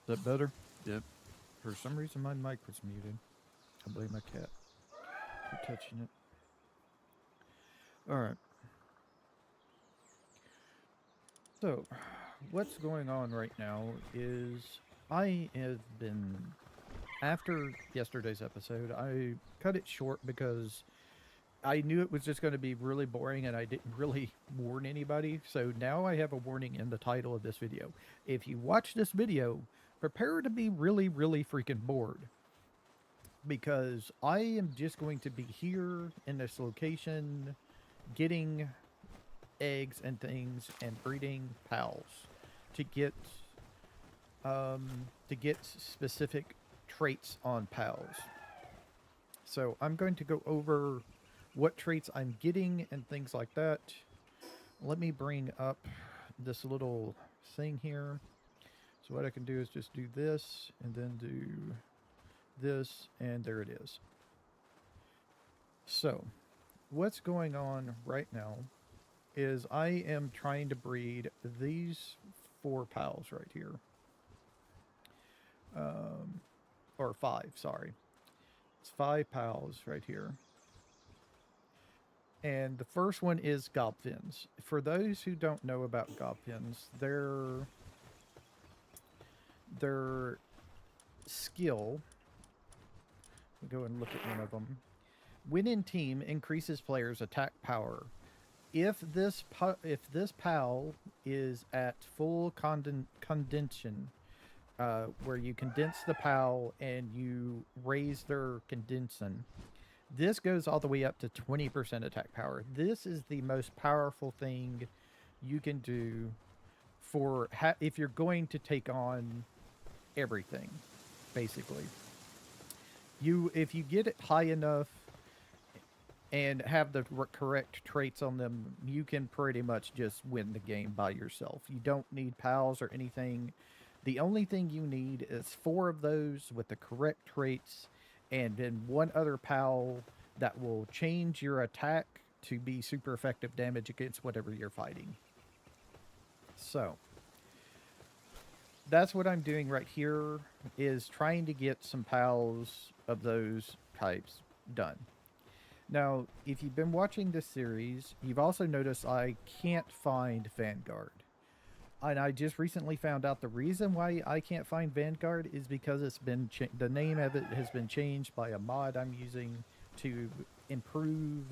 that better? Yep. For some reason, my mic was muted. I blame my cat for touching it. All right. So, what's going on right now is I have been, after yesterday's episode, I cut it short because I knew it was just going to be really boring and I didn't really warn anybody. So now I have a warning in the title of this video. If you watch this video, prepare to be really, really freaking bored because I am just going to be here in this location getting eggs and things and breeding pals to get specific traits on pals. So I'm going to go over what traits I'm getting and things like that. Let me bring up this little thing here. So what I can do is just do this and then do this, and there it is. So what's going on right now is I am trying to breed these 4 pals right here. Or 5, sorry. It's 5 pals right here. And the first one is gobfins. For those who don't know about gobfins, their skill, we'll go and look at one of them. When in team, increases players' attack power. If this pal is at full condensation, where you condense the pal and you raise their condensation, this goes all the way up to 20% attack power. This is the most powerful thing you can do for if you're going to take on everything, basically. If you get it high enough and have the correct traits on them, you can pretty much just win the game by yourself. You don't need pals or anything. The only thing you need is 4 of those with the correct traits, and then 1 other pal that will change your attack to be super effective damage against whatever you're fighting. So that's what I'm doing right here, is trying to get some pals of those types done. Now, if you've been watching this series, you've also noticed I can't find Vanguard. And I just recently found out the reason why I can't find Vanguard is because it's been the name of it has been changed by a mod I'm using to improve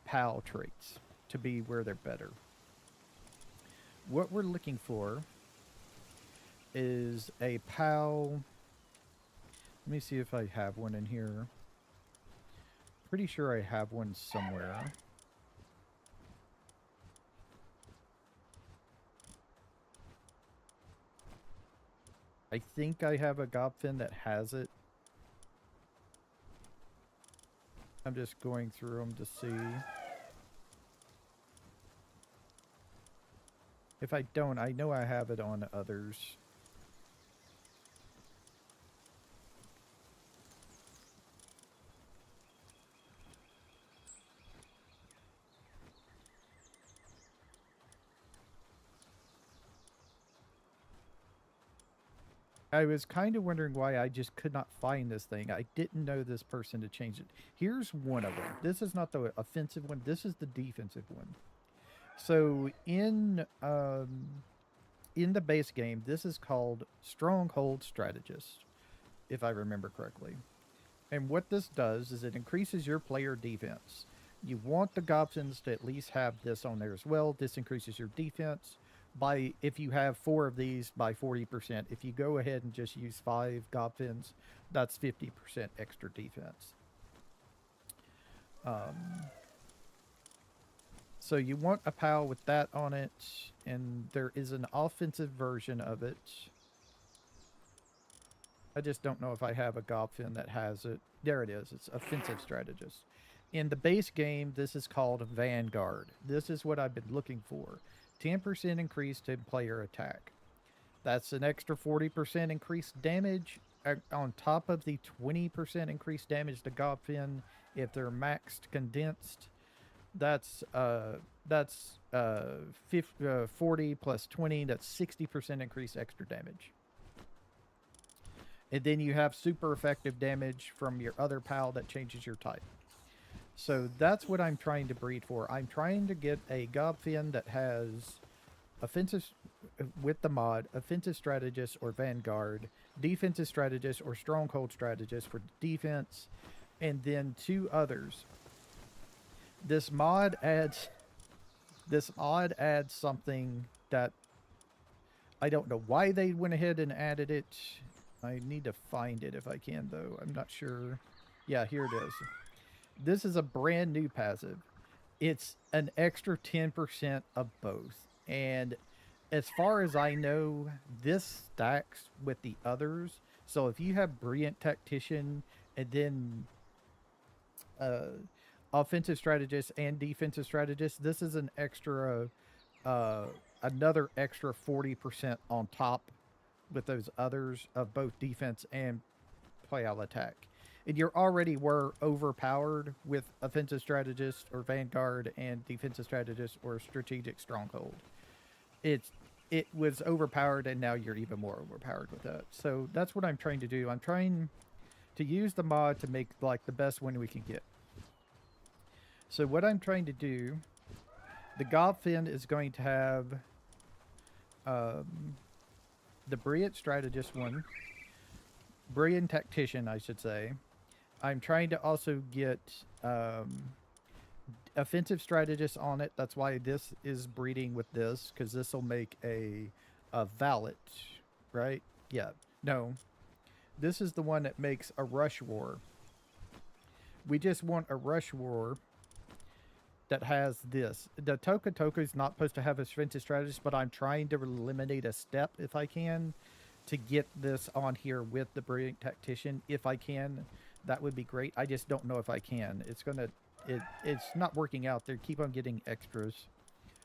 PAL traits to be where they're better. What we're looking for is a PAL. Let me see if I have one in here. Pretty sure I have one somewhere. I think I have a gobfin that has it. I'm just going through them to see. If I don't, I know I have it on others. I was kind of wondering why I just could not find this thing. I didn't know this person to change it. Here's one of them. This is not the offensive one. This is the defensive one. So in the base game, this is called Stronghold Strategist, if I remember correctly. And what this does is it increases your player defense. You want the gobfins to at least have this on there as well. This increases your defense by, if you have 4 of these, by 40%. If you go ahead and just use 5 gobfins, that's 50% extra defense. So you want a PAL with that on it, and there is an offensive version of it. I just don't know if I have a gobfin that has it. There it is. It's offensive strategist. In the base game, this is called Vanguard. This is what I've been looking for. 10% increase to player attack. That's an extra 40% increased damage on top of the 20% increased damage to gobfin if they're maxed condensed. That's 40 plus 20. That's 60% increased extra damage. And then you have super effective damage from your other pal that changes your type. So that's what I'm trying to breed for. I'm trying to get a Gobfin that has offensive with the mod, offensive strategist or vanguard, defensive strategist or stronghold strategist for defense, and then two others. This mod adds something that I don't know why they went ahead and added it. I need to find it if I can though. I'm not sure. Yeah, here it is. This is a brand new passive. It's an extra 10% of both. And as far as I know, this stacks with the others. So if you have Brilliant Tactician and then uh, offensive strategist and defensive strategist, this is an extra, uh, another extra 40% on top with those others of both defense and play all attack. And you already were overpowered with offensive strategist or vanguard and defensive strategist or strategic stronghold. It's it was overpowered and now you're even more overpowered with that. So that's what I'm trying to do. I'm trying to use the mod to make like the best win we can get. So what I'm trying to do, the Gobfin is going to have um, the Brilliant Strategist one, Brilliant Tactician, I should say. I'm trying to also get offensive strategist on it. That's why this is breeding with this, because this will make a valet, right? Yeah. No, this is the one that makes a rush war. We just want a rush war that has this. The Toka Toka is not supposed to have a offensive strategist, but I'm trying to eliminate a step if I can to get this on here with the Brilliant Tactician. If I can, that would be great. I just don't know if I can. It's not working out. They keep on getting extras.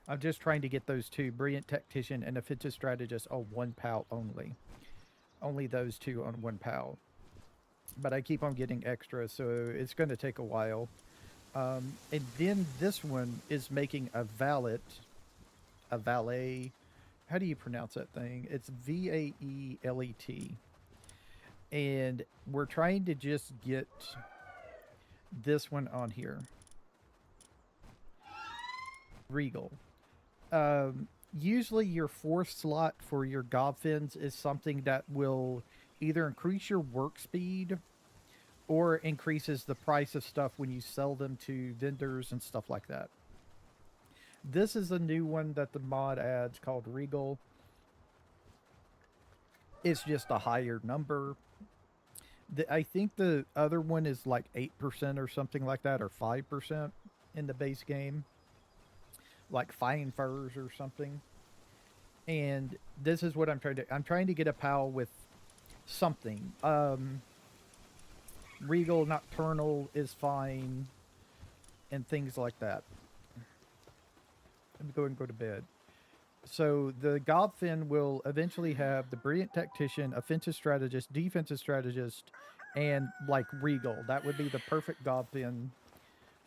I'm just trying to get those two, Brilliant Tactician and Offensive Strategist, on one pal only. Only those two on one pal. But I keep on getting extras, so it's going to take a while. And then this one is making a valet. How do you pronounce that thing? It's Vaelet. And we're trying to just get this one on here. Regal. Usually your fourth slot for your Gobfins is something that will either increase your work speed or increases the price of stuff when you sell them to vendors and stuff like that. This is a new one that the mod adds called Regal. It's just a higher number. I think the other one is like 8% or something like that, or 5% in the base game. Like Fine Furs or something. And this is what I'm trying to get a pal with something. Regal Nocturnal is fine, and things like that. Let me go and go to bed. So the Gobfin will eventually have the Brilliant Tactician, Offensive Strategist, Defensive Strategist, and like Regal. That would be the perfect Gobfin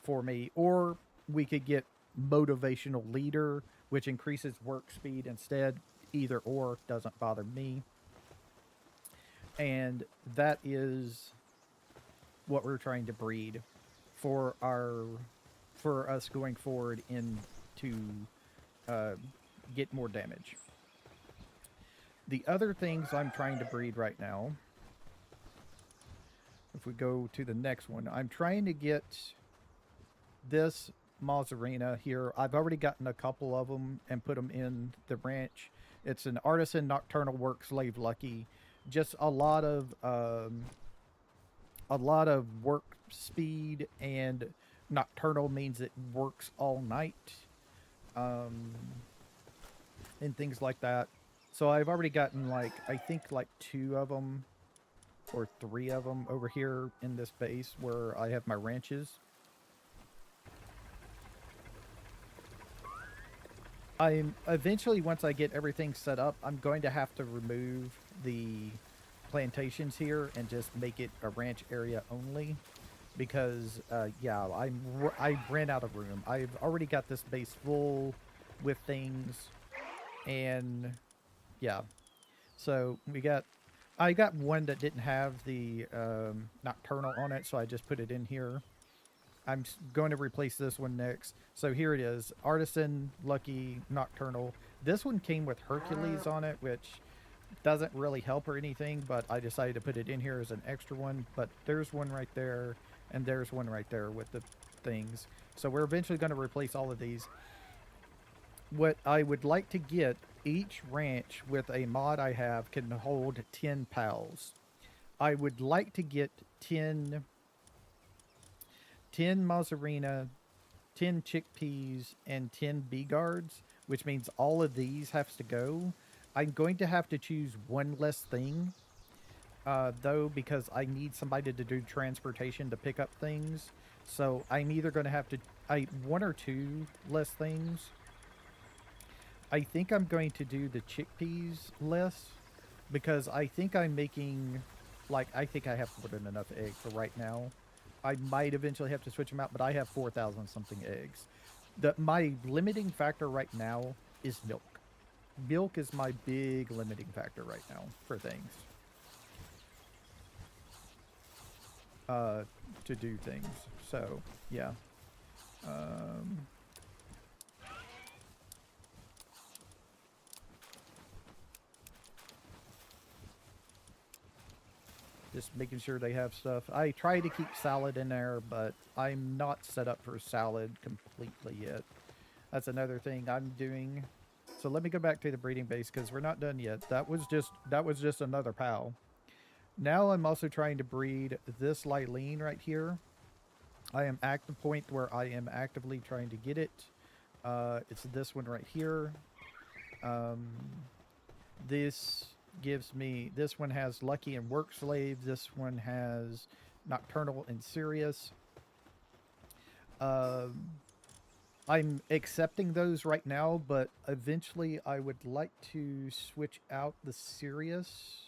for me. Or we could get Motivational Leader, which increases work speed instead. Either or doesn't bother me. And that is what we're trying to breed for us going forward into get more damage. The other things I'm trying to breed right now, if we go to the next one, I'm trying to get this Mazzarina here. I've already gotten a couple of them and put them in the ranch. It's an Artisan Nocturnal Work Slave Lucky. Just a lot of work speed, and nocturnal means it works all night. And things like that. So I've already gotten I think 2 of them or 3 of them over here in this base where I have my ranches. I'm eventually, once I get everything set up, I'm going to have to remove the plantations here and just make it a ranch area only, because yeah, I ran out of room. I've already got this base full with things, and yeah, so we got I got one that didn't have the nocturnal on it, so I just put it in here. I'm going to replace this one next. So here it is, Artisan, Lucky, Nocturnal. This one came with Hercules on it, which doesn't really help or anything, but I decided to put it in here as an extra one. But there's one right there, and there's one right there with the things. So we're eventually going to replace all of these. What I would like to get, each ranch with a mod I have can hold 10 pals. I would like to get 10 Mazzarina, 10 chickpeas, and 10 bee guards, which means all of these have to go. I'm going to have to choose one less thing, though, because I need somebody to do transportation to pick up things. So I'm either going to have to, one or two less things. I think I'm going to do the chickpeas less, because I think I'm making, like, I think I have more than enough eggs for right now. I might eventually have to switch them out, but I have 4,000 something eggs. My limiting factor right now is milk. Milk is my big limiting factor right now for things. To do things. So, yeah. Just making sure they have stuff. I try to keep salad in there, but I'm not set up for salad completely yet. That's another thing I'm doing. So let me go back to the breeding base because we're not done yet. That was just another pal. Now I'm also trying to breed this Lylene right here. I am at the point where I am actively trying to get it. It's this one right here. This gives me, this one has Lucky and Work Slave. This one has Nocturnal and Sirius. I'm accepting those right now, but eventually I would like to switch out the Sirius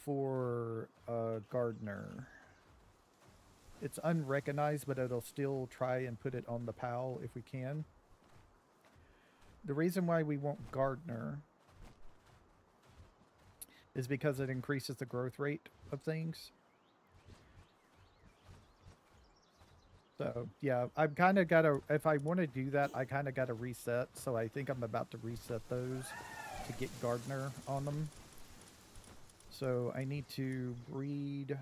for Gardener. It's unrecognized, but it'll still try and put it on the PAL if we can. The reason why we want Gardener is because it increases the growth rate of things. So, yeah, I've kind of got to, if I want to do that, I kind of got to reset. So I think I'm about to reset those to get Gardener on them. So I need to breed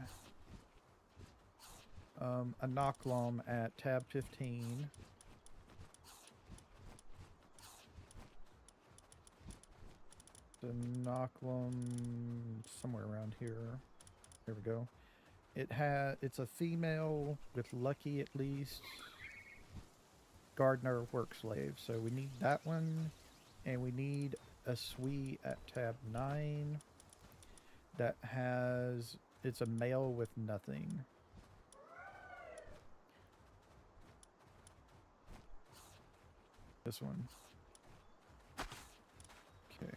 a Knocklum at tab 15. The Knocklum somewhere around here. There we go. It's a female with Lucky at least. Gardener Work Slave. So we need that one. And we need a Swee at tab 9. That has, it's a male with nothing. This one. Okay.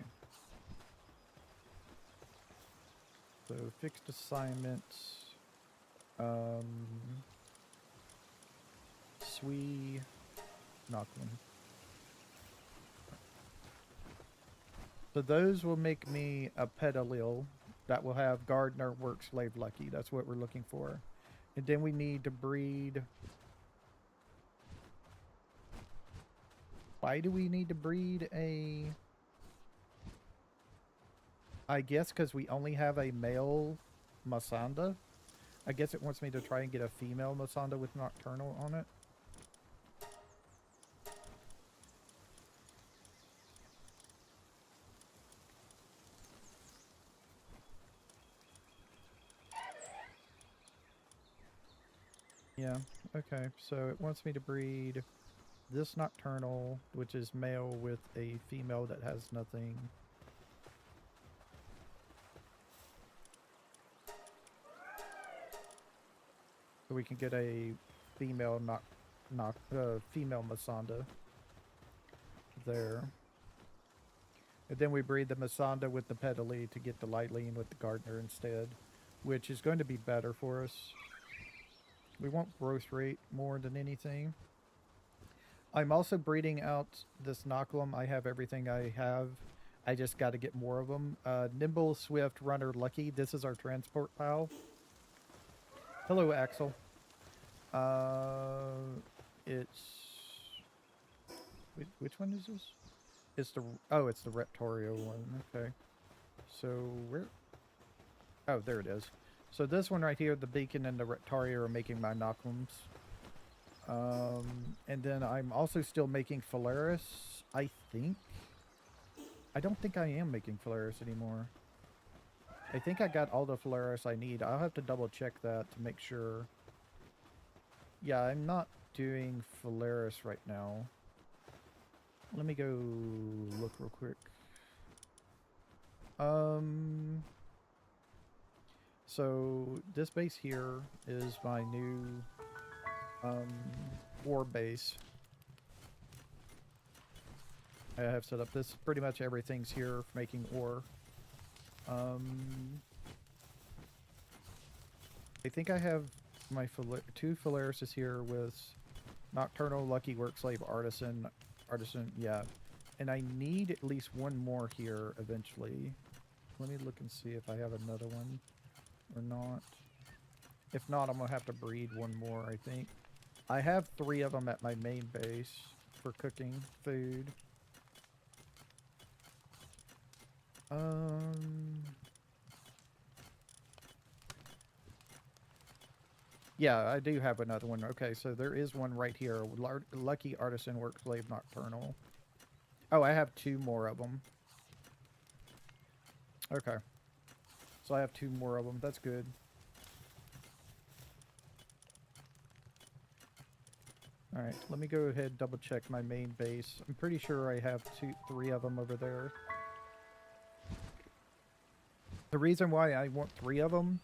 So fixed assignments. Swee, Knocklum. So those will make me a Pedalil that will have Gardener, Work Slave, Lucky. That's what we're looking for. And then we need to breed. Why do we need to breed a... I guess because we only have a male Masanda. I guess it wants me to try and get a female Masanda with Nocturnal on it. Yeah, okay. So it wants me to breed this Nocturnal, which is male with a female that has nothing. So we can get a female female Masanda there. And then we breed the Masanda with the Pedali to get the Lylene with the Gardener instead, which is going to be better for us. We want growth rate more than anything. I'm also breeding out this Knocklum. I have everything I have. I just got to get more of them. Nimble, Swift, Runner, Lucky. This is our transport pal. Hello, Axel. It's... Which one is this? It's the... Oh, it's the Reptorio one. Okay. So, where... Oh, there it is. So this one right here, the Beacon and the Reptaria are making my Knockums. And then I'm also still making Phalaris, I think. I don't think I am making Phalaris anymore. I think I got all the Phalaris I need. I'll have to double check that to make sure. Yeah, I'm not doing Phalaris right now. Let me go look real quick. So this base here is my new ore base. I have set up this. Pretty much everything's here for making ore. I think I have my two Phalarises here with Nocturnal, Lucky, Work Slave, Artisan, yeah. And I need at least one more here eventually. Let me look and see if I have another one or not. If not, I'm gonna have to breed one more, I think. I have 3 of them at my main base for cooking food. Yeah, I do have another one. Okay, so there is one right here. Lucky, Artisan, Work Slave, Nocturnal. Oh, I have 2 more of them. Okay. So I have 2 more of them. That's good. Alright, let me go ahead and double check my main base. I'm pretty sure I have 3 of them over there. The reason why I want 3 of them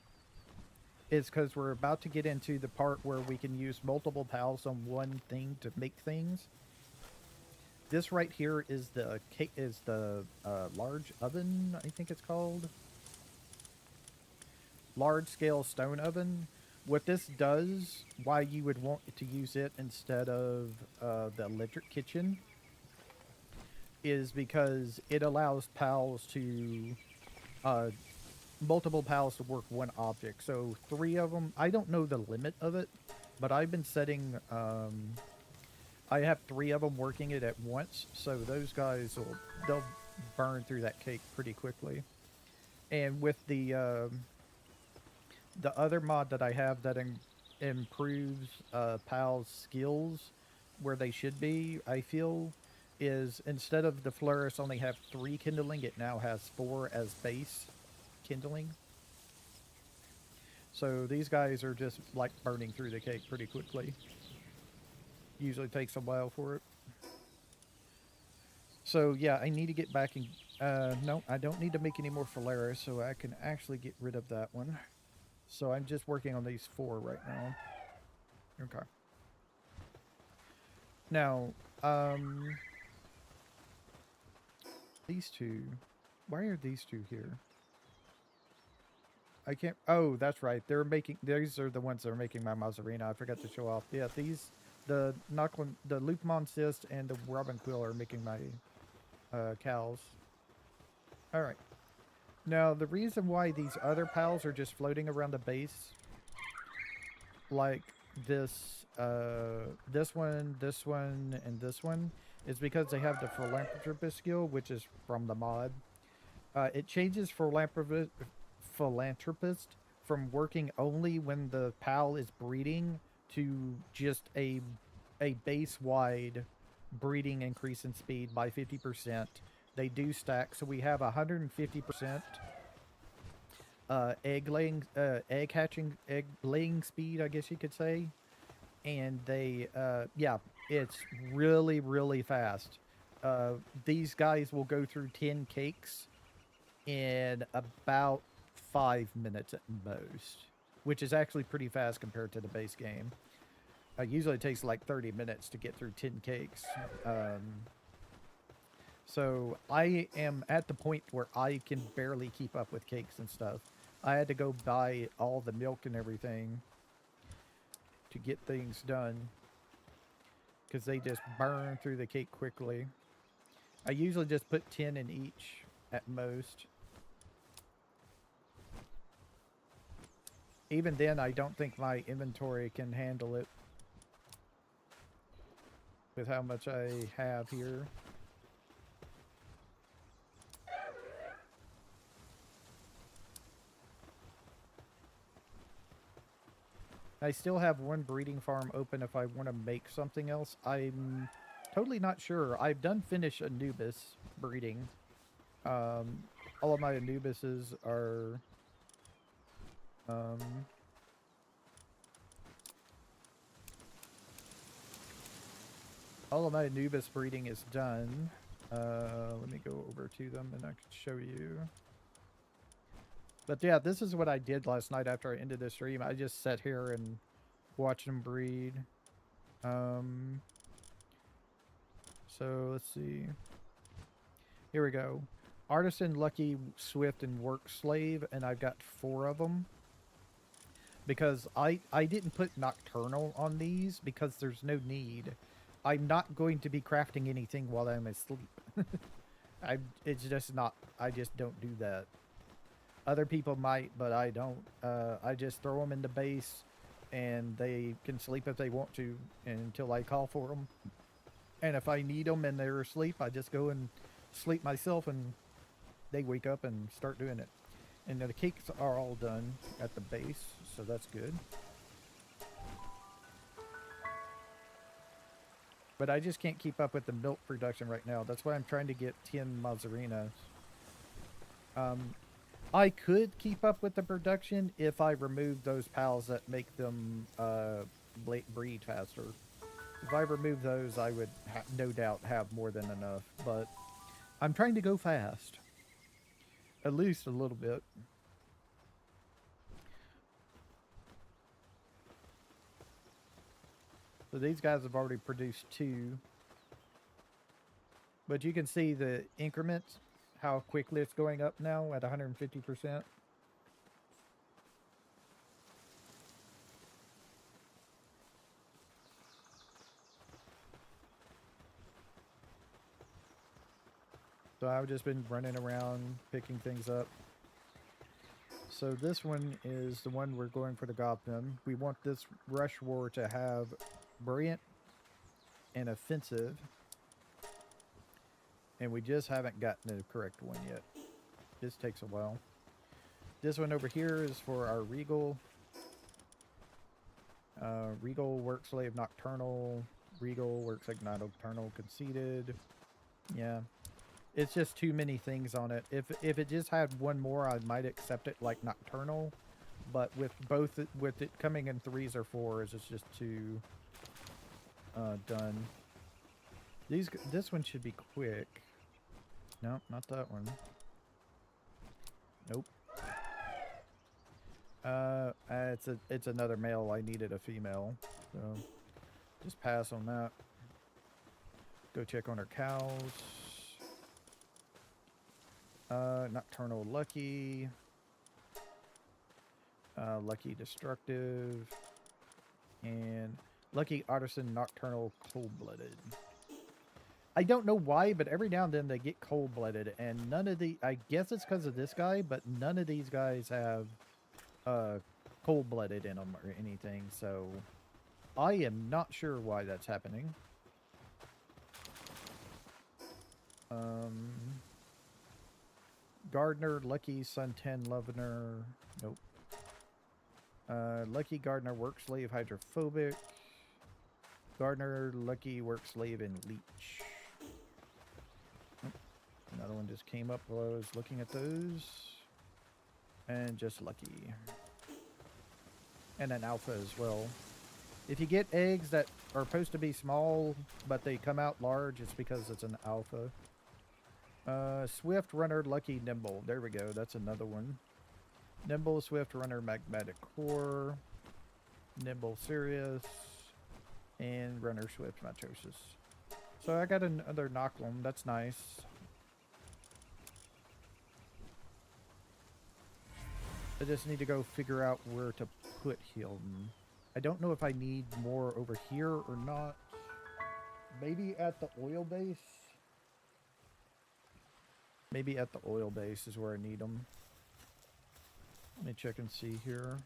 is because we're about to get into the part where we can use multiple pals on one thing to make things. This right here is the large oven, I think it's called. Large scale stone oven. What this does, why you would want to use it instead of the electric kitchen, is because it allows pals to multiple pals to work one object. So 3 of them. I don't know the limit of it, but I've been setting. I have 3 of them working it at once, so those guys they'll burn through that cake pretty quickly. And with the other mod that I have that improves pals' skills where they should be, I feel, is instead of the Phalaris only have 3 kindling, it now has 4 as base kindling. So these guys are just like burning through the cake pretty quickly. Usually takes a while for it. So yeah, I need to get back and no, I don't need to make any more Phalaris, so I can actually get rid of that one. So I'm just working on these 4 right now. Okay. Now, these 2. Why are these 2 here? I can't. Oh, that's right. They're making. These are the ones that are making my Mazzarina. I forgot to show off. Yeah, these. The Lupmon Cyst and the Robin Quill are making my cows. All right. Now the reason why these other pals are just floating around the base, like this one, and this one, is because they have the Philanthropist skill, which is from the mod. It changes Philanthropist from working only when the pal is breeding to just a base-wide breeding increase in speed by 50%. They do stack, so we have 150% egg laying speed, I guess you could say. And they, yeah, it's really, really fast. These guys will go through 10 cakes in about 5 minutes at most, which is actually pretty fast compared to the base game. Usually it takes like 30 minutes to get through 10 cakes. So I am at the point where I can barely keep up with cakes and stuff. I had to go buy all the milk and everything to get things done because they just burn through the cake quickly. I usually just put 10 in each at most. Even then, I don't think my inventory can handle it with how much I have here. I still have one breeding farm open if I want to make something else. I'm totally not sure. I've done finish Anubis breeding. All of my Anubises are... all of my Anubis breeding is done. Let me go over to them and I can show you. But yeah, this is what I did last night after I ended the stream. I just sat here and watched them breed. So let's see. Here we go. Artisan, Lucky, Swift, and Work Slave, and I've got 4 of them. Because I didn't put Nocturnal on these because there's no need. I'm not going to be crafting anything while I'm asleep. It's just not, I just don't do that. Other people might, but I don't. I just throw them in the base, and they can sleep if they want to until I call for them. And if I need them and they're asleep, I just go and sleep myself, and they wake up and start doing it. And the cakes are all done at the base, so that's good. But I just can't keep up with the milk production right now. That's why I'm trying to get 10 Mazzarinas. I could keep up with the production if I remove those pals that make them breed faster. If I remove those, I would no doubt have more than enough. But I'm trying to go fast. At least a little bit. So these guys have already produced 2. But you can see the increments, how quickly it's going up now at 150%. So I've just been running around, picking things up. So this one is the one we're going for the Goblin. We want this Rush War to have Brilliant and Offensive. And we just haven't gotten the correct one yet. This takes a while. This one over here is for our Regal. Regal, Work Slave, Nocturnal. Regal, Works like Nocturnal, Conceited. Yeah. It's just too many things on it. If it just had one more, I might accept it like Nocturnal. But with both, with it coming in 3s or 4s, it's just too done. This one should be quick. No, not that one. Nope. It's another male. I needed a female, so just pass on that. Go check on our cows. Nocturnal Lucky. Lucky Destructive. And Lucky Artisan Nocturnal Cold-Blooded. I don't know why, but every now and then they get cold-blooded, and none of the... I guess it's because of this guy, but none of these guys have cold-blooded in them or anything, so I am not sure why that's happening. Gardener, Lucky, Suntan, Lovener. Nope. Lucky Gardener, Work Slave, Hydrophobic. Gardener, Lucky, Work Slave, and Leech. Another one just came up while I was looking at those. And just Lucky. And an Alpha as well. If you get eggs that are supposed to be small, but they come out large, it's because it's an Alpha. Swift, Runner, Lucky, Nimble. There we go. That's another one. Nimble, Swift, Runner, Magmatic Core. Nimble, Sirius. And Runner, Swift, Mitosis. So I got another Noclum. That's nice. I just need to go figure out where to put him. I don't know if I need more over here or not. Maybe at the oil base. Maybe at the oil base is where I need them. Let me check and see here.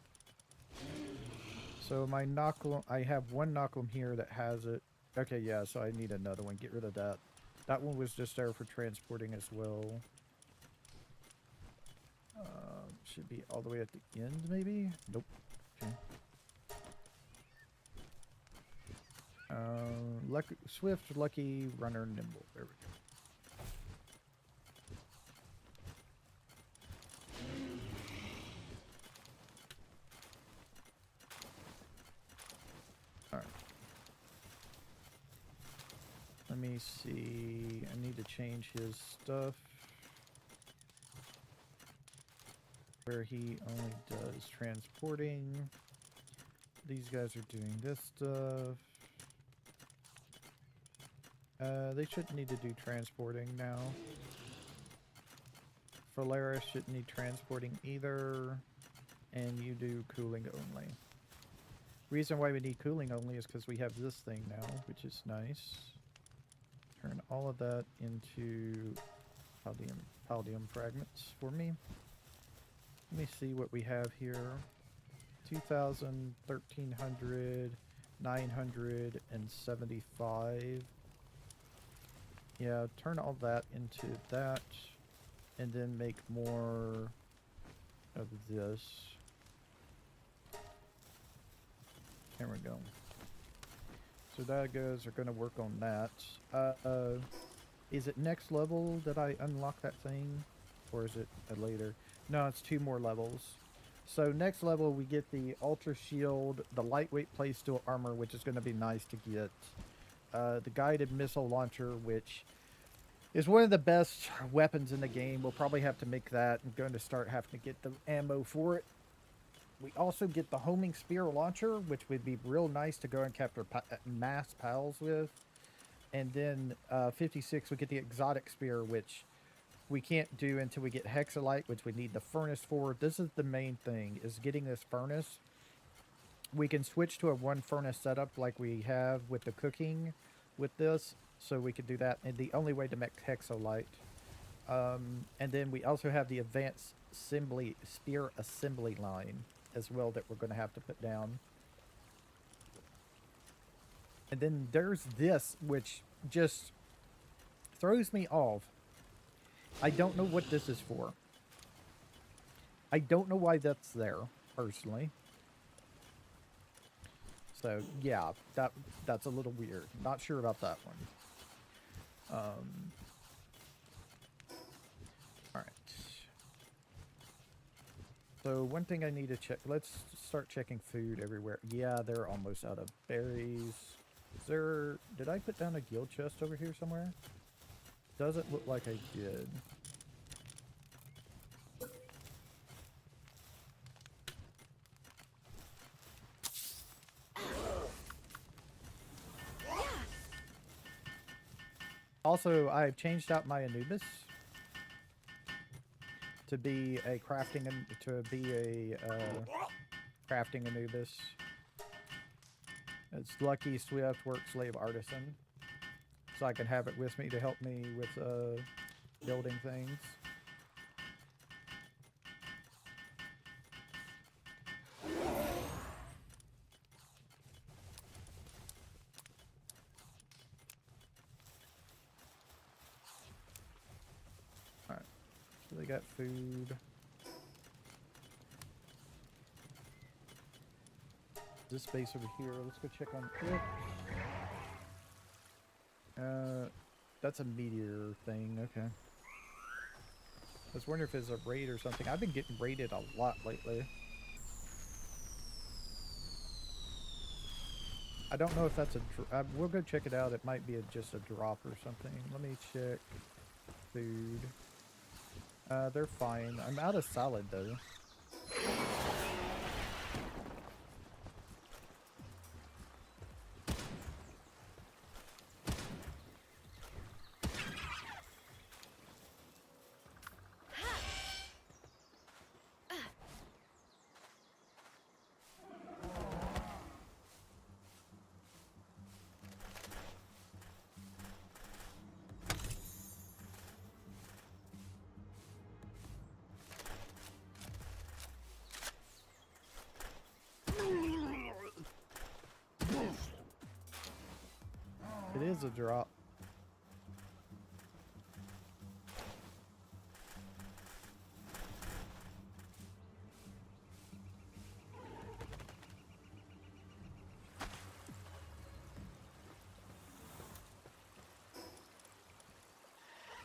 So my Knocklum, I have one Knocklum here that has it. Okay, yeah, so I need another one. Get rid of that. That one was just there for transporting as well. Should be all the way at the end, maybe? Nope. Okay. Swift, lucky, runner, nimble. There we go. Alright. Let me see. I need to change his stuff. Where he only does transporting. These guys are doing this stuff. They shouldn't need to do transporting now. Polaris shouldn't need transporting either. And you do cooling only. Reason why we need cooling only is because we have this thing now, which is nice. Turn all of that into palladium fragments for me. Let me see what we have here. 2,000, 1,300, 975. Yeah, turn all that into that. And then make more of this. There we go. So that goes, are going to work on that. Is it next level that I unlock that thing? Or is it later? No, it's 2 more levels. So next level we get the Ultra Shield, the lightweight playsteel armor, which is going to be nice to get. The guided missile launcher, which is one of the best weapons in the game. We'll probably have to make that. I'm going to start having to get the ammo for it. We also get the homing spear launcher, which would be real nice to go and capture mass pals with. And then 56, we get the exotic spear, which we can't do until we get hexalite, which we need the furnace for. This is the main thing, is getting this furnace. We can switch to a 1 furnace setup like we have with the cooking with this, so we could do that. And the only way to make hexalite. And then we also have the advanced spear assembly line as well that we're going to have to put down. And then there's this, which just throws me off. I don't know what this is for. I don't know why that's there, personally. So, yeah, that's a little weird. Not sure about that one. Alright. So, one thing I need to check. Let's start checking food everywhere. Yeah, they're almost out of berries. Is there... Did I put down a guild chest over here somewhere? Doesn't look like I did. Also, I've changed out my Anubis to be a crafting Anubis. It's lucky, swift, work, slave, artisan. So I can have it with me to help me with building things. Alright, so they got food. This space over here, let's go check on it. That's a meteor thing, okay. I was wondering if it's a raid or something. I've been getting raided a lot lately. I don't know if that's a... we'll go check it out. It might be just a drop or something. Let me check food. They're fine. I'm out of salad, though. was a drop.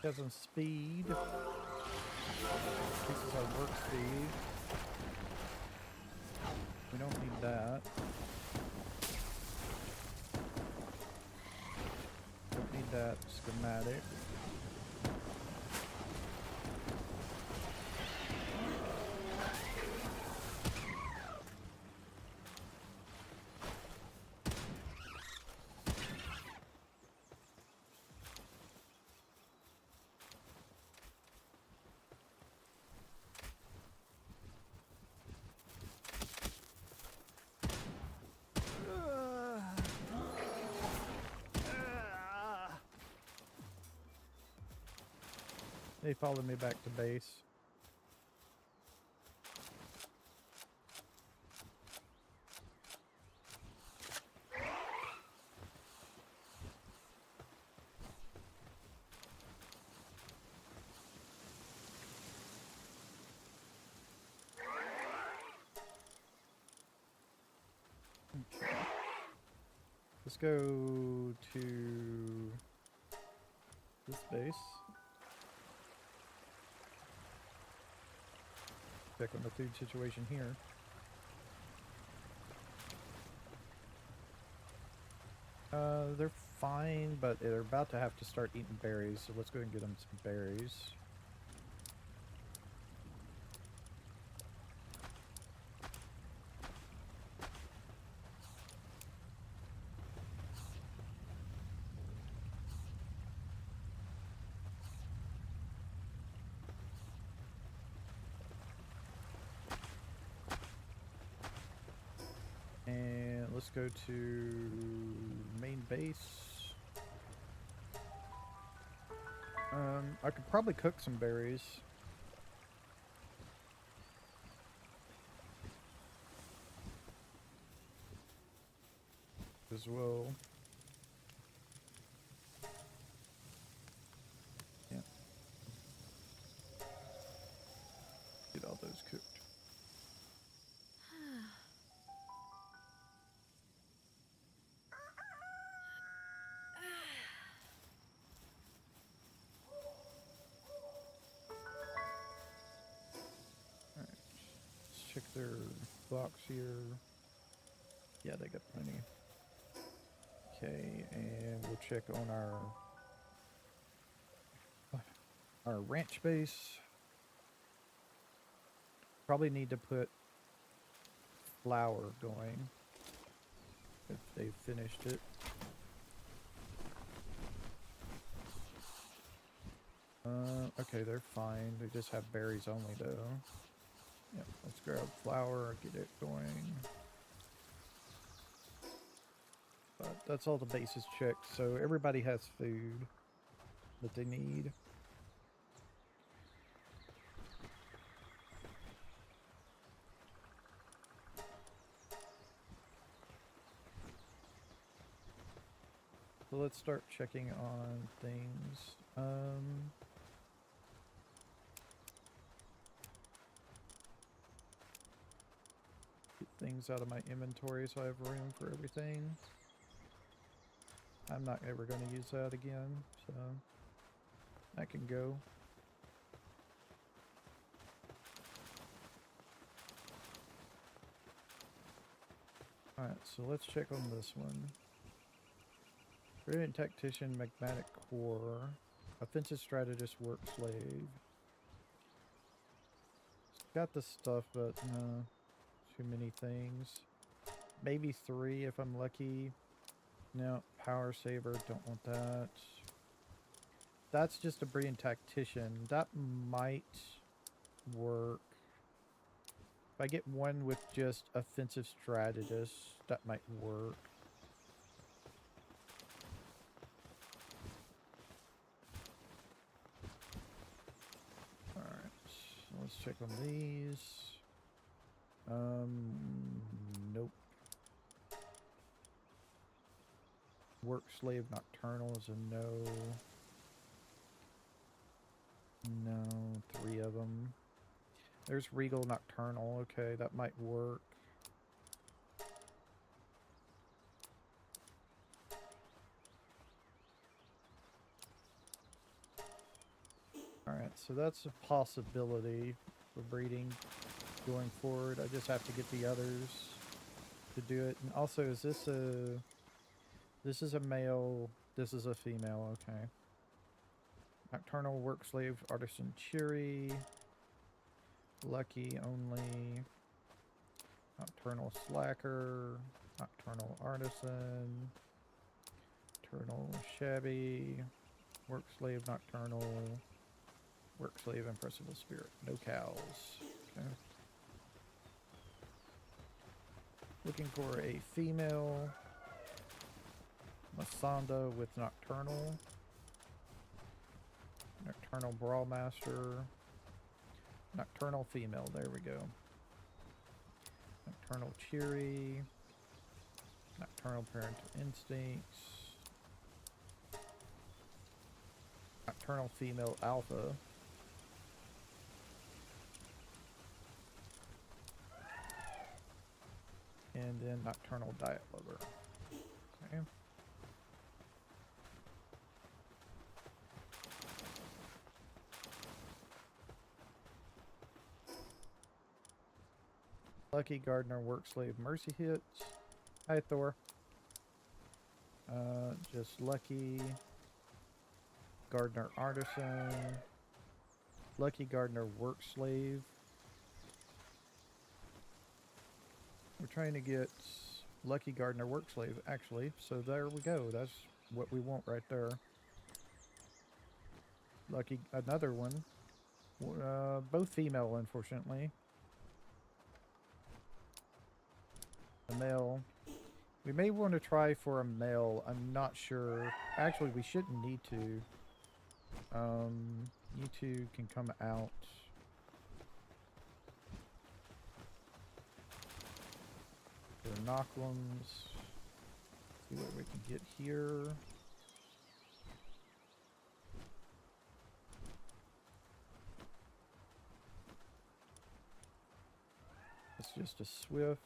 Has some speed. Increases our work speed. We don't need that. Don't need that schematic. They followed me back to base. Okay. Let's go to this base. Check on the food situation here. They're fine, but they're about to have to start eating berries, so let's go ahead and get them some berries. And let's go to main base. I could probably cook some berries. As well. Yeah. Get all those cooked. Check their box here. Yeah, they got plenty. Okay, and we'll check on our ranch base. Probably need to put flour going if they finished it. Okay, they're fine. They just have berries only though. Yep, let's grab flour, get it going. But that's all the bases checked, so everybody has food that they need. So let's start checking on things. Get things out of my inventory so I have room for everything. I'm not ever going to use that again, so that can go. Alright, so let's check on this one. Brilliant Tactician, Magmatic Core, Offensive Strategist, Work Slave. Got the stuff, but no, too many things. Maybe 3 if I'm lucky. No, Power Saver, don't want that. That's just a Brilliant Tactician. That might work. If I get one with just Offensive Strategist, that might work. Alright, so let's check on these. Nope. Work slave nocturnal is a no. No, 3 of them. There's regal nocturnal. Okay, that might work. Alright, so that's a possibility for breeding going forward. I just have to get the others to do it. And also, is this a... This is a male, this is a female, okay. Nocturnal work slave, artisan cheery. Lucky only. Nocturnal slacker. Nocturnal artisan. Nocturnal shabby. Work slave nocturnal. Work slave impressive spirit. No cows. Okay. Looking for a female. Masanda with nocturnal. Nocturnal brawlmaster. Nocturnal female. There we go. Nocturnal cheery. Nocturnal parental instincts. Nocturnal female alpha. And then nocturnal diet lover. Okay. Lucky Gardener work slave mercy hits. Hi Thor. Just Lucky Gardener artisan. Lucky Gardener work slave. We're trying to get Lucky Gardener work slave actually, so there we go. That's what we want right there. Lucky another one. Both female unfortunately. A male. We may want to try for a male. I'm not sure. Actually, we shouldn't need to. You two can come out. For Knocklums. See what we can get here. It's just a swift.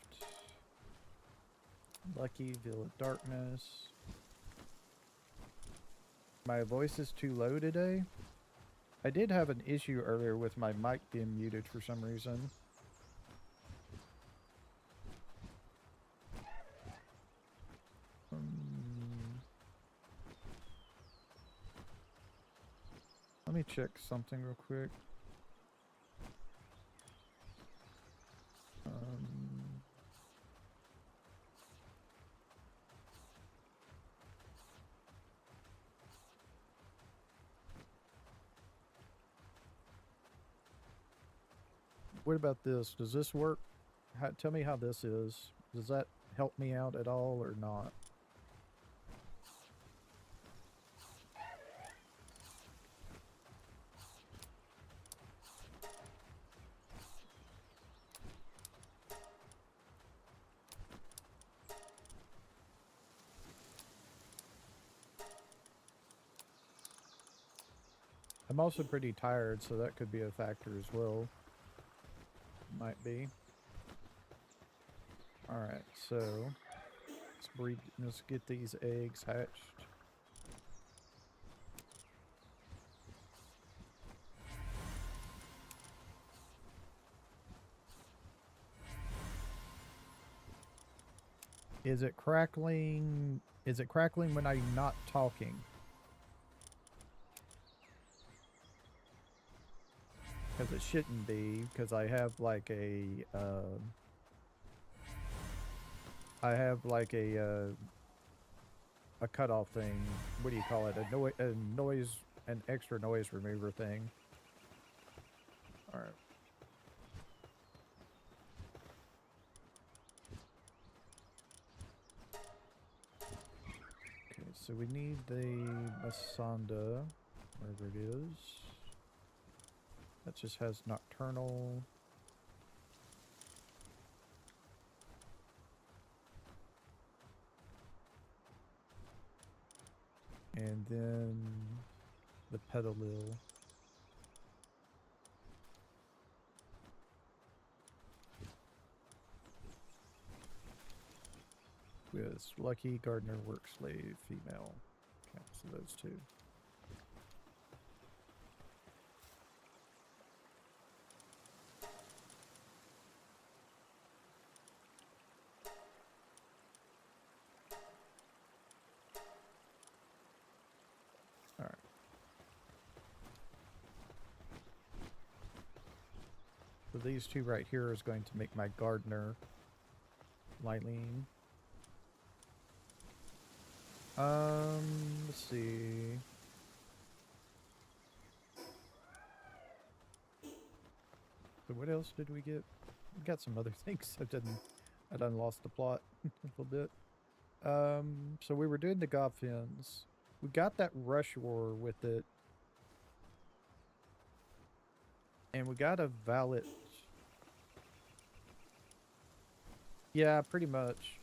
Lucky Villa Darkness. My voice is too low today. I did have an issue earlier with my mic being muted for some reason. Let me check something real quick. What about this? Does this work? Tell me how this is. Does that help me out at all or not? I'm also pretty tired, so that could be a factor as well. Might be. Alright, so let's get these eggs hatched. Is it crackling? Is it crackling when I'm not talking? Because it shouldn't be, because I have like a a cutoff thing. What do you call it? An extra noise remover thing. All right. Okay, so we need the Masanda, wherever it is. That just has nocturnal. And then the Petalil. With Lucky, Gardener, Work Slave, Female. Okay, so those two. Alright. So these two right here is going to make my Gardener. Lylene. Let's see. So what else did we get? We got some other things. I done lost the plot a little bit. So we were doing the Gobfins. We got that Rush Roar with it. And we got a Valet. Yeah, pretty much.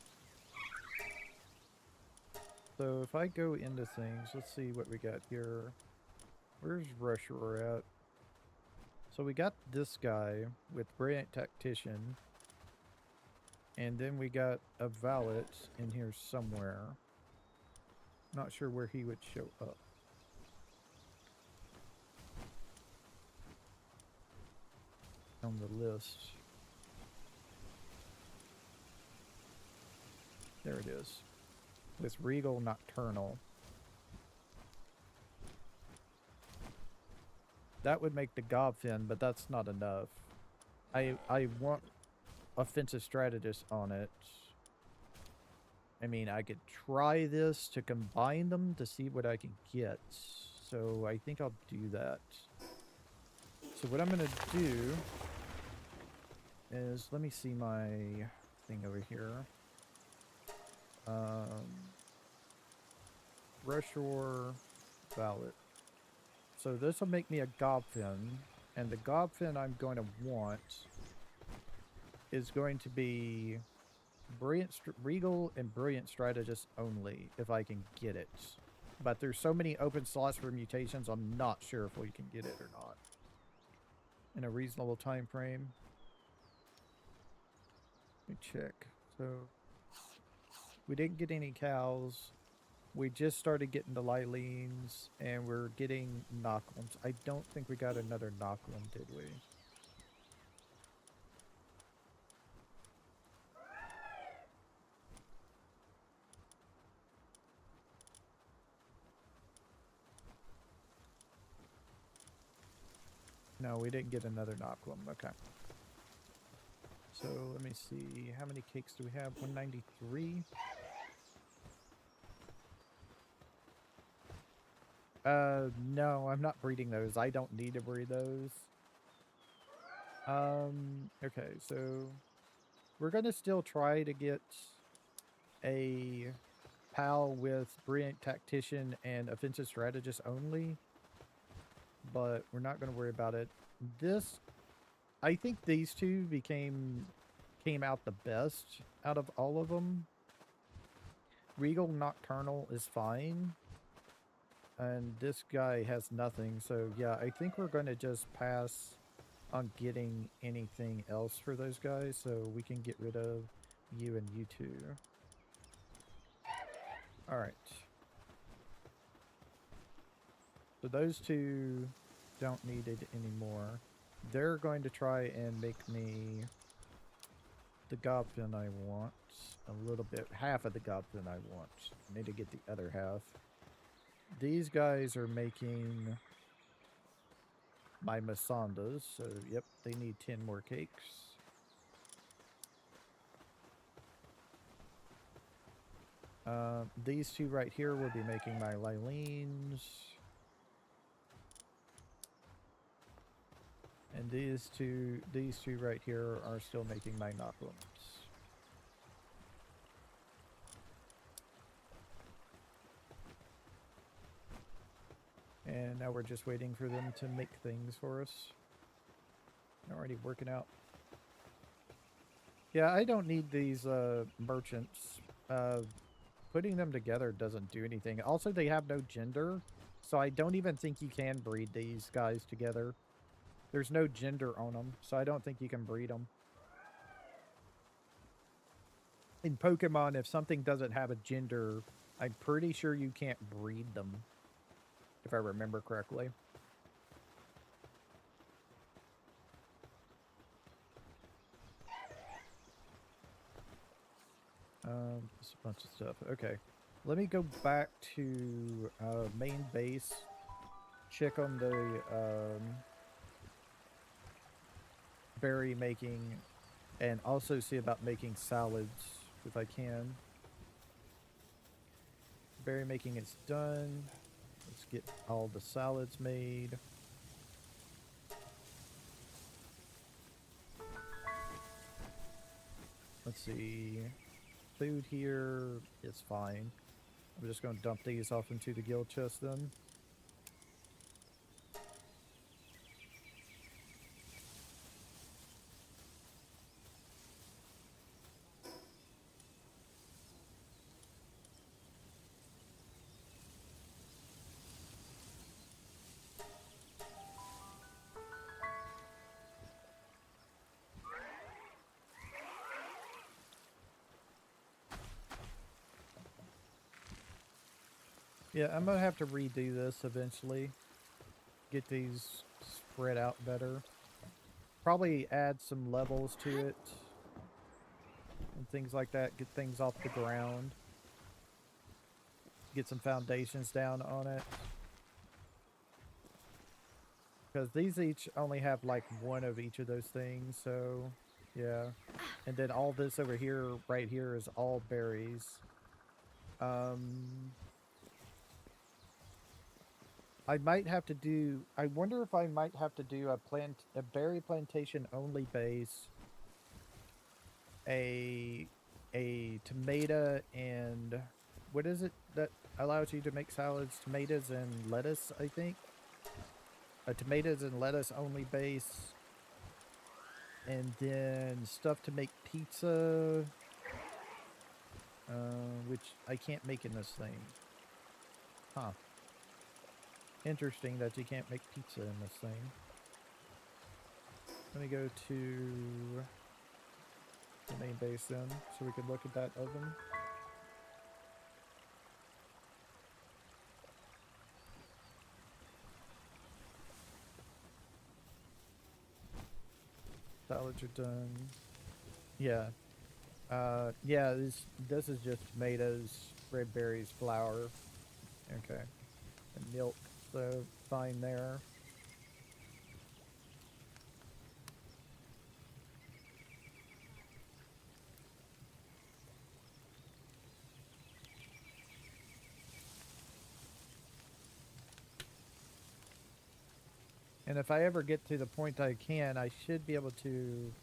So if I go into things, let's see what we got here. Where's Rush Roar at? So we got this guy with Brilliant Tactician. And then we got a Valet in here somewhere. Not sure where he would show up. On the list. There it is. With Regal Nocturnal. That would make the Gobfin, but that's not enough. I want Offensive Strategist on it. I mean, I could try this to combine them to see what I can get. So I think I'll do that. So what I'm going to do is, let me see my thing over here. Rushor Valet. So this will make me a Gobfin, and the Gobfin I'm going to want is going to be Regal and Brilliant Strategist only, if I can get it. But there's so many open slots for mutations, I'm not sure if we can get it or not. In a reasonable time frame. Let me check. So we didn't get any cows. We just started getting the Lylenes, and we're getting Knocklums. I don't think we got another Knocklum, did we? No, we didn't get another Knocklum. Okay. So let me see. How many cakes do we have? 193? No, I'm not breeding those. I don't need to breed those. Okay, so we're gonna still try to get a pal with Brilliant Tactician and Offensive Strategist only, but we're not gonna worry about it. I think these two came out the best out of all of them. Regal Nocturnal is fine. And this guy has nothing, so yeah, I think we're going to just pass on getting anything else for those guys, so we can get rid of you and you two. Alright. So those two don't need it anymore. They're going to try and make me the Gobfin I want. A little bit, half of the Gobfin I want. I need to get the other half. These guys are making my Masandas, so yep, they need 10 more cakes. These two right here will be making my Lylenes. And these two right here are still making my Knocklums. And now we're just waiting for them to make things for us. Already working out. Yeah, I don't need these merchants putting them together doesn't do anything. Also, they have no gender, so I don't even think you can breed these guys together. There's no gender on them, so I don't think you can breed them. In Pokemon, if something doesn't have a gender, I'm pretty sure you can't breed them, if I remember correctly. Just a bunch of stuff. Okay. Let me go back to main base, check on the berry making, and also see about making salads if I can. Berry making is done. Let's get all the salads made. Let's see. Food here is fine. I'm just going to dump these off into the guild chest then. Yeah, I'm going to have to redo this eventually. Get these spread out better. Probably add some levels to it. And things like that. Get things off the ground. Get some foundations down on it. Because these each only have like one of each of those things, so yeah. And then all this over here, right here, is all berries. I might have to do, I wonder if I might have to do a berry plantation only base, a tomato, and what is it that allows you to make salads? Tomatoes and lettuce, I think. A tomatoes and lettuce only base, and then stuff to make pizza, which I can't make in this thing. Huh. Interesting that you can't make pizza in this thing. Let me go to the main base then, so we can look at that oven. Salads are done. Yeah. Yeah, this is just tomatoes, red berries, flour. Okay. And milk, so fine there. And if I ever get to the point I can, I should be able to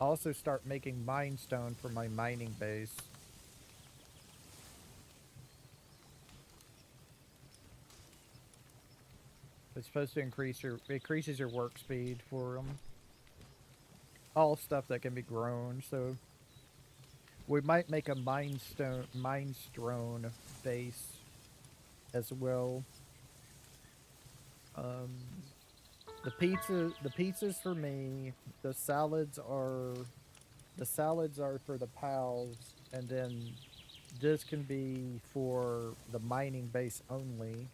also start making mine stone for my mining base. It's supposed to increases your work speed for them. All stuff that can be grown, so we might make a mine stone base as well. The pizzas for me. The salads are for the pals, and then this can be for the mining base only.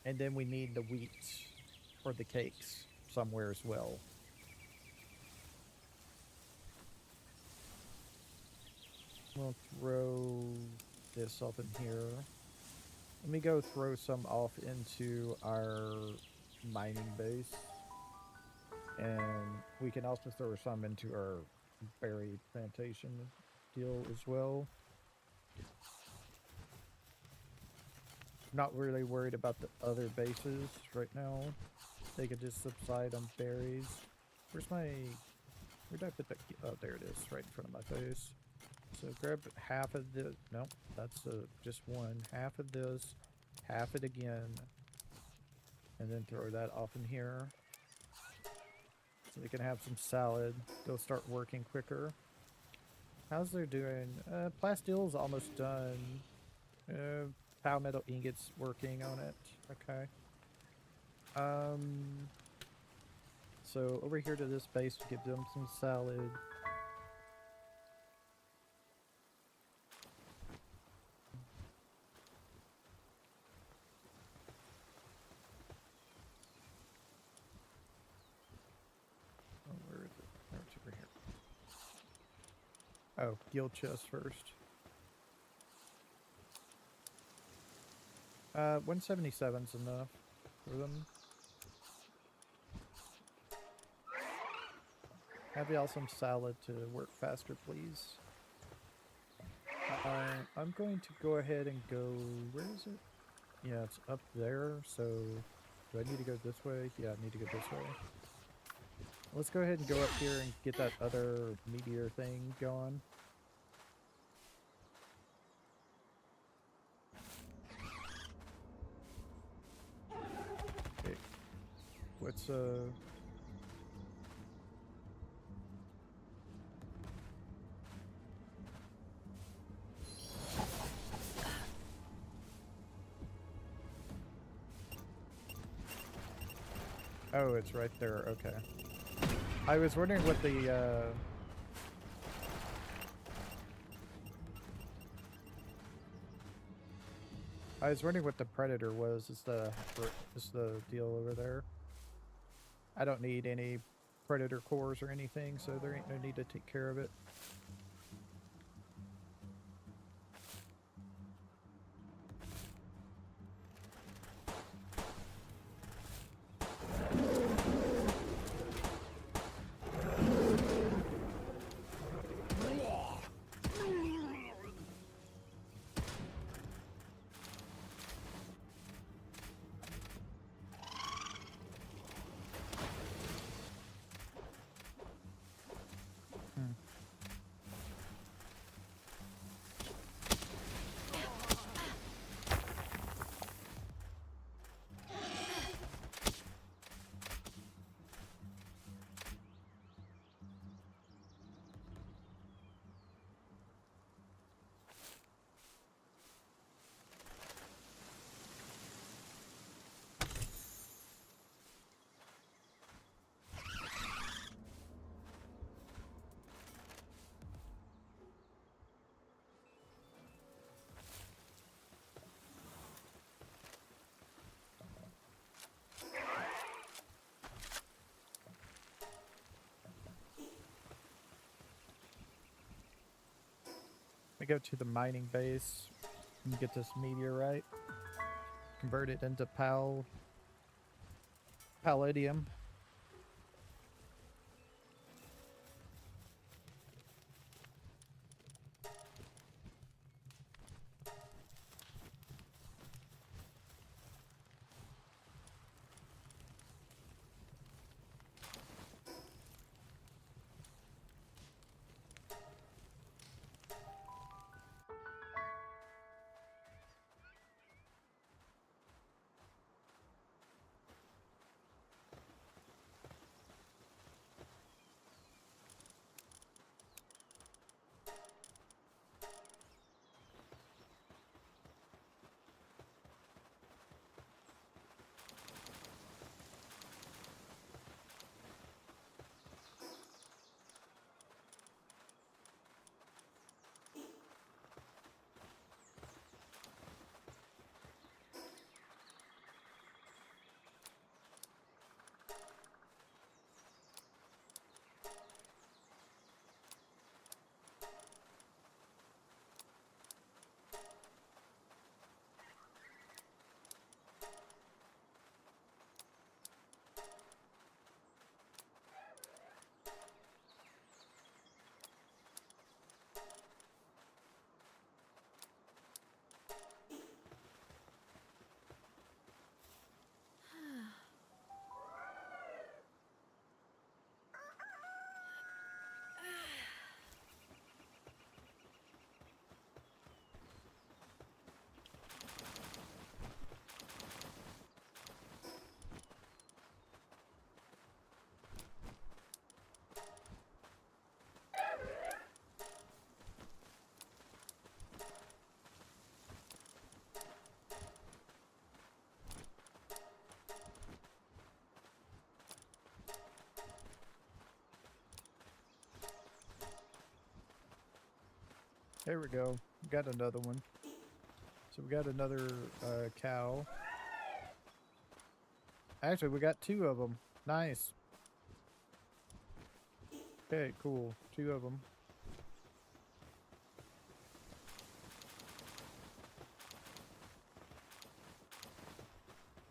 And then we need the wheat for the cakes somewhere as well. We'll throw this up in here. Let me go throw some off into our mining base. And we can also throw some into our berry plantation deal as well. Not really worried about the other bases right now. They could just subside on berries. Where'd I put that? Oh, there it is, right in front of my face. So grab half of the, no, that's just one. Half of this, half it again, and then throw that off in here. So they can have some salad. They'll start working quicker. How's there doing? Plastile's almost done. Pow metal ingots working on it. Okay. So over here to this base, give them some salad. Oh, where is it? Oh, it's over here. Oh, guild chest first. 177's enough for them. Have y'all some salad to work faster, please. I'm going to go ahead and go... Where is it? Yeah, it's up there, so... Do I need to go this way? Yeah, I need to go this way. Let's go ahead and go up here and get that other meteor thing going. Okay. What's, Oh, it's right there. Okay. I was wondering what the, I was wondering what the predator was. Is the deal over there? I don't need any predator cores or anything, so there ain't no need to take care of it. We go to the mining base and get this meteorite. Convert it into palladium. There we go. Got another one. So we got another cow. Actually, we got 2 of them. Nice. Okay, cool. 2 of them.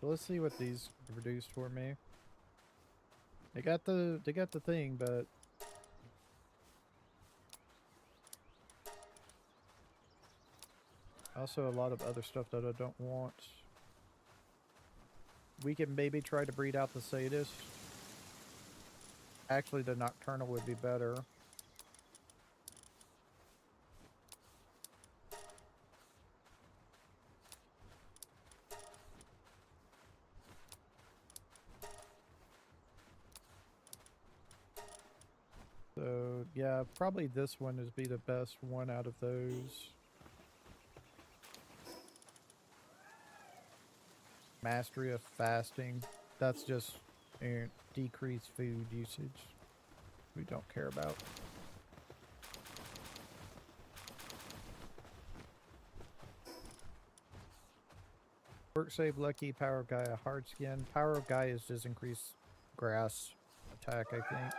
So let's see what these produced for me. They got the thing, but also a lot of other stuff that I don't want. We can maybe try to breed out the sadist. Actually, the nocturnal would be better. So, yeah, probably this one would be the best one out of those. Mastery of fasting. That's just decreased food usage. We don't care about. Work save lucky, power of Gaia, hard skin. Power of Gaia is just increased grass attack, I think.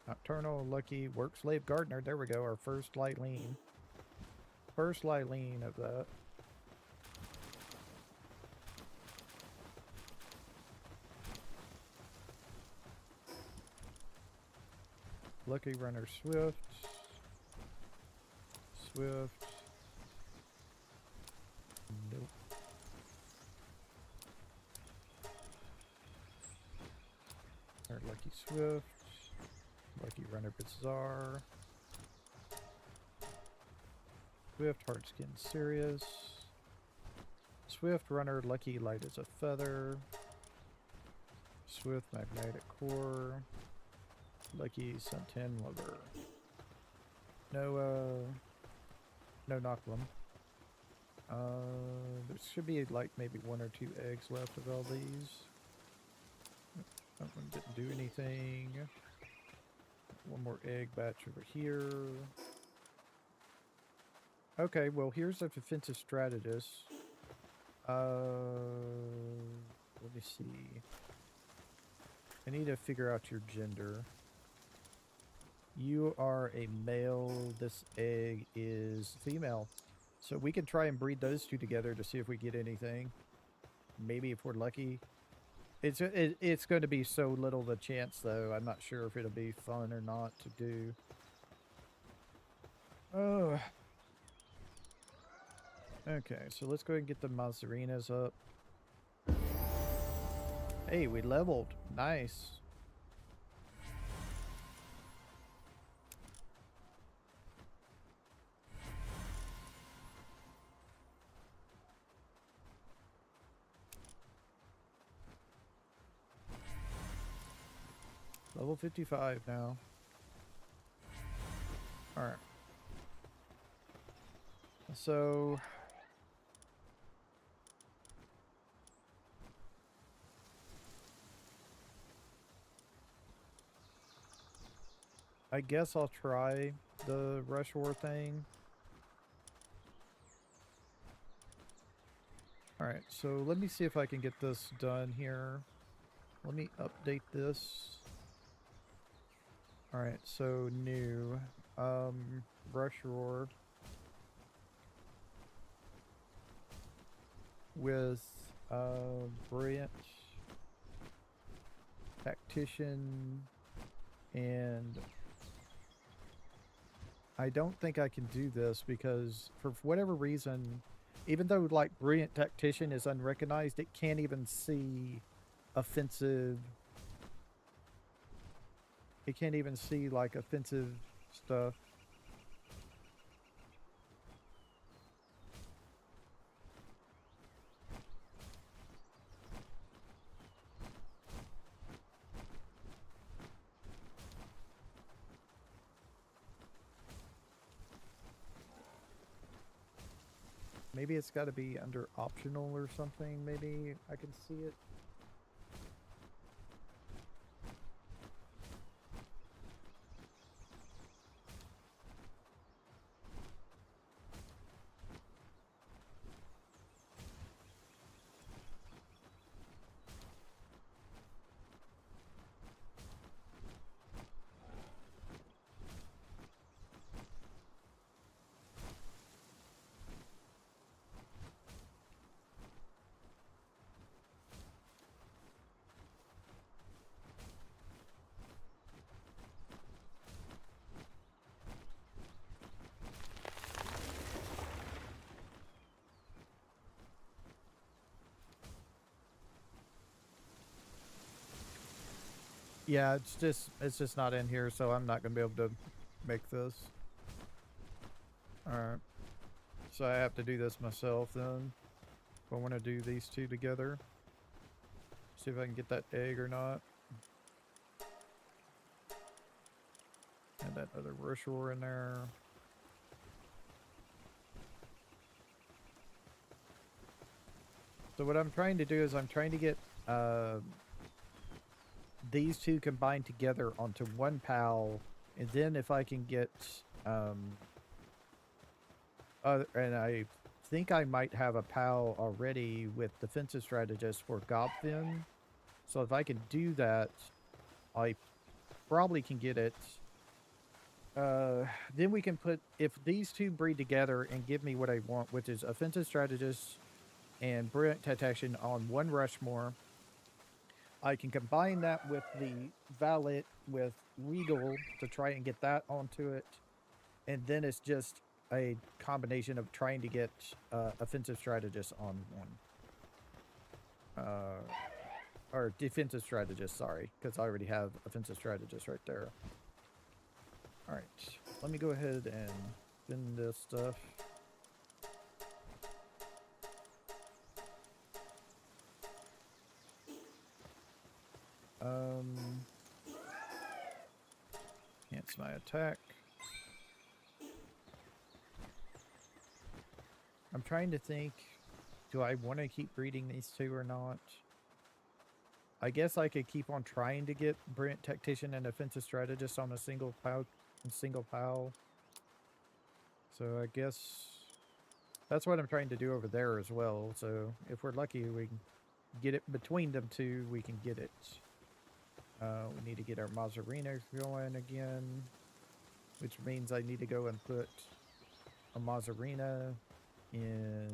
Nocturnal, lucky, work slave gardener. There we go, our first light lean. First light lean of that. Lucky runner swift. Swift. Nope. Our lucky swift. Lucky runner bizarre. Swift hard skin serious. Swift runner lucky light as a feather. Swift magnetic core. Lucky suntan lover. No Nocklum. There should be like maybe 1 or 2 eggs left of all these. That one didn't do anything. One more egg batch over here. Okay, well here's a defensive strategist. Let me see. I need to figure out your gender. You are a male. This egg is female. So we can try and breed those 2 together to see if we get anything. Maybe if we're lucky. It's going to be so little the chance, though. I'm not sure if it'll be fun or not to do. Oh. Okay, so let's go ahead and get the Mazarinas up. Hey, we leveled. Nice. Level 55 now. Alright. So... I guess I'll try the Rush War thing. Alright, so let me see if I can get this done here. Let me update this. Alright, so new. Rush Roar. With Brilliant Tactician, and I don't think I can do this because for whatever reason, even though like Brilliant Tactician is unrecognized, it can't even see offensive. It can't even see like offensive stuff. Maybe it's got to be under optional or something. Maybe I can see it. Yeah, it's just not in here, so I'm not gonna be able to make this. All right, so I have to do this myself then. If I want to do these two together, see if I can get that egg or not. And that other rochor in there. So what I'm trying to do is I'm trying to get these two combined together onto one pal, and then if I can get and I think I might have a pal already with defensive strategist for Gobfin. So if I can do that, I probably can get it. Then we can put, if these two breed together and give me what I want, which is offensive strategist and brilliant detection on one Rushmore, I can combine that with the Valet with Regal to try and get that onto it. And then it's just a combination of trying to get offensive strategist on one. Or defensive strategist, sorry, because I already have offensive strategist right there. All right, let me go ahead and spin this stuff. Cancel my attack. I'm trying to think, do I want to keep breeding these two or not? I guess I could keep on trying to get Brilliant Tactician and Offensive Strategist on a single pal. So I guess that's what I'm trying to do over there as well. So if we're lucky, we can get it between them two. We can get it. We need to get our Mazzarina going again, which means I need to go and put a Mazzarina in.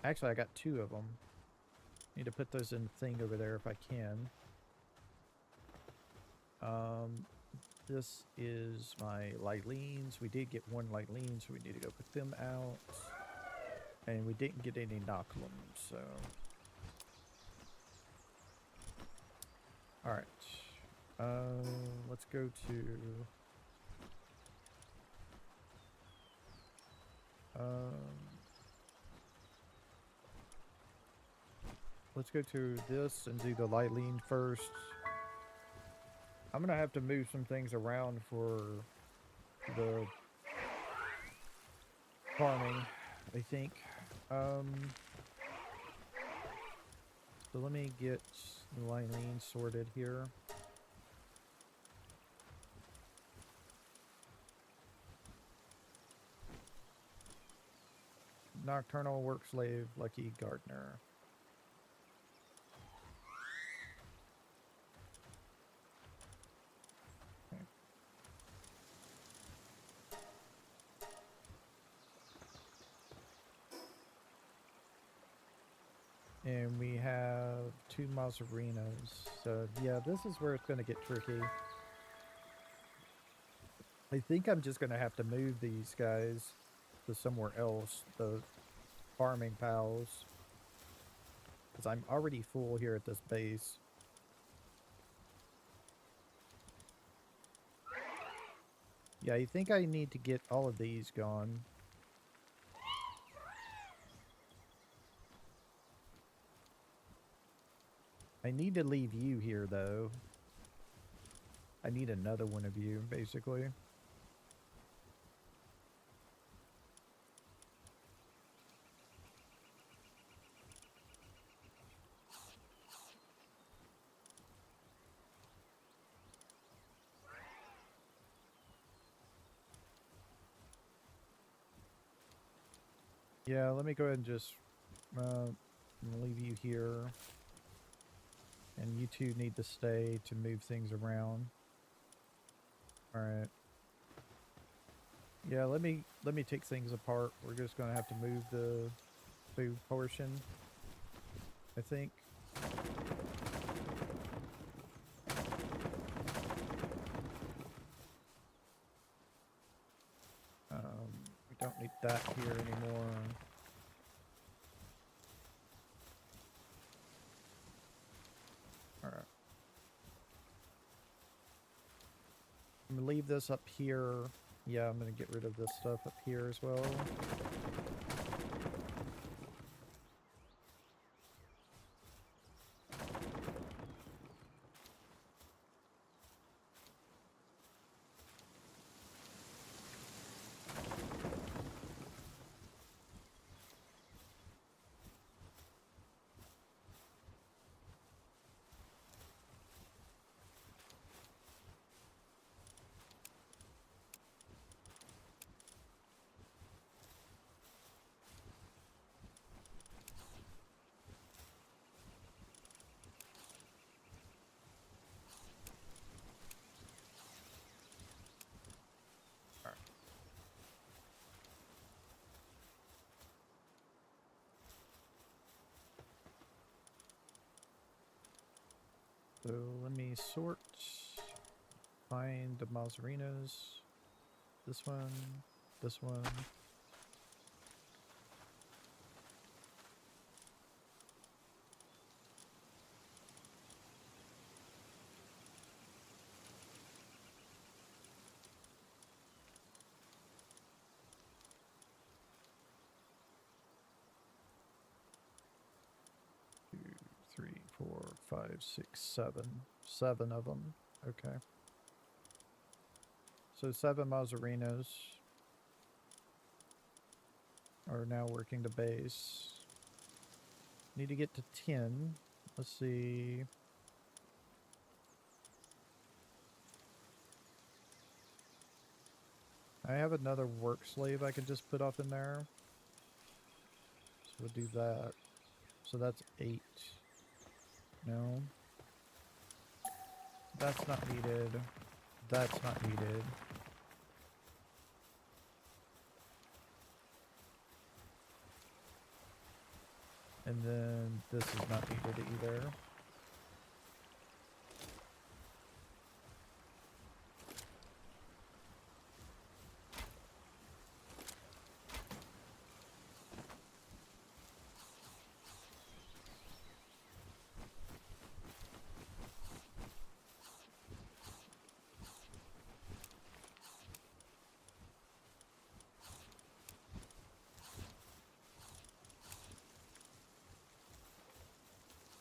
Actually, I got two of them. Need to put those in the thing over there if I can. This is my Lylines. We did get one Lyline, so we need to go put them out. And we didn't get any Knocklums, so. Alright. Let's go to... let's go to this and do the Lyline first. I'm gonna have to move some things around for the farming, I think. So let me get the Lyline sorted here. Nocturnal Work Slave, Lucky Gardener. Okay. And we have two Mazzarinas. So yeah, this is where it's going to get tricky. I think I'm just going to have to move these guys to somewhere else, the farming pals, because I'm already full here at this base. Yeah, I think I need to get all of these gone. I need to leave you here, though. I need another one of you, basically. Yeah, let me go ahead and just leave you here. And you two need to stay to move things around. Alright. Yeah, let me take things apart. We're just gonna have to move the food portion, I think. We don't need that here anymore. Alright. I'm gonna leave this up here. Yeah, I'm gonna get rid of this stuff up here as well. So let me sort, find the Mazzarinas. This one, this one. Two, three, four, five, six, seven. 7 of them. Okay. So 7 Mazzarinas are now working the base. Need to get to 10. Let's see. I have another work slave I can just put up in there. So we'll do that. So that's 8. No. That's not needed. That's not needed. And then this is not needed either.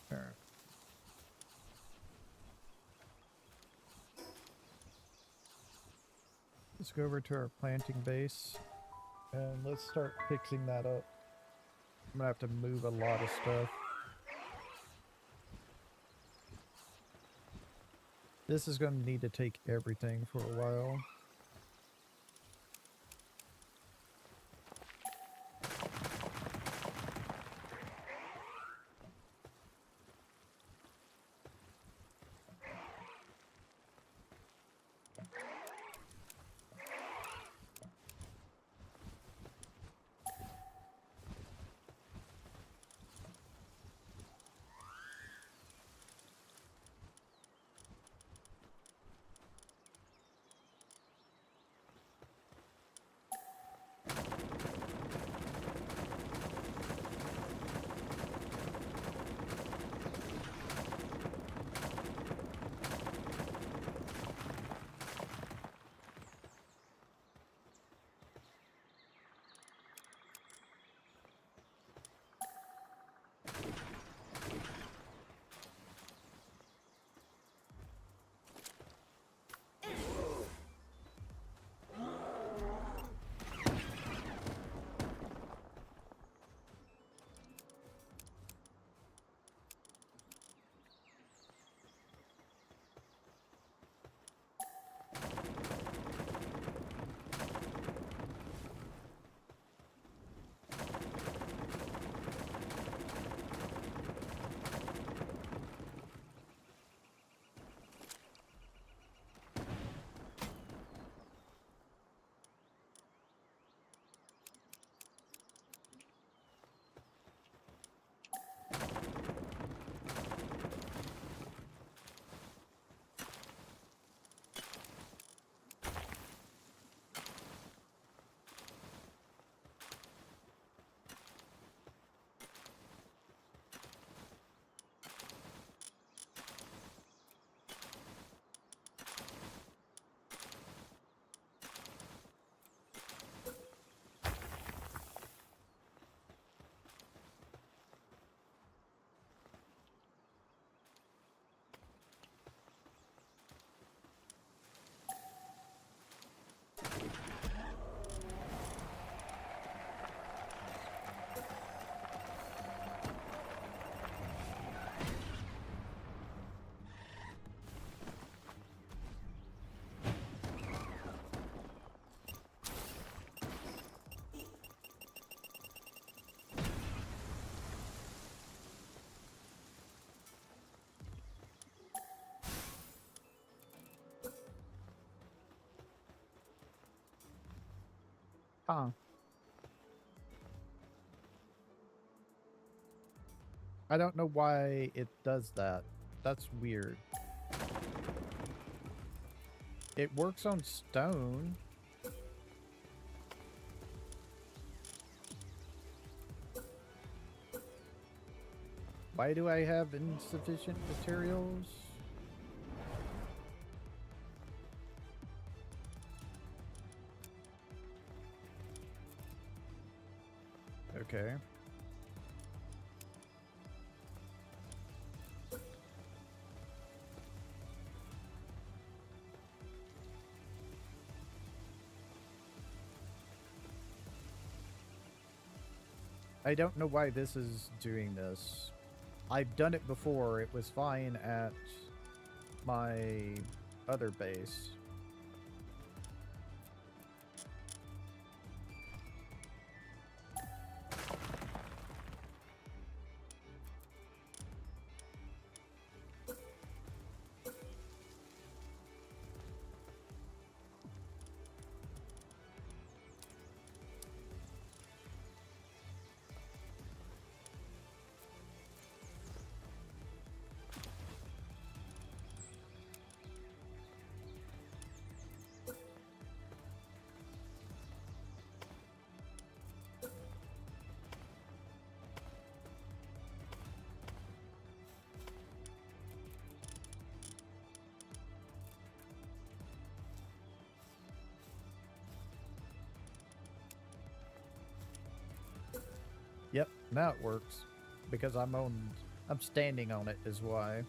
Alright. Let's go over to our planting base and let's start fixing that up. I'm gonna have to move a lot of stuff. This is gonna need to take everything for a while. Huh. I don't know why it does that. That's weird. It works on stone. Why do I have insufficient materials? Okay. I don't know why this is doing this. I've done it before. It was fine at my other base. Yep, now it works. Because I'm standing on it is why.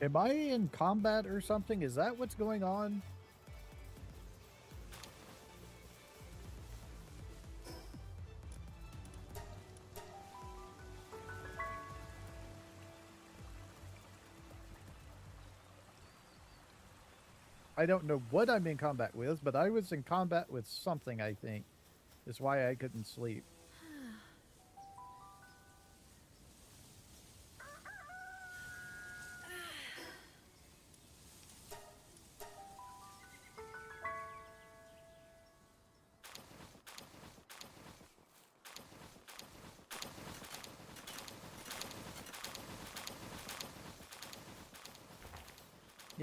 Am I in combat or something? Is that what's going on? I don't know what I'm in combat with, but I was in combat with something, I think. Is why I couldn't sleep.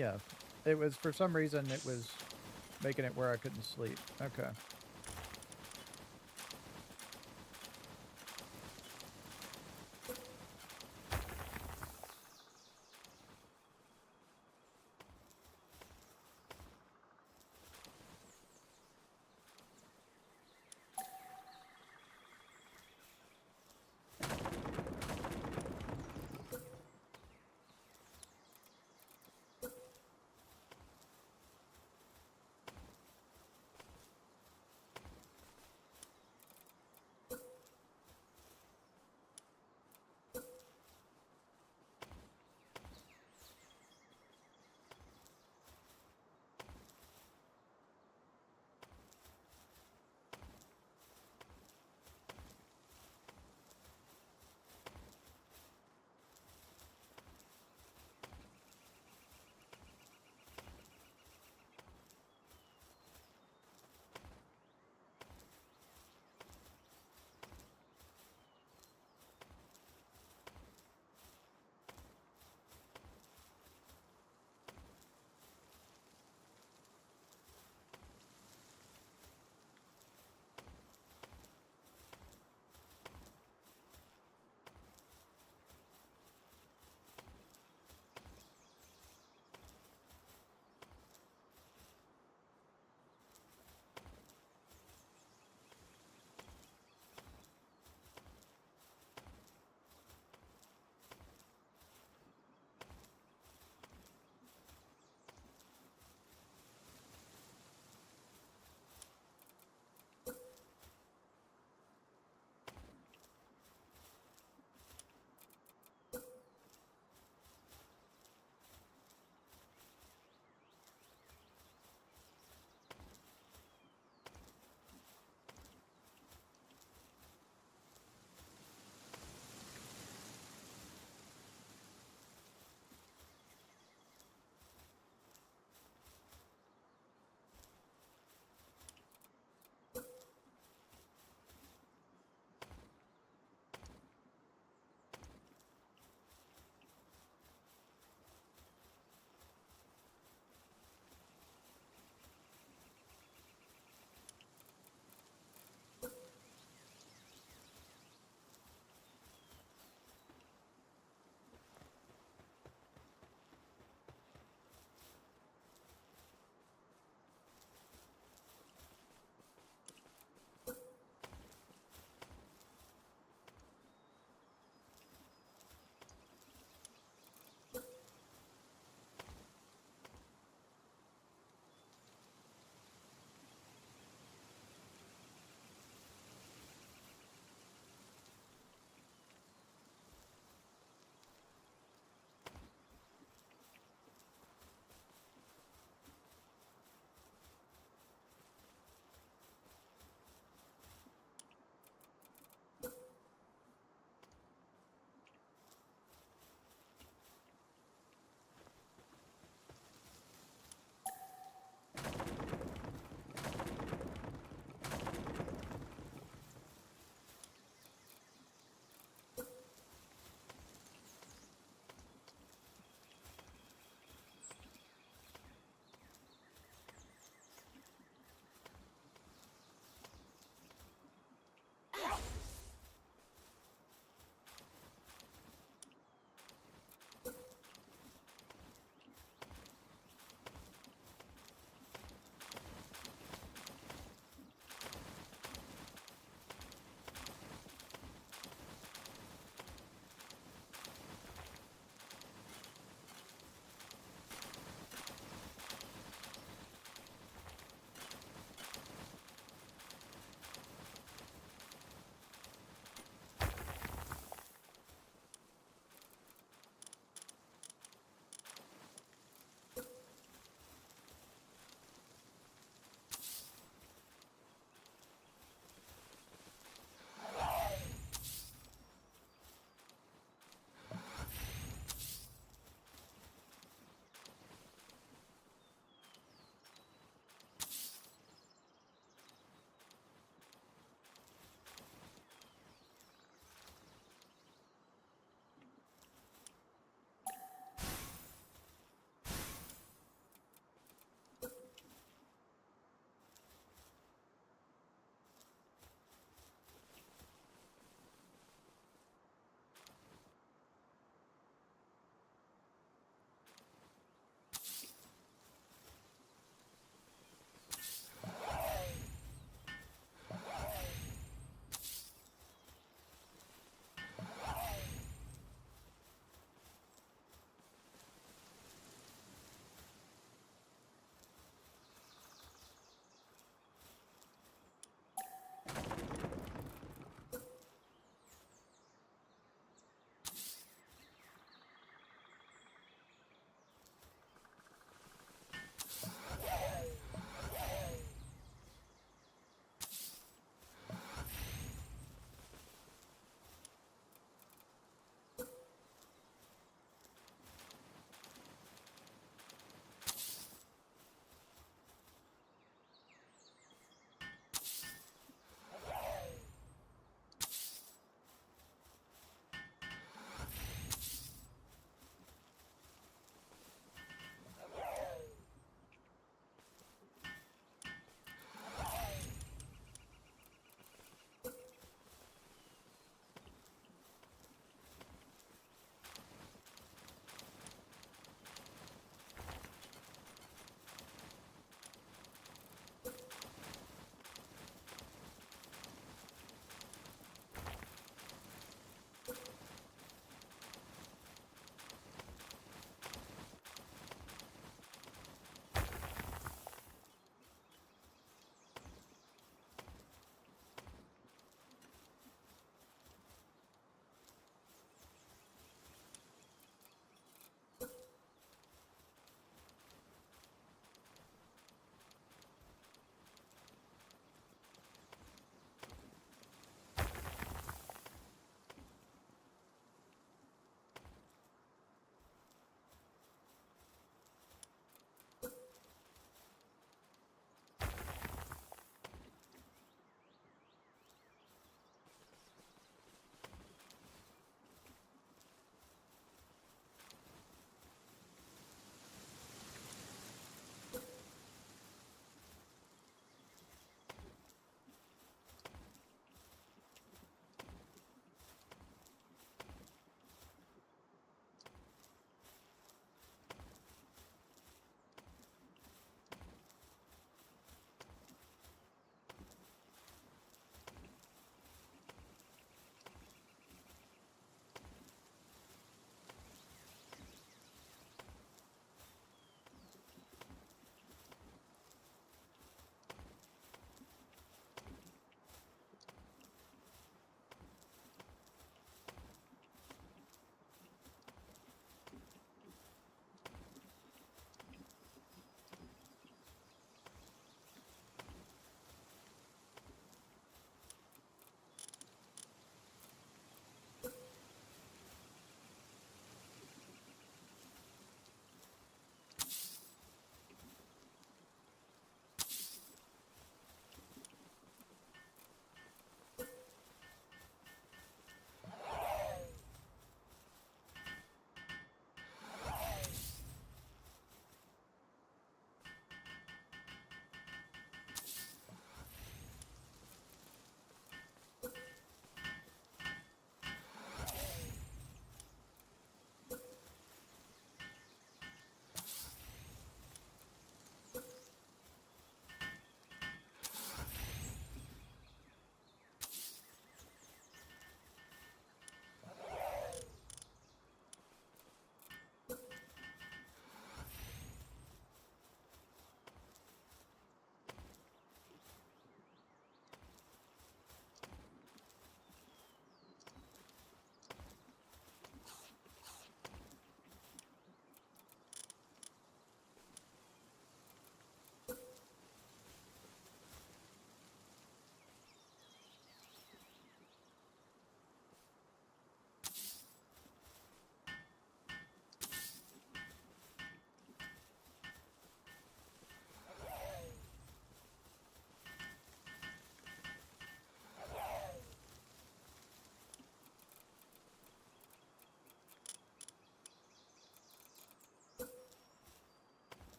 Yeah, it was, for some reason, it was making it where I couldn't sleep. Okay.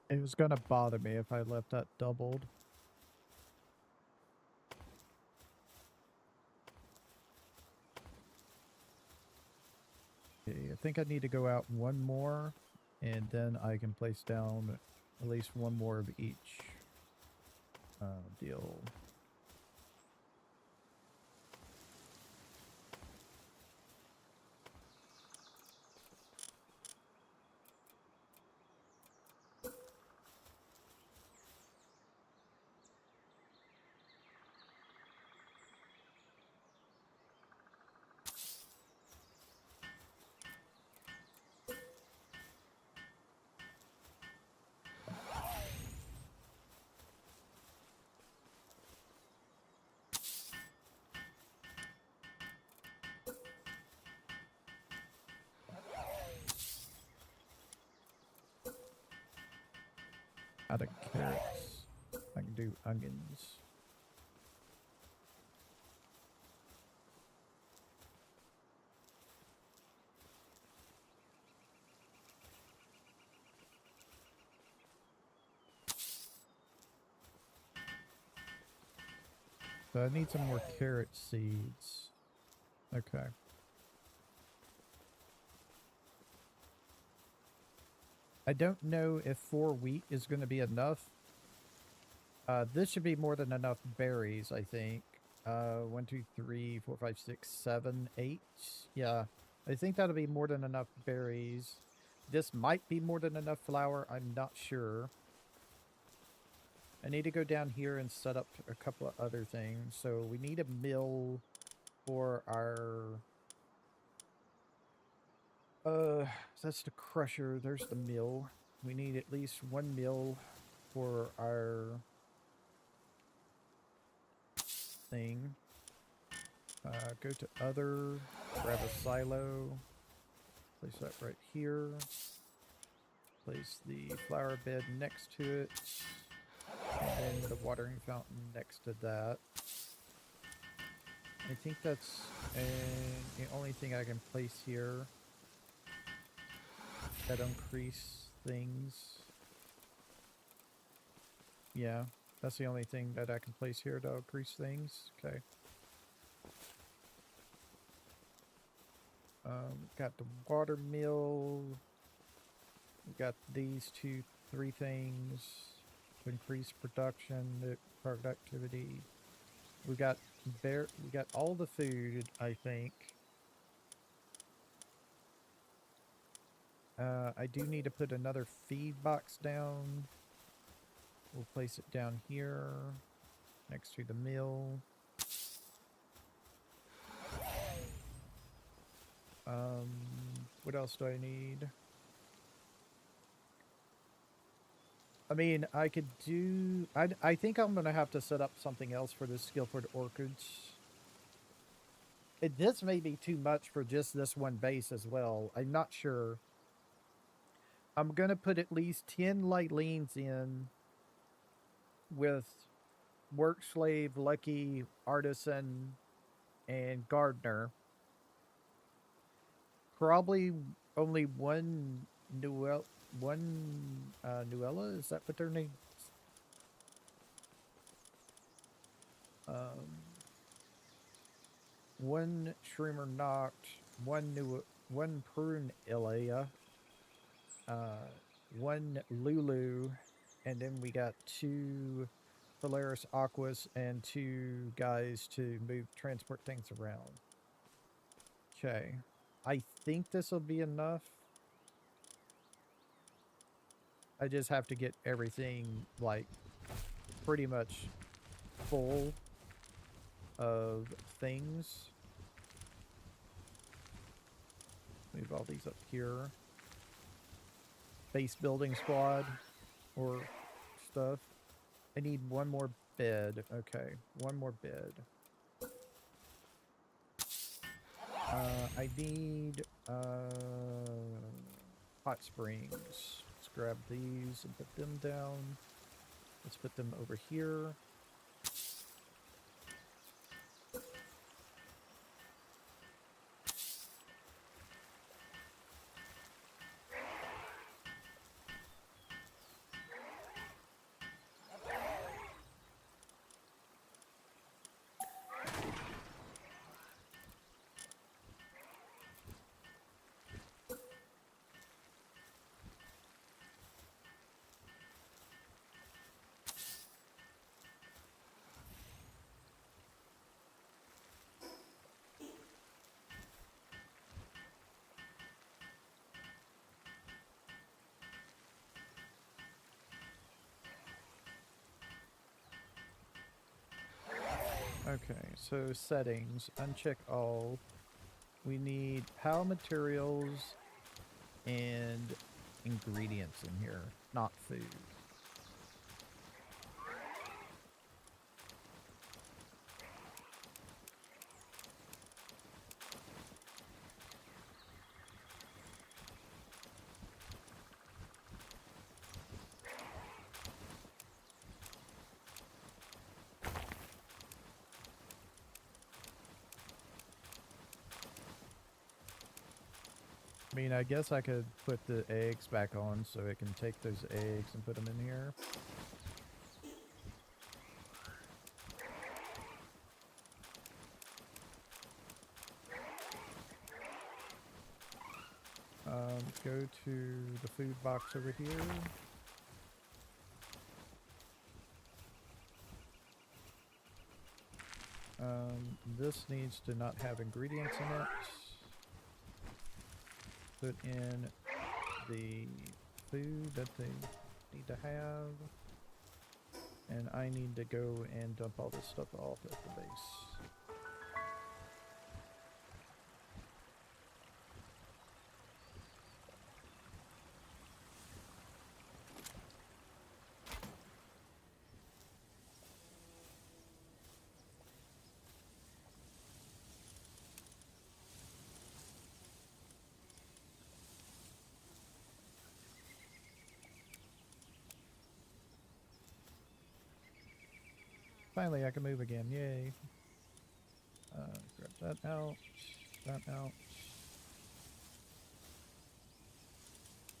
It was gonna bother me if I left that doubled. Okay, I think I need to go out one more, and then I can place down at least one more of each deal. Out of carrots, I can do onions. So I need some more carrot seeds. Okay. I don't know if 4 wheat is going to be enough. This should be more than enough berries, I think. 1, 2, 3, 4, 5, 6, 7, 8. Yeah, I think that'll be more than enough berries. This might be more than enough flour. I'm not sure. I need to go down here and set up a couple of other things. So we need a mill for our... that's the crusher. There's the mill. We need at least one mill for our thing. Go to other, grab a silo, place that right here, place the flower bed next to it, and then the watering fountain next to that. I think that's the only thing I can place here that increase things. Yeah, that's the only thing that I can place here to increase things. Okay. Got the water mill. We got these 2, 3 things to increase production, productivity. We got all the food, I think. I do need to put another feed box down. We'll place it down here next to the mill. What else do I need? I mean, I could do... I think I'm going to have to set up something else for this skill for the orchids. This may be too much for just this one base as well. I'm not sure. I'm going to put at least 10 Lylines in with work slave, lucky, artisan, and gardener. Probably only one Nuella, is that what their name is? One Shroomer Noct, one Prune Ilia, one Lulu, and then we got 2 Polaris Aquas and 2 guys to transport things around. Okay. I think this will be enough. I just have to get everything, like, pretty much full of things. Move all these up here. Base building squad or stuff. I need one more bed. Okay, one more bed. I need hot springs. Let's grab these and put them down. Let's put them over here. Okay, so settings, uncheck all. We need PAL materials and ingredients in here, not food. I mean, I guess I could put the eggs back on so it can take those eggs and put them in here. Go to the food box over here. This needs to not have ingredients in it. Put in the food that they need to have. And I need to go and dump all this stuff off at the base. Finally, I can move again. Yay. Grab that out. That out.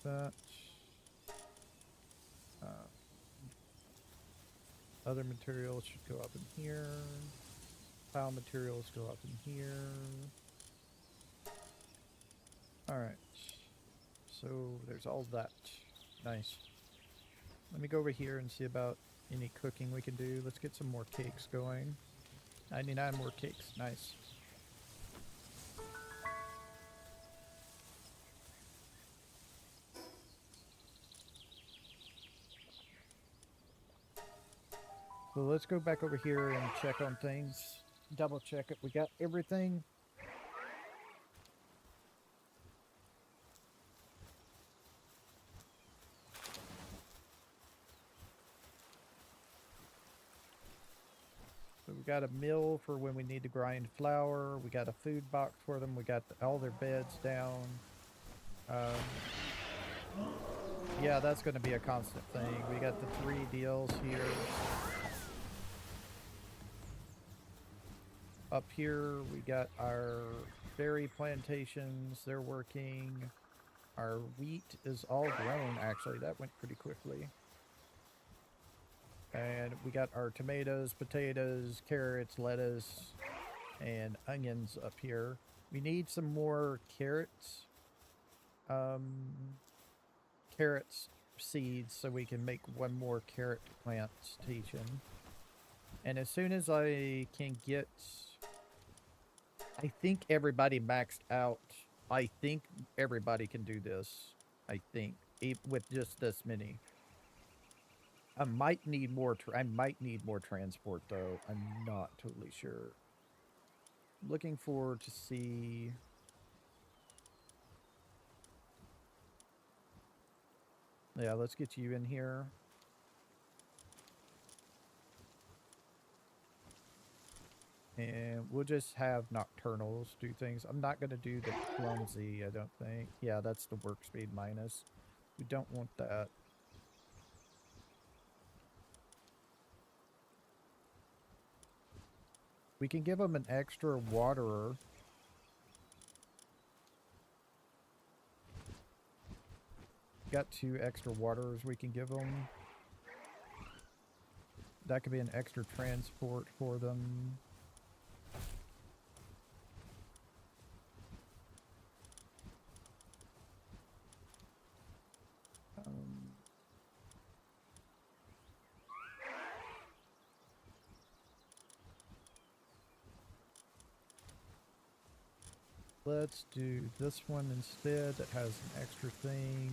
That. Other materials should go up in here. File materials go up in here. Alright. So there's all that. Nice. Let me go over here and see about any cooking we can do. Let's get some more cakes going. 99 more cakes. Nice. So let's go back over here and check on things. Double check it. We got everything. So we got a mill for when we need to grind flour. We got a food box for them. We got all their beds down. Yeah, that's going to be a constant thing. We got the 3 deals here. Up here, we got our berry plantations. They're working. Our wheat is all grown, actually. That went pretty quickly. And we got our tomatoes, potatoes, carrots, lettuce, and onions up here. We need some more carrots. Carrots seeds so we can make one more carrot plantation. And as soon as I can get... I think everybody maxed out. I think everybody can do this. I think. With just this many. I might need more transport though. I'm not totally sure. Looking forward to see. Yeah, let's get you in here. And we'll just have nocturnals do things. I'm not going to do the clumsy, I don't think. Yeah, that's the work speed minus. We don't want that. We can give them an extra waterer. Got 2 extra waterers we can give them. That could be an extra transport for them. Let's do this one instead that has an extra thing.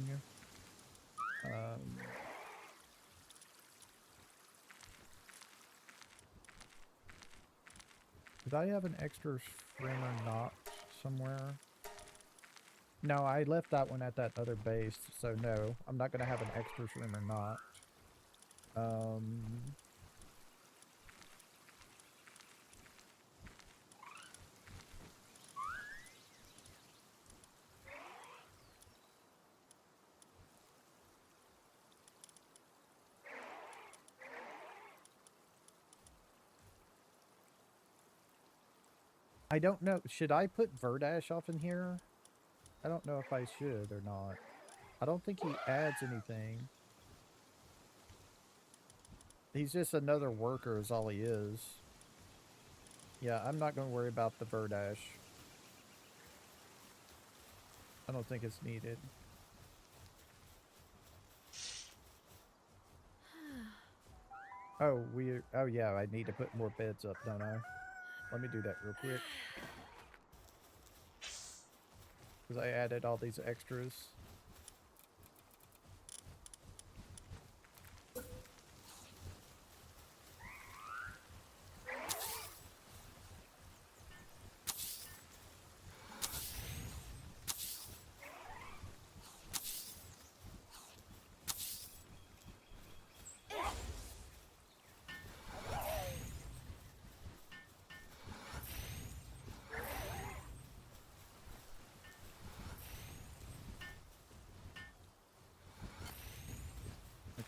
Did I have an extra shrimmer knot somewhere? No, I left that one at that other base, so no, I'm not gonna have an extra shrimmer knot. I don't know. Should I put Verdash off in here? I don't know if I should or not. I don't think he adds anything. He's just another worker is all he is. Yeah, I'm not going to worry about the Verdash. I don't think it's needed. Oh yeah, I need to put more beds up, don't I? Let me do that real quick. Because I added all these extras.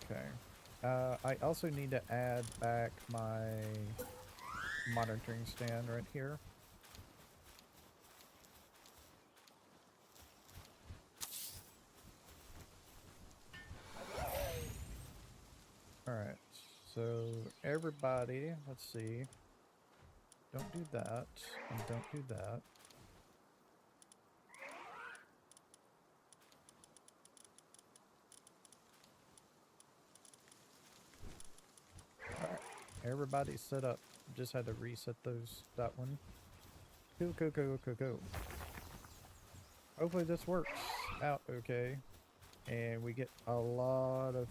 Okay. I also need to add back my monitoring stand right here. Alright, so everybody, let's see. Don't do that, and don't do that. Alright, everybody's set up. Just had to reset that one. Cool. Hopefully this works out okay. And we get a lot of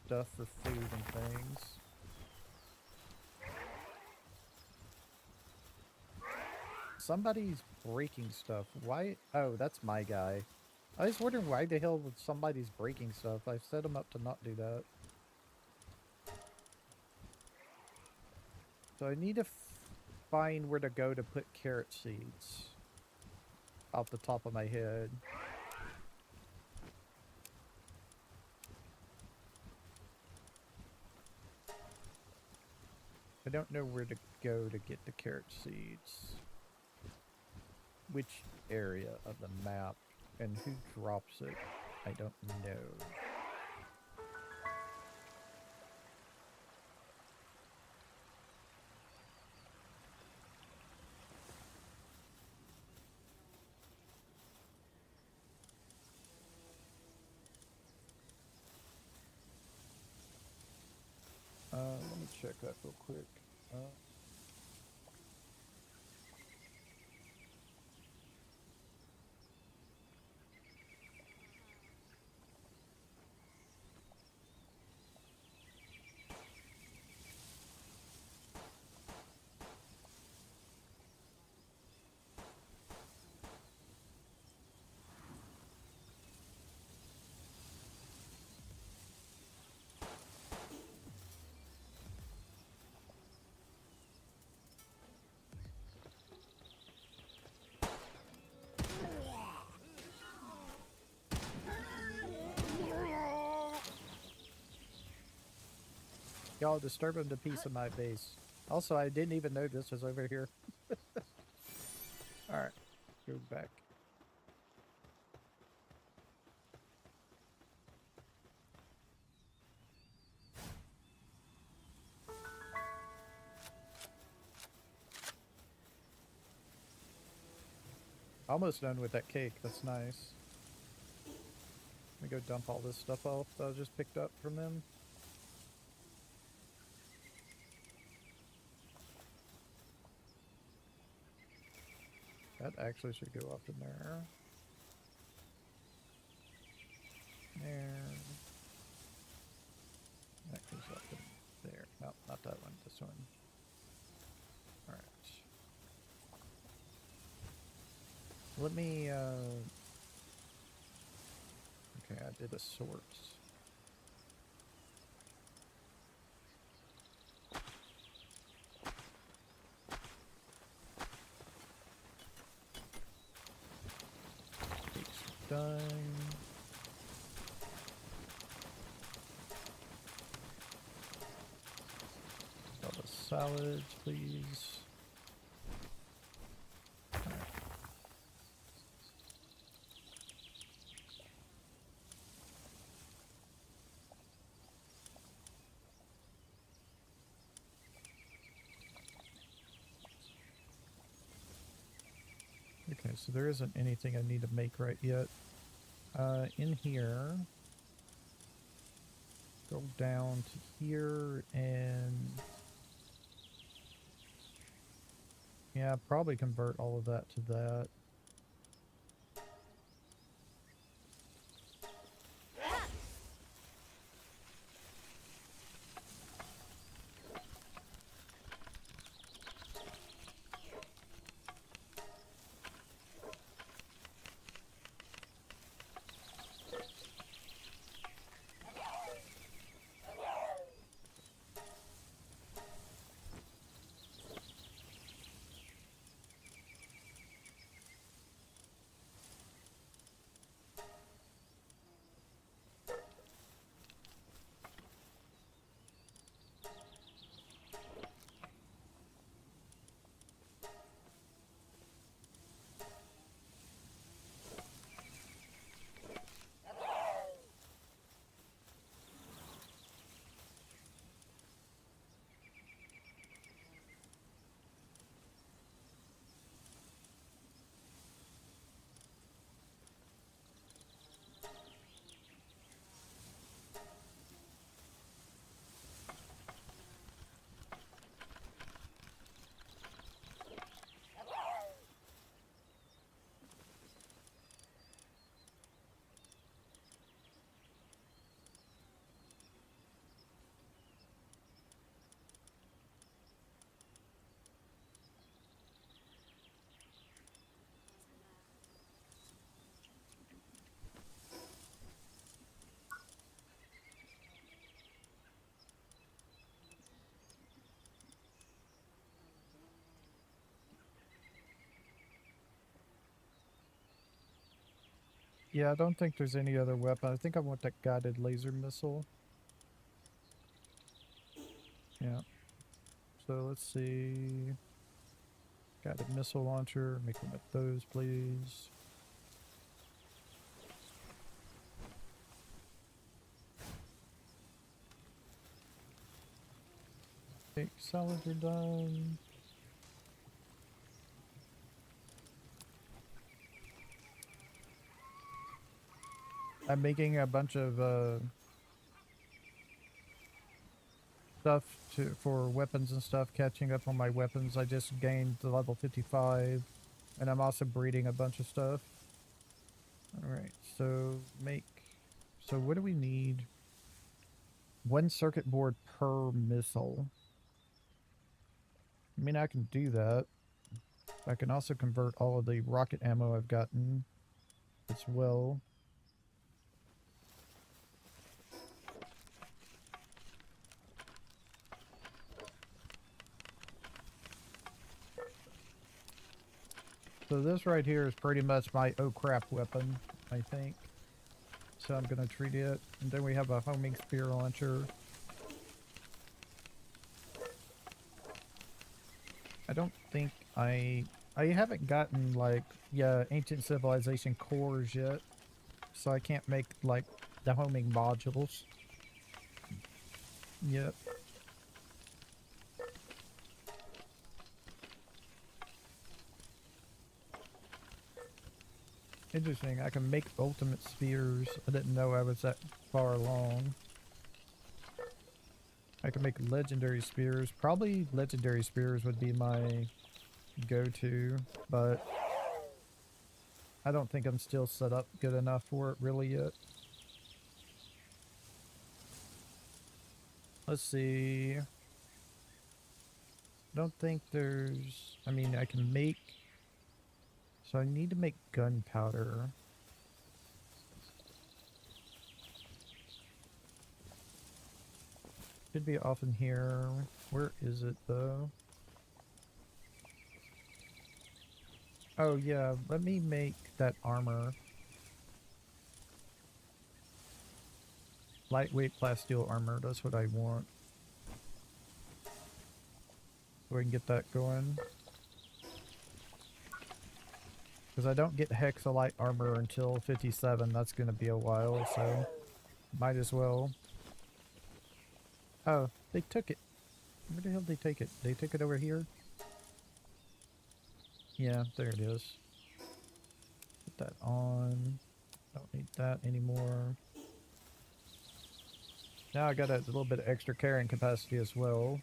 stuff for food and things. Somebody's breaking stuff. Why? Oh, that's my guy. I was wondering why the hell would somebody's breaking stuff. I set him up to not do that. So I need to find where to go to put carrot seeds. Off the top of my head. I don't know where to go to get the carrot seeds. Which area of the map and who drops it, I don't know. Let me check that real quick. Y'all disturbing the piece of my base. Also, I didn't even know this was over here. Alright, go back. Almost done with that cake. That's nice. Let me go dump all this stuff off that I just picked up from them. That actually should go up in there. There. That goes up in there. No, not that one. This one. Alright. let me, okay, I did a sorts. Done. All the salads, please. Okay, so there isn't anything I need to make right yet. In here, go down to here and yeah, probably convert all of that to that. Yeah, I don't think there's any other weapon. I think I want that guided laser missile. Yeah. So let's see. Guided missile launcher. Make one of those, please. Okay, salads are done. I'm making a bunch of stuff for weapons and stuff, catching up on my weapons. I just gained the level 55, and I'm also breeding a bunch of stuff. Alright, so so what do we need? One circuit board per missile. I mean, I can do that. I can also convert all of the rocket ammo I've gotten as well. So this right here is pretty much my oh crap weapon, I think. So I'm going to treat it. And then we have a homing spear launcher. I don't think I haven't gotten like, yeah, ancient civilization cores yet. So I can't make like the homing modules. Yep. Interesting. I can make ultimate spears. I didn't know I was that far along. I can make legendary spears. Probably legendary spears would be my go-to, but I don't think I'm still set up good enough for it really yet. Let's see. I don't think there's... I mean, I can make... So I need to make gunpowder. Should be off in here. Where is it though? Oh yeah, let me make that armor. Lightweight plasteel armor, that's what I want. So we can get that going. Because I don't get hexalite armor until 57, that's going to be a while, so might as well. Oh, they took it. Where the hell did they take it? They took it over here? Yeah, there it is. Put that on. Don't need that anymore. Now I got a little bit of extra carrying capacity as well.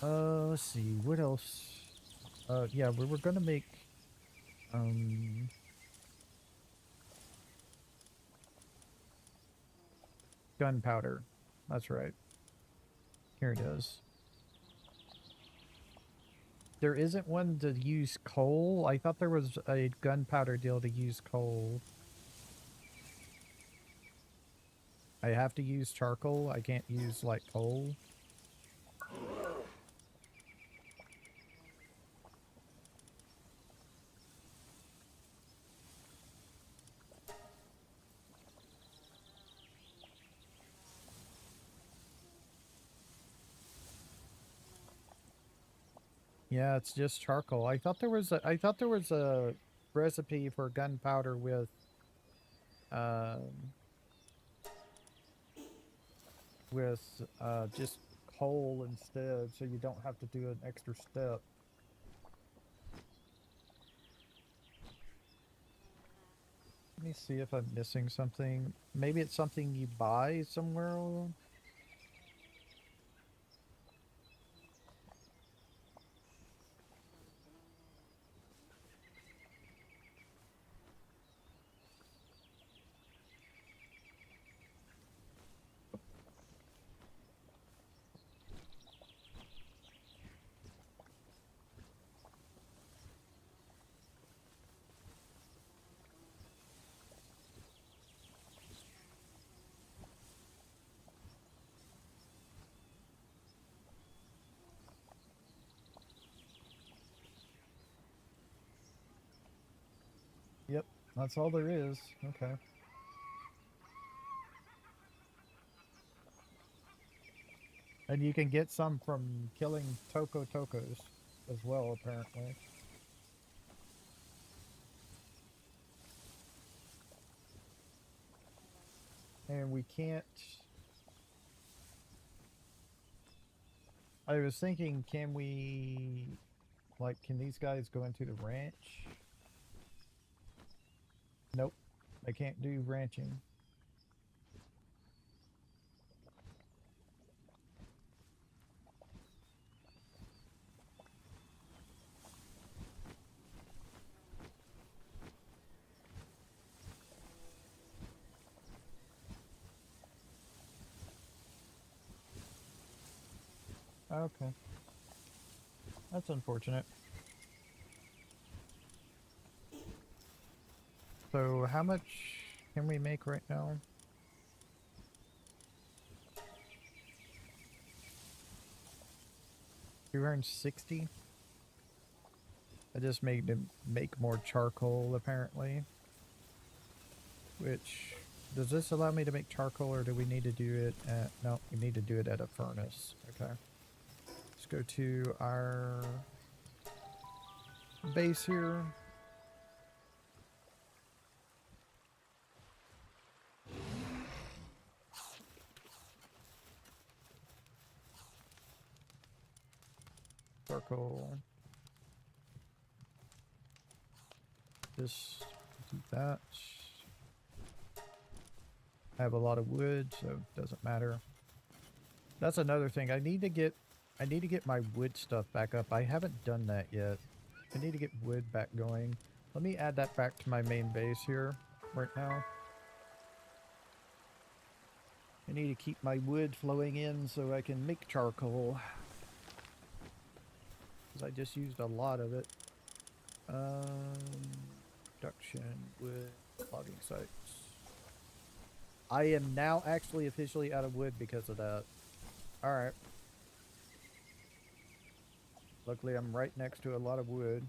Let's see, what else? Yeah, we were gonna make, gunpowder. That's right. Here it is. There isn't one to use coal. I thought there was a gunpowder deal to use coal. I have to use charcoal. I can't use, like, coal. Yeah, it's just charcoal. I thought there was a recipe for gunpowder with um just coal instead, so you don't have to do an extra step. Let me see if I'm missing something. Maybe it's something you buy somewhere. Yep, that's all there is. Okay. And you can get some from killing tokos as well, apparently. And we can't... I was thinking, can we... Like, can these guys go into the ranch? Nope. They can't do ranching. Okay. That's unfortunate. So how much can we make right now? 260? I just made to make more charcoal, apparently. Which, does this allow me to make charcoal, or do we need to do it at... No, we need to do it at a furnace. Okay. Let's go to our base here. Charcoal. Just do that. I have a lot of wood, so it doesn't matter. That's another thing. I need to get my wood stuff back up. I haven't done that yet. I need to get wood back going. Let me add that back to my main base here right now. I need to keep my wood flowing in so I can make charcoal. Because I just used a lot of it. Production with logging sites. I am now actually officially out of wood because of that. Alright. Luckily, I'm right next to a lot of wood.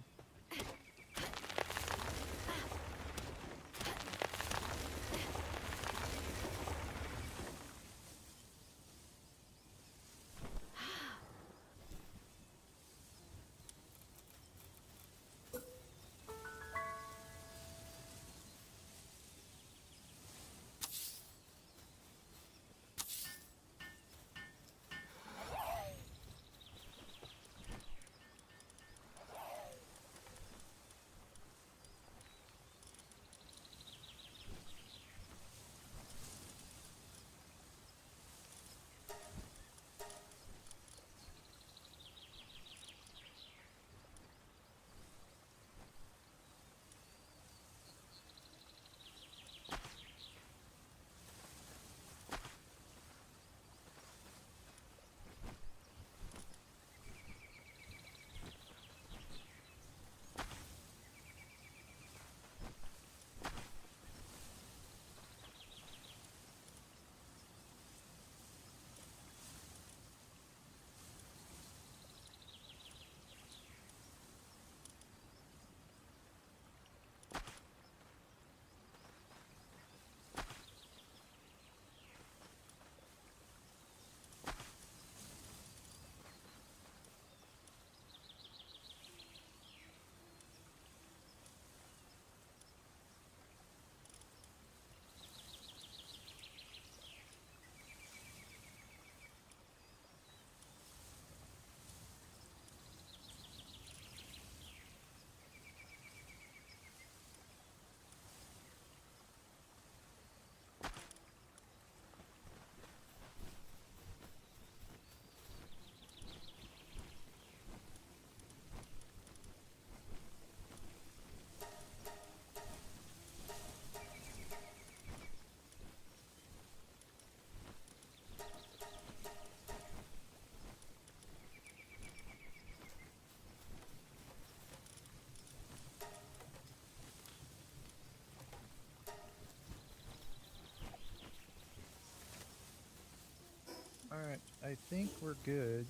Alright, I think we're good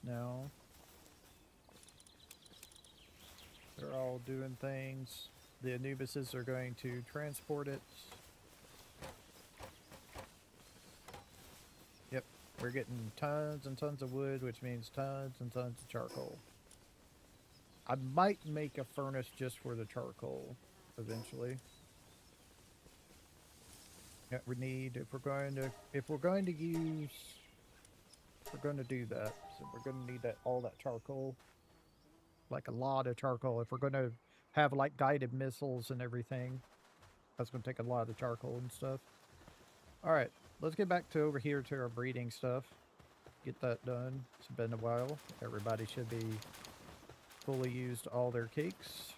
now. They're all doing things. The Anubises are going to transport it. Yep, we're getting tons and tons of wood, which means tons and tons of charcoal. I might make a furnace just for the charcoal eventually. Yeah, we need, if we're going to do that. So we're going to need all that charcoal. Like a lot of charcoal. If we're going to have like guided missiles and everything, that's going to take a lot of charcoal and stuff. All right, let's get back to over here to our breeding stuff. Get that done. It's been a while. Everybody should be fully used all their cakes.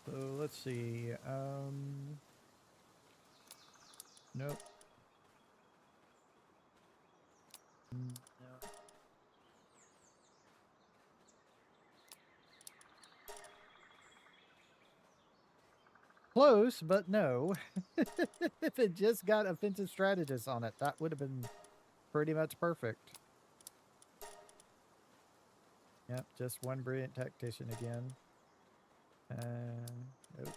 So let's see. Nope. No. Close, but no. If it just got offensive strategist on it, that would have been pretty much perfect. Yep, just one brilliant tactician again. Nope.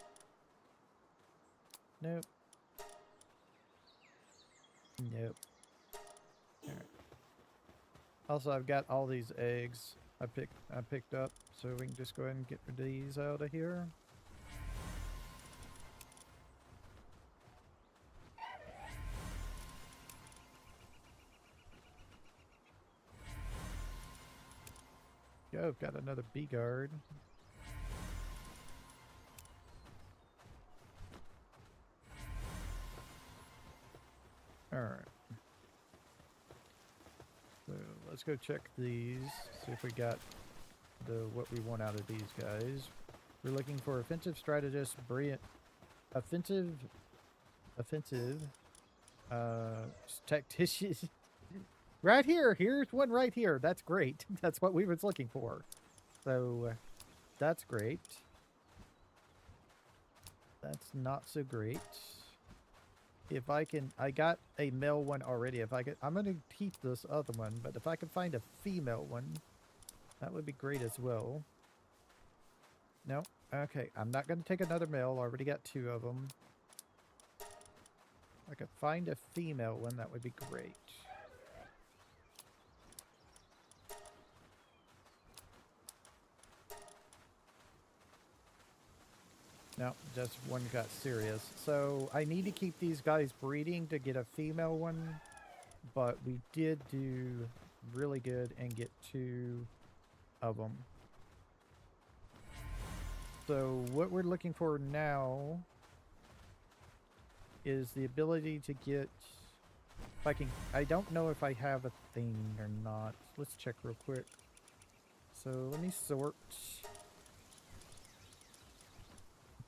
Nope. Nope. All right. Also, I've got all these eggs I picked up, so we can just go ahead and get these out of here. Yeah, I've got another bee guard. Alright. So let's go check these, see if we got what we want out of these guys. We're looking for offensive strategist, brilliant, offensive, tactician. Right here, here's one right here. That's great. That's what we was looking for. So That's great. That's not so great. If I can, I got a male one already. If I could, I'm going to keep this other one, but if I can find a female one, that would be great as well. No, okay, I'm not going to take another male. I already got 2 of them. If I could find a female one, that would be great. No, just one got serious. So I need to keep these guys breeding to get a female one, but we did do really good and get 2 of them. So what we're looking for now is the ability to get, if I can, I don't know if I have a thing or not. Let's check real quick. So let me sort.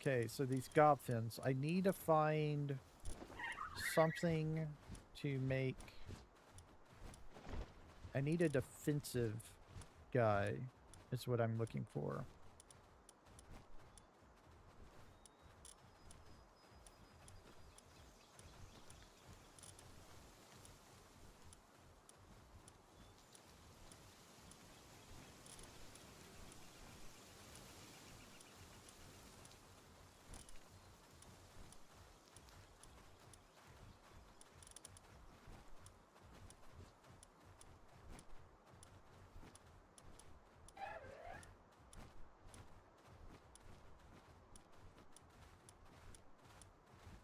Okay, so these gobfins, I need to find something to make. I need a defensive guy is what I'm looking for.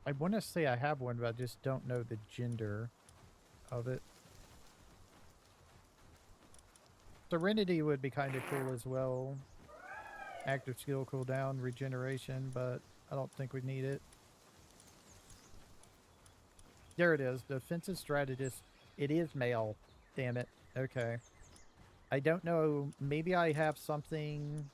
I want to say I have one, but I just don't know the gender of it. Serenity would be kind of cool as well. Active skill cooldown, regeneration, but I don't think we need it. There it is. Defensive strategist. It is male. Damn it. Okay. I don't know. Maybe I have something.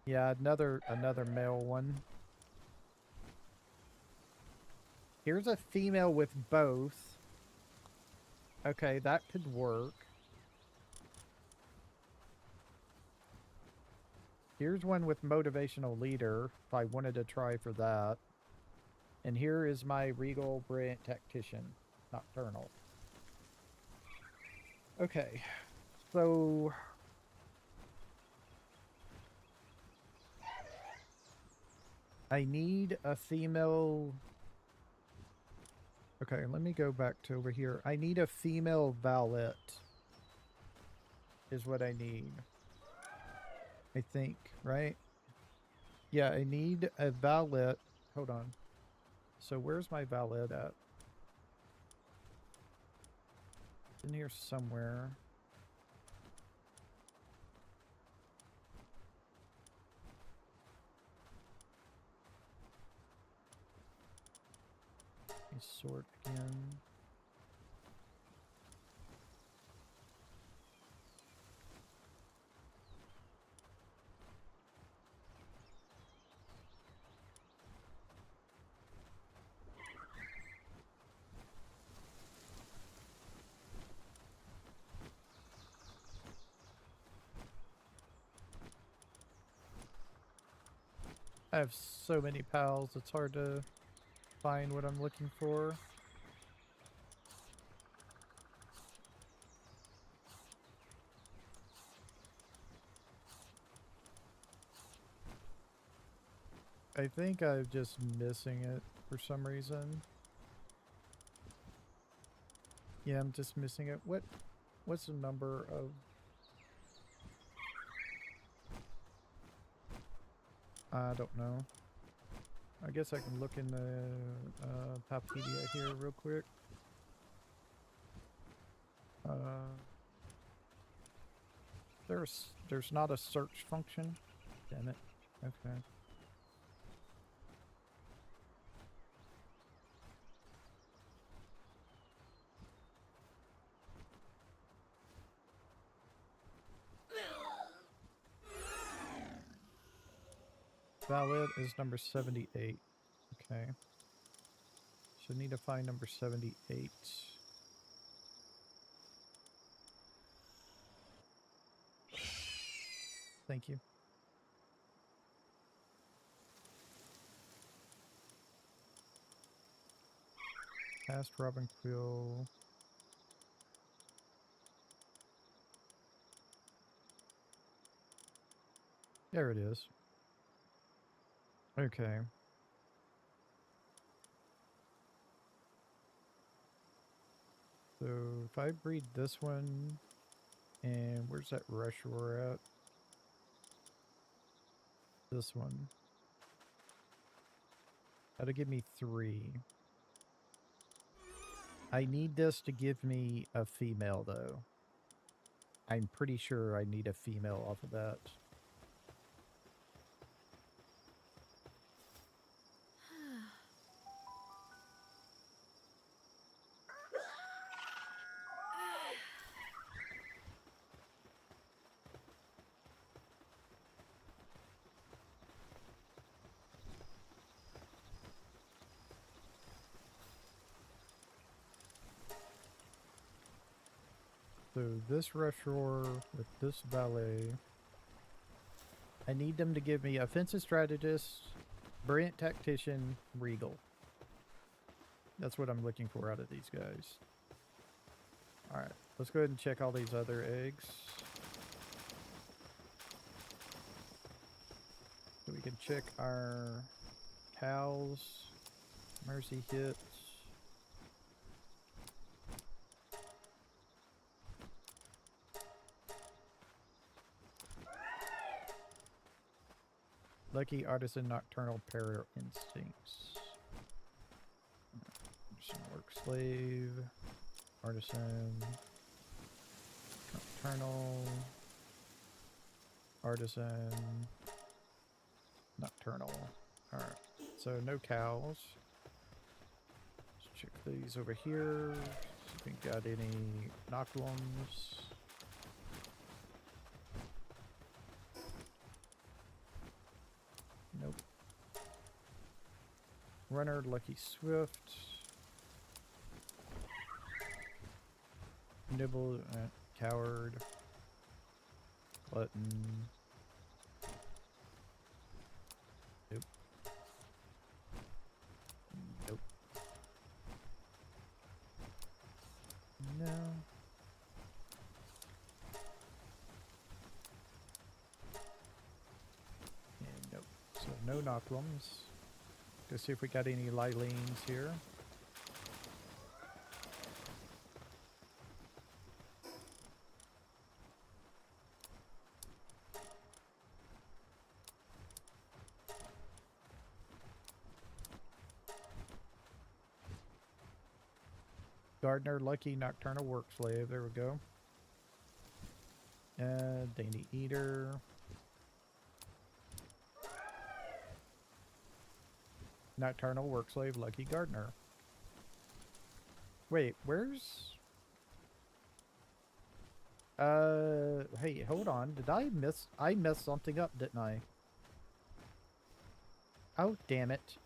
Yeah, another male one. Here's a female with both. Okay, that could work. Here's one with motivational leader, if I wanted to try for that. And here is my regal brilliant tactician, nocturnal. Okay, so I need a female. Okay, let me go back to over here. I need a female valet is what I need. I think, right? Yeah, I need a valet. Hold on. So where's my valet at? In here somewhere. Let me sort again. I have so many pals, it's hard to find what I'm looking for. I think I'm just missing it for some reason. Yeah, I'm just missing it. What's the number of... I don't know. I guess I can look in the Papedia here real quick. There's not a search function. Damn it. Okay. Valid is number 78. Okay. So need to find number 78. Thank you. Past Robin Quill. There it is. Okay. So if I breed this one, and where's that Rushroar at? This one. That'll give me 3. I need this to give me a female, though. I'm pretty sure I need a female off of that. So this Rushroar with this Valet, I need them to give me Offensive Strategist, Brilliant Tactician, Regal. That's what I'm looking for out of these guys. Alright, let's go ahead and check all these other eggs. So we can check our cows, mercy hits. Lucky Artisan Nocturnal Para Instincts. Artisan Work Slave. Artisan Nocturnal. Artisan Nocturnal. Alright, so no cows. Let's check these over here. See if we got any Noctulums. Nope. Runner, Lucky Swift. Nibble, Coward. Glutton. Nope. Nope. No. And nope. So no Noctulums. Go see if we got any Lylines here. Gardener, Lucky Nocturnal Work Slave. There we go. Dainty Eater. Nocturnal Work Slave, Lucky Gardener. Wait, where's... hey, hold on. Did I miss... I messed something up, didn't I? Oh, damn it.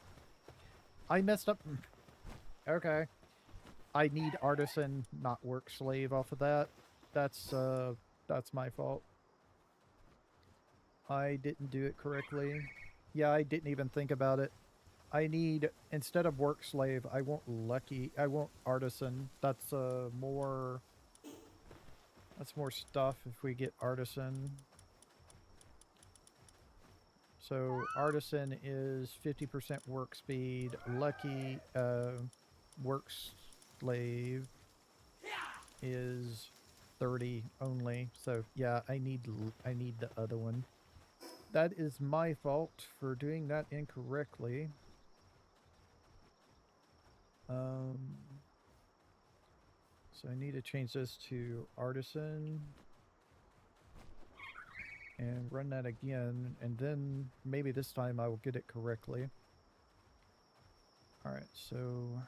I messed up... Okay. I need Artisan, not Work Slave off of that. That's my fault. I didn't do it correctly. Yeah, I didn't even think about it. I need, instead of Work Slave, I want Artisan. That's more stuff if we get Artisan. So Artisan is 50% work speed. Lucky Work Slave is 30 only. So yeah, I need the other one. That is my fault for doing that incorrectly. So I need to change this to Artisan and run that again, and then maybe this time I will get it correctly. Alright, so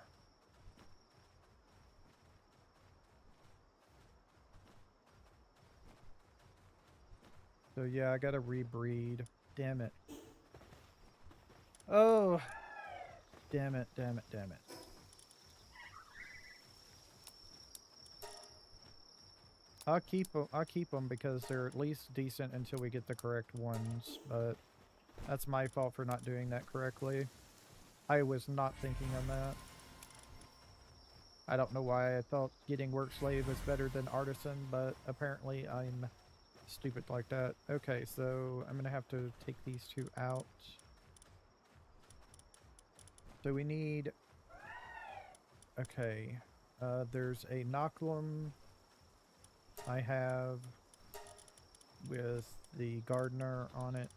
yeah, I gotta rebreed. Damn it. Oh, damn it, damn it, damn it. I'll keep them because they're at least decent until we get the correct ones, but that's my fault for not doing that correctly. I was not thinking on that. I don't know why I thought getting work slave was better than artisan, but apparently I'm stupid like that. Okay, so I'm gonna have to take these two out. So we need... Okay, there's a Knocklum I have with the gardener on it.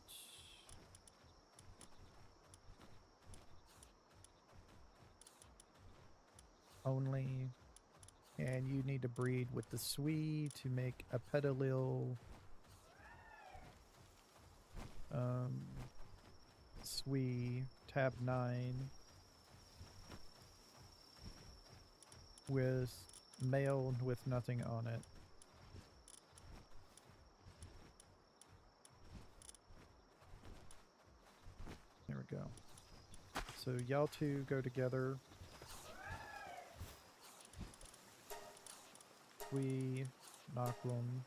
Only. And you need to breed with the Swee to make a Pedalil. Swee, tab 9. With male with nothing on it. There we go. So y'all two go together. We knock them.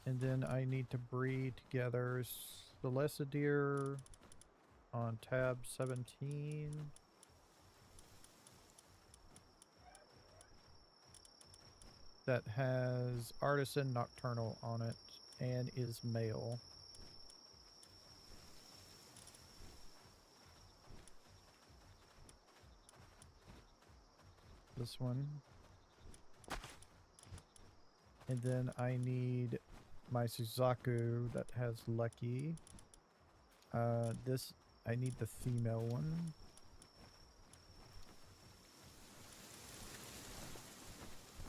And then I need to breed together Celestideer on tab 17. That has Artisan Nocturnal on it and is male. This one. And then I need my Suzaku that has Lucky. This, I need the female one.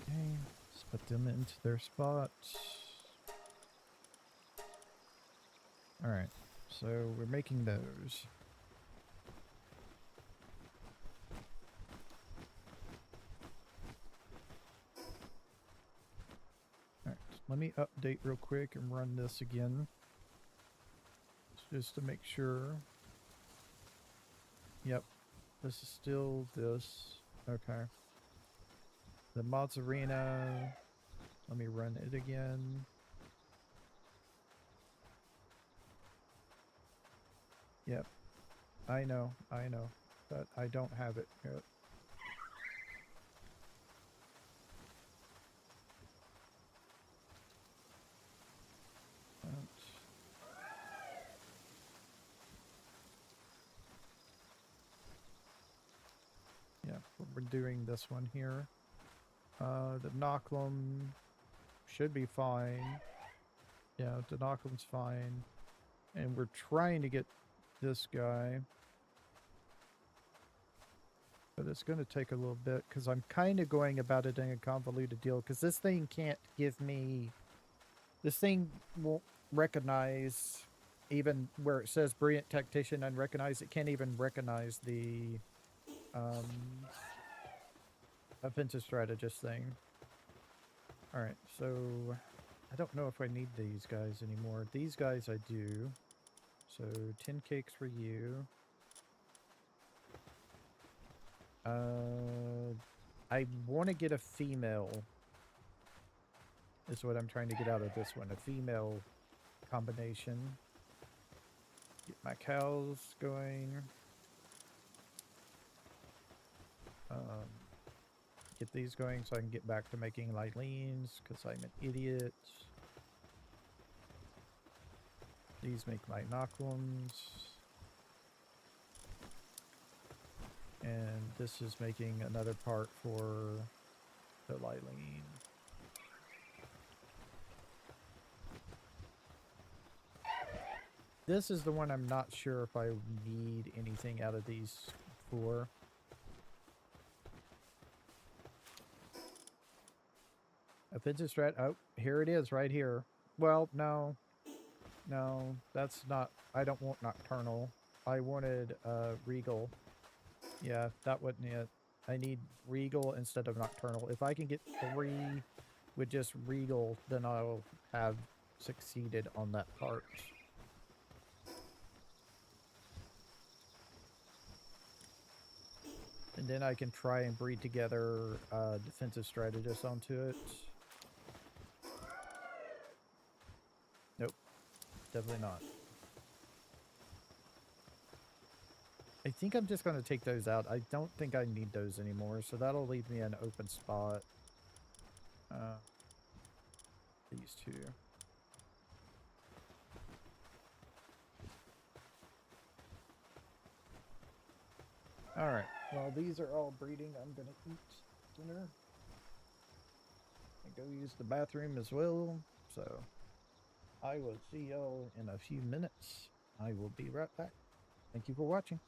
Okay, let's put them into their spots. Alright, so we're making those. Alright, let me update real quick and run this again. Just to make sure. Yep, this is still this. Okay. The Mozzarina. Let me run it again. Yep. I know, but I don't have it yet. Yeah, we're doing this one here. The Knocklum should be fine. Yeah, the Knocklum's fine. And we're trying to get this guy. But it's going to take a little bit because I'm kind of going about it in a convoluted deal because this thing can't give me... This thing won't recognize, even where it says Brilliant Tactician unrecognized, it can't even recognize the offensive strategist thing. Alright, so I don't know if I need these guys anymore. These guys I do. So 10 cakes for you. I want to get a female. Is what I'm trying to get out of this one. A female combination. Get my cows going. Get these going so I can get back to making Lylines because I'm an idiot. These make my Knocklums. And this is making another part for the Lyline. This is the one I'm not sure if I need anything out of these four. Offensive strat. Oh, here it is right here. Well, no. No, that's not... I don't want Nocturnal. I wanted Regal. Yeah, that wasn't it. I need Regal instead of Nocturnal. If I can get 3 with just Regal, then I'll have succeeded on that part. And then I can try and breed together defensive strategists onto it. Nope, definitely not. I think I'm just going to take those out. I don't think I need those anymore, so that'll leave me an open spot. These two. Alright, well these are all breeding. I'm going to eat dinner. And go use the bathroom as well, so I will see y'all in a few minutes. I will be right back. Thank you for watching.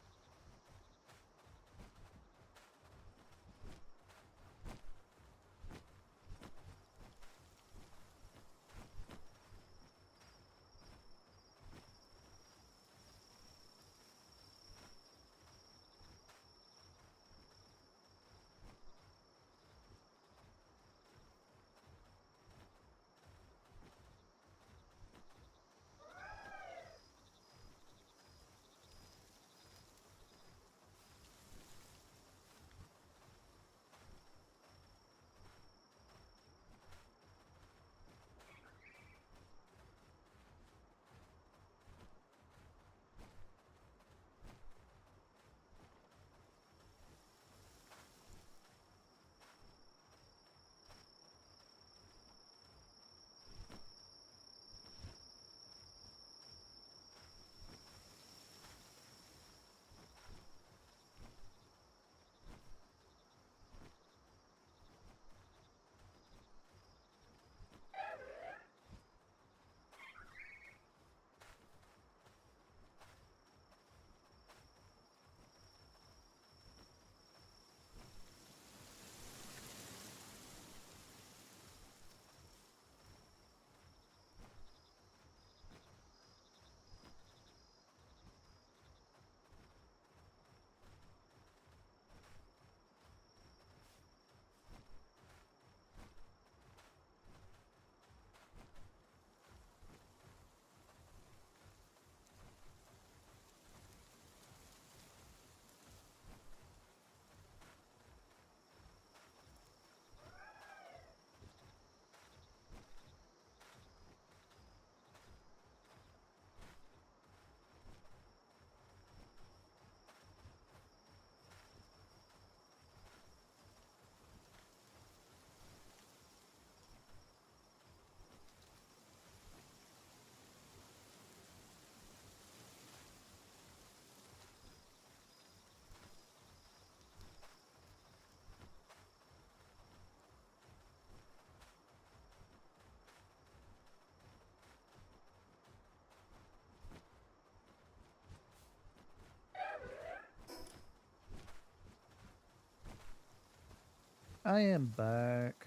I am back.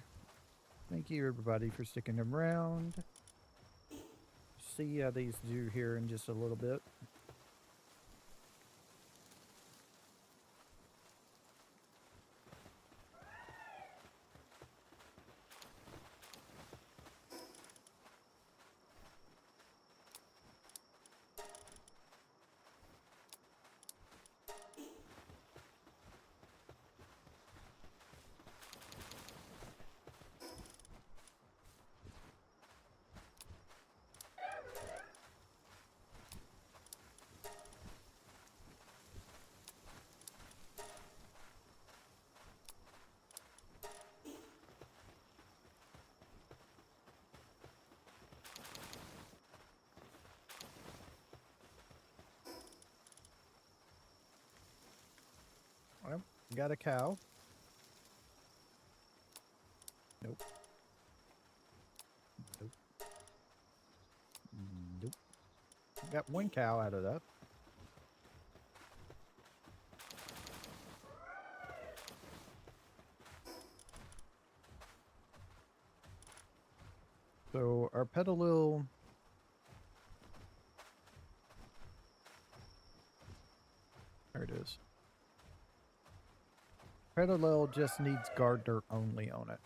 Thank you everybody for sticking around. See how these do here in just a little bit. Well, got a cow. Nope. Nope. Nope. Got one cow out of that. So our Petalil, there it is. Petalil just needs gardener only on it.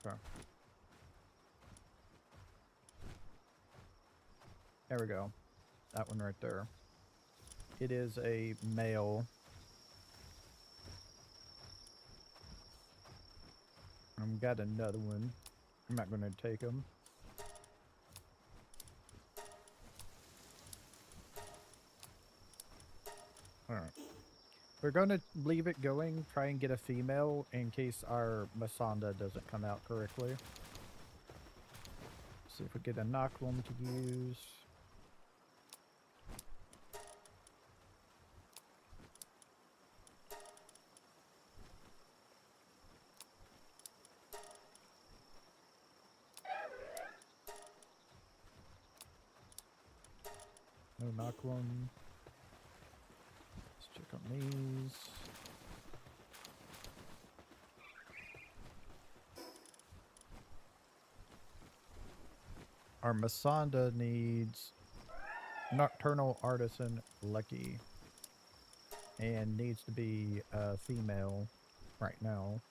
Okay. There we go. That one right there. It is a male. I've got another one. I'm not going to take him. All right. We're going to leave it going, try and get a female in case our Masanda doesn't come out correctly. See if we get a knock one to use. No knock one. Let's check on these. Our Masanda needs Nocturnal Artisan Lucky and needs to be a female right now.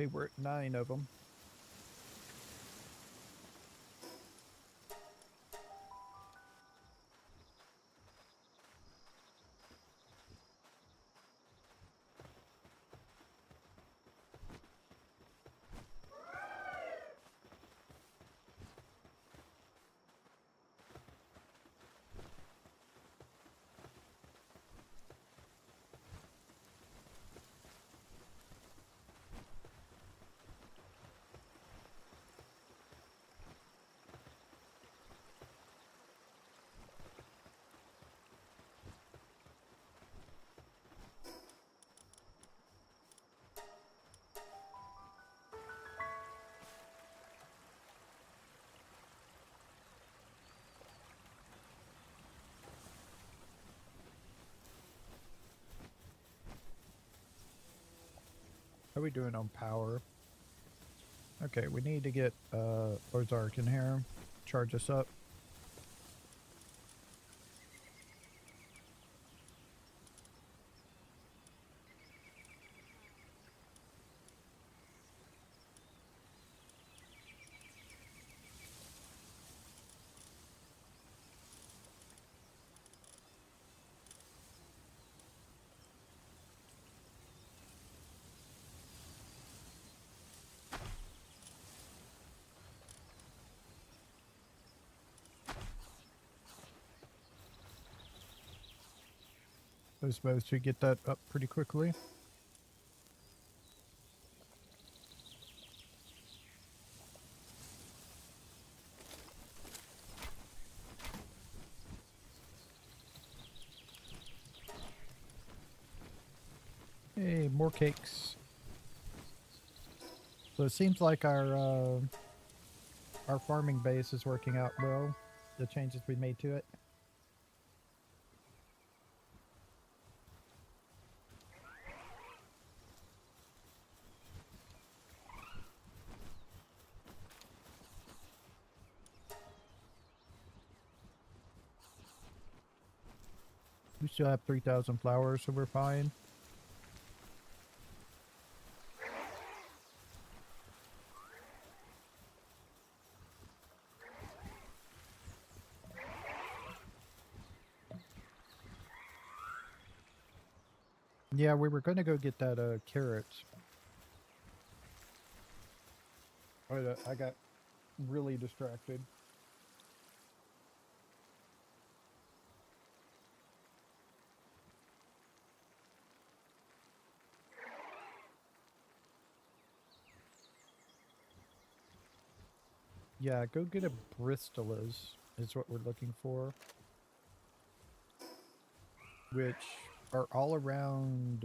Okay, we're at 9 of them. How are we doing on power? Okay, we need to get Ozark in here. Charge us up. Those both should get that up pretty quickly. Hey, more cakes. So it seems like our farming base is working out well. The changes we made to it. We still have 3,000 flowers, so we're fine. Yeah, we were going to go get that carrot. But I got really distracted. Yeah, go get a Bristolas is what we're looking for. Which are all around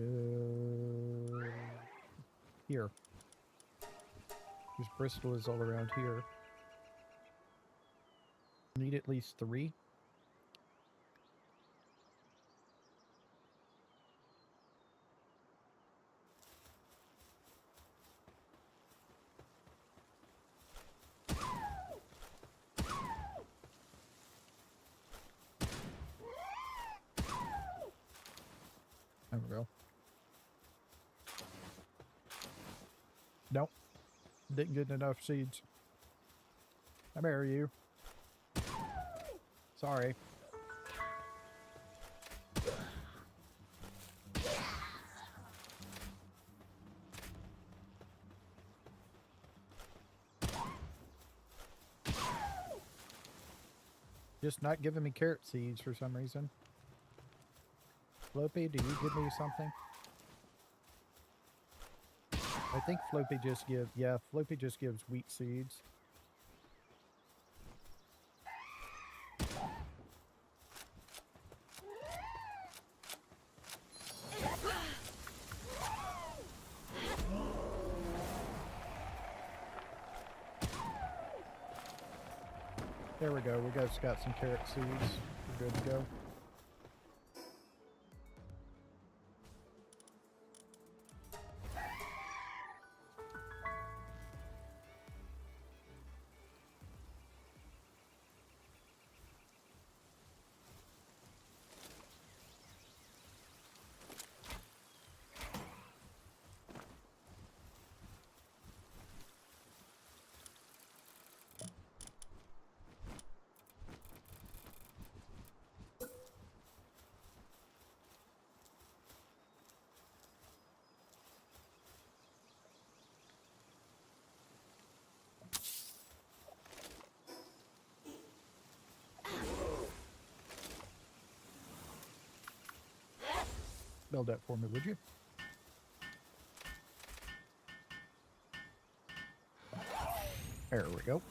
here. There's Bristolas all around here. Need at least 3. There we go. Nope. Didn't get enough seeds. I marry you. Sorry. Just not giving me carrot seeds for some reason. Floppy, do you give me something? I think Floppy just gives... Yeah, Floppy just gives wheat seeds. There we go. We guys got some carrot seeds. We're good to go. Build that for me, would you? There we go.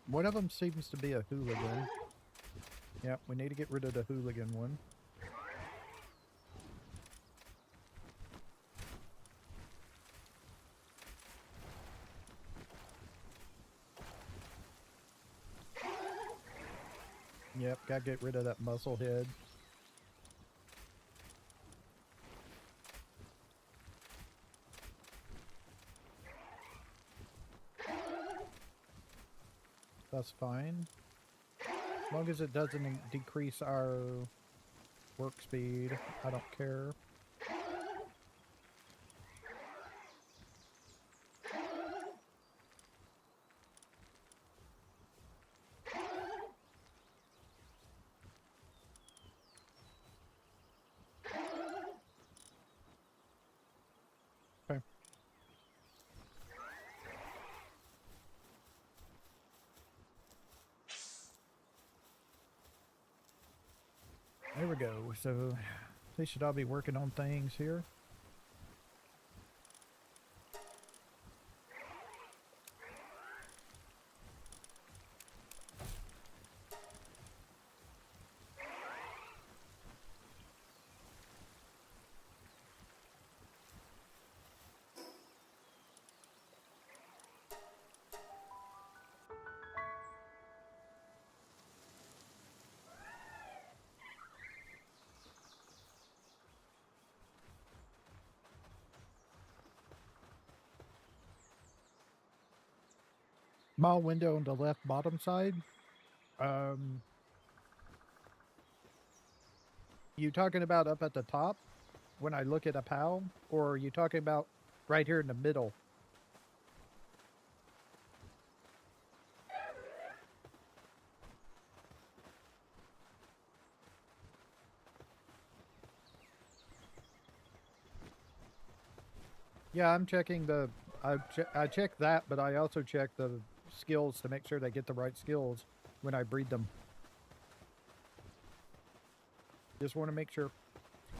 One of them seems to be a hooligan. Yep, we need to get rid of the hooligan one. Yep, gotta get rid of that muscle head. That's fine. As long as it doesn't decrease our work speed, I don't care. Okay. There we go. So they should all be working on things here. Small window on the left bottom side. You talking about up at the top when I look at a PAL? Or are you talking about right here in the middle? Yeah, I'm checking the... I check that, but I also check the skills to make sure they get the right skills when I breed them. Just want to make sure.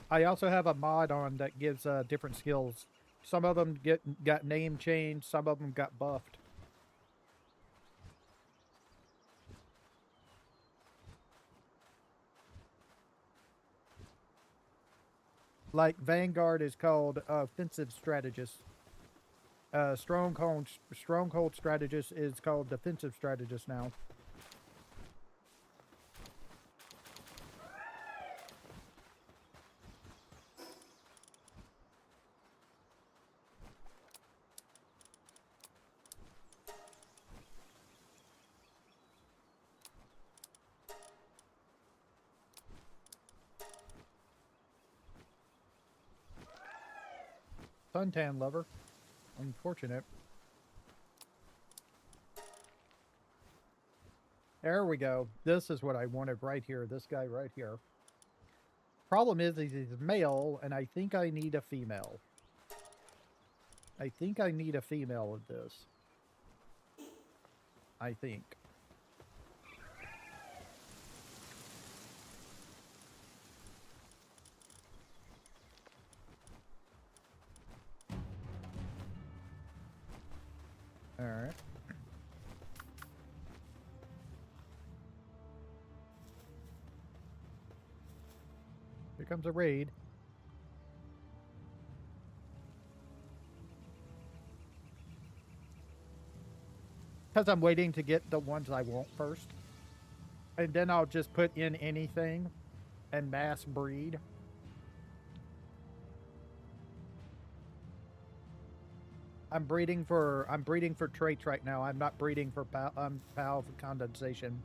I also have a mod on that gives different skills. Some of them got name changed, some of them got buffed. Like Vanguard is called offensive strategist. Stronghold strategist is called defensive strategist now. Suntan lover. Unfortunate. There we go. This is what I wanted right here. This guy right here. Problem is he's male, and I think I need a female. I think I need a female of this. I think. Alright. Here comes a raid. Because I'm waiting to get the ones I want first. And then I'll just put in anything and mass breed. I'm breeding for traits right now. I'm not breeding for PAL condensation.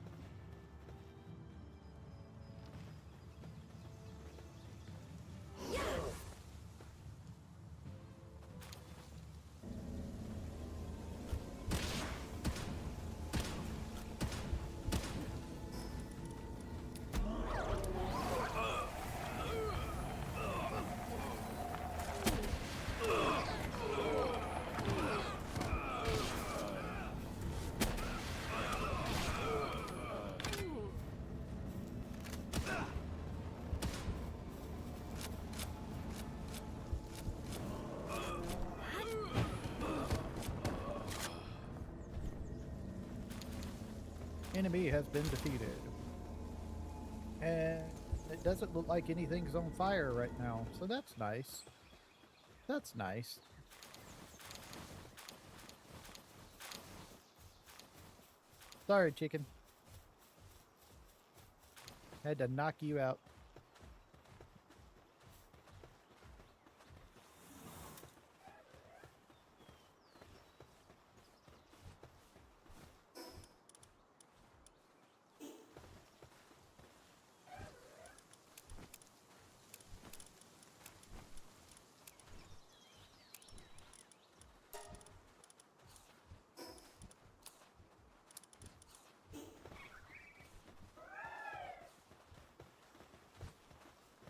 Enemy has been defeated. And it doesn't look like anything's on fire right now, so that's nice. That's nice. Sorry, chicken. Had to knock you out.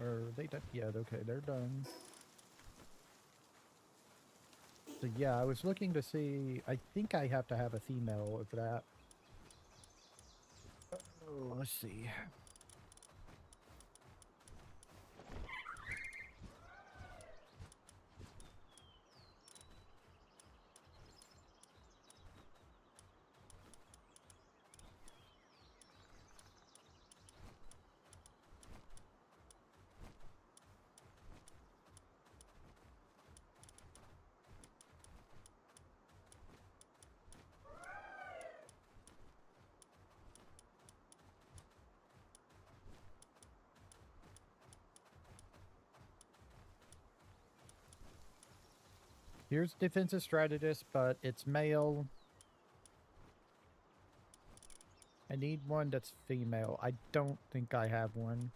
Are they done? Yeah, okay, they're done. So yeah, I was looking to see, I think I have to have a female of that. Oh, let's see. Here's defensive strategist, but it's male. I need one that's female. I don't think I have one.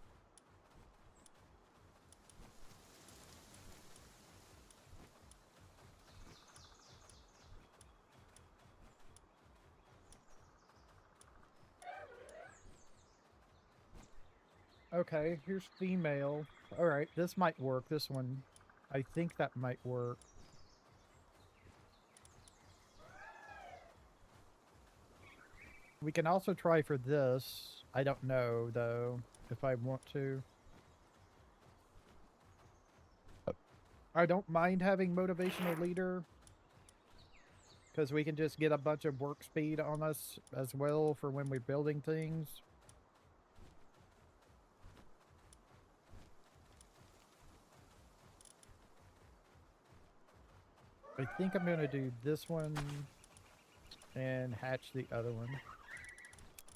Okay, here's female. All right, this might work. This one, I think that might work. We can also try for this. I don't know, though, if I want to. I don't mind having motivational leader, because we can just get a bunch of work speed on us as well for when we're building things. I think I'm going to do this one and hatch the other one.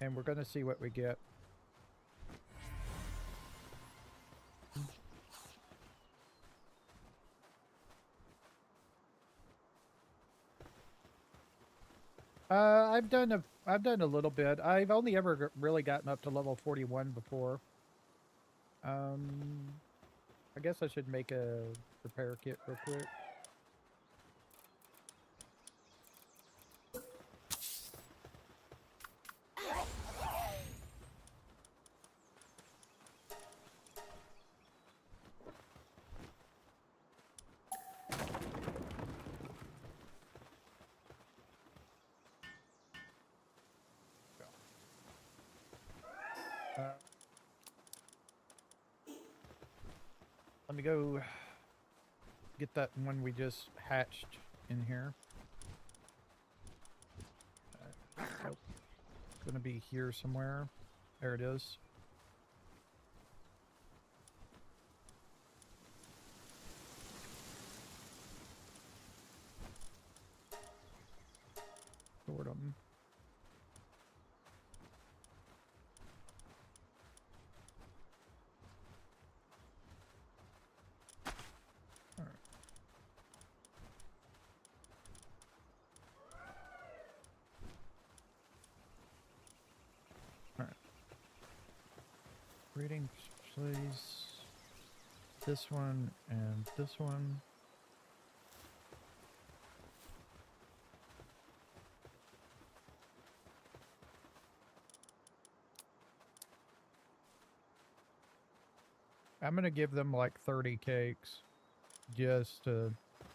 And we're going to see what we get. I've done a little bit. I've only ever really gotten up to level 41 before. I guess I should make a repair kit real quick. Let me go get that one we just hatched in here. Nope. It's gonna be here somewhere. There it is. Sort them. Breeding place. This one and this one. I'm gonna give them like 30 cakes just to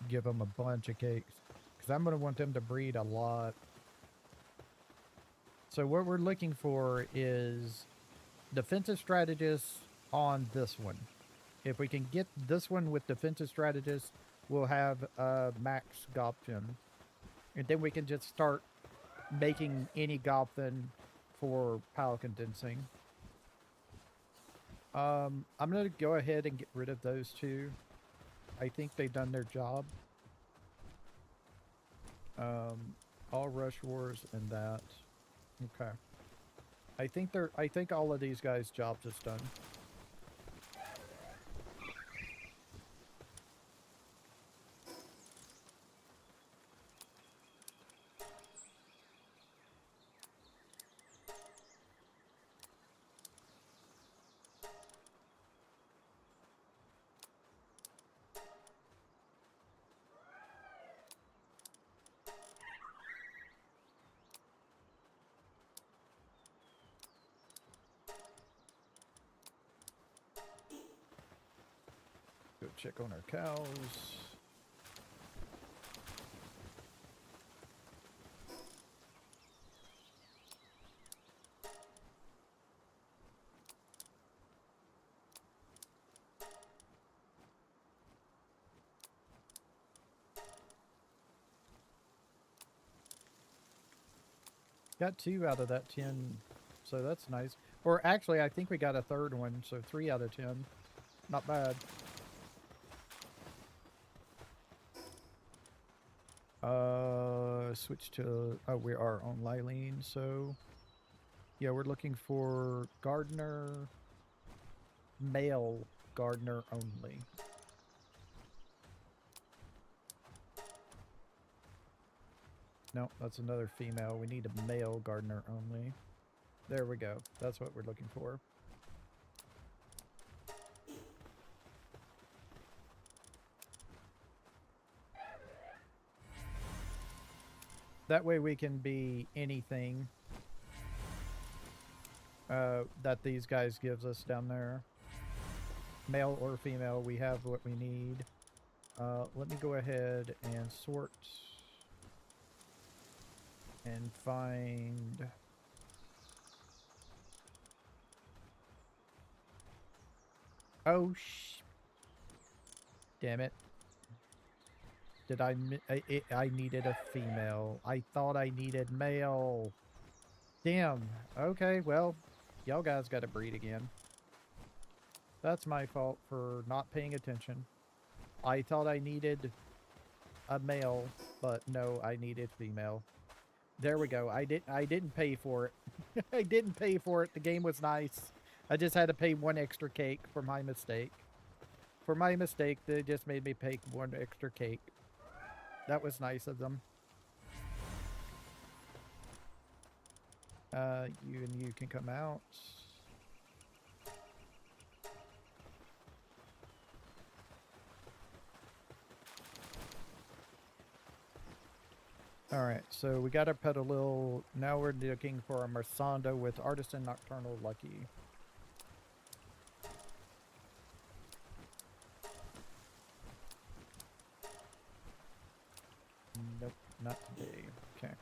give them a bunch of cakes because I'm gonna want them to breed a lot. So what we're looking for is defensive strategists on this one. If we can get this one with defensive strategists, we'll have max Gopton. And then we can just start making any Gopton for pile condensing. I'm going to go ahead and get rid of those two. I think they've done their job. All Rush Wars and that. Okay. I think all of these guys' jobs is done. Go check on our cows. Got 2 out of that 10, so that's nice. Or actually, I think we got a third one, so 3 out of 10. Not bad. Switch to... Oh, we are on Lylene, so... Yeah, we're looking for gardener... Male gardener only. No, that's another female. We need a male gardener only. There we go. That's what we're looking for. That way we can be anything. that these guys gives us down there. Male or female, we have what we need. Let me go ahead and sort and find... Oh, damn it. Did I needed a female. I thought I needed male. Damn. Okay, well, y'all guys gotta breed again. That's my fault for not paying attention. I thought I needed a male, but no, I needed female. There we go. I didn't pay for it. I didn't pay for it. The game was nice. I just had to pay one extra cake for my mistake. For my mistake, they just made me pay one extra cake. That was nice of them. You and you can come out. Alright, so we got our Petalil. Now we're looking for a Marsanda with Artisan Nocturnal Lucky. Nope, not today. Okay.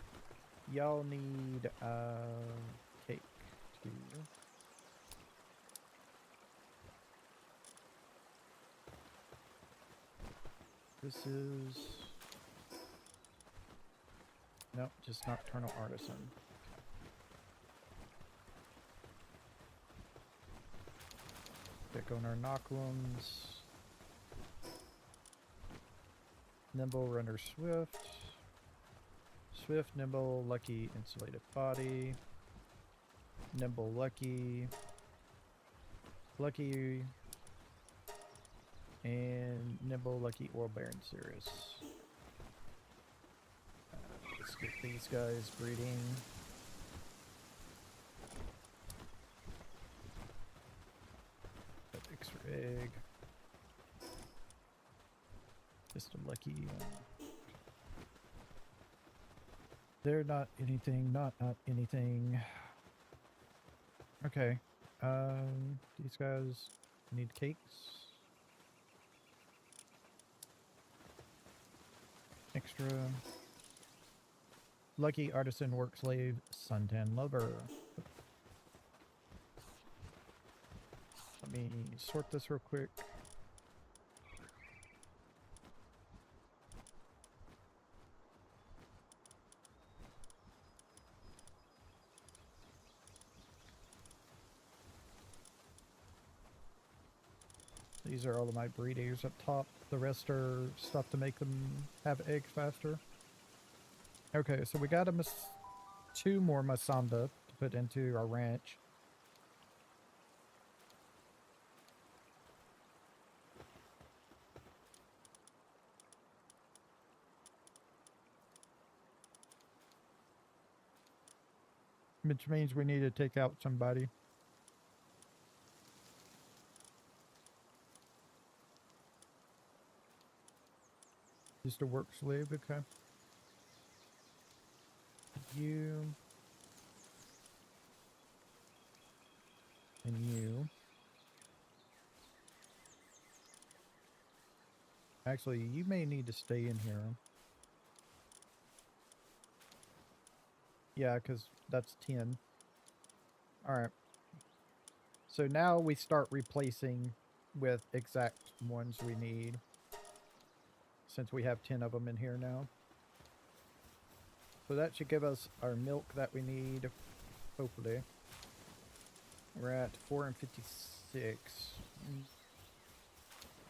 Y'all need cake too. This is... Nope, just Nocturnal Artisan. Pick on our Knocklums. Nimble, Runner, Swift. Swift, Nimble, Lucky, Insulated Body. Nimble, Lucky. Lucky. And Nimble, Lucky, Oil Baron, Sirius. Let's get these guys breeding. Got extra egg. Just a lucky. They're not anything. Not anything. Okay. These guys need cakes. Extra. Lucky Artisan Work Slave Suntan Lover. Let me sort this real quick. These are all of my breeders up top. The rest are stuff to make them have eggs faster. Okay, so we got two more Masanda to put into our ranch. Which means we need to take out somebody. Just a work slave, okay. You. And you. Actually, you may need to stay in here. Yeah, because that's 10. Alright. So now we start replacing with exact ones we need. Since we have 10 of them in here now. So that should give us our milk that we need, hopefully. We're at 4 and 56.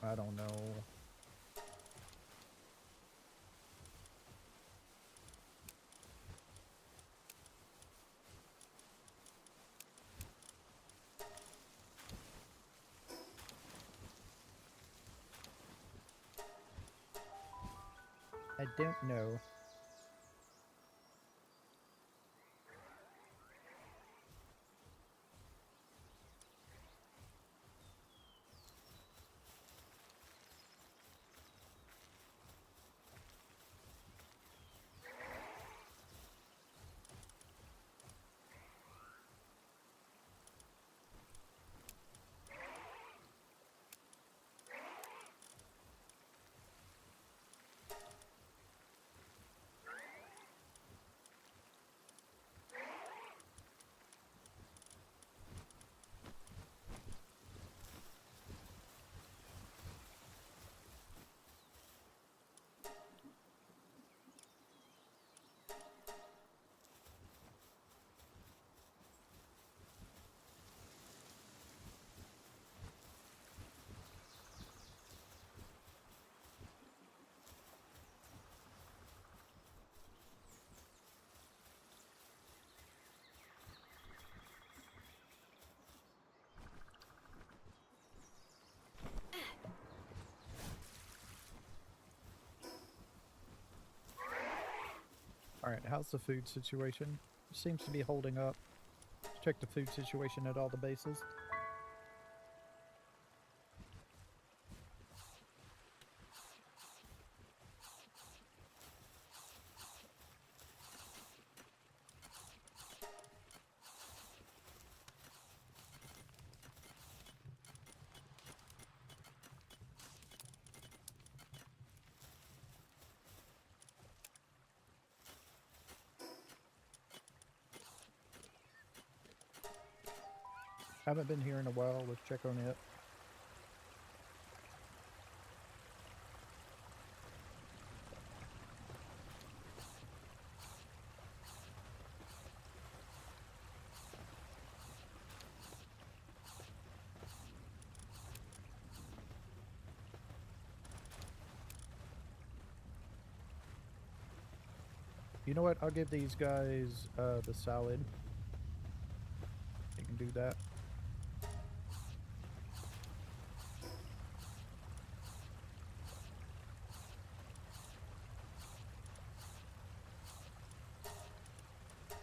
I don't know. I don't know. Alright, how's the food situation? Seems to be holding up. Let's check the food situation at all the bases. Haven't been here in a while. Let's check on it. You know what? I'll give these guys the salad. They can do that.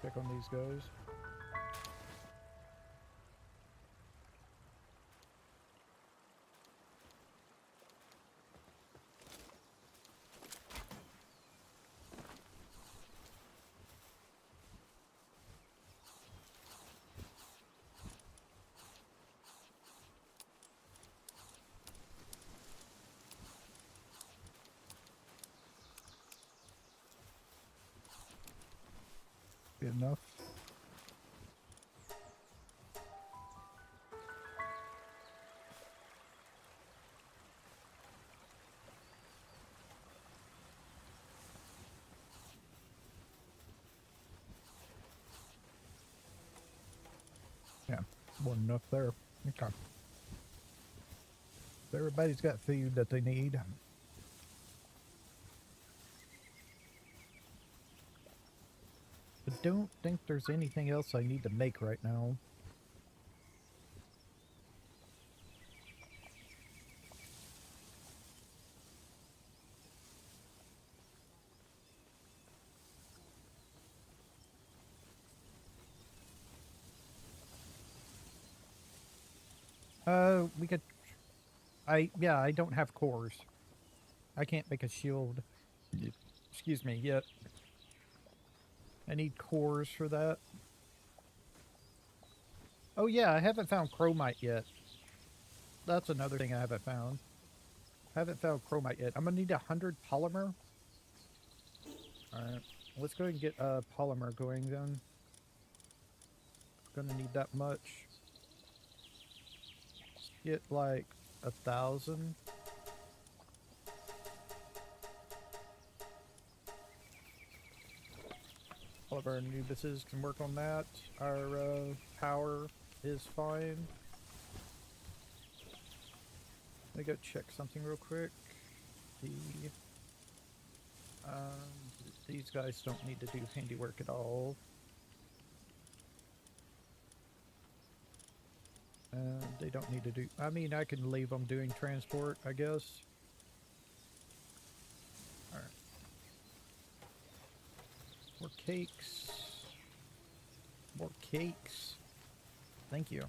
Check on these guys. Good enough. Yeah, more than enough there. Okay. Everybody's got food that they need. I don't think there's anything else I need to make right now. We could... yeah, I don't have cores. I can't make a shield. Excuse me, yet. I need cores for that. Oh yeah, I haven't found chromite yet. That's another thing I haven't found. I haven't found chromite yet. I'm gonna need 100 polymer. Alright, let's go ahead and get polymer going then. Gonna need that much. Get like 1,000. All of our Anubises can work on that. Our power is fine. Let me go check something real quick. These guys don't need to do handiwork at all. They don't need to do... I mean, I can leave them doing transport, I guess. Alright. More cakes. More cakes. Thank you.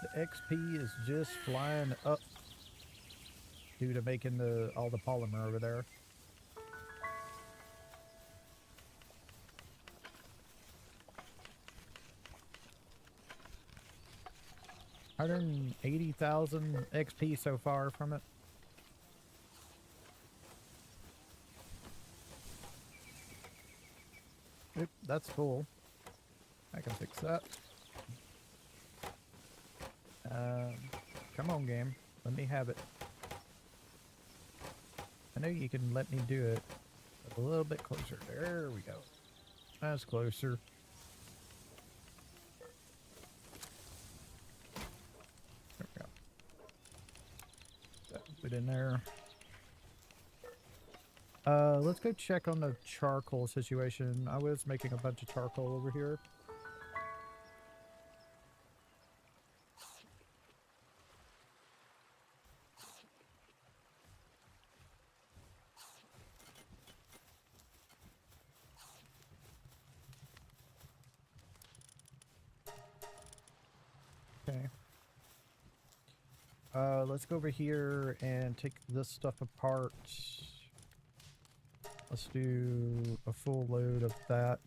The XP is just flying up due to making all the polymer over there. $180,000 XP so far from it. Oop, that's full. I can fix that. Come on, game. Let me have it. I know you can let me do it. A little bit closer. There we go. That's closer. There we go. Put in there. Let's go check on the charcoal situation. I was making a bunch of charcoal over here. Let's go over here and take this stuff apart. Let's do a full load of that.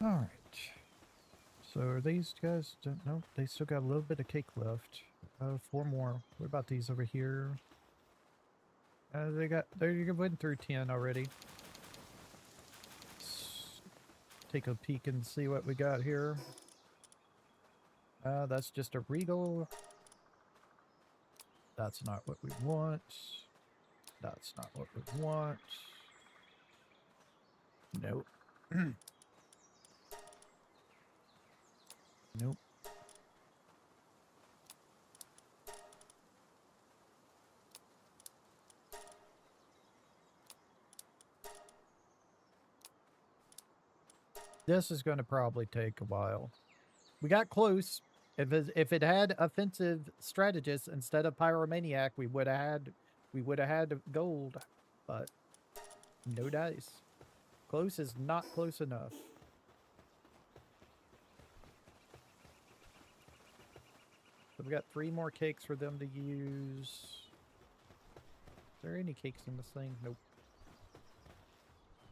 All right. So are these guys? No, they still got a little bit of cake left. 4 more. What about these over here? They went through 10 already. Let's take a peek and see what we got here. That's just a regal. That's not what we want. That's not what we want. Nope. Nope. This is going to probably take a while. We got close. If it had offensive strategist instead of pyromaniac, we would have had gold, but no dice. Close is not close enough. So we got 3 more cakes for them to use. Is there any cakes in this thing? Nope.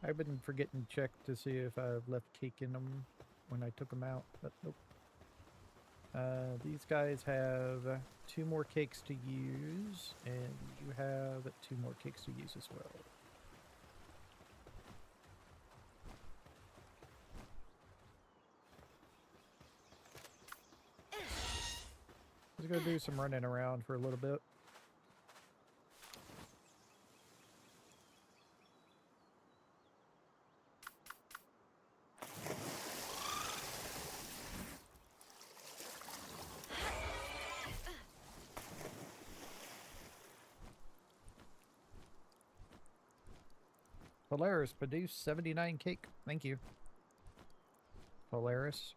I've been forgetting to check to see if I've left cake in them when I took them out, but nope. These guys have 2 more cakes to use, and you have 2 more cakes to use as well. Let's go do some running around for a little bit. Polaris produced 79 cake. Thank you, Polaris.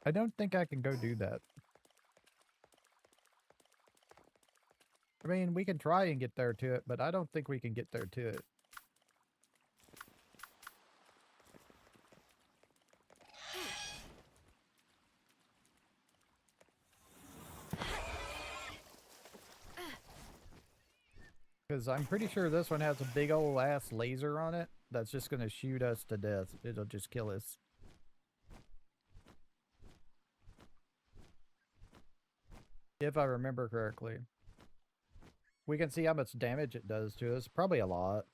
I don't think I can go do that. I mean, we can try and get there to it, but I don't think we can get there to it. Because I'm pretty sure this one has a big old ass laser on it that's just going to shoot us to death. It'll just kill us. If I remember correctly. We can see how much damage it does to us. Probably a lot.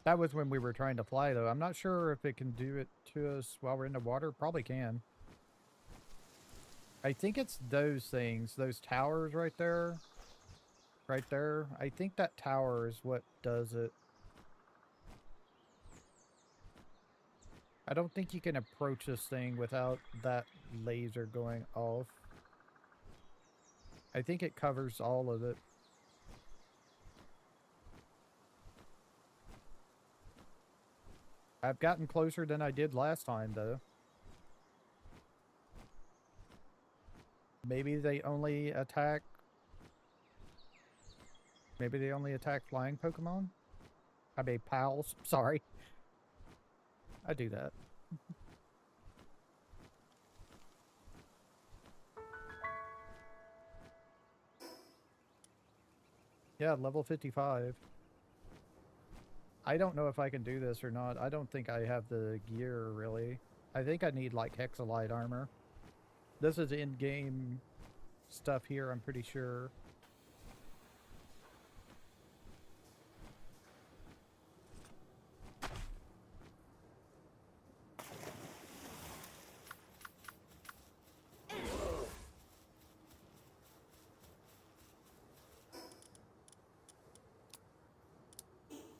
That was when we were trying to fly, though. I'm not sure if it can do it to us while we're in the water. Probably can. I think it's those things. Those towers right there. Right there. I think that tower is what does it. I don't think you can approach this thing without that laser going off. I think it covers all of it. I've gotten closer than I did last time, though. Maybe they only attack... Maybe they only attack flying Pokemon? I mean, pals. Sorry. I do that. Yeah, level 55. I don't know if I can do this or not. I don't think I have the gear, really. I think I need, like, Hexalite armor. This is in-game stuff here, I'm pretty sure.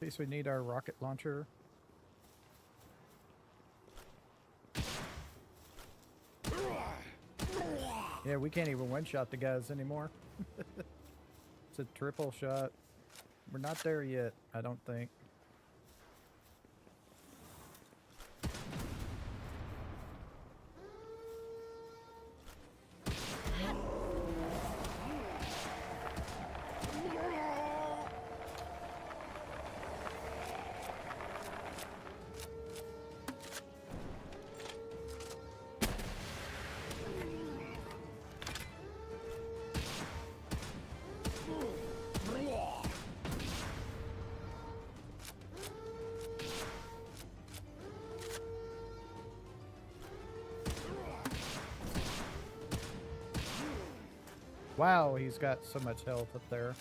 Okay, so we need our rocket launcher. Yeah, we can't even one-shot the guys anymore. It's a triple shot. We're not there yet, I don't think. Wow, he's got so much health up there.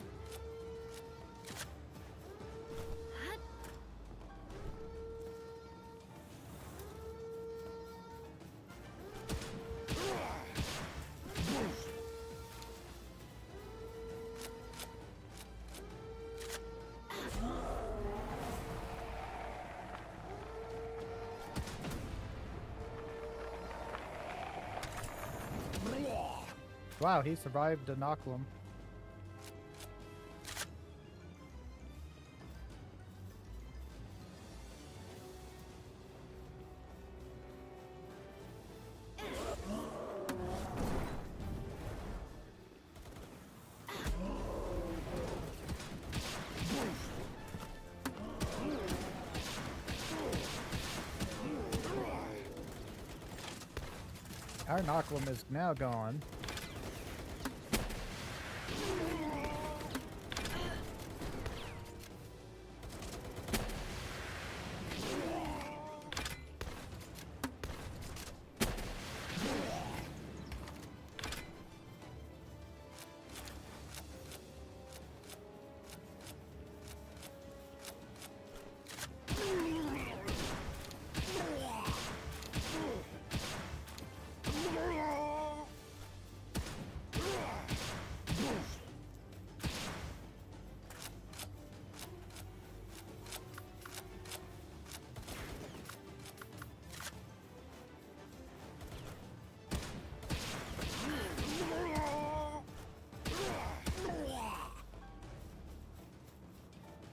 Wow, he survived the Inoculum. Our Inoculum is now gone.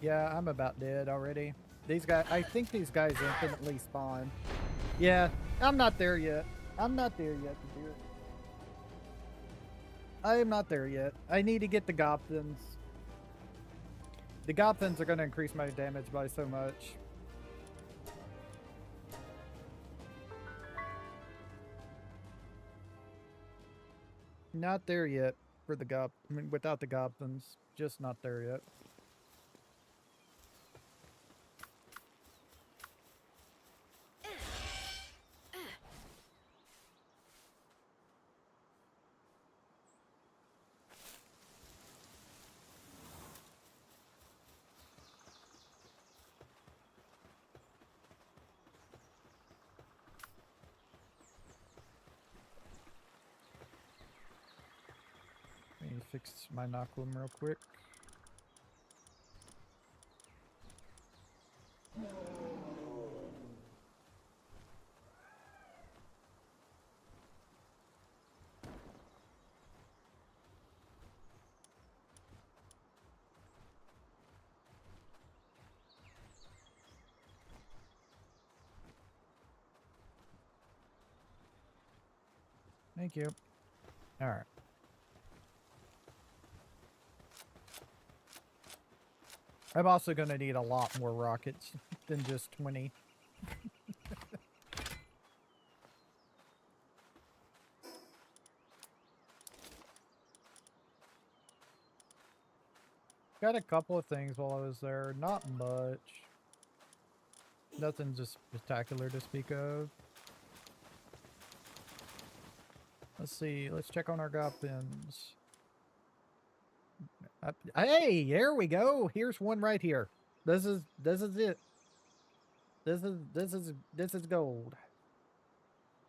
Yeah, I'm about dead already. These guys, I think these guys infinitely spawn. Yeah, I'm not there yet. I'm not there yet to do it. I am not there yet. I need to get the Gopthans. The Gopthans are going to increase my damage by so much. Not there yet for the I mean, without the Gopthans. Just not there yet. Let me fix my Inoculum real quick. Thank you. All right. I'm also going to need a lot more rockets than just 20. Got a couple of things while I was there. Not much. Nothing just spectacular to speak of. Let's see. Let's check on our goblins. Hey, there we go. Here's one right here. This is it. This is gold.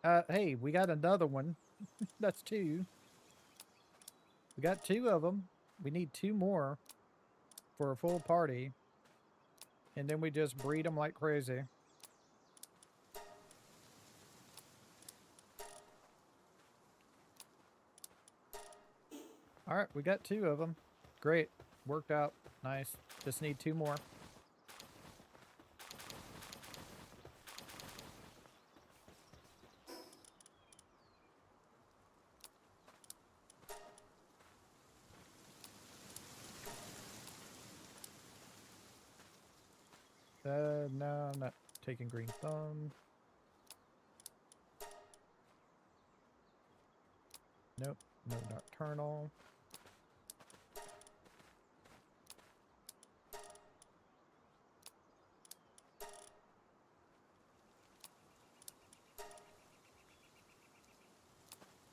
Hey, we got another one. That's two. We got two of them. We need two more for a full party. And then we just breed them like crazy. All right, we got two of them. Great. Worked out. Nice. Just need two more. No, I'm not taking green thumb. Nope, no nocturnal.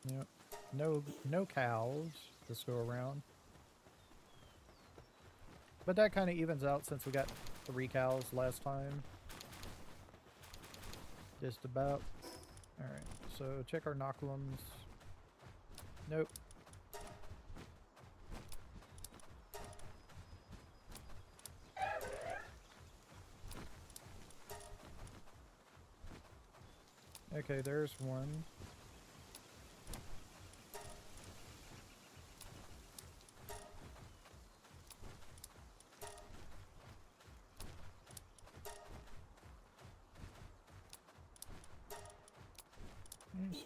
Yep, no cows this go around. But that kind of evens out since we got 3 cows last time. Just about. Alright, so check our inoculums. Nope. Okay, there's one. Okay,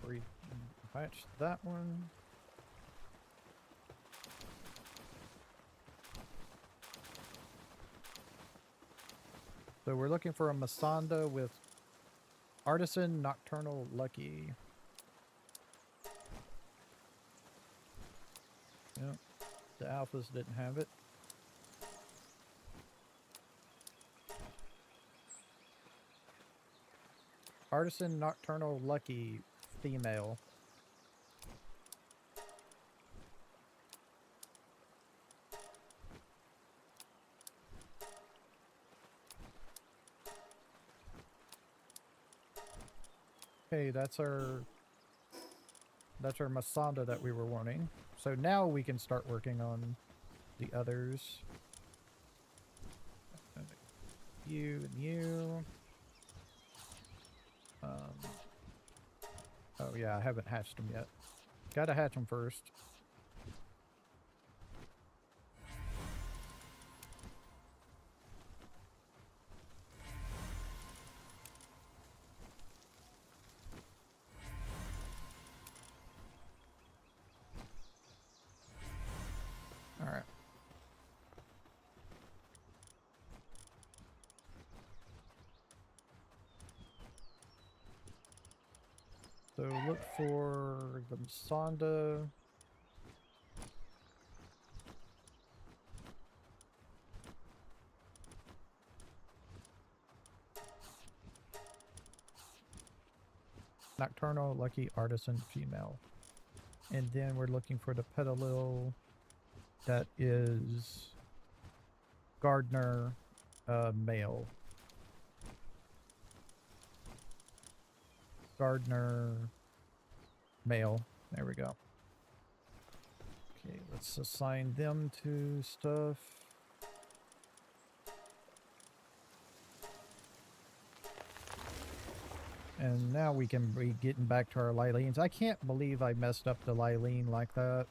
so we hatch that one. So we're looking for a Masanda with Artisan Nocturnal Lucky. Yep, the alphas didn't have it. Artisan Nocturnal Lucky female. Okay, that's our Masanda that we were wanting. So now we can start working on the others. You and you. Oh yeah, I haven't hatched them yet. Gotta hatch them first. Alright. So look for the Masanda. Nocturnal Lucky Artisan female. And then we're looking for the Petalil that is Gardener male. Gardener male. There we go. Okay, let's assign them to stuff. And now we can be getting back to our Lilines. I can't believe I messed up the Liline like that.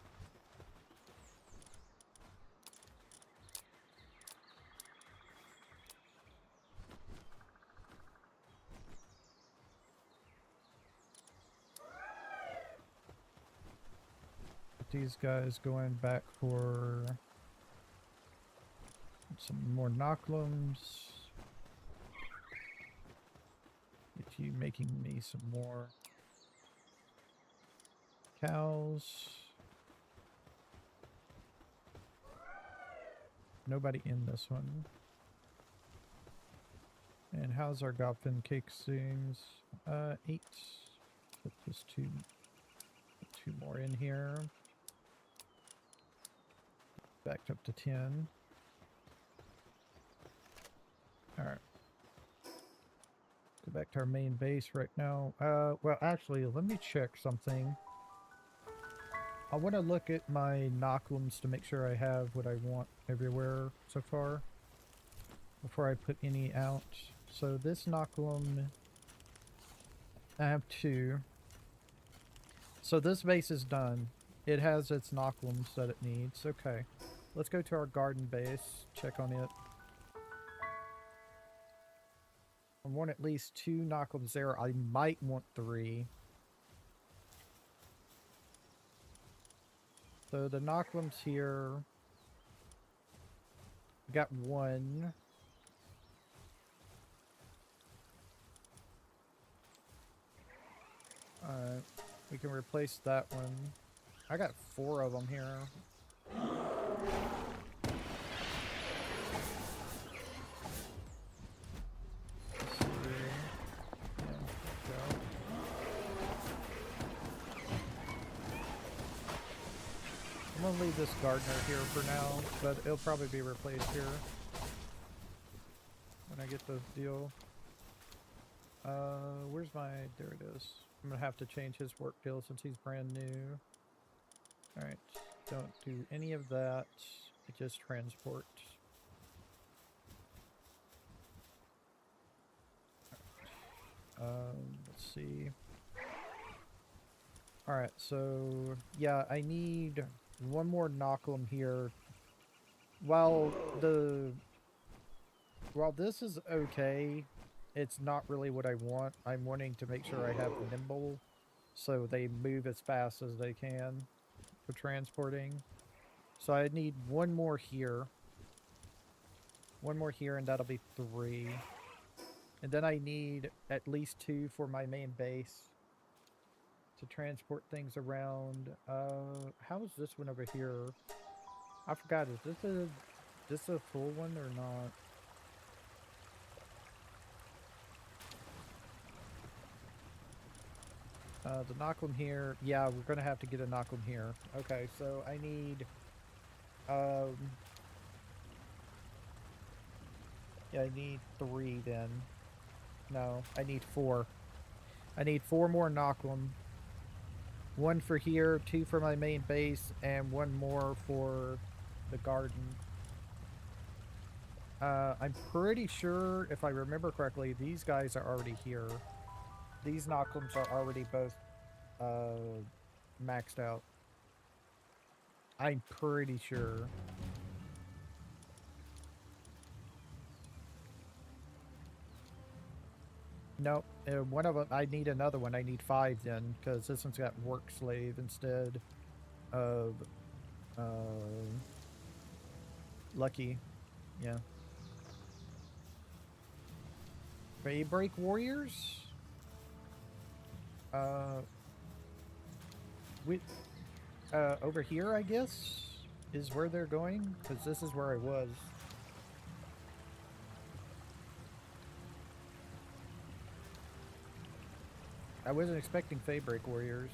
These guys going back for some more Noclums. Get you making me some more cows. nobody in this one. And how's our Gopfin cake sings? 8. Put just two more in here. Backed up to 10. Alright. Go back to our main base right now. Well, actually, let me check something. I want to look at my Nocklums to make sure I have what I want everywhere so far before I put any out. So this Nocklum, I have 2. So this base is done. It has its Nocklums that it needs. Okay. Let's go to our garden base, check on it. I want at least 2 Nocklums there. I might want 3. So the Nocklums here, we got 1. Alright, we can replace that one. I got 4 of them here. I'm gonna leave this gardener here for now, but it'll probably be replaced here when I get the deal. Where's my... there it is. I'm gonna have to change his work deal since he's brand new. Alright, don't do any of that. Just transport. Let's see. Alright, so yeah, I need 1 more Nocklum here. While this is okay, it's not really what I want. I'm wanting to make sure I have nimble so they move as fast as they can for transporting. So I need 1 more here. 1 more here, and that'll be 3. And then I need at least 2 for my main base to transport things around. How is this one over here? I forgot, is this a full one or not? The Nocklum here. Yeah, we're gonna have to get a Nocklum here. Okay, so I need yeah, I need 3 then. No, I need 4. I need 4 more Nocklum. 1 for here, 2 for my main base, and 1 more for the garden. I'm pretty sure, if I remember correctly, these guys are already here. These Nocklums are already both maxed out. I'm pretty sure. Nope. One of them, I need another one. I need 5 then, because this one's got work slave instead of lucky. Yeah. Daybreak warriors? Over here, I guess, is where they're going, because this is where I was. I wasn't expecting Daybreak warriors.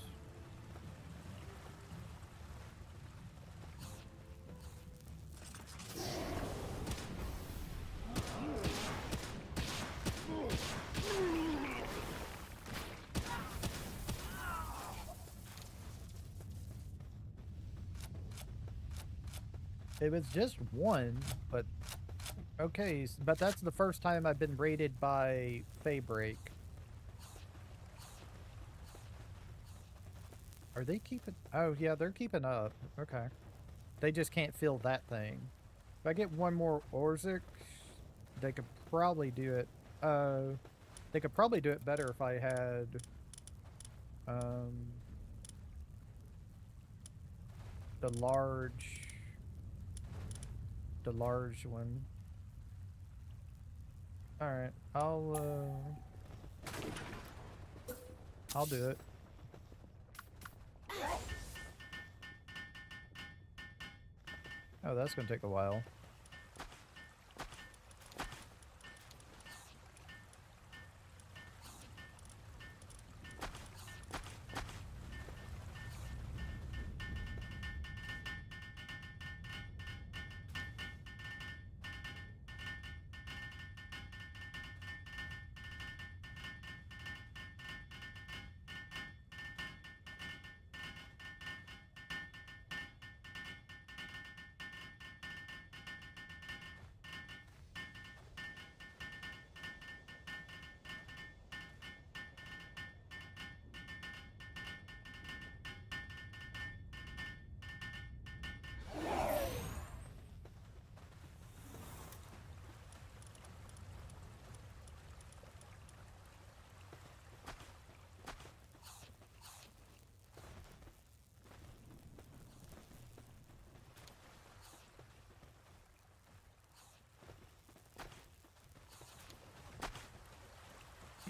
It was just 1, but okay, but that's the first time I've been raided by Daybreak. Are they keeping... oh yeah, they're keeping up. Okay. They just can't fill that thing. If I get 1 more Orzik, they could probably do it. They could probably do it better if I had the large one. Alright, I'll do it. Oh, that's gonna take a while.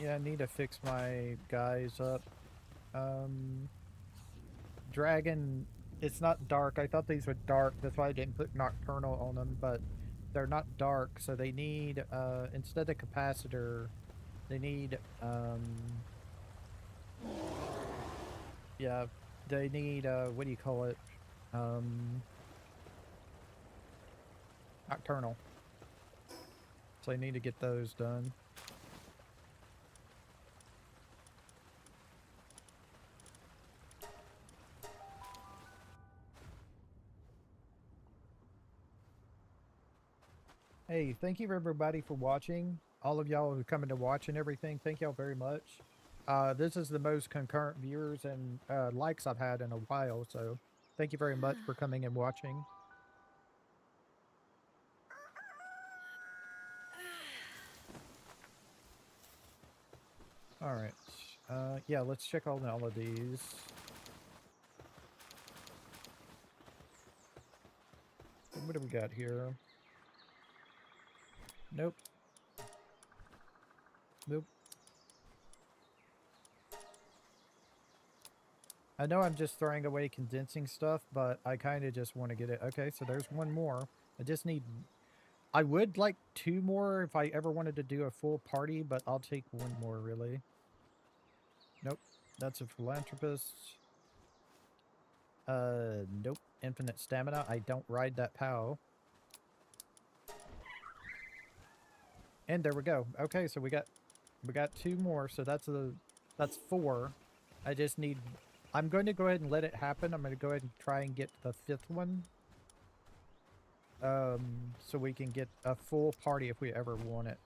Yeah, I need to fix my guys up. Dragon, it's not dark. I thought these were dark. That's why I didn't put nocturnal on them, but they're not dark, so they need, instead of capacitor, they need, yeah, they need, what do you call it? Nocturnal. So I need to get those done. Hey, thank you everybody for watching. All of y'all who are coming to watch and everything, thank y'all very much. This is the most concurrent viewers and likes I've had in a while, so thank you very much for coming and watching. All right. Yeah, let's check all of these. What do we got here? Nope. Nope. I know I'm just throwing away condensing stuff, but I kind of just want to get it. Okay, so there's one more. I just need... I would like 2 more if I ever wanted to do a full party, but I'll take 1 more, really. Nope. That's a philanthropist. Nope. Infinite stamina. I don't ride that POW. And there we go. Okay, so we got 2 more, so that's 4. I just need... I'm going to go ahead and let it happen. I'm going to go ahead and try and get the 5th one. So we can get a full party if we ever want it.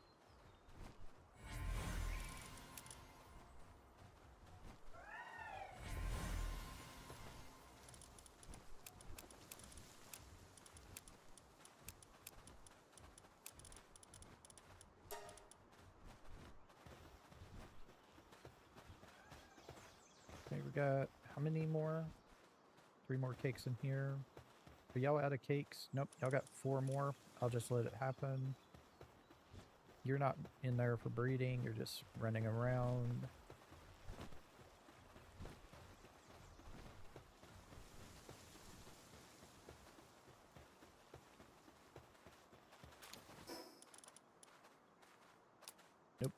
Okay, we got how many more? 3 more cakes in here. Are y'all out of cakes? Nope, y'all got 4 more. I'll just let it happen. You're not in there for breeding, you're just running around. Nope.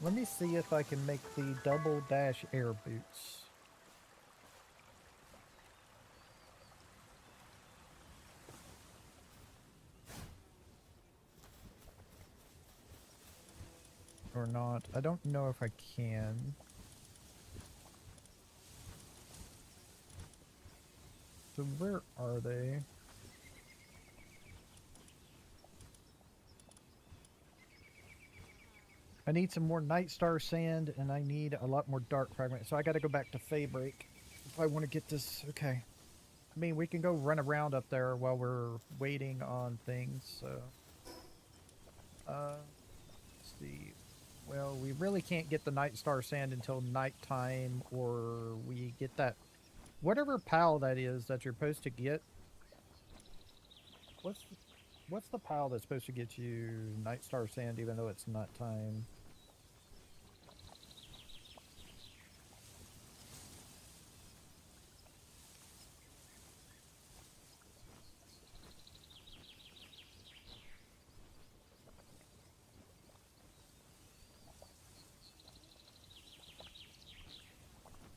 Let me see if I can make the double dash air boots. Or not. I don't know if I can. So where are they? I need some more Night Star sand, and I need a lot more dark fragments. So I got to go back to Faybreak if I want to get this. Okay. I mean, we can go run around up there while we're waiting on things, so... let's see. Well, we really can't get the Night Star sand until nighttime, or we get that... Whatever PAL that is that you're supposed to get. What's the PAL that's supposed to get you Night Star sand even though it's nighttime?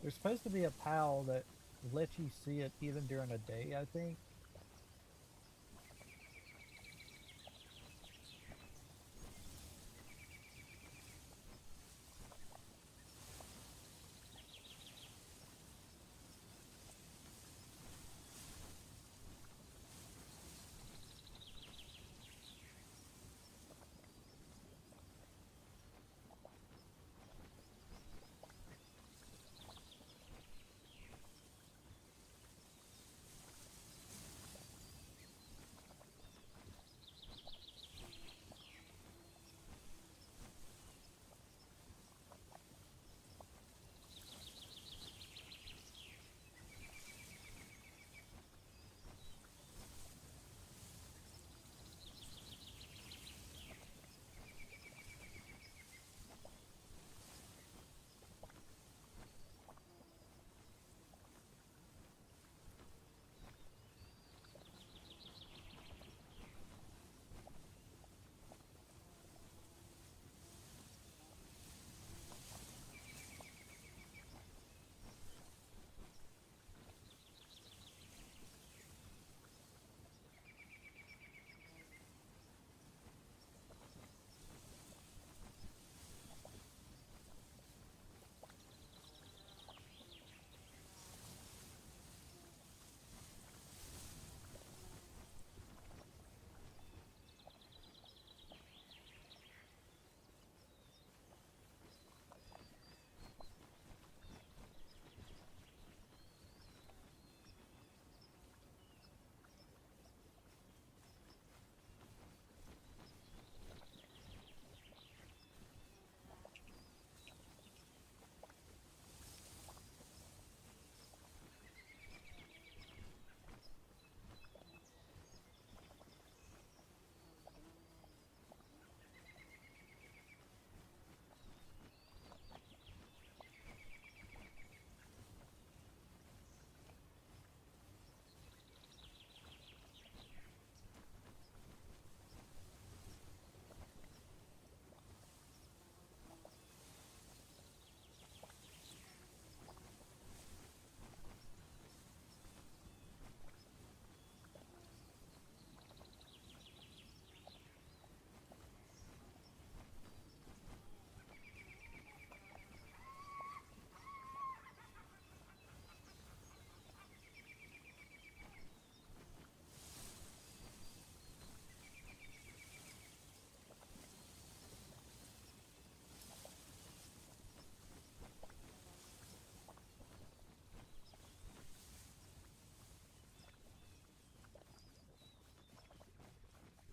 There's supposed to be a PAL that lets you see it even during a day, I think.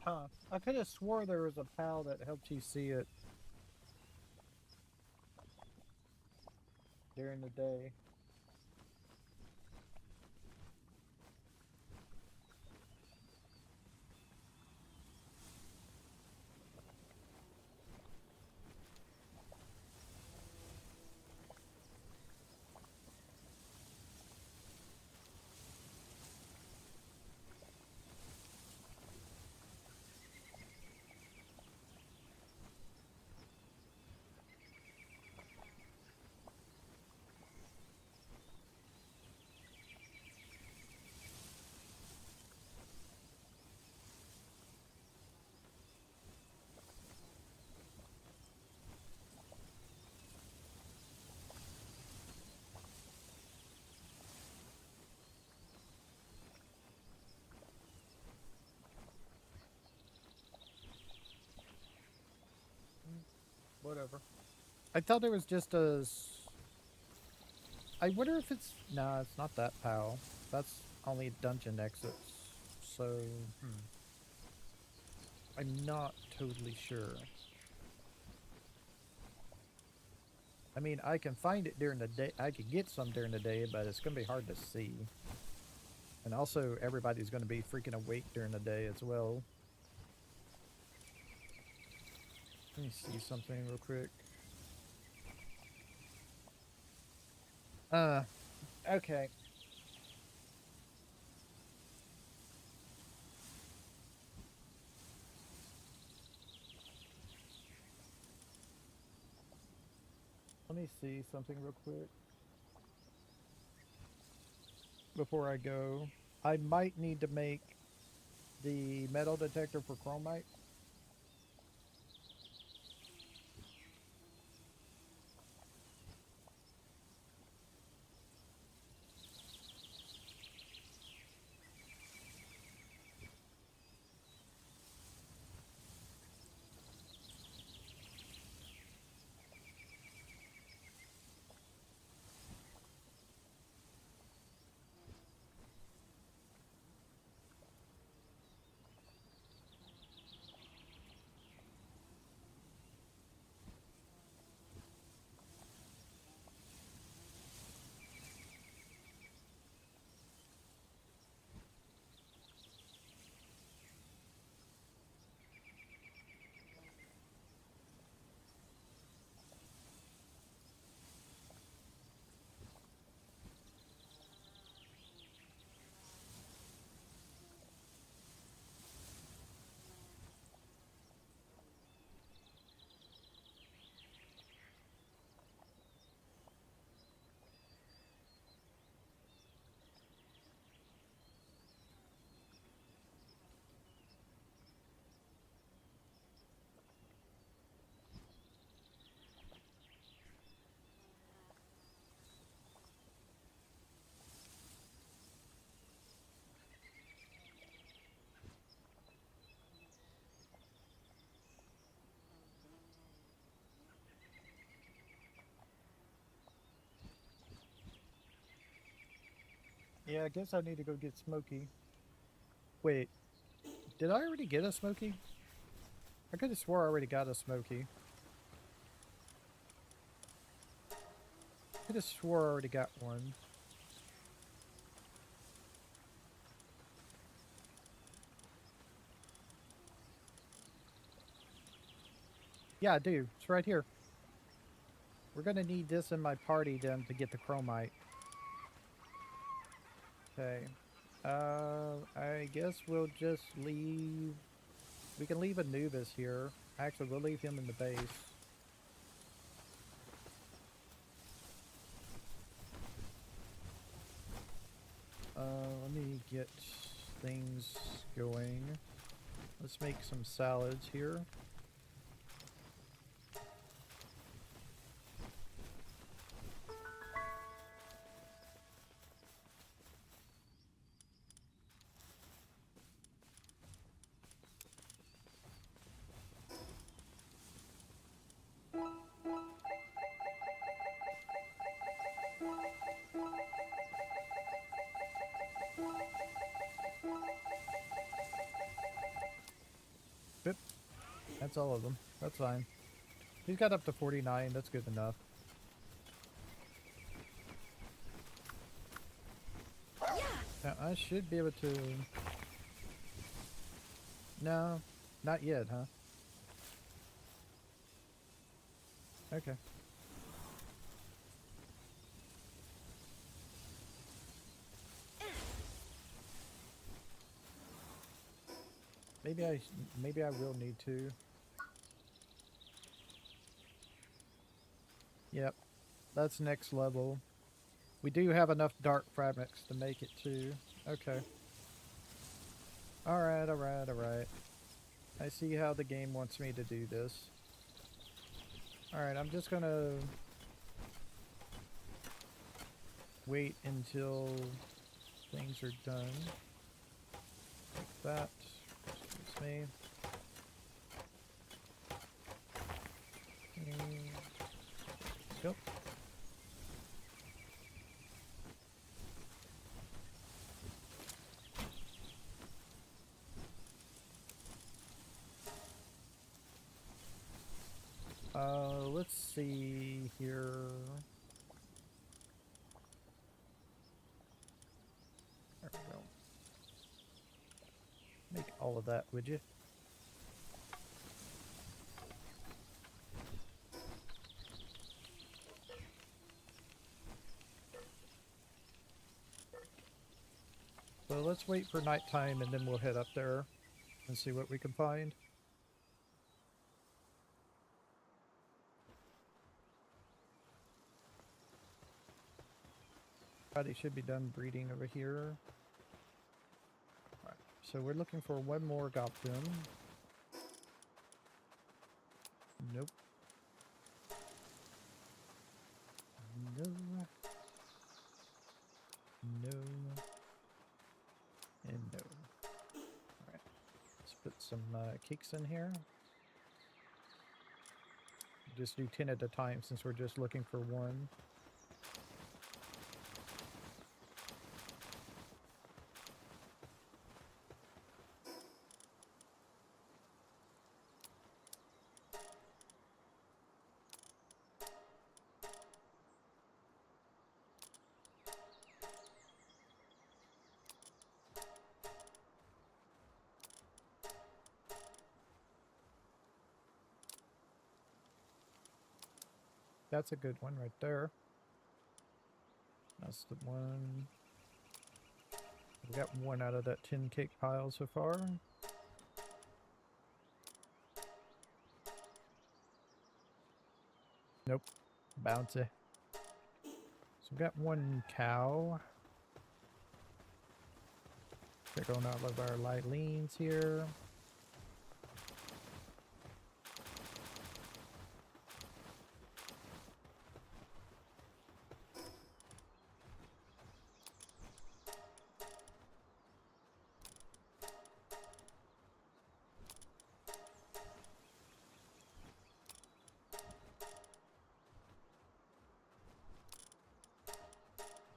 Huh. I could have swore there was a PAL that helped you see it during the day. Whatever. I thought it was just I wonder if it's... Nah, it's not that PAL. That's only dungeon exits. So, I'm not totally sure. I mean, I can find it during the day. I could get some during the day, but it's going to be hard to see. And also, everybody's going to be freaking awake during the day as well. Let me see something real quick. Okay. Let me see something real quick. Before I go, I might need to make the metal detector for chromite. Yeah, I guess I need to go get Smokey. Wait, did I already get a Smokey? I could have swore I already got a Smokey. I could have swore I already got one. Yeah, I do. It's right here. We're going to need this in my party then to get the chromite. Okay. I guess we'll just leave... We can leave Anubis here. Actually, we'll leave him in the base. Let me get things going. Let's make some salads here. That's all of them. That's fine. He's got up to 49. That's good enough. Now, I should be able to... No, not yet, huh? Okay. Maybe I will need to. Yep. That's next level. We do have enough dark fragments to make it too. Okay. Alright, alright, alright. I see how the game wants me to do this. Alright, I'm just gonna wait until things are done. Like that. Excuse me. Let's go. Let's see here. There we go. Make all of that, would you? So let's wait for nighttime and then we'll head up there and see what we can find. Probably should be done breeding over here. Alright, so we're looking for one more goblin. Nope. No. No. And no. Alright. Let's put some cakes in here. Just do 10 at a time since we're just looking for one. That's a good one right there. That's the one. We got one out of that 10 cake pile so far. Nope. Bouncy. So we got one cow. Check on all of our light leans here.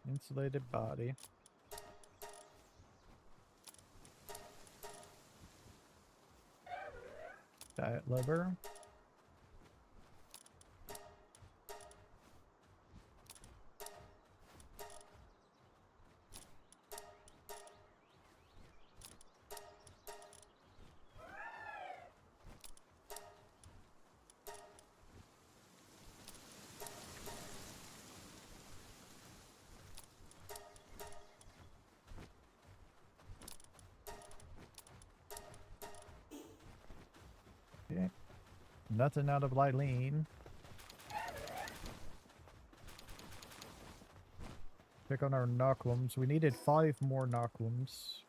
Insulated body. Diet liver. Okay. Nothing out of Lylene. Check on our knocklums. We needed 5 more knocklums.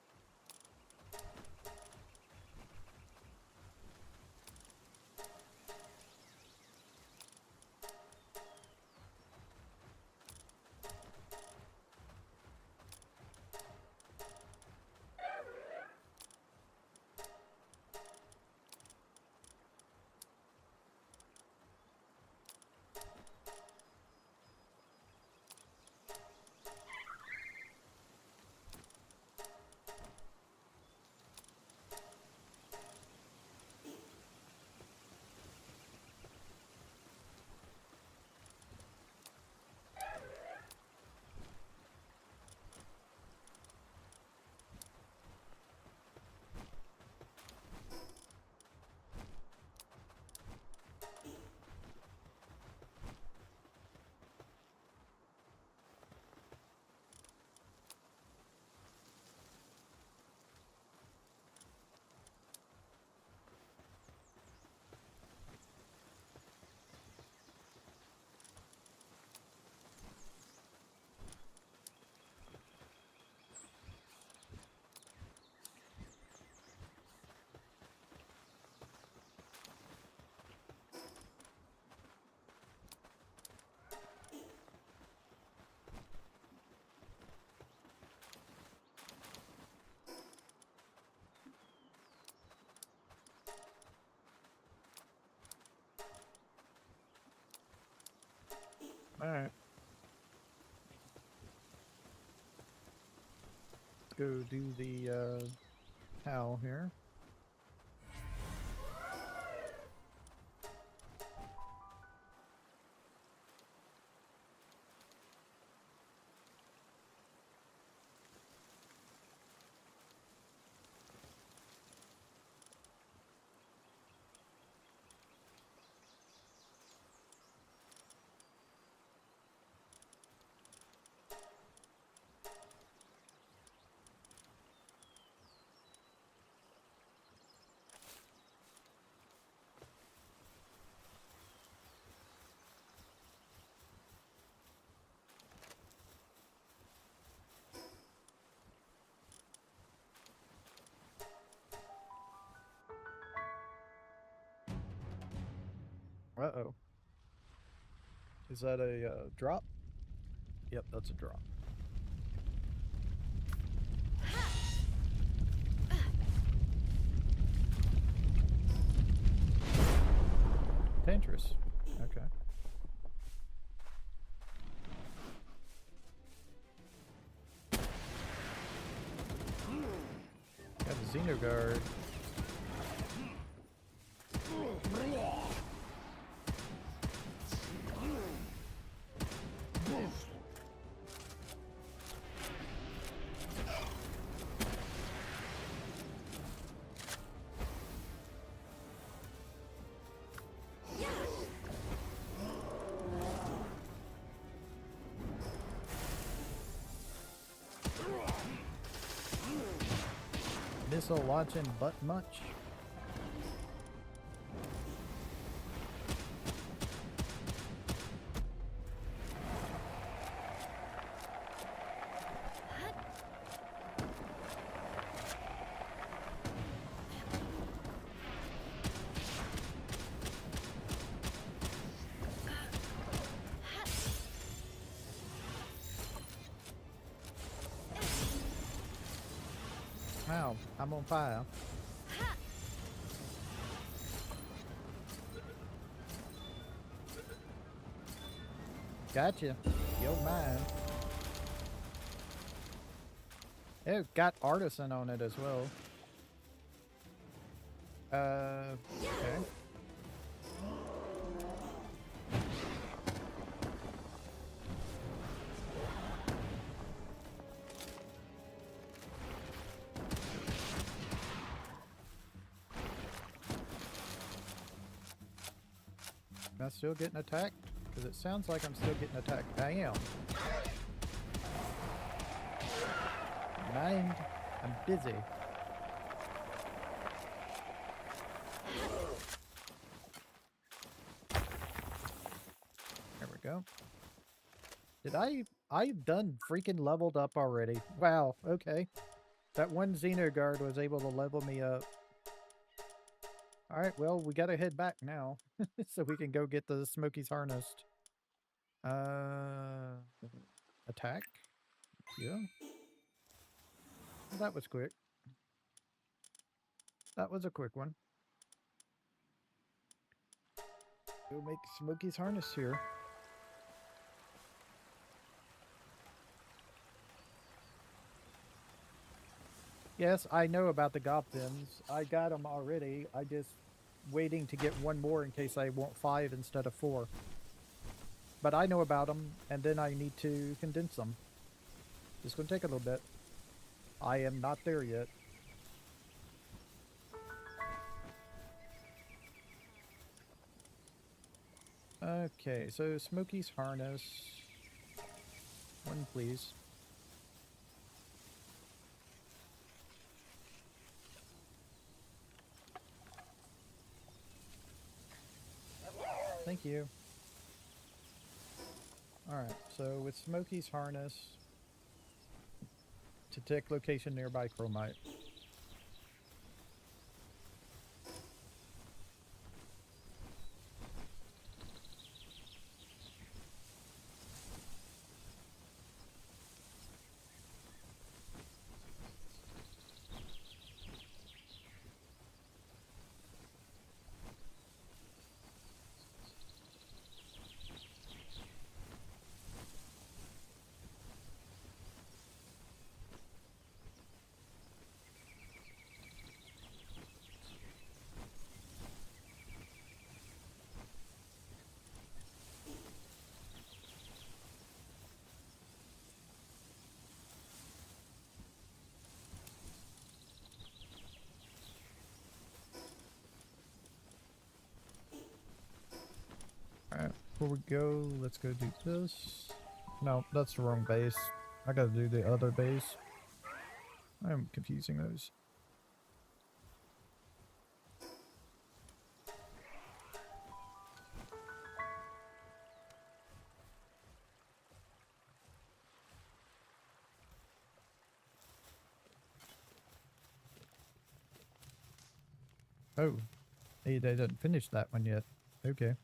Alright. Let's go do the cow here. Uh-oh. Is that a drop? Yep, that's a drop. Dangerous. Okay. Got a Xenogard. Missile launching butt much? Wow, I'm on fire. Gotcha. Yo, mine. It got artisan on it as well. Okay. Am I still getting attacked? Because it sounds like I'm still getting attacked. I am. Mind. I'm busy. There we go. Did I've done freaking leveled up already. Wow, okay. That one Xenogard was able to level me up. Alright, well, we gotta head back now. So we can go get the Smokies harnessed. Attack? Yeah. That was quick. That was a quick one. Go make Smokies harness here. Yes, I know about the Goblins. I got them already. I just waiting to get one more in case I want 5 instead of 4. But I know about them, and then I need to condense them. It's going to take a little bit. I am not there yet. Okay, so Smokies harness. One, please. Thank you. Alright, so with Smokies harness, detect location nearby chromite. Before we go, let's go do this. No, that's the wrong base. I gotta do the other base. I'm confusing those. Oh, hey, they didn't finish that one yet. Okay.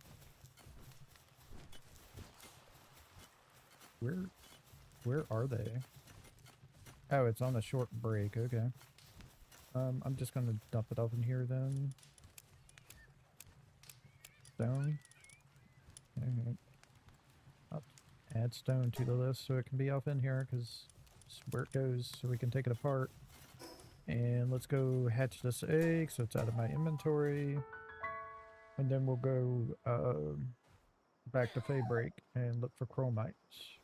Where are they? Oh, it's on a short break. Okay. I'm just gonna dump it off in here then. Stone. Okay. I'll add stone to the list so it can be off in here because it's where it goes so we can take it apart. And let's go hatch this egg so it's out of my inventory. And then we'll go back to Faybreak and look for chromites.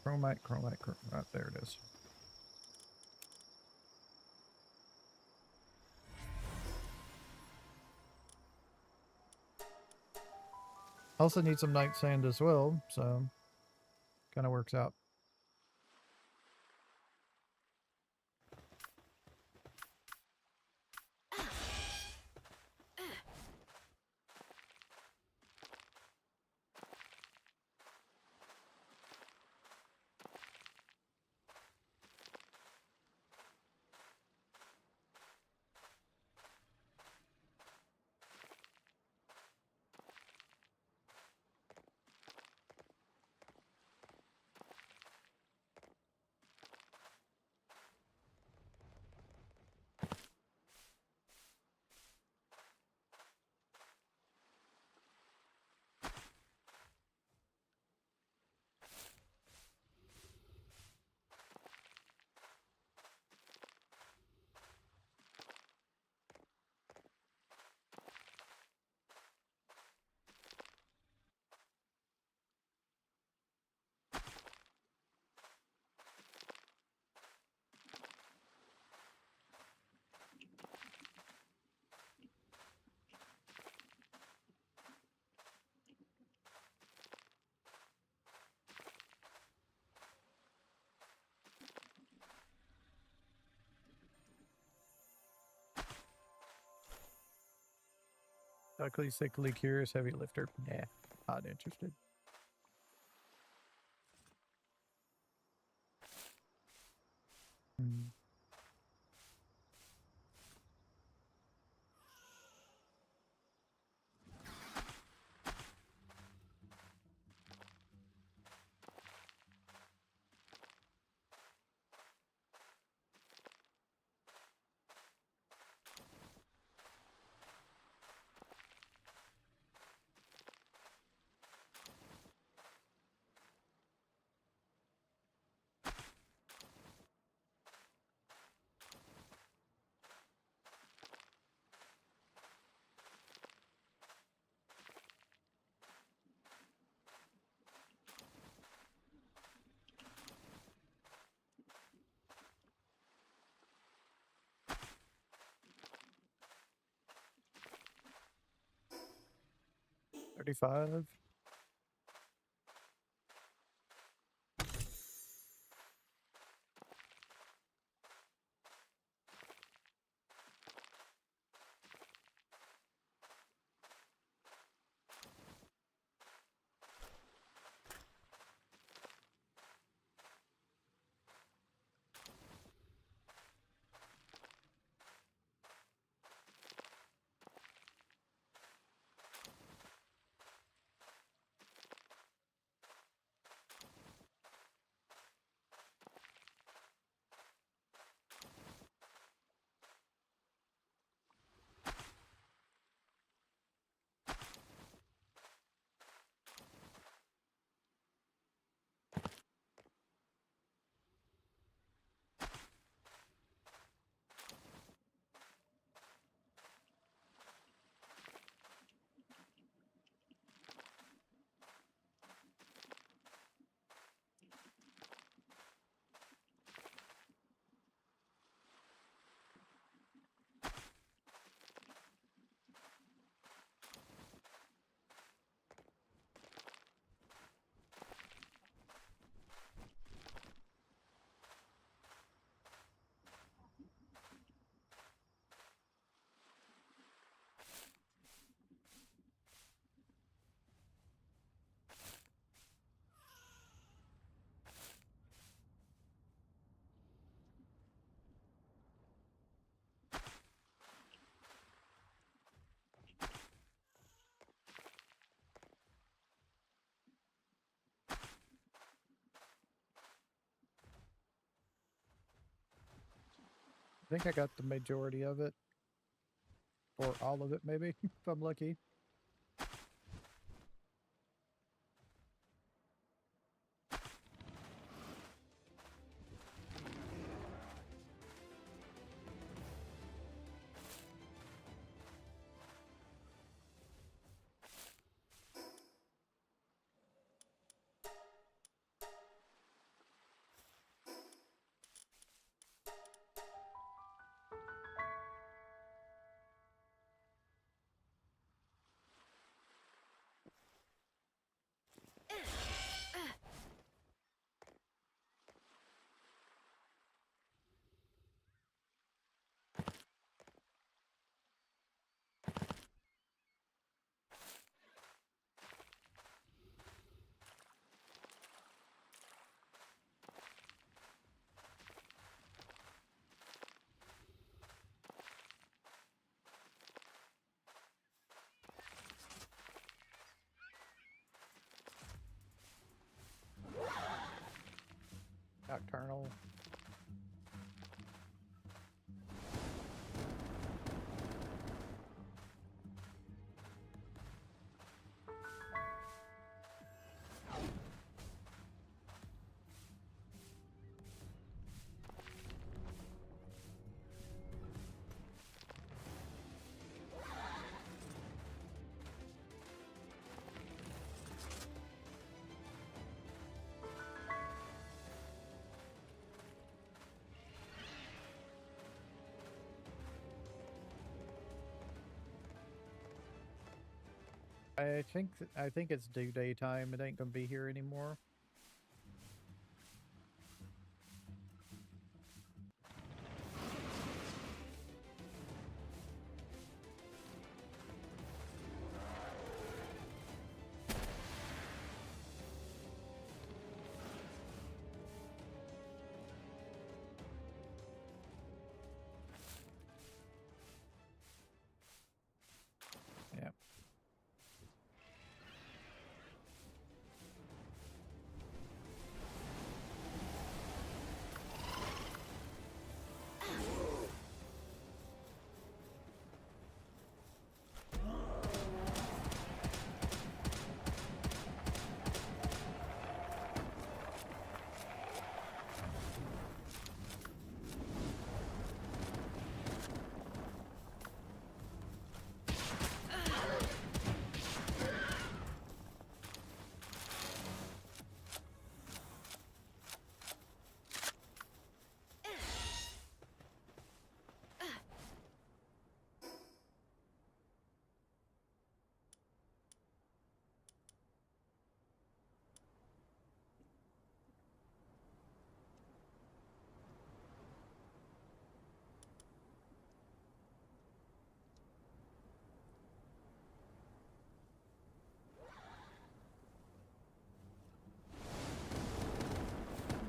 Chromite. There it is. Also need some night sand as well, so kind of works out. Ugly, sickly, curious, heavy lifter. Nah, not interested. Hmm. $35. think I got the majority of it. Or all of it, maybe, if I'm lucky. Nocturnal. I think it's due daytime. It ain't gonna be here anymore. Yeah.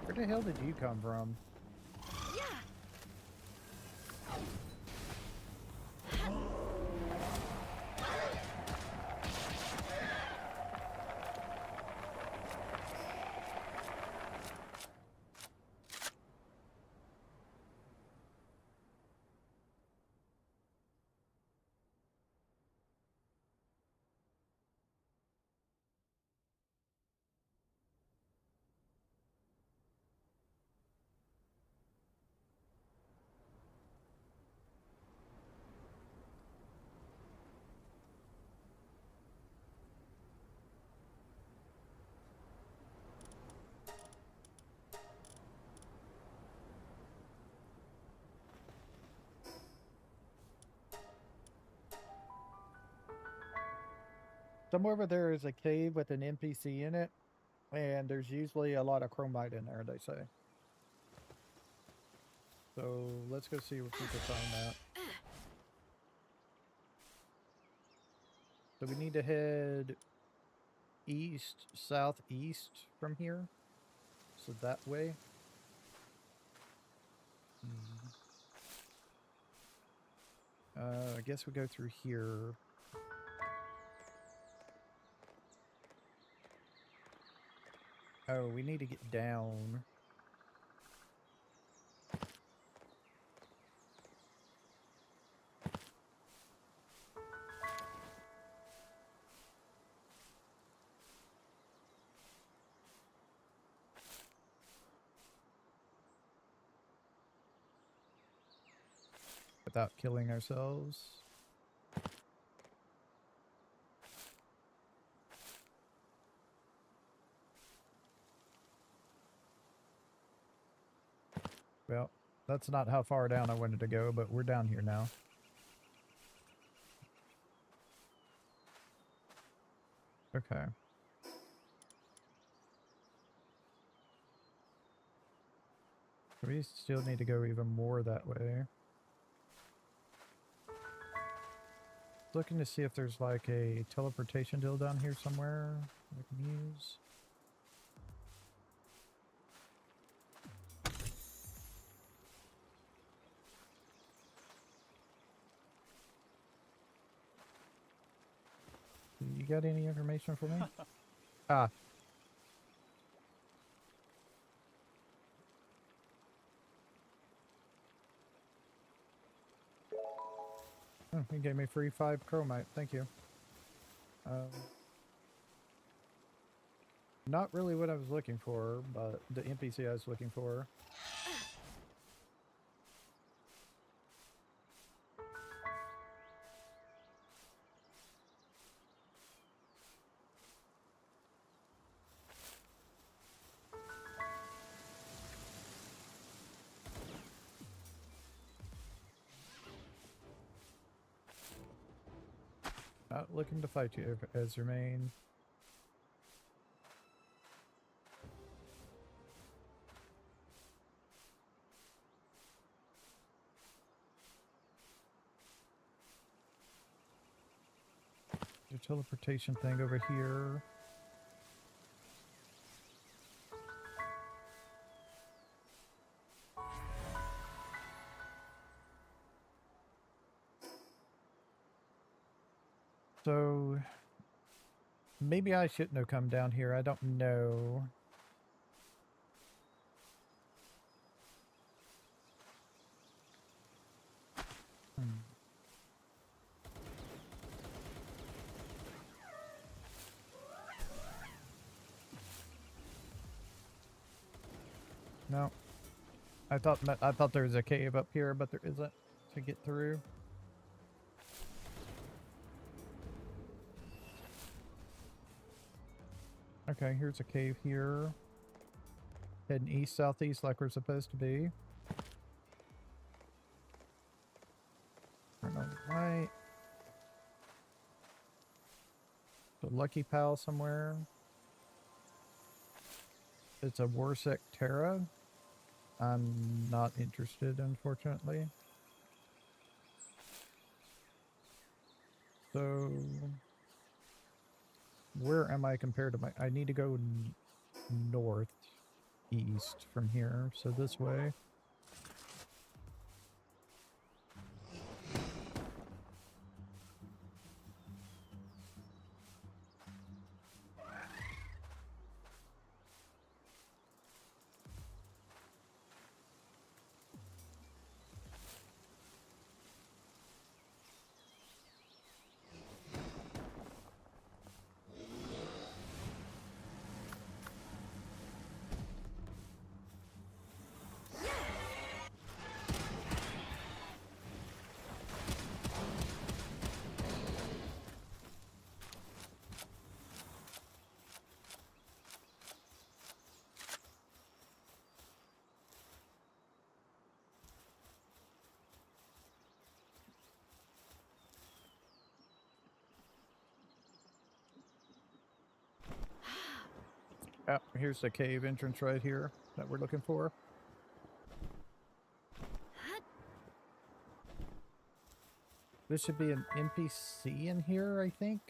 Where the hell did you come from? Somewhere over there is a cave with an NPC in it, and there's usually a lot of chromite in there, they say. So let's go see if we can find that. So we need to head east, southeast from here. So that way. I guess we go through here. Oh, we need to get down. without killing ourselves. Well, that's not how far down I wanted to go, but we're down here now. Okay. We still need to go even more that way. Looking to see if there's like a teleportation deal down here somewhere I can use. You got any information for me? Ah. Oh, he gave me free 5 chromite. Thank you. Not really what I was looking for, but the NPC I was looking for. Not looking to fight you as your main. There's a teleportation thing over here. So maybe I shouldn't have come down here. I don't know. No. I thought there was a cave up here, but there isn't to get through. Okay, here's a cave here. Heading east, southeast like we're supposed to be. Turn on the right. The Lucky Pal somewhere. It's a Warsec Terra. I'm not interested, unfortunately. So, where am I compared to my... I need to go north, east from here, so this way. Oh, here's the cave entrance right here that we're looking for. There should be an NPC in here, I think.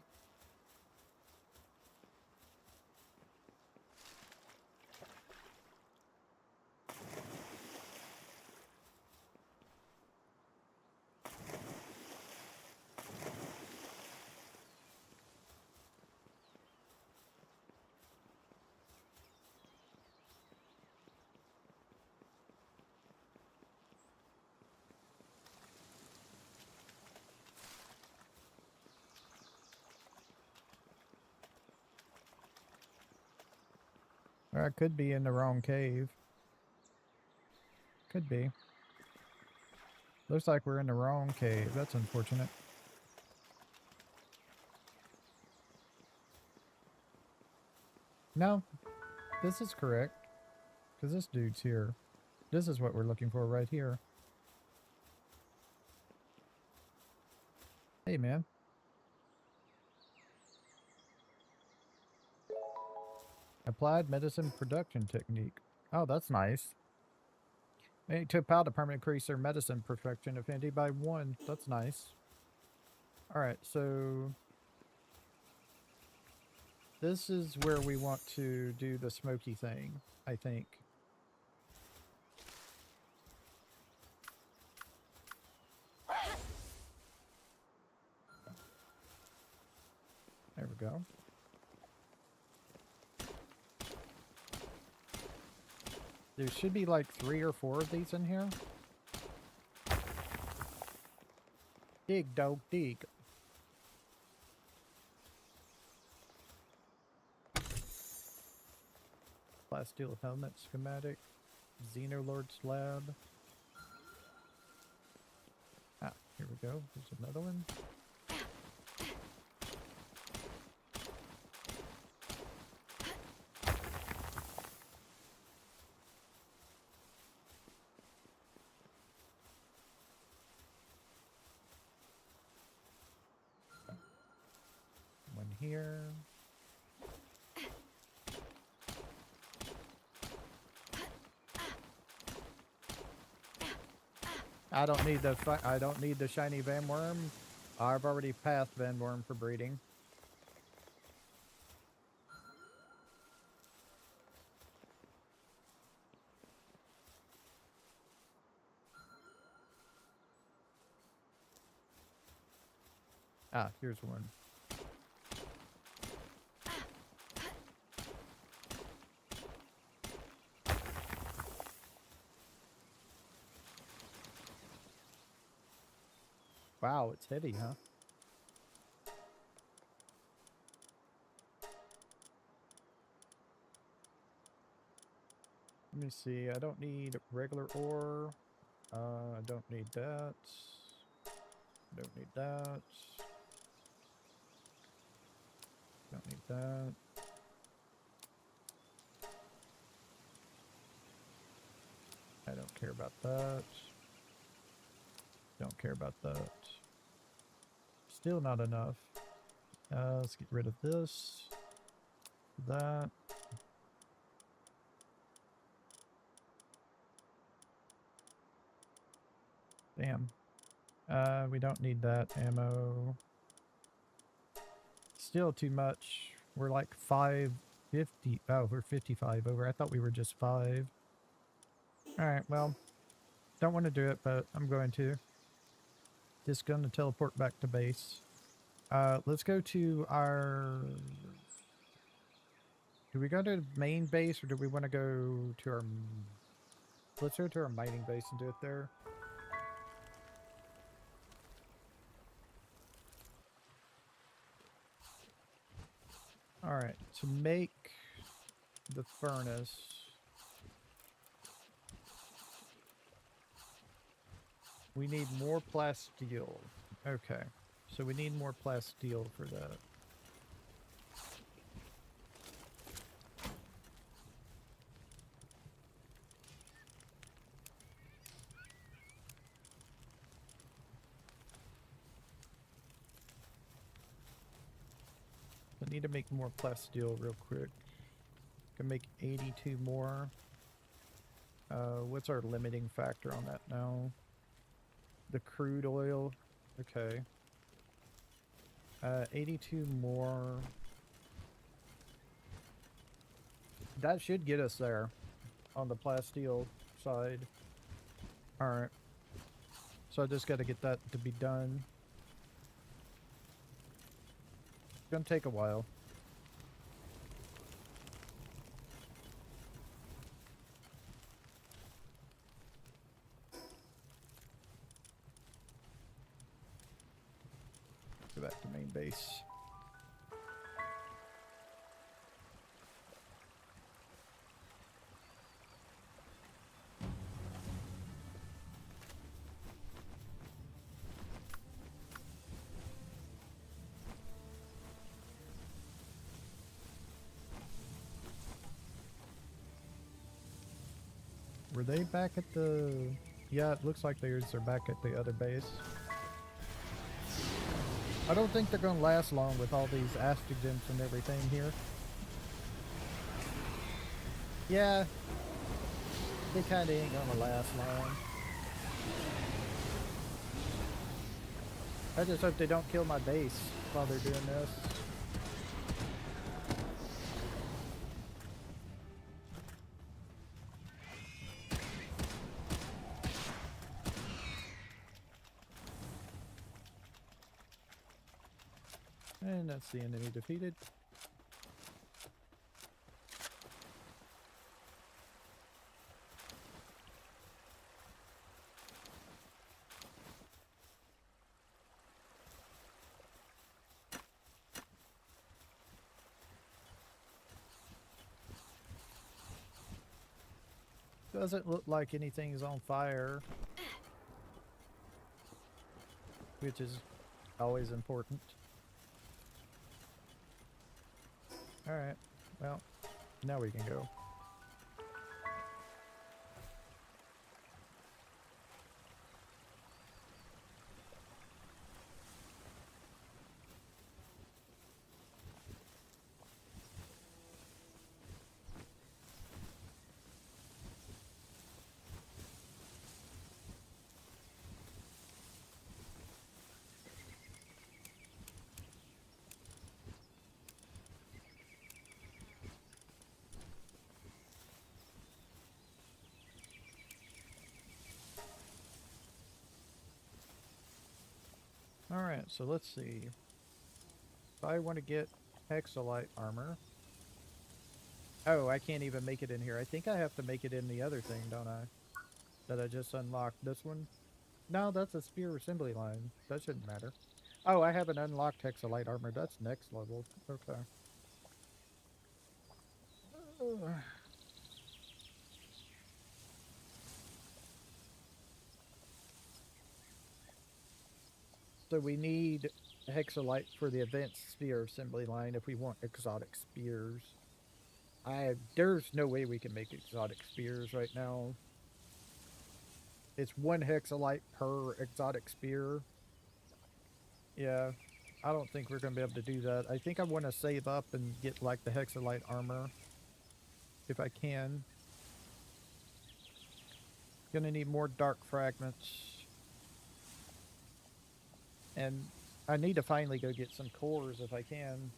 Or I could be in the wrong cave. Could be. Looks like we're in the wrong cave. That's unfortunate. No, this is correct. Because this dude's here. This is what we're looking for right here. Hey, man. Applied medicine production technique. Oh, that's nice. They took powder to permanently increase their medicine perfection affinity by 1. That's nice. Alright, so this is where we want to do the smoky thing, I think. There we go. There should be like 3 or 4 of these in here. Dig, dog, dig. Plasteel helmet schematic. Xenoloord slab. Ah, here we go. There's another one. One here. I don't need the shiny Van Worm. I've already passed Van Worm for breeding. Ah, here's one. Wow, it's heavy, huh? Let me see. I don't need regular ore. I don't need that. Don't need that. Don't need that. I don't care about that. Don't care about that. Still not enough. Let's get rid of this. That. Damn. We don't need that ammo. Still too much. We're like 550. Oh, we're 55 over. I thought we were just 5. Alright, well. Don't want to do it, but I'm going to. Just going to teleport back to base. Let's go to our... Do we go to main base, or do we want to go to our... Let's go to our mining base and do it there. Alright, to make the furnace... We need more plasteel. Okay, so we need more plasteel for that. I need to make more plasteel real quick. Can make 82 more. What's our limiting factor on that now? The crude oil. Okay. 82 more. That should get us there on the plasteel side. Alright. So I just got to get that to be done. It's gonna take a while. Go back to main base. Were they back at the... Yeah, it looks like theirs are back at the other base. I don't think they're going to last long with all these astrogens and everything here. Yeah, they kind of ain't going to last long. I just hope they don't kill my base while they're doing this. And that's the enemy defeated. Doesn't look like anything's on fire, which is always important. Alright, well, now we can go. Alright, so let's see. If I want to get hexalite armor... Oh, I can't even make it in here. I think I have to make it in the other thing, don't I? That I just unlocked. This one? No, that's a spear assembly line. That shouldn't matter. Oh, I haven't unlocked hexalite armor. That's next level. Okay. So we need hexalite for the advanced spear assembly line if we want exotic spears. There's no way we can make exotic spears right now. It's 1 hexalite per exotic spear. Yeah, I don't think we're going to be able to do that. I think I want to save up and get like the hexalite armor if I can. Gonna need more dark fragments. And I need to finally go get some cores if I can.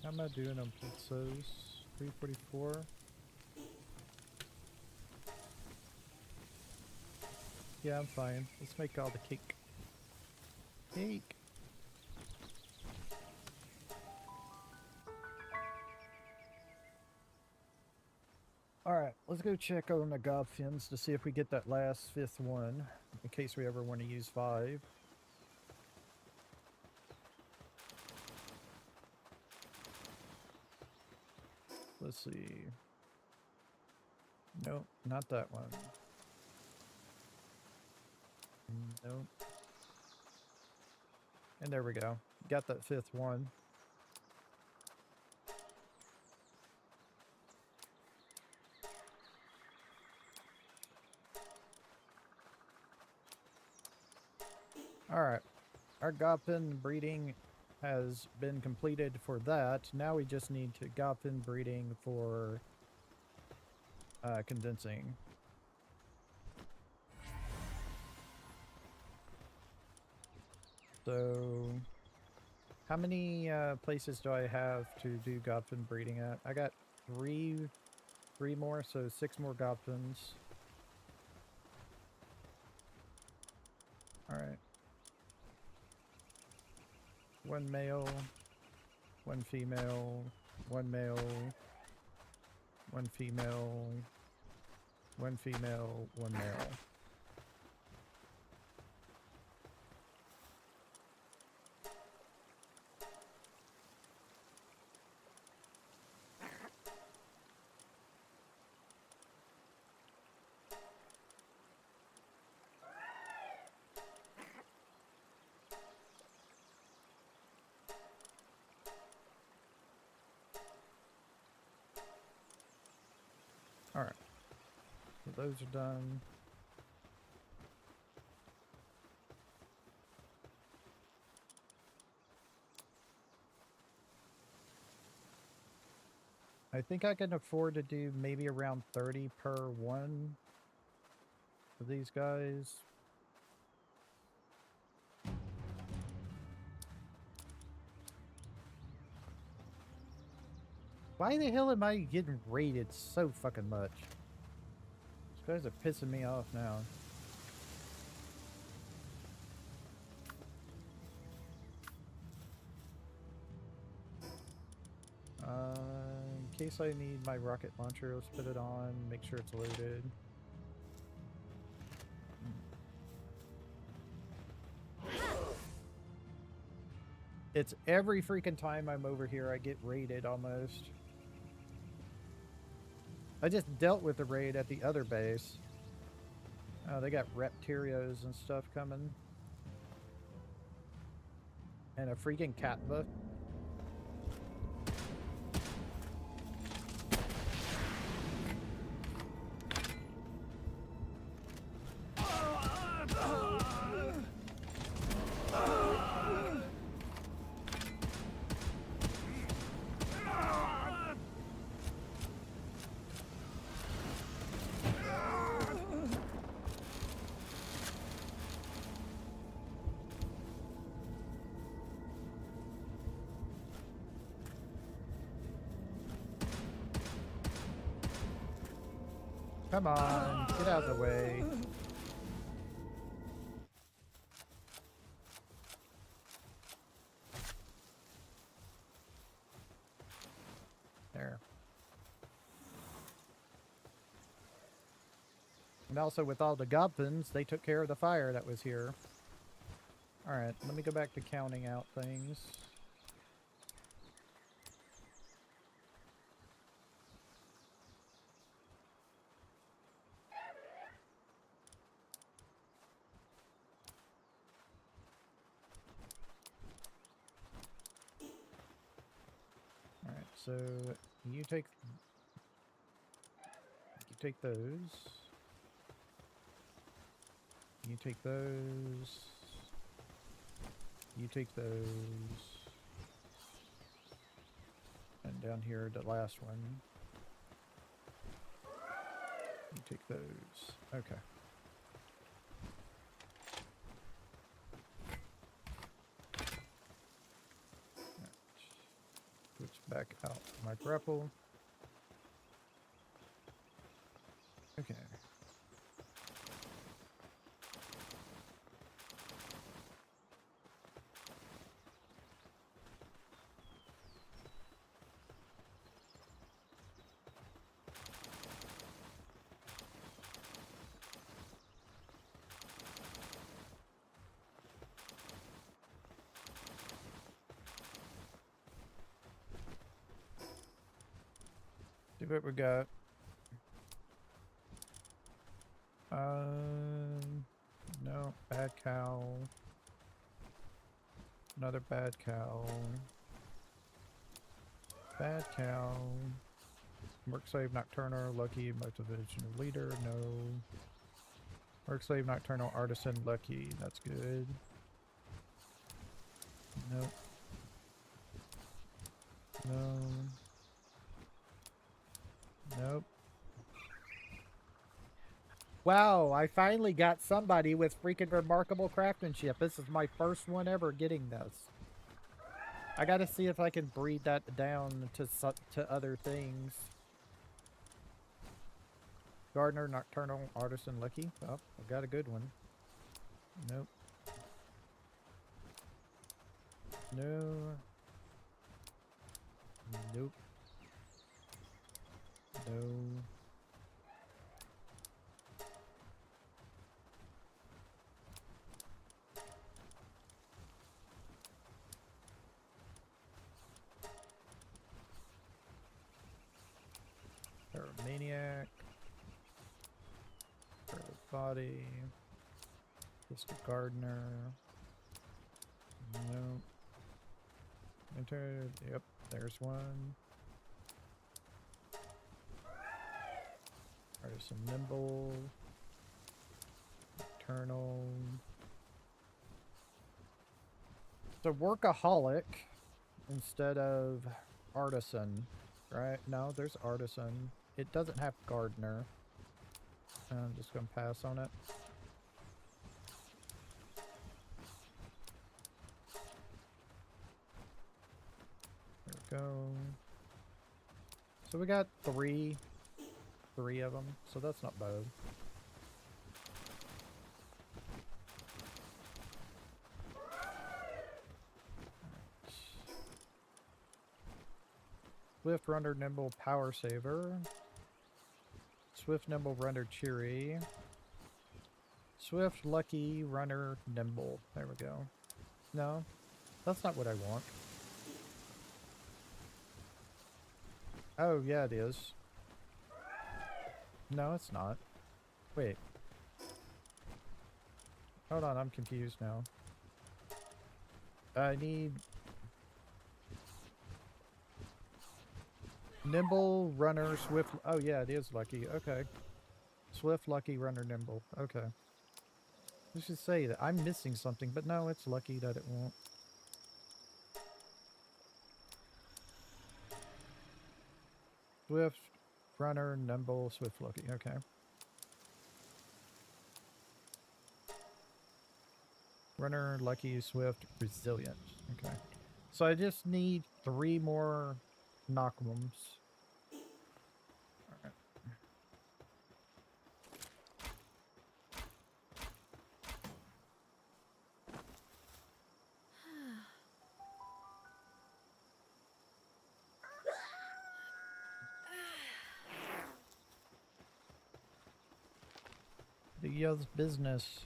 How am I doing on pizzas? 344. Yeah, I'm fine. Let's make all the cake. Cake! Alright, let's go check on the gobfins to see if we get that last 5th one, in case we ever want to use 5. Let's see. Nope, not that one. Nope. And there we go. Got that 5th one. Alright. Our gobfin breeding has been completed for that. Now we just need to gobfin breeding for condensing. So, how many places do I have to do gobfin breeding at? I got three more, so 6 more gobfins. Alright. One male, one female, one male, one female, one female, one male. Alright. So those are done. I think I can afford to do maybe around 30 per one of these guys. Why the hell am I getting raided so fucking much? These guys are pissing me off now. In case I need my rocket launcher, let's put it on, make sure it's loaded. It's every freaking time I'm over here I get raided almost. I just dealt with the raid at the other base. Oh, they got reptilios and stuff coming. And a freaking cat book. Come on, get out of the way. There. And also with all the goblins, they took care of the fire that was here. Alright, let me go back to counting out things. So you take those. You take those. You take those. And down here, the last one. You take those. Okay. Switch back out my grapple. Okay. See what we got. No, bad cow. Another bad cow. Bad cow. Work slave nocturnal, lucky, motivational leader, no. Work slave nocturnal, artisan, lucky, that's good. Nope. No. Nope. Wow, I finally got somebody with freaking remarkable craftsmanship. This is my first one ever getting this. I gotta see if I can breed that down to other things. Gardener, nocturnal, artisan, lucky. Oh, I got a good one. Nope. No. Nope. No. Maniac. Body. Just a gardener. Nope. Entered. Yep, there's one. Artisan nimble. Eternal. So workaholic instead of artisan, right? No, there's artisan. It doesn't have gardener. I'm just gonna pass on it. There we go. So we got three of them, so that's not bad. Swift runner, nimble, power saver. Swift, nimble, runner, cheery. Swift, lucky, runner, nimble. There we go. No, that's not what I want. Oh, yeah, it is. No, it's not. Wait. Hold on, I'm confused now. I need... Nimble, runner, swift... Oh, yeah, it is lucky. Okay. Swift, lucky, runner, nimble. Okay. I should say that I'm missing something, but no, it's lucky that it won't. Swift, runner, nimble, swift, lucky. Okay. Runner, lucky, swift, resilient. Okay. So I just need 3 more knockwums. Alright. The business.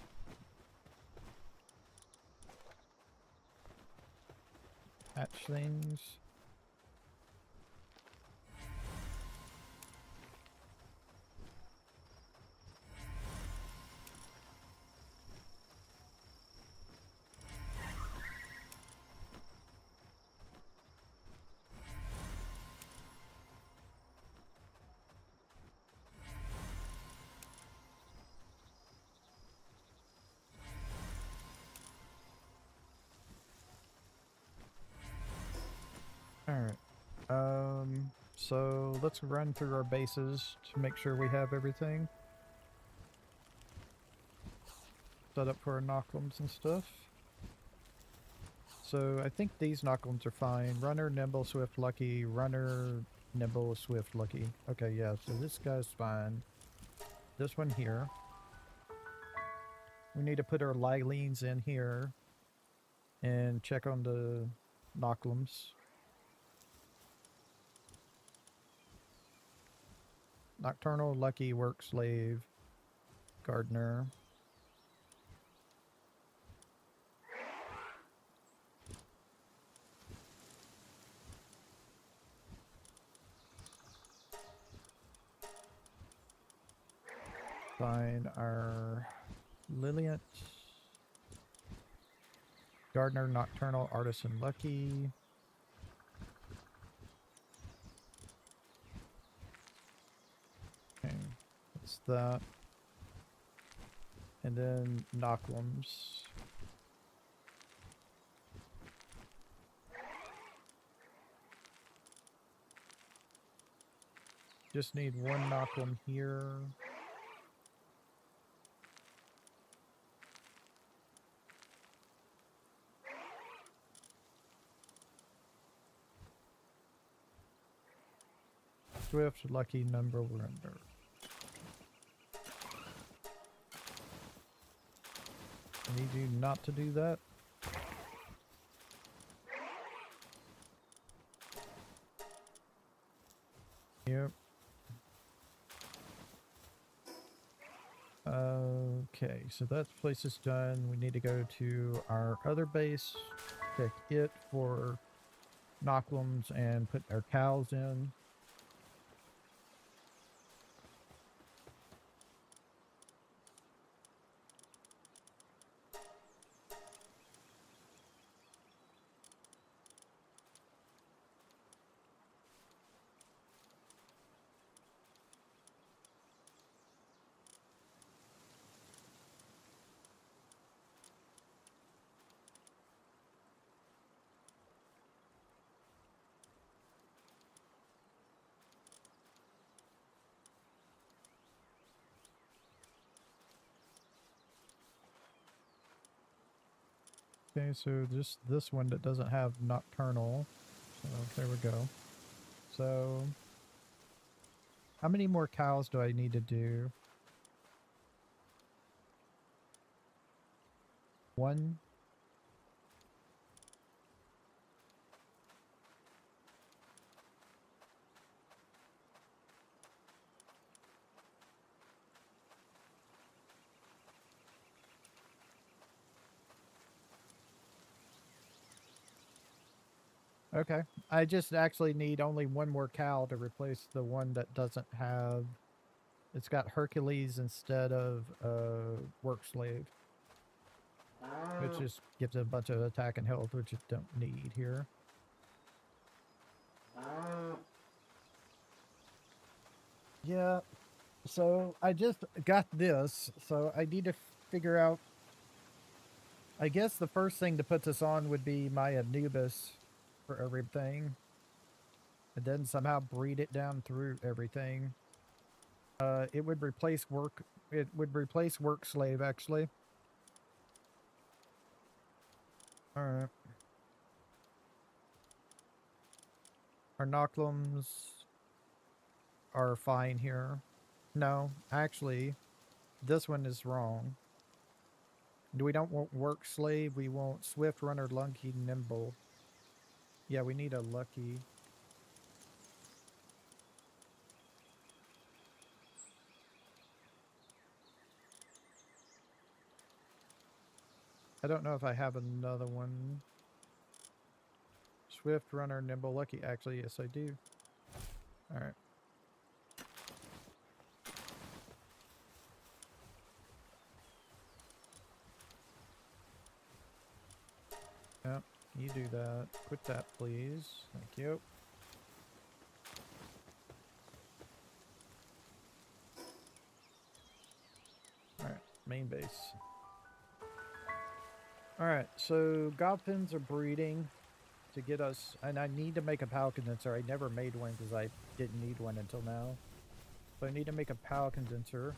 Hatchlings. Alright. So let's run through our bases to make sure we have everything set up for our knockwums and stuff. So I think these knockwums are fine. Runner, nimble, swift, lucky. Runner, nimble, swift, lucky. Okay, yeah, so this guy's fine. This one here. We need to put our Lylines in here and check on the knockwums. Nocturnal, lucky, work, slave, gardener. Find our Liliant. Gardener, nocturnal, artisan, lucky. Okay, that's that. And then knockwums. Just need one knockwum here. Swift, lucky, number, render. I need you not to do that. Yep. Okay, so that place is done. We need to go to our other base, check it for Knocklums and put our cows in. Okay, so just this one that doesn't have nocturnal. So there we go. So how many more cows do I need to do? One? Okay. I just actually need only one more cow to replace the one that doesn't have... It's got Hercules instead of work slave. Which just gives it a bunch of attack and health, which you don't need here. Yeah, so I just got this, so I need to figure out... I guess the first thing to put this on would be my Anubis for everything. And then somehow breed it down through everything. It would replace work... It would replace work slave, actually. Alright. Our Knocklums are fine here. No, actually, this one is wrong. We don't want work slave, we want swift runner, lucky, nimble. Yeah, we need a lucky. I don't know if I have another one. Swift runner, nimble, lucky. Actually, yes, I do. Alright. Yep, you do that. Quit that, please. Thank you. Alright, main base. Alright, so Godpins are breeding to get us... And I need to make a power condenser. I never made one because I didn't need one until now. So I need to make a power condenser.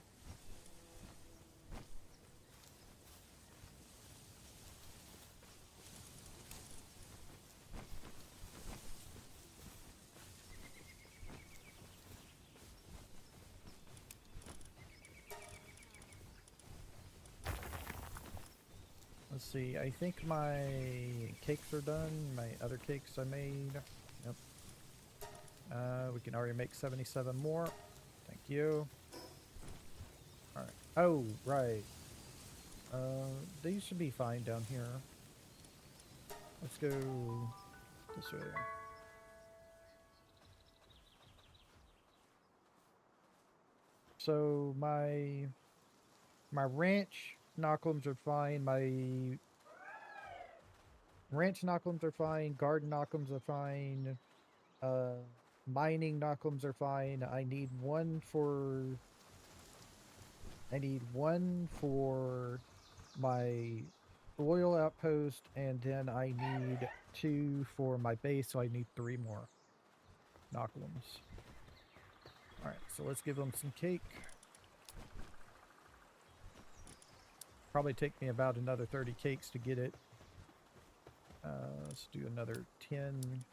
Let's see, I think my cakes are done. My other cakes I made. Yep. We can already make 77 more. Thank you. Alright. Oh, right. These should be fine down here. Let's go this way. So my ranch Knocklums are fine. My ranch Knocklums are fine. Garden Knocklums are fine. Mining Knocklums are fine. I need one for my oil outpost, and then I need 2 for my base, so I need 3 more Knocklums. Alright, so let's give them some cake. Probably take me about another 30 cakes to get it. Let's do another 10.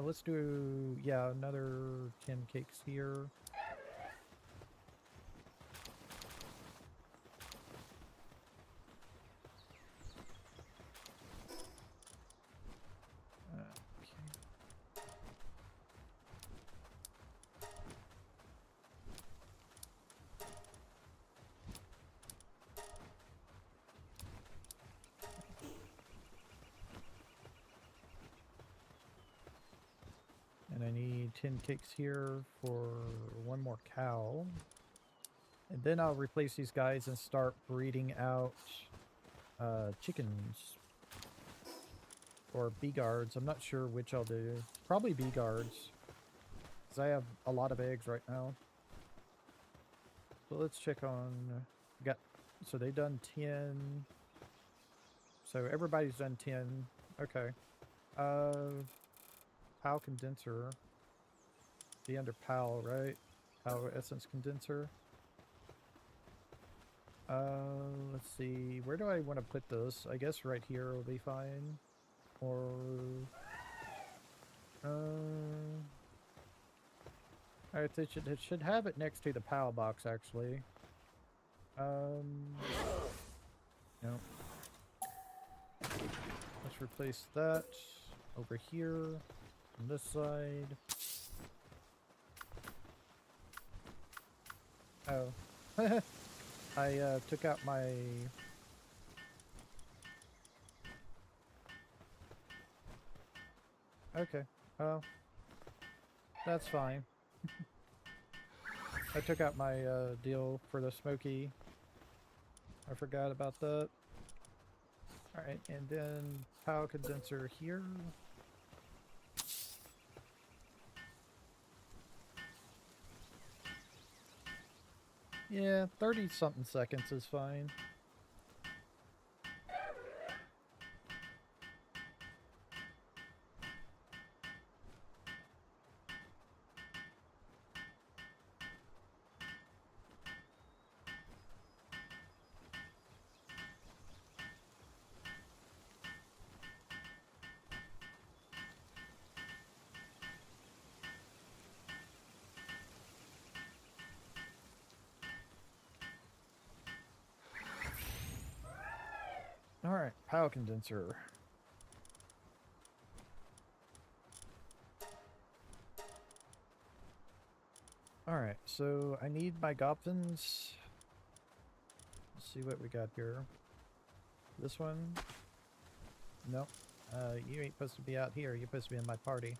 Let's do, yeah, another 10 cakes here. do 10 cakes here for one more cow. And then I'll replace these guys and start breeding out chickens. Or bee guards. I'm not sure which I'll do. Probably bee guards. Because I have a lot of eggs right now. So let's check on... So they done 10. So everybody's done 10. Okay. PAL condenser. Be under PAL, right? PAL essence condenser. Let's see. Where do I want to put this? I guess right here will be fine. Or... Alright, it should have it next to the PAL box, actually. No. Let's replace that over here on this side. Oh. I took out my... Okay. Well, that's fine. I took out my deal for the smoky. I forgot about that. Alright, and then power condenser here. Yeah, 30-something seconds is fine. Alright, power condenser. Alright, so I need my goblins. Let's see what we got here. This one? Nope. You ain't supposed to be out here. You're supposed to be in my party.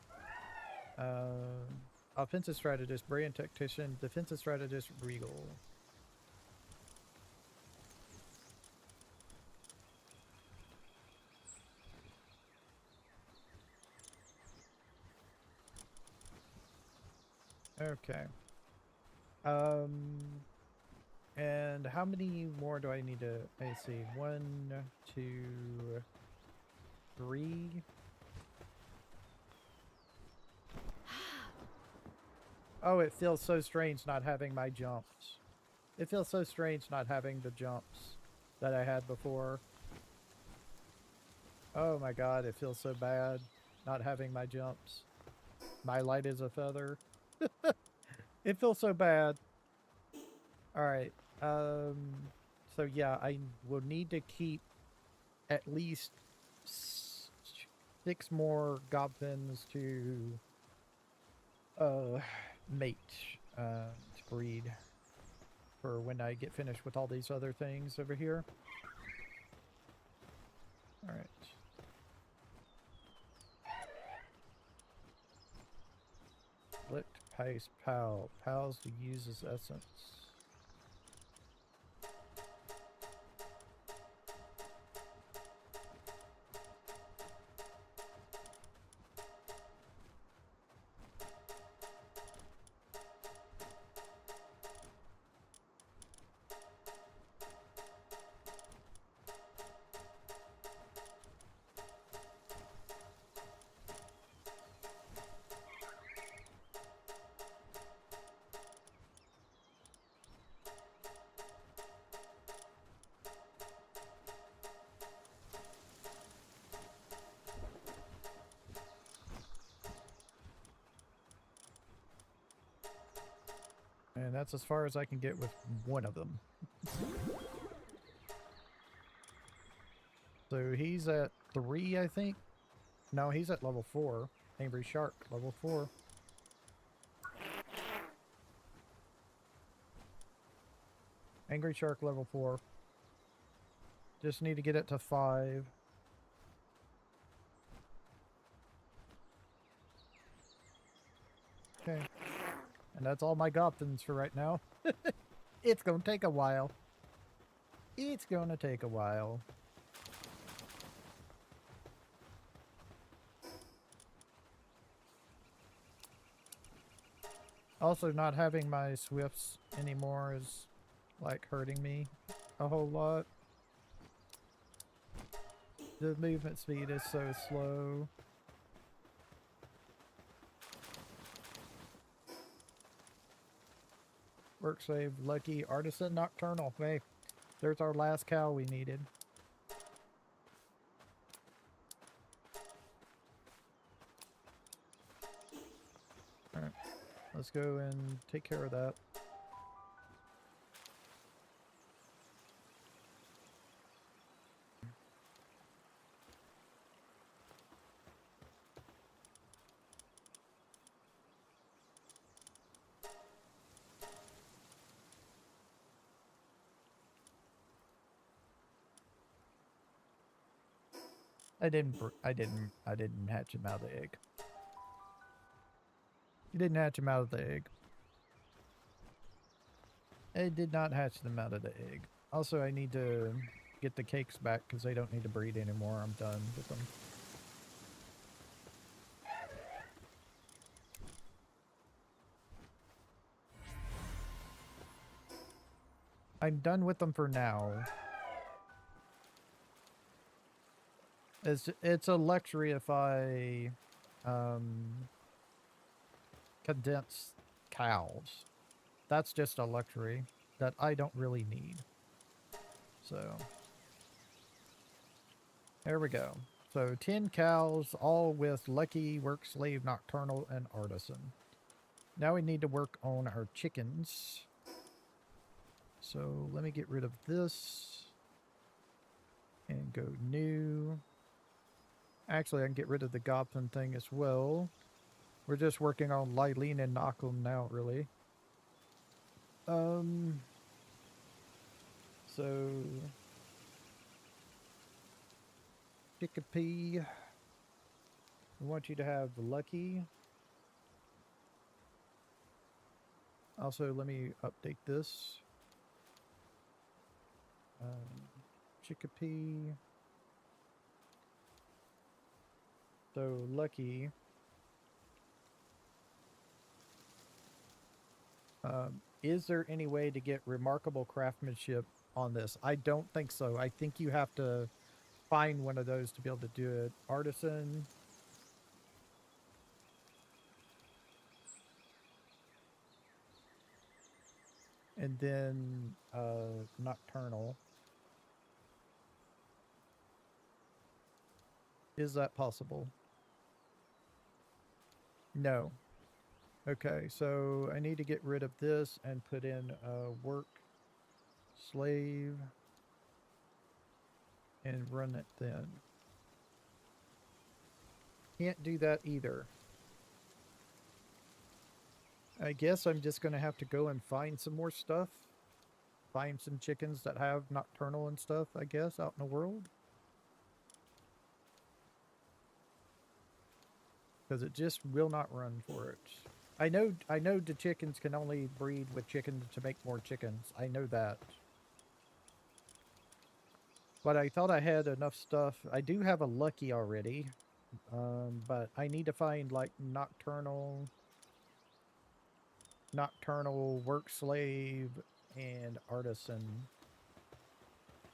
Offensive strategist, brilliant tactician, defensive strategist, regal. Okay. And how many more do I need to... Let's see. 1, 2, 3. Oh, it feels so strange not having my jumps. It feels so strange not having the jumps that I had before. Oh my god, it feels so bad not having my jumps. My light is a feather. It feels so bad. Alright. So yeah, I will need to keep at least 6 more goblins to mate, to breed for when I get finished with all these other things over here. Alright. Licked, paste, pal. Pals to use as essence. And that's as far as I can get with one of them. So he's at 3, I think. No, he's at level 4. Angry Shark, level 4. Angry Shark, level 4. Just need to get it to 5. Okay. And that's all my goblins for right now. It's gonna take a while. It's gonna take a while. Also, not having my swifts anymore is like hurting me a whole lot. The movement speed is so slow. Work save, lucky, artisan, nocturnal. Hey, there's our last cow we needed. Alright, let's go and take care of that. I didn't hatch him out of the egg. You didn't hatch him out of the egg. I did not hatch them out of the egg. Also, I need to get the cakes back because they don't need to breed anymore. I'm done with them. I'm done with them for now. It's a luxury if I condense cows. That's just a luxury that I don't really need. So there we go. So 10 cows, all with lucky, work, slave, nocturnal, and artisan. Now we need to work on our chickens. So let me get rid of this and go new. Actually, I can get rid of the goblin thing as well. We're just working on Lylene and Knocklem now, really. So Chickapee, we want you to have lucky. Also, let me update this. Chickapee. So lucky. Is there any way to get remarkable craftsmanship on this? I don't think so. I think you have to find one of those to be able to do it. Artisan. And then nocturnal. Is that possible? No. Okay, so I need to get rid of this and put in work, slave, and run it then. Can't do that either. I guess I'm just going to have to go and find some more stuff. Find some chickens that have nocturnal and stuff, I guess, out in the world. Because it just will not run for it. I know the chickens can only breed with chickens to make more chickens. I know that. But I thought I had enough stuff. I do have a lucky already. But I need to find like nocturnal work slave and artisan.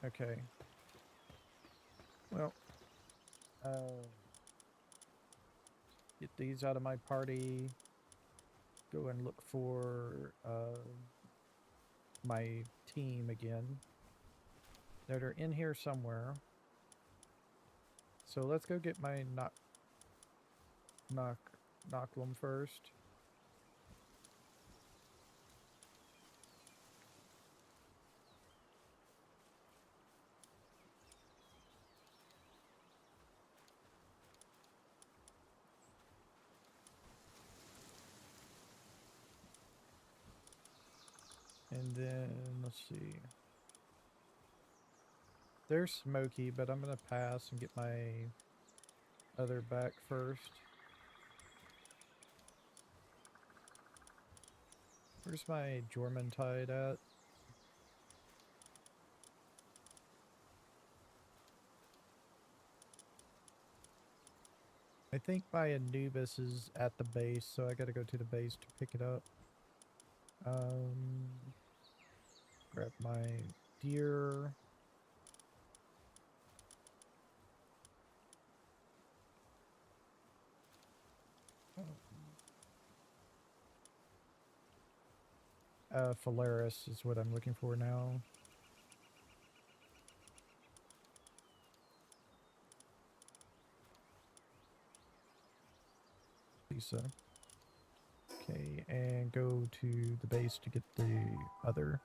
Okay. Well, get these out of my party. Go and look for my team again that are in here somewhere. So let's go get my Knocklem first. And then, let's see. There's Smokey, but I'm going to pass and get my other back first. Where's my Jormuntide at? I think my Anubis is at the base, so I gotta go to the base to pick it up. Grab my deer. Phalaris is what I'm looking for now. Lisa. Okay, and go to the base to get the other.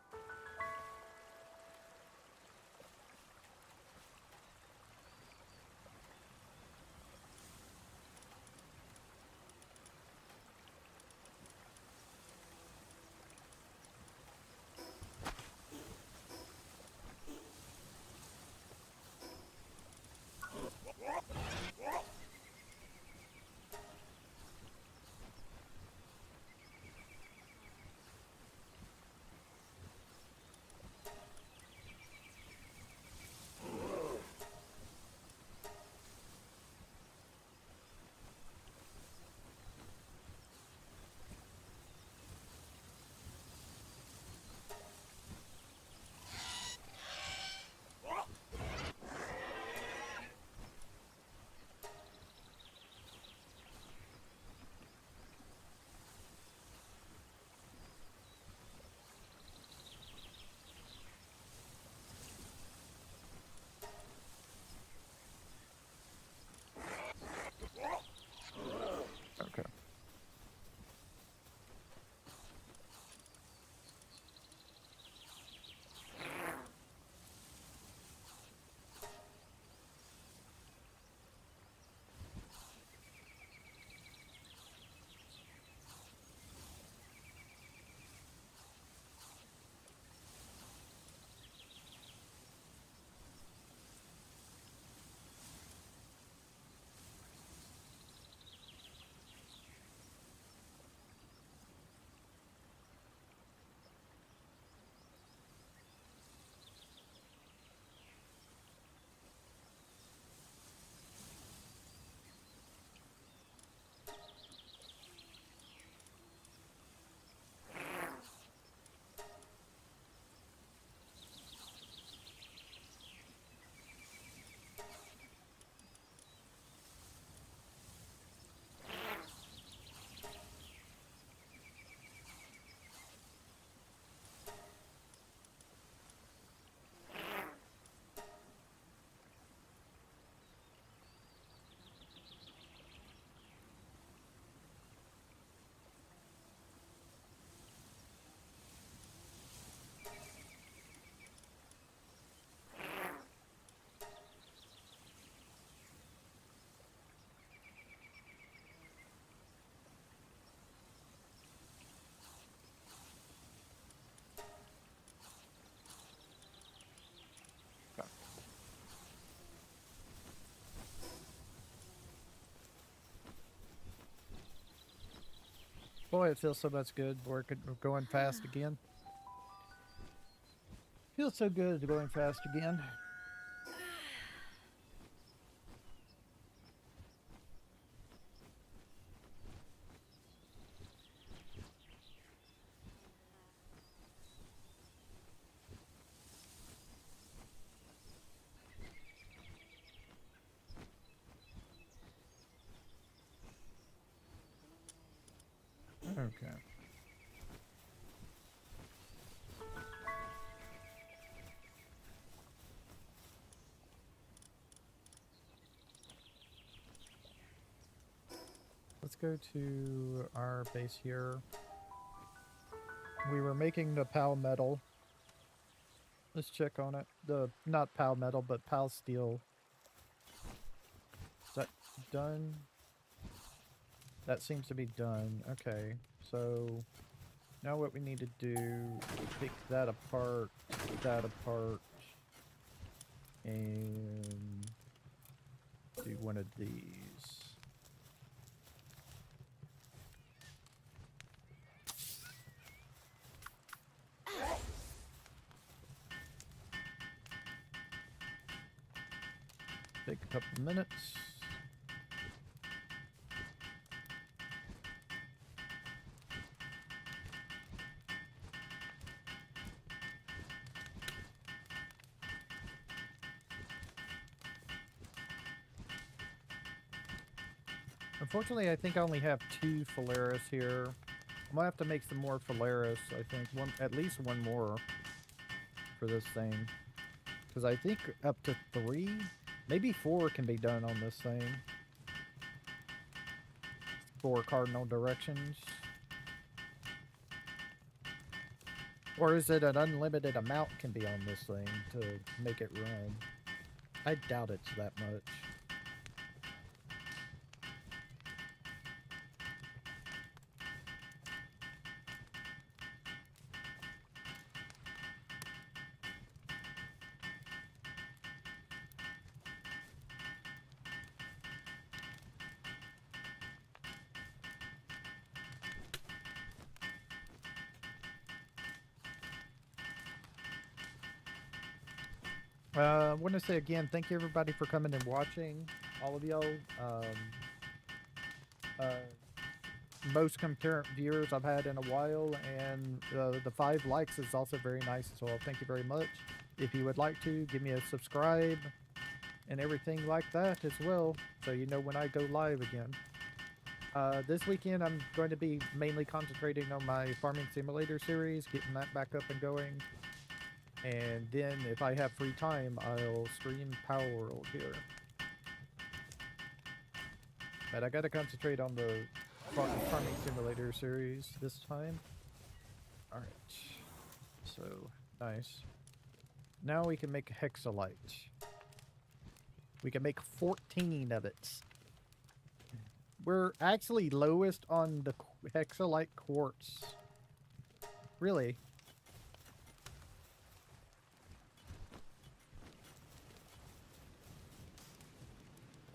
Okay. Boy, it feels so much good going fast again. Feels so good going fast again. Okay. Let's go to our base here. We were making the PAL metal. Let's check on it. Not PAL metal, but PAL steel. Is that done? That seems to be done. Okay, so now what we need to do is pick that apart, and do one of these. couple of minutes. Unfortunately, I think I only have 2 Phalaris here. I'm gonna have to make some more Phalaris. I think at least one more for this thing, because I think up to 3, maybe 4 can be done on this thing. 4 cardinal directions. Or is it an unlimited amount can be on this thing to make it run? I doubt it's that much. I want to say again, thank you everybody for coming and watching. All of y'all. Most concurrent viewers I've had in a while, and the 5 likes is also very nice as well. Thank you very much. If you would like to, give me a subscribe and everything like that as well, so you know when I go live again. This weekend I'm going to be mainly concentrating on my Farming Simulator series, getting that back up and going. And then if I have free time, I'll stream Palworld here. But I gotta concentrate on the Farming Simulator series this time. Alright. So, nice. Now we can make hexalite. We can make 14 of it. We're actually lowest on the hexalite quartz. Really?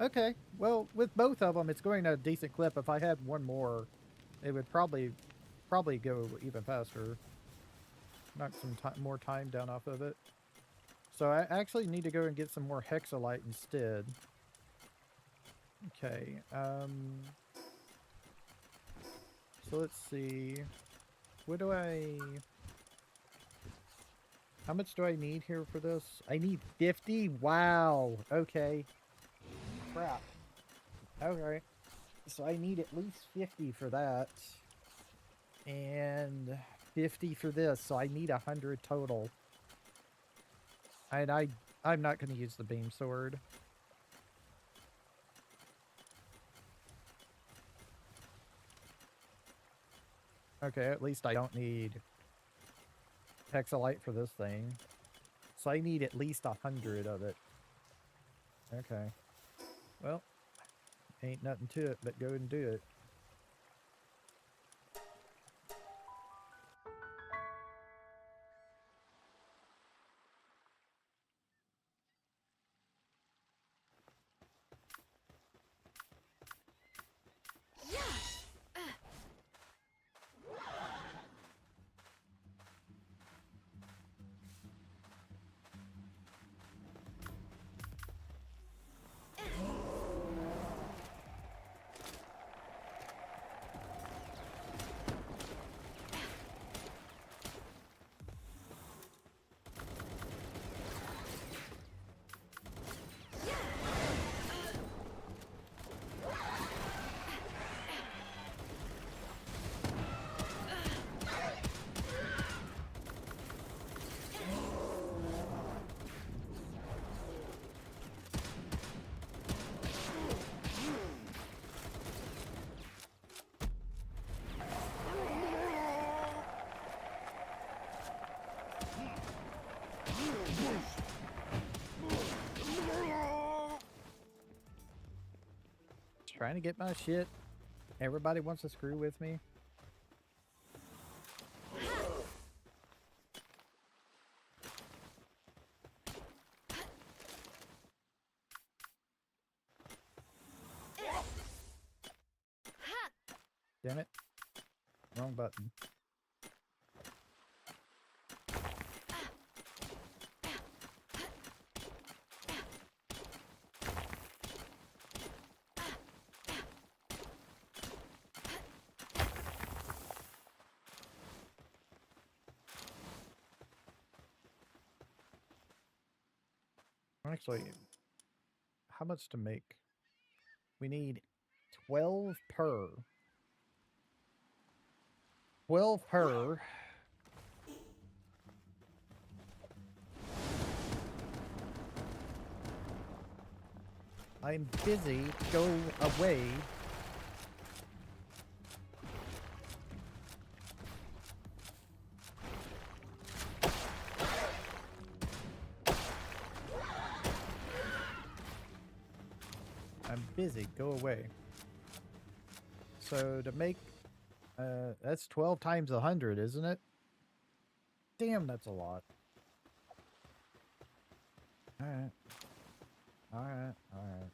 Okay, well, with both of them, it's going at a decent clip. If I had one more, it would probably go even faster. Knock some more time down off of it. So I actually need to go and get some more hexalite instead. Okay, so let's see. What do how much do I need here for this? I need 50? Wow, okay. Crap. Okay. So I need at least 50 for that. And 50 for this, so I need 100 total. And I'm not going to use the beam sword. Okay, at least I don't need hexalite for this thing. So I need at least 100 of it. Okay. Well, ain't nothing to it but go and do it. Trying to get my shit. Everybody wants to screw with me. Damn it. Wrong button. Actually, how much to make? We need 12 per. 12 per. I'm busy. Go away. I'm busy. Go away. So to make, that's 12 times 100, isn't it? Damn, that's a lot. All right. All right. All right.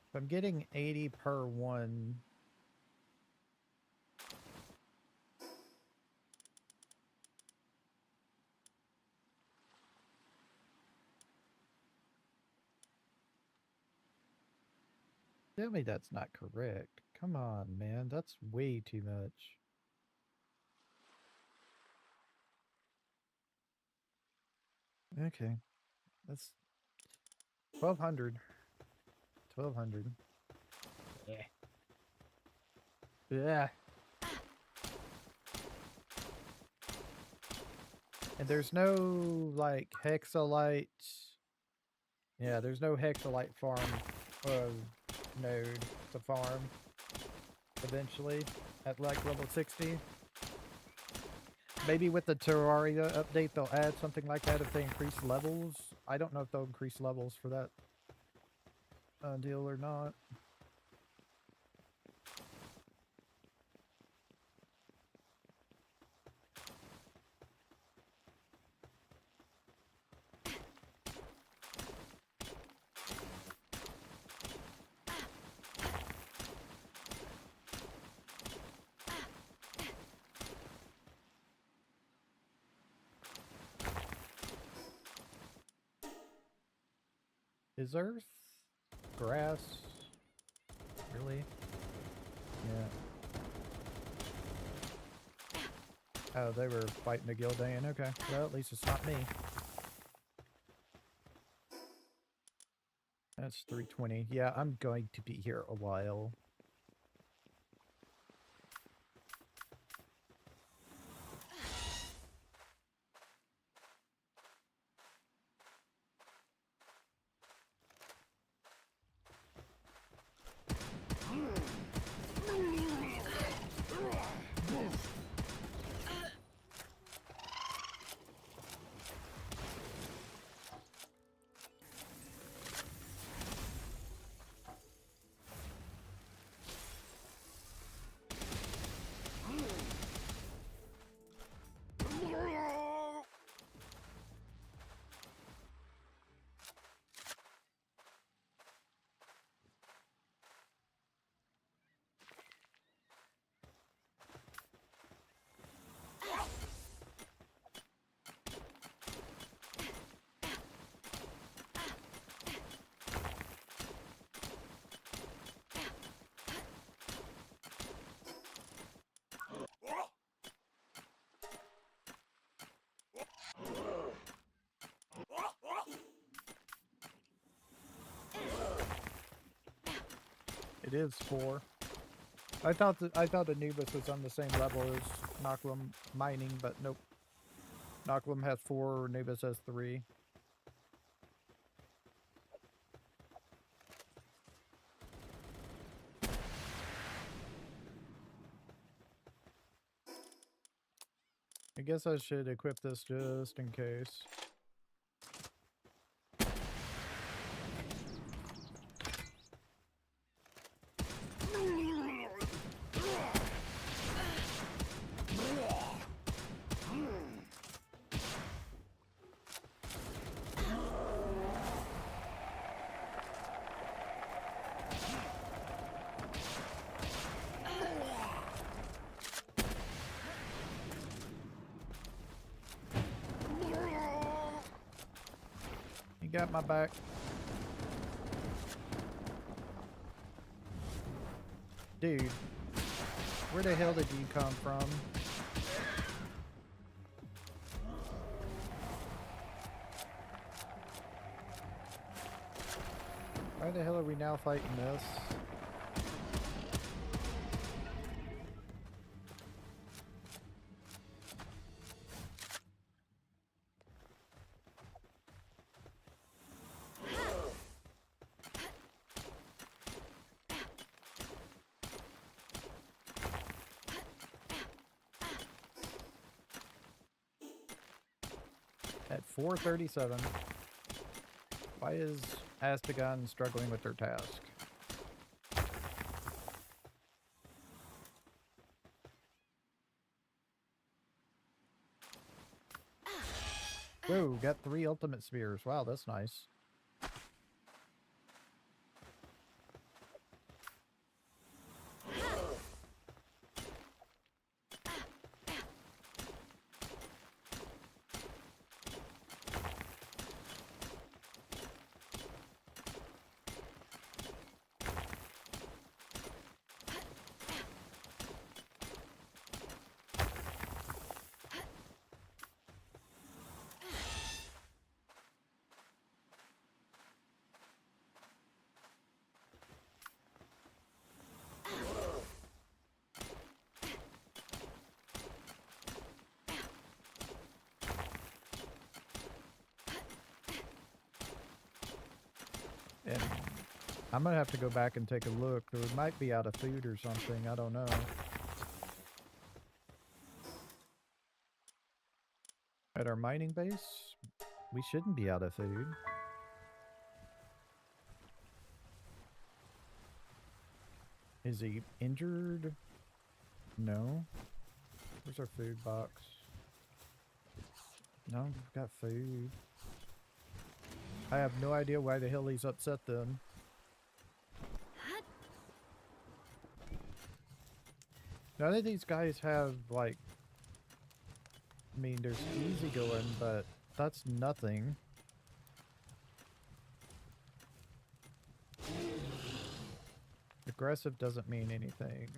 If I'm getting 80 per one. Tell me that's not correct. Come on, man. That's way too much. Okay. That's 1200. 1200. Yeah. Yeah. And there's no, like, hexalite. Yeah, there's no hexalite farm node to farm eventually at, like, level 60. Maybe with the Terraria update, they'll add something like that if they increase levels. I don't know if they'll increase levels for that deal or not. Is Earth grass? Really? Yeah. Oh, they were fighting the Gildan. Okay. Well, at least it's not me. That's 320. Yeah, I'm going to be here a while. It is 4. I thought Anubis was on the same level as Noklum mining, but nope. Noklum has 4, Anubis has 3. I guess I should equip this just in case. got my back. Dude, where the hell did you come from? Why the hell are we now fighting this? At 4:37. Why is Astagon struggling with their task? Whoa, got 3 ultimate spears. Wow, that's nice. And I'm gonna have to go back and take a look. We might be out of food or something. I don't know. At our mining base, we shouldn't be out of food. Is he injured? No. Where's our food box? No, we've got food. I have no idea why the hell he's upset then. None of these guys have, like... I mean, there's easy going, but that's nothing. Aggressive doesn't mean anything.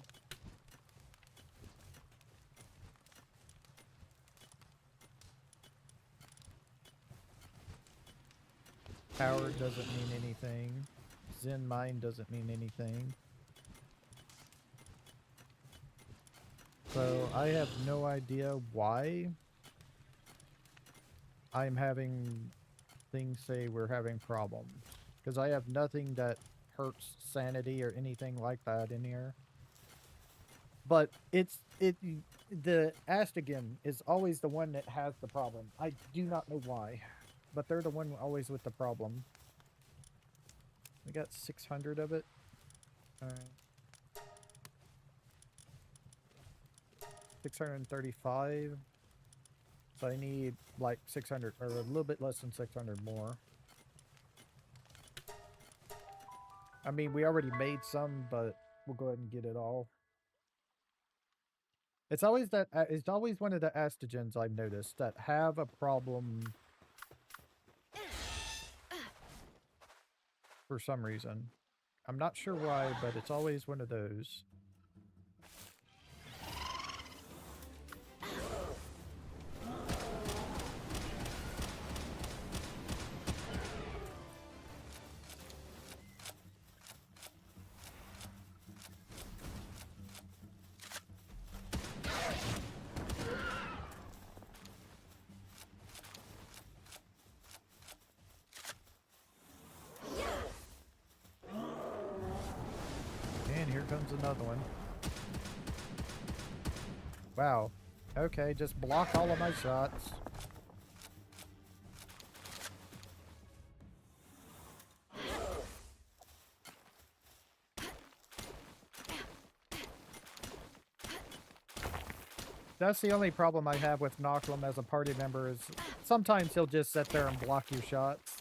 Power doesn't mean anything. Zen mind doesn't mean anything. So I have no idea why I'm having things say we're having problems. Because I have nothing that hurts sanity or anything like that in here. But the Astigan is always the one that has the problem. I do not know why. But they're the one always with the problem. We got 600 of it. Alright. 635. So I need like 600, or a little bit less than 600 more. I mean, we already made some, but we'll go ahead and get it all. It's always that, it's always one of the astagens I've noticed that have a problem for some reason. I'm not sure why, but it's always one of those. And here comes another one. Wow. Okay, just block all of my shots. That's the only problem I have with Nocklum as a party member is sometimes he'll just sit there and block your shots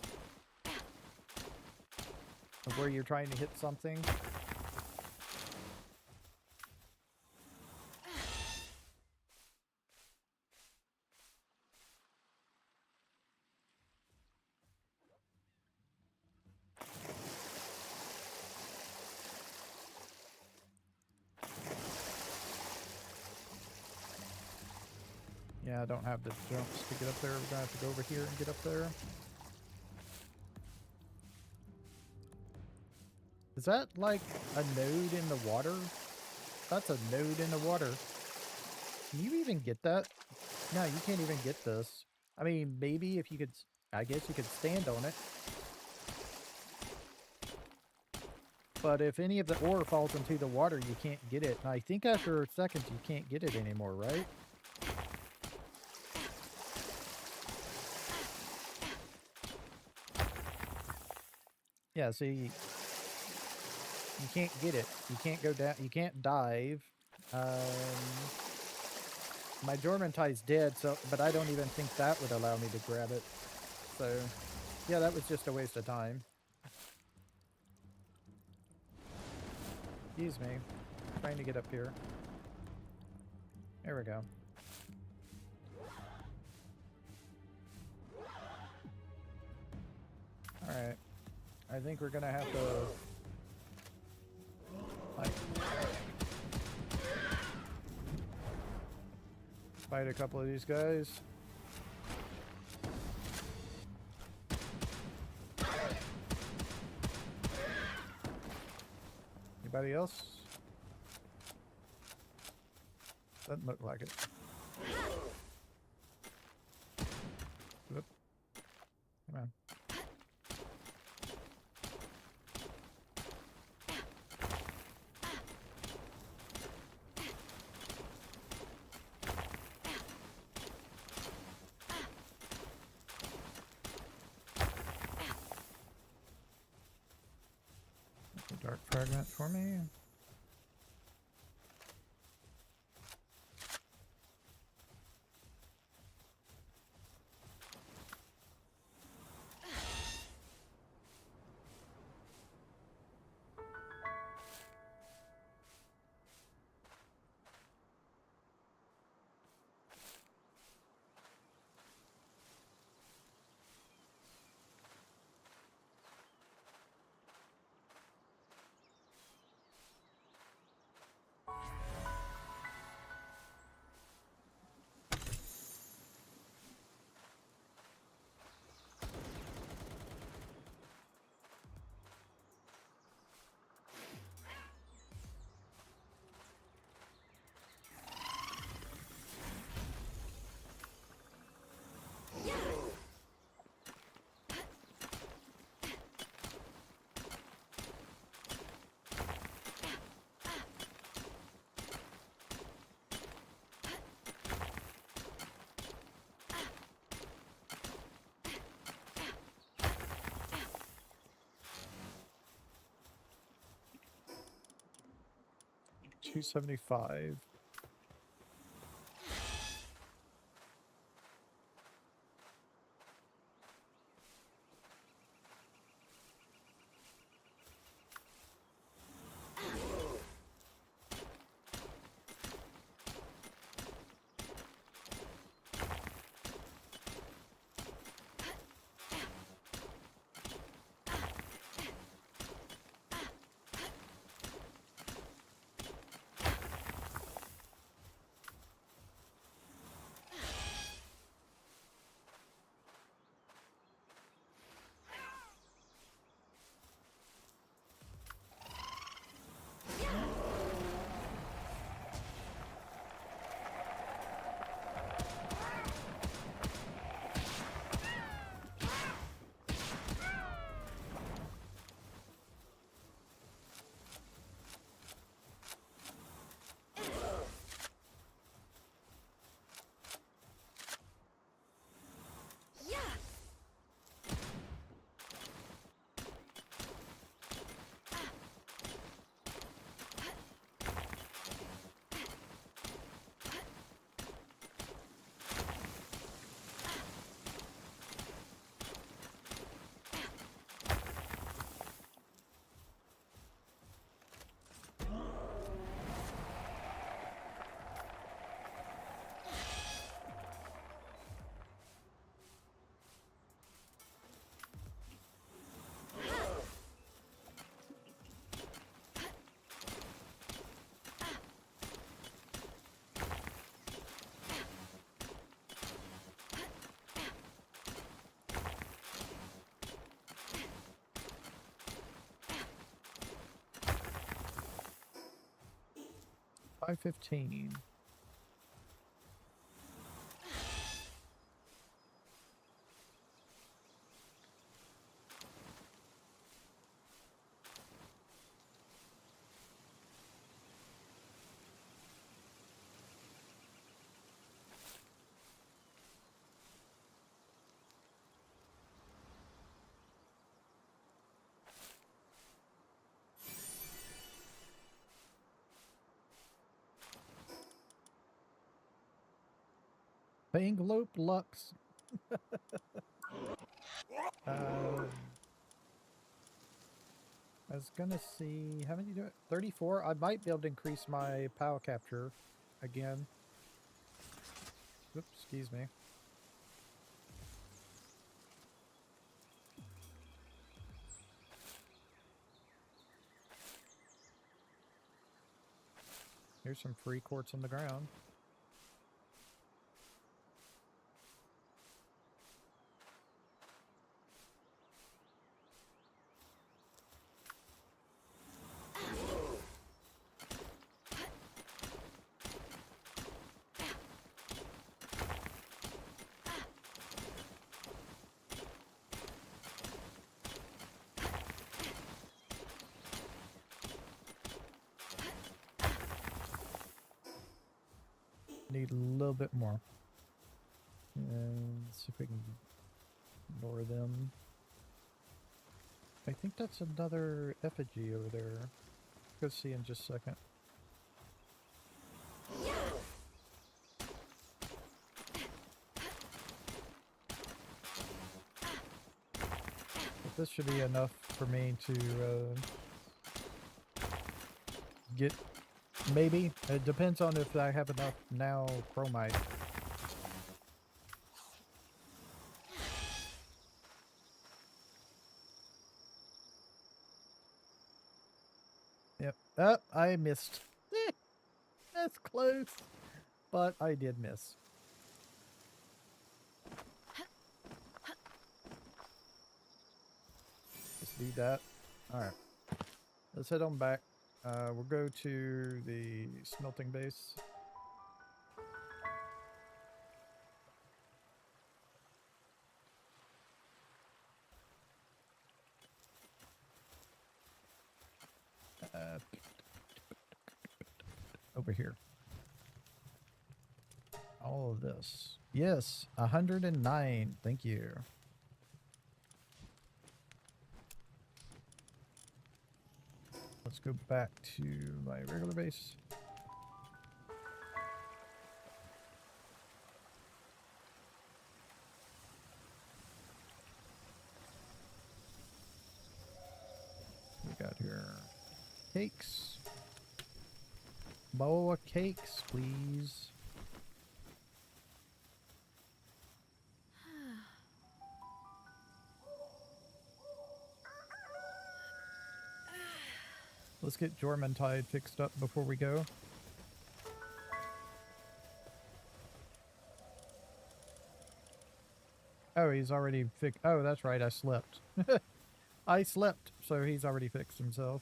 of where you're trying to hit something. Yeah, I don't have the jumps to get up there. We're gonna have to go over here and get up there. Is that like a node in the water? That's a node in the water. Can you even get that? No, you can't even get this. I mean, maybe if you could, I guess you could stand on it. But if any of the ore falls into the water, you can't get it. And I think after seconds, you can't get it anymore, right? Yeah, see, you can't get it. You can't go down. You can't dive. My Dormantie's dead, so but I don't even think that would allow me to grab it. So, yeah, that was just a waste of time. Excuse me. Trying to get up here. There we go. Alright. I think we're gonna have to... like... fight a couple of these guys. Anybody else? Doesn't look like it. Whoop. Come on. A dark fragment for me. $275. 515. Banglope Lux. I was gonna see, how many do it? 34? I might be able to increase my POW capture again. Oops, excuse me. Here's some free quartz on the ground. Need a little bit more. And let's see if we can lure them. I think that's another effigy over there. Go see in just a second. But this should be enough for me to get, maybe. It depends on if I have enough now chromite. Yep. Oh, I missed. That's close. But I did miss. Just do that. Alright. Let's head on back. We'll go to the smelting base. Over here. All of this. Yes, 109. Thank you. Let's go back to my regular base. We got here cakes. Boa cakes, please. Let's get Jormuntide fixed up before we go. Oh, he's already fixed. Oh, that's right. I slept. I slept, so he's already fixed himself.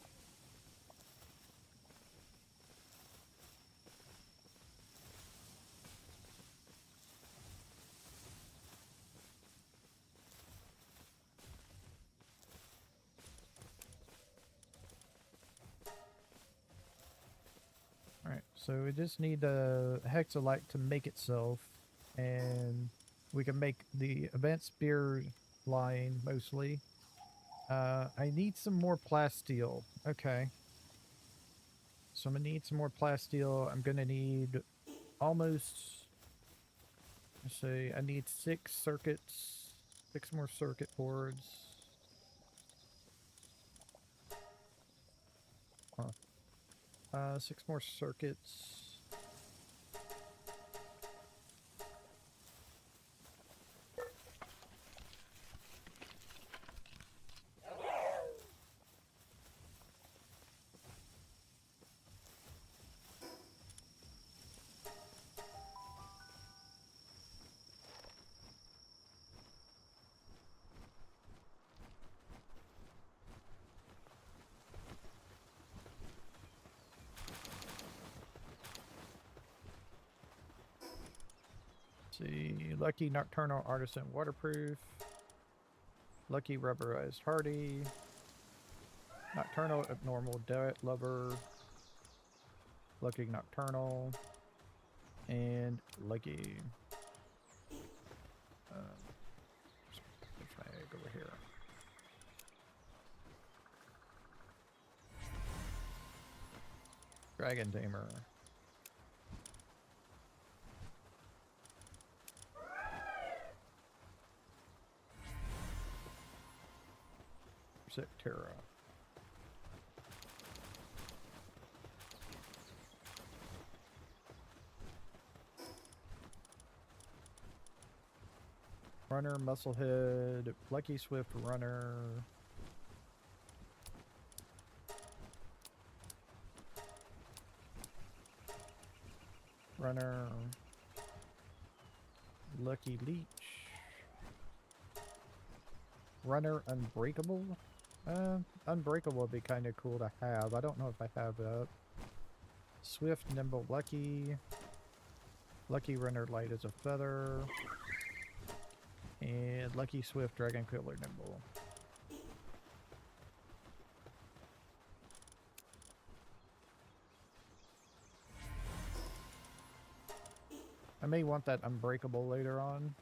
Alright, so we just need a hexalite to make itself, and we can make the advanced spear line mostly. I need some more plasteel. Okay. So I'm gonna need some more plasteel. I'm gonna need almost, let's see, I need 6 circuits, 6 more circuit boards. Huh. 6 more circuits. See, Lucky Nocturnal Artisan Waterproof. Lucky Rubberized Hardy. Nocturnal Abnormal Diet Lover. Lucky Nocturnal. And Lucky. Flag over here. Dragon Tamer. Terra. Runner, Musclehead, Lucky Swift Runner. Runner. Lucky Leech. Runner Unbreakable. Unbreakable would be kind of cool to have. I don't know if I have that. Swift, Nimble, Lucky. Lucky Runner, Light as a Feather. And Lucky Swift, Dragon Killer, Nimble. I may want that Unbreakable later on.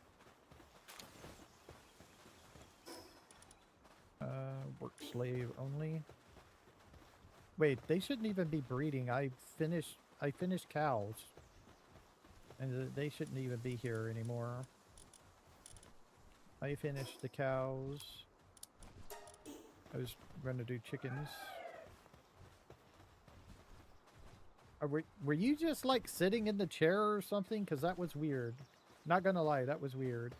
Work slave only. Wait, they shouldn't even be breeding. I finished cows. And they shouldn't even be here anymore. I finished the cows. I was going to do chickens. Were you just like sitting in the chair or something? Because that was weird. Not gonna lie, that was weird.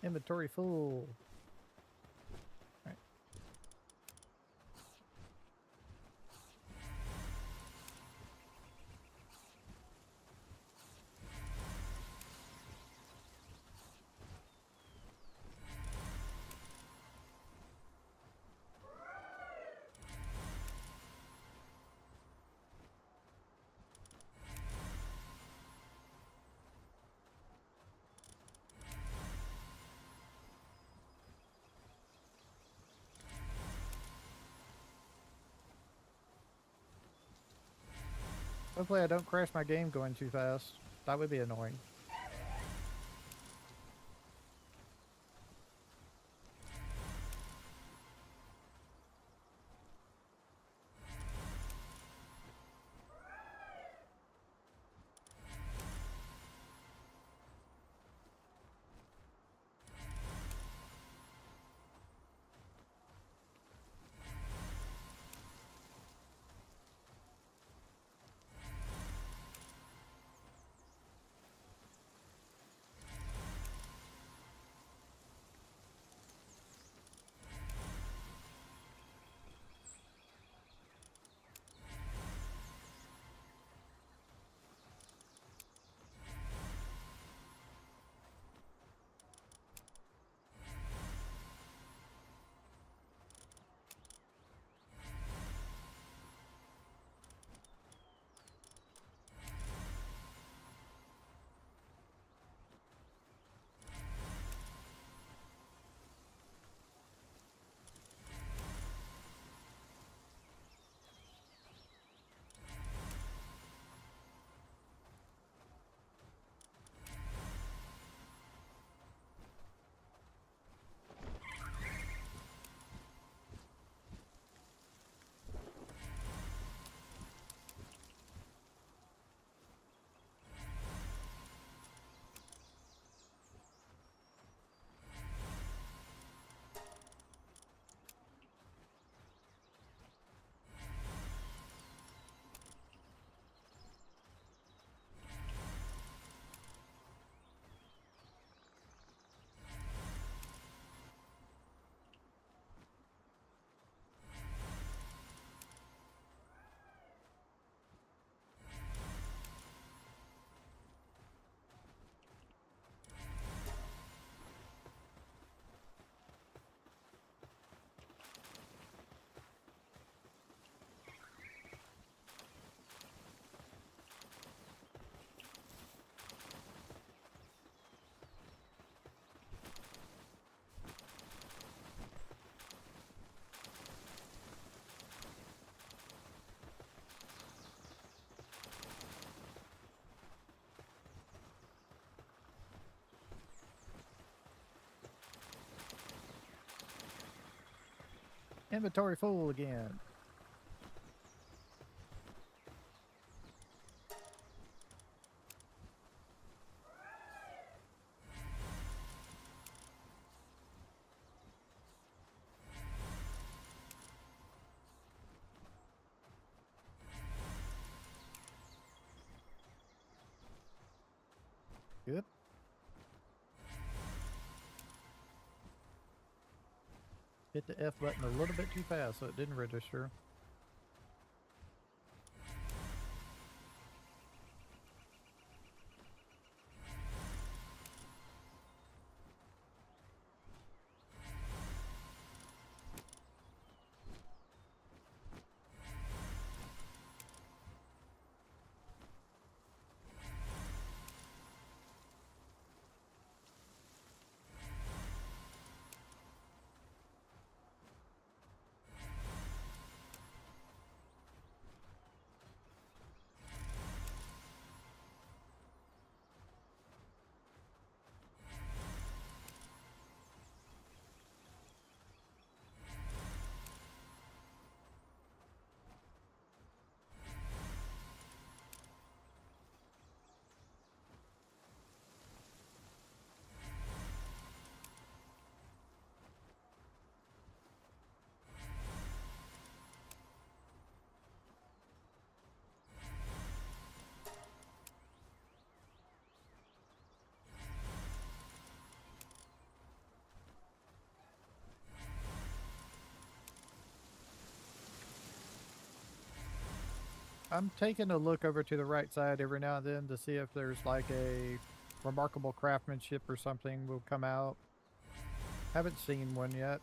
Inventory full. Right. Hopefully I don't crash my game going too fast. That would be annoying. Inventory full again. Good. Hit the F button a little bit too fast so it didn't register. I'm taking a look over to the right side every now and then to see if there's like a remarkable craftsmanship or something will come out. Haven't seen one yet.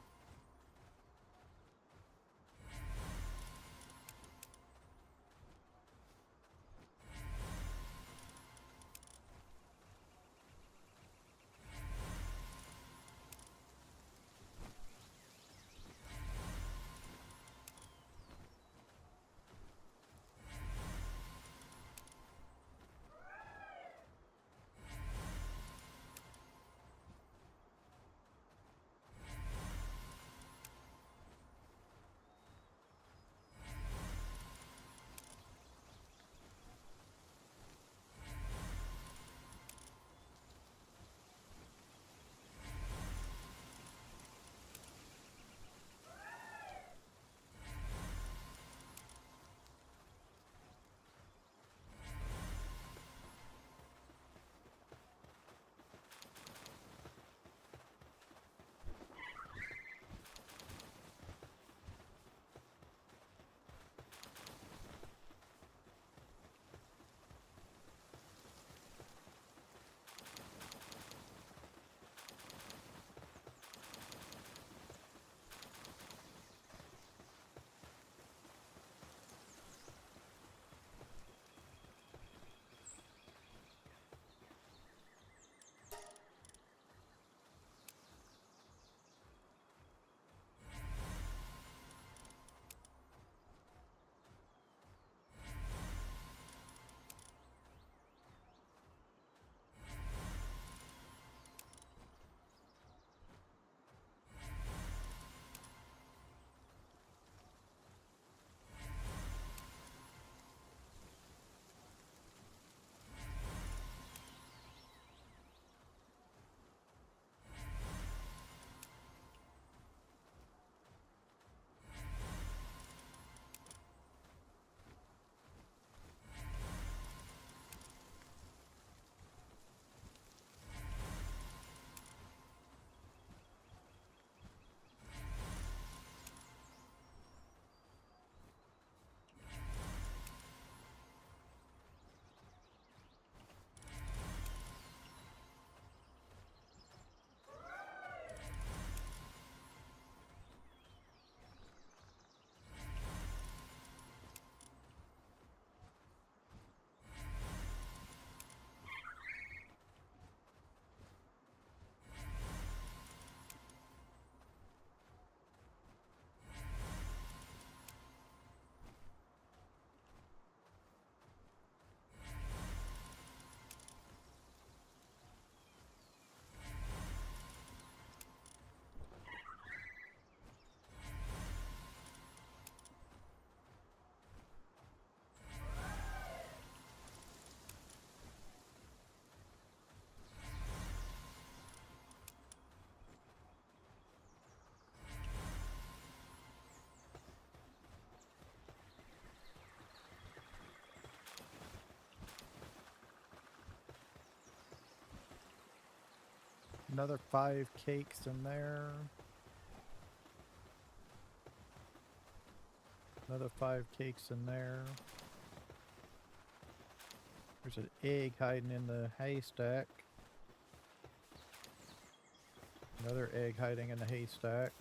Another 5 cakes in there. Another 5 cakes in there. There's an egg hiding in the haystack. Another egg hiding in the haystack.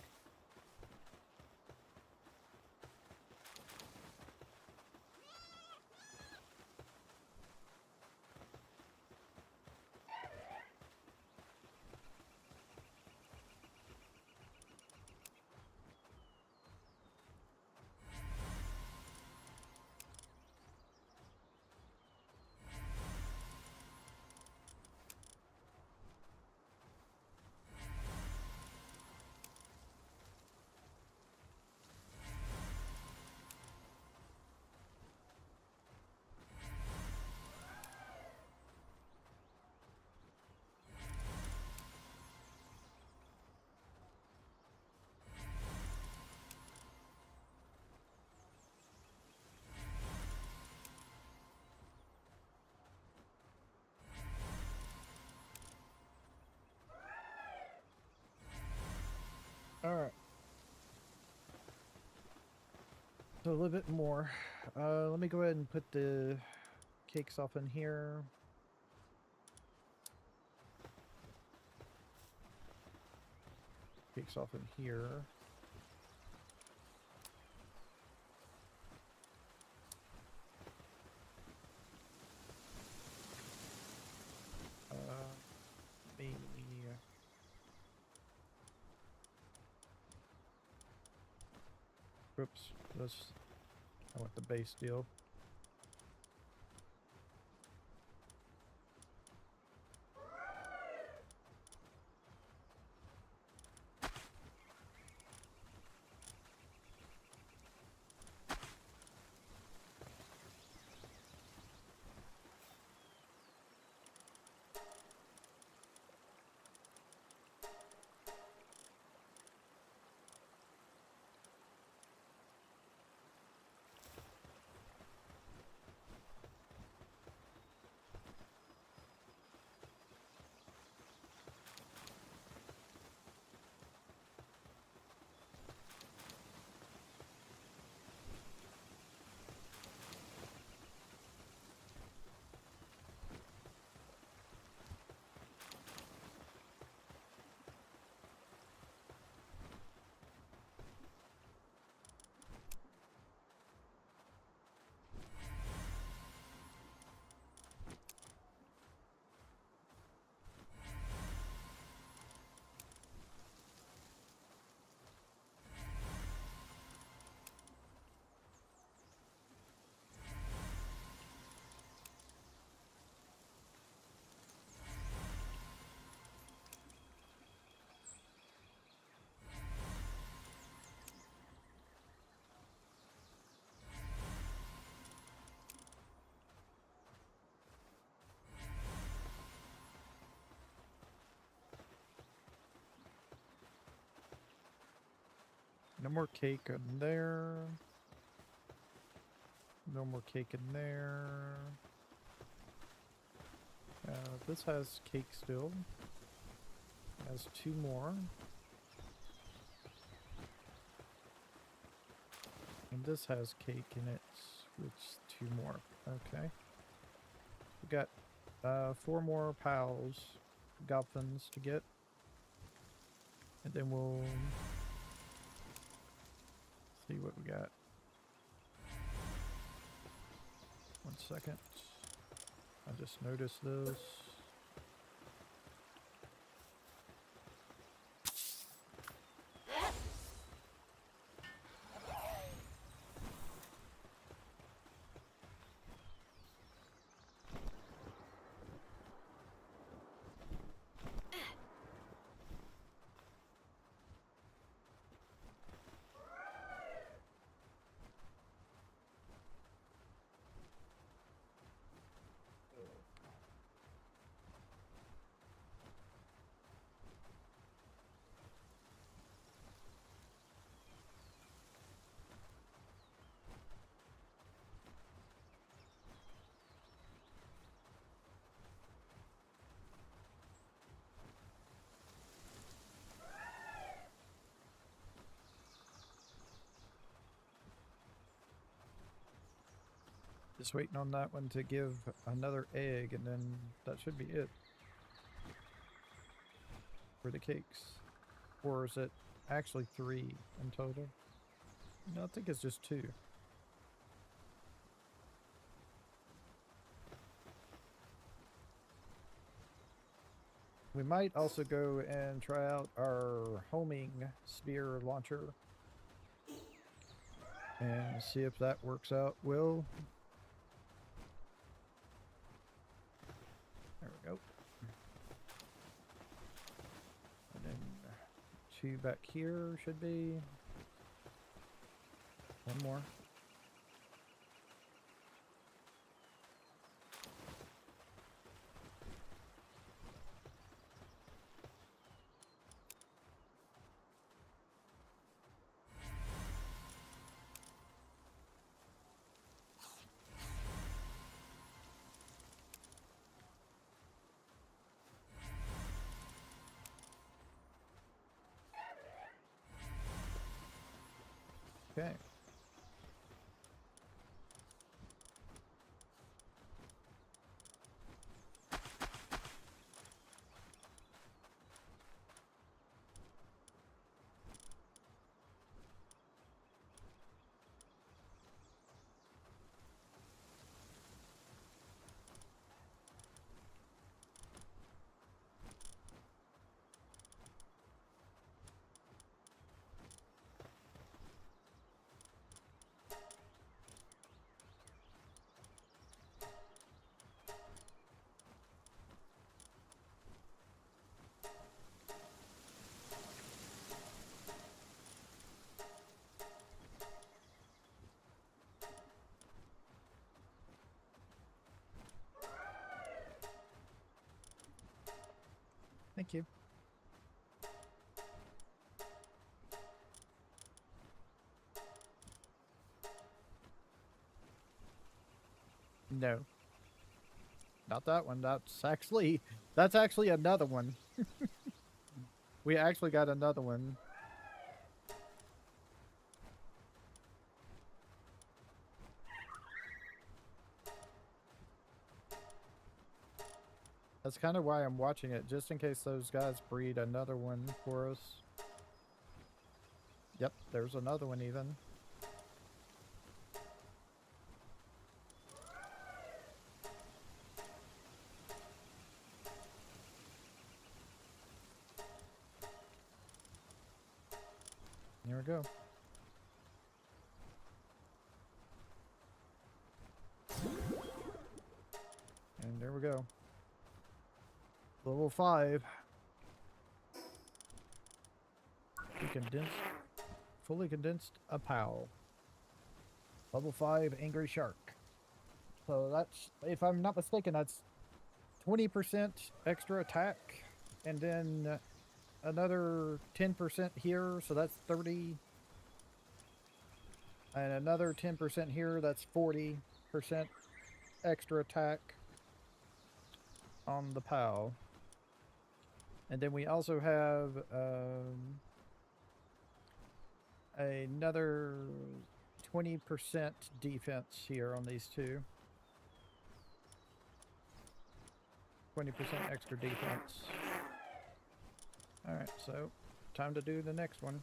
All right. So a little bit more. Let me go ahead and put the cakes off in here. Cakes off in here. Maybe. Oops. I want the base deal. No more cake in there. No more cake in there. This has cake still. Has 2 more. And this has cake in it, which 2 more. Okay. We got 4 more pals, goblins to get. And then we'll see what we got. 1 second. I just noticed this. Just waiting on that one to give another egg, and then that should be it for the cakes. Or is it actually 3 in total? No, I think it's just 2. We might also go and try out our homing spear launcher and see if that works out well. There we go. And then 2 back here should be. One more. Okay. Thank you. No. Not that one. That's actually another one. We actually got another one. That's kind of why I'm watching it, just in case those guys breed another one for us. Yep, there's another one even. Here we go. And there we go. Level 5. Fully condensed a POW. Level 5 Angry Shark. So that's, if I'm not mistaken, that's 20% extra attack. And then another 10% here, so that's 30. And another 10% here, that's 40% extra attack on the POW. And then we also have another 20% defense here on these two. 20% extra defense. Alright, so time to do the next one.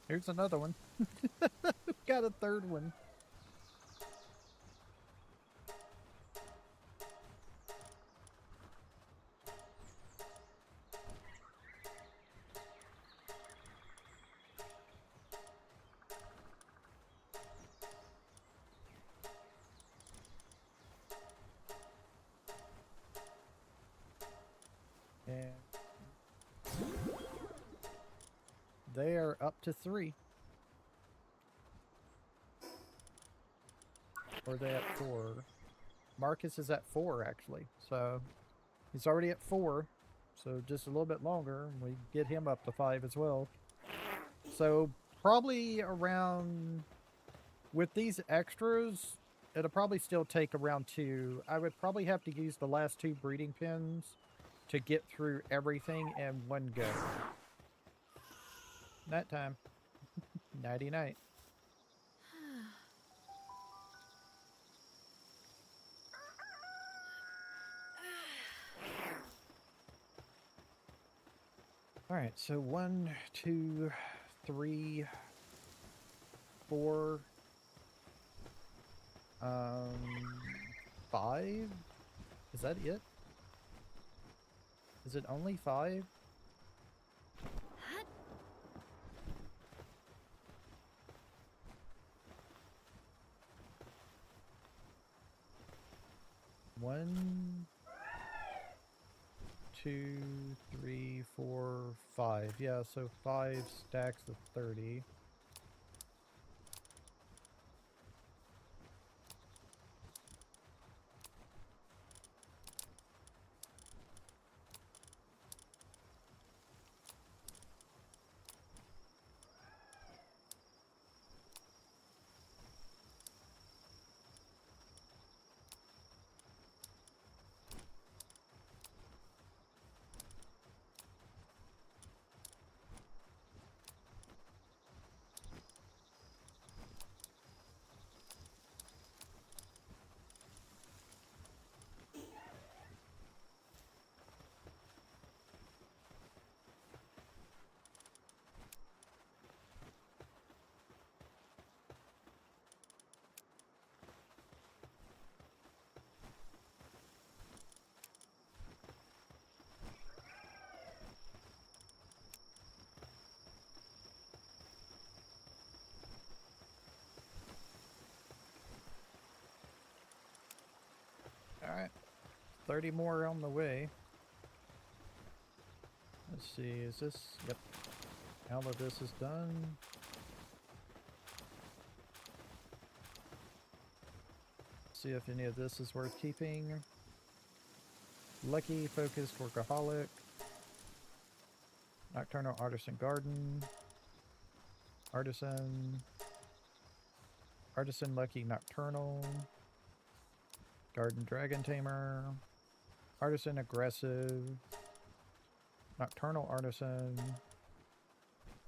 Here's another one. Got a third one. And they are up to 3. Or are they at 4? Marcus is at 4, actually. So he's already at 4. So just a little bit longer, we get him up to 5 as well. So probably around, with these extras, it'll probably still take around 2. I would probably have to use the last 2 breeding pens to get through everything in one go. Night time. Nighty night. All right, so 1, 2, 3, 4, 5. Is that it? Is it only 5? One, 2, 3, 4, 5. Yeah, so 5 stacks of 30. Alright, 30 more on the way. Let's see, is this, yep, all of this is done. See if any of this is worth keeping. Lucky, Focused, Workaholic. Nocturnal Artisan Garden. Artisan. Artisan Lucky Nocturnal. Garden Dragon Tamer. Artisan Aggressive. Nocturnal Artisan.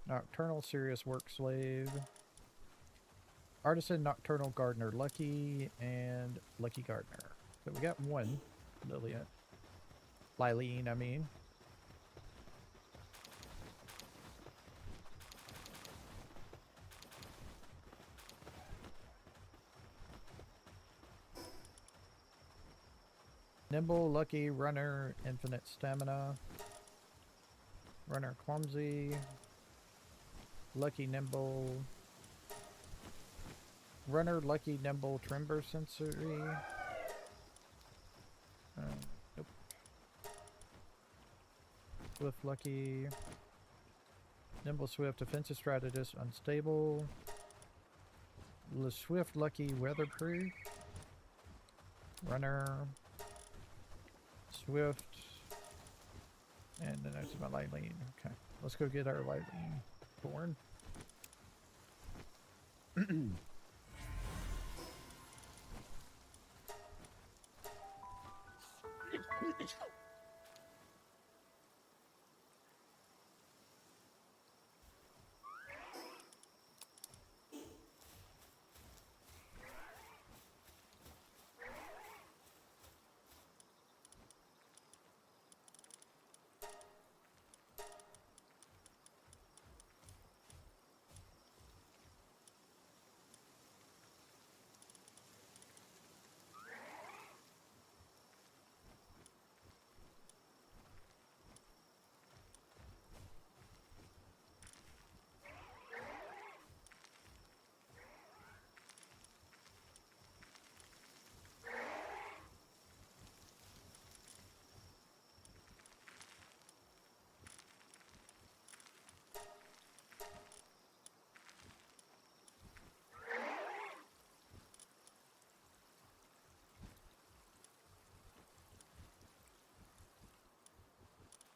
Nocturnal Serious Work Slave. Artisan Nocturnal Gardener Lucky. And Lucky Gardener. So we got one. Lillian. Lylene, I mean. Nimble, Lucky, Runner, Infinite Stamina. Runner, Clumsy. Lucky, Nimble. Runner, Lucky, Nimble, Trimber Sensory. Nope. Swift, Lucky. Nimble, Swift, Defensive Strategist, Unstable. Swift, Lucky, Weatherproof. Runner. Swift. And the next is my Lylene. Okay. Let's go get our Lylene born.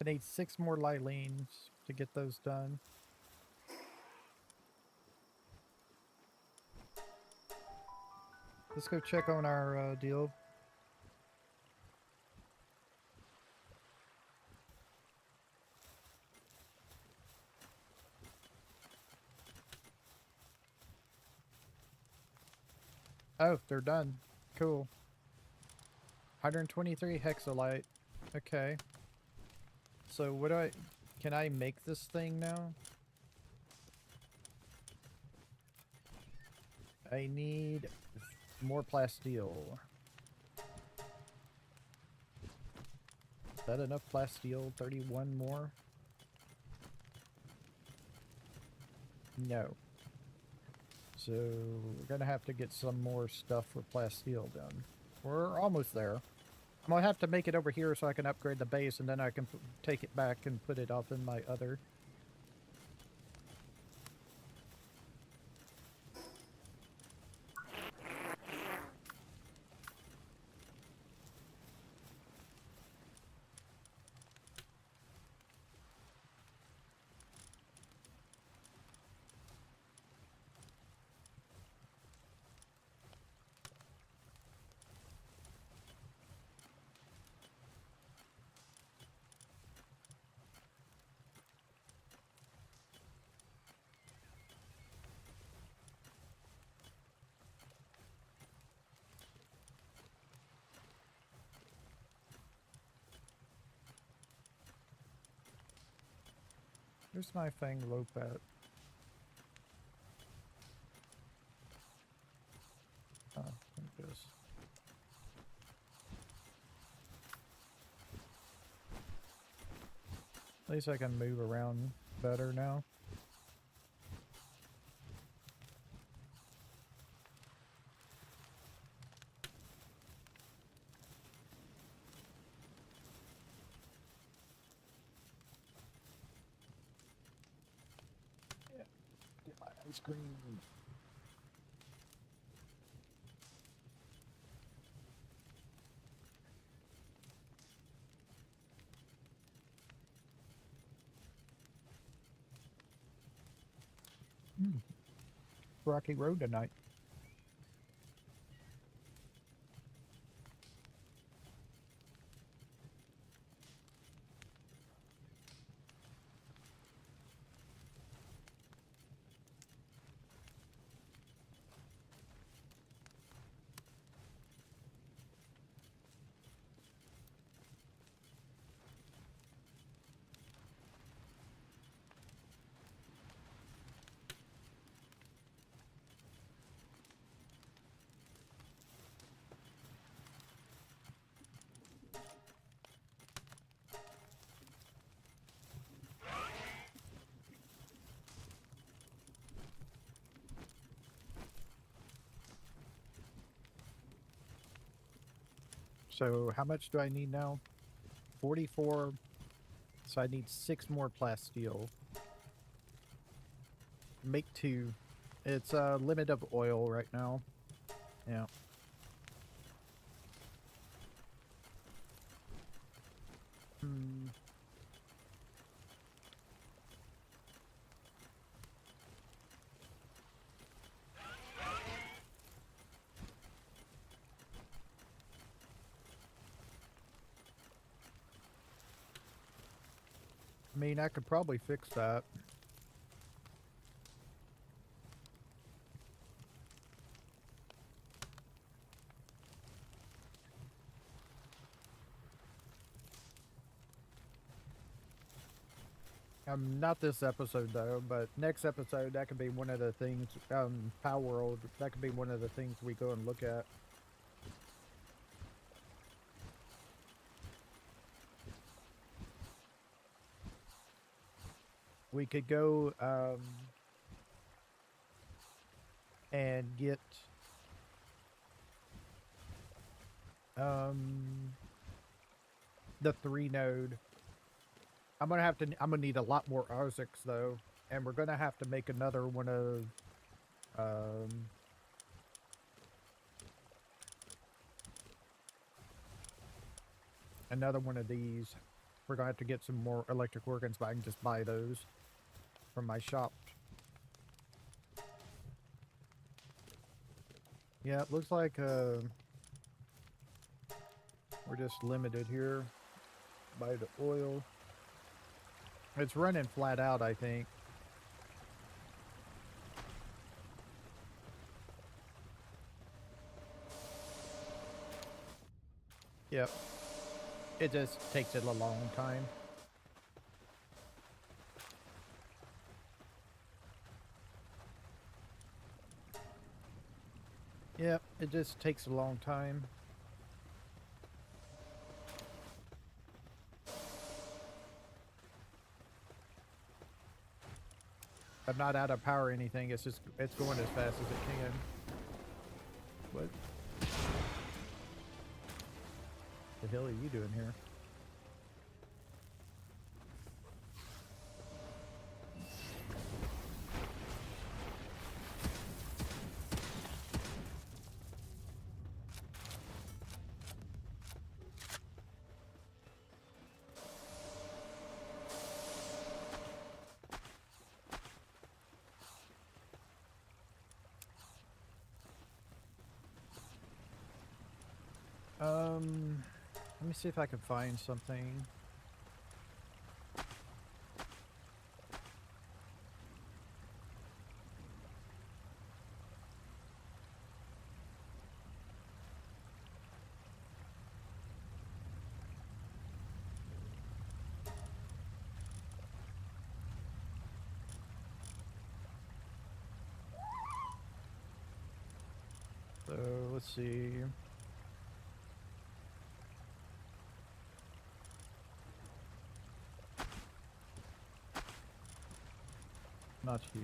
I need 6 more Lilines to get those done. Let's go check on our deal. Oh, they're done. Cool. 123 hexalite. Okay. So what do I... Can I make this thing now? I need more plasteel. Is that enough plasteel? 31 more? No. So we're gonna have to get some more stuff for plasteel done. We're almost there. I'm gonna have to make it over here so I can upgrade the base, and then I can take it back and put it up in my other. Where's my Fang Lope at? Oh, like this. At least I can move around better now. Yeah, get my ice cream. Rocky road tonight. So how much do I need now? 44. So I need 6 more plasteel. Make 2. It's a limit of oil right now. Yeah. Hmm. I mean, I could probably fix that. Not this episode though, but next episode that could be one of the things. Palworld, that could be one of the things we go and look at. We could go and get the 3 node. I'm gonna need a lot more Arziks though, and we're gonna have to make another one of another one of these. We're gonna have to get some more electric organs, but I can just buy those from my shop. Yeah, it looks like we're just limited here by the oil. It's running flat out, I think. Yep. It just takes it a long time. Yep, it just takes a long time. I'm not out of power or anything, it's just, it's going as fast as it can. What the hell are you doing here? Let me see if I can find something. So let's see. Not you.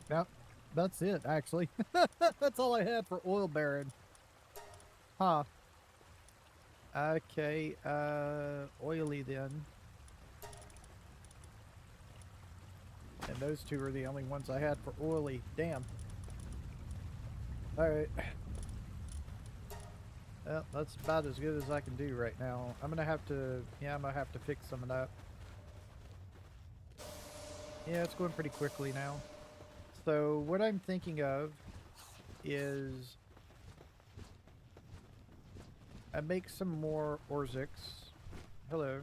Yep, that's it, actually. That's all I had for oil baron. Huh. Okay, oily then. And those two are the only ones I had for oily. Damn. Alright. Well, that's about as good as I can do right now. I'm gonna have to, yeah, I'm gonna have to fix some of that. Yeah, it's going pretty quickly now. So what I'm thinking of is I make some more Orzics. Hello.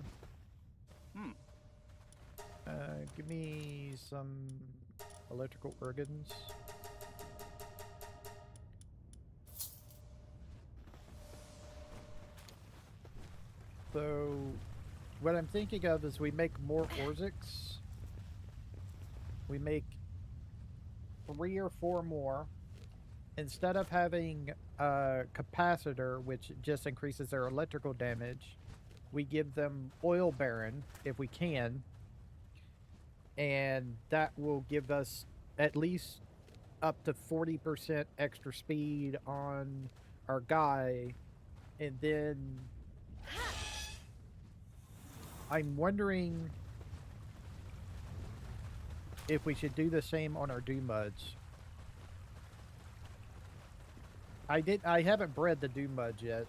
Give me some electrical organs. So what I'm thinking of is we make more Orzics. We make 3 or 4 more. Instead of having a capacitor, which just increases their electrical damage, we give them oil baron if we can. And that will give us at least up to 40% extra speed on our guy. And then I'm wondering if we should do the same on our Doomuds. I haven't bred the Doomuds yet.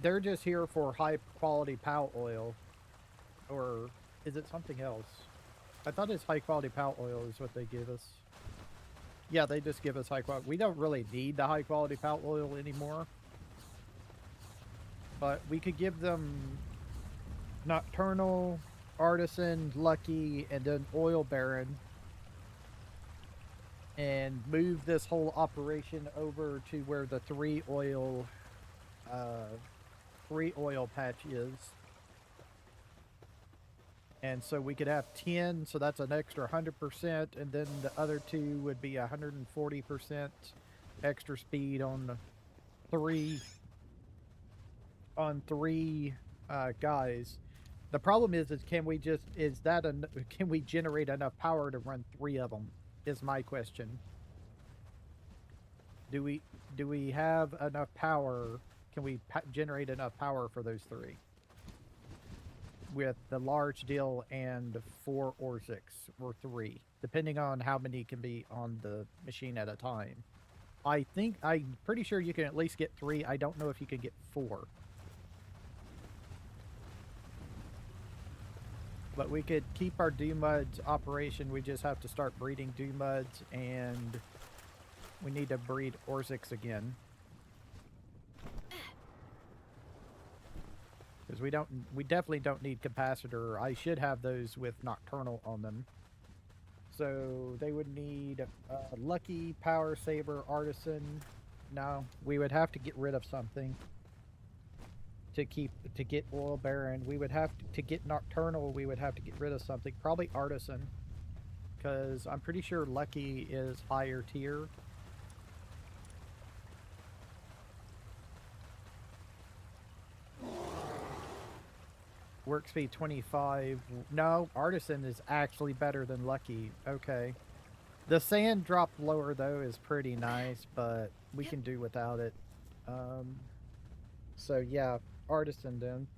They're just here for high quality POW oil. Or is it something else? I thought it's high quality POW oil is what they give us. Yeah, they just give us high quality. We don't really need the high quality POW oil anymore. But we could give them Nocturnal, Artisan, Lucky, and then Oil Baron. And move this whole operation over to where the 3 oil patch is. And so we could have 10, so that's an extra 100%, and then the other 2 would be 140% extra speed on 3 guys. The problem is can we generate enough power to run 3 of them? Is my question. Do we have enough power? Can we generate enough power for those 3? With the large deal and 4 or 6 or 3, depending on how many can be on the machine at a time. I'm pretty sure you can at least get 3. I don't know if you can get 4. But we could keep our Doomuds operation. We just have to start breeding Doomuds, and we need to breed Orzics again. Because we definitely don't need capacitor. I should have those with Nocturnal on them. So they would need Lucky, Power Saver, Artisan. No, we would have to get rid of something to get Oil Baron. We would have to get Nocturnal. We would have to get rid of something. Probably Artisan, because I'm pretty sure Lucky is higher tier. Work speed 25. No, Artisan is actually better than Lucky. Okay. The sand drop lower, though, is pretty nice, but we can do without it. So, yeah, Artisan then.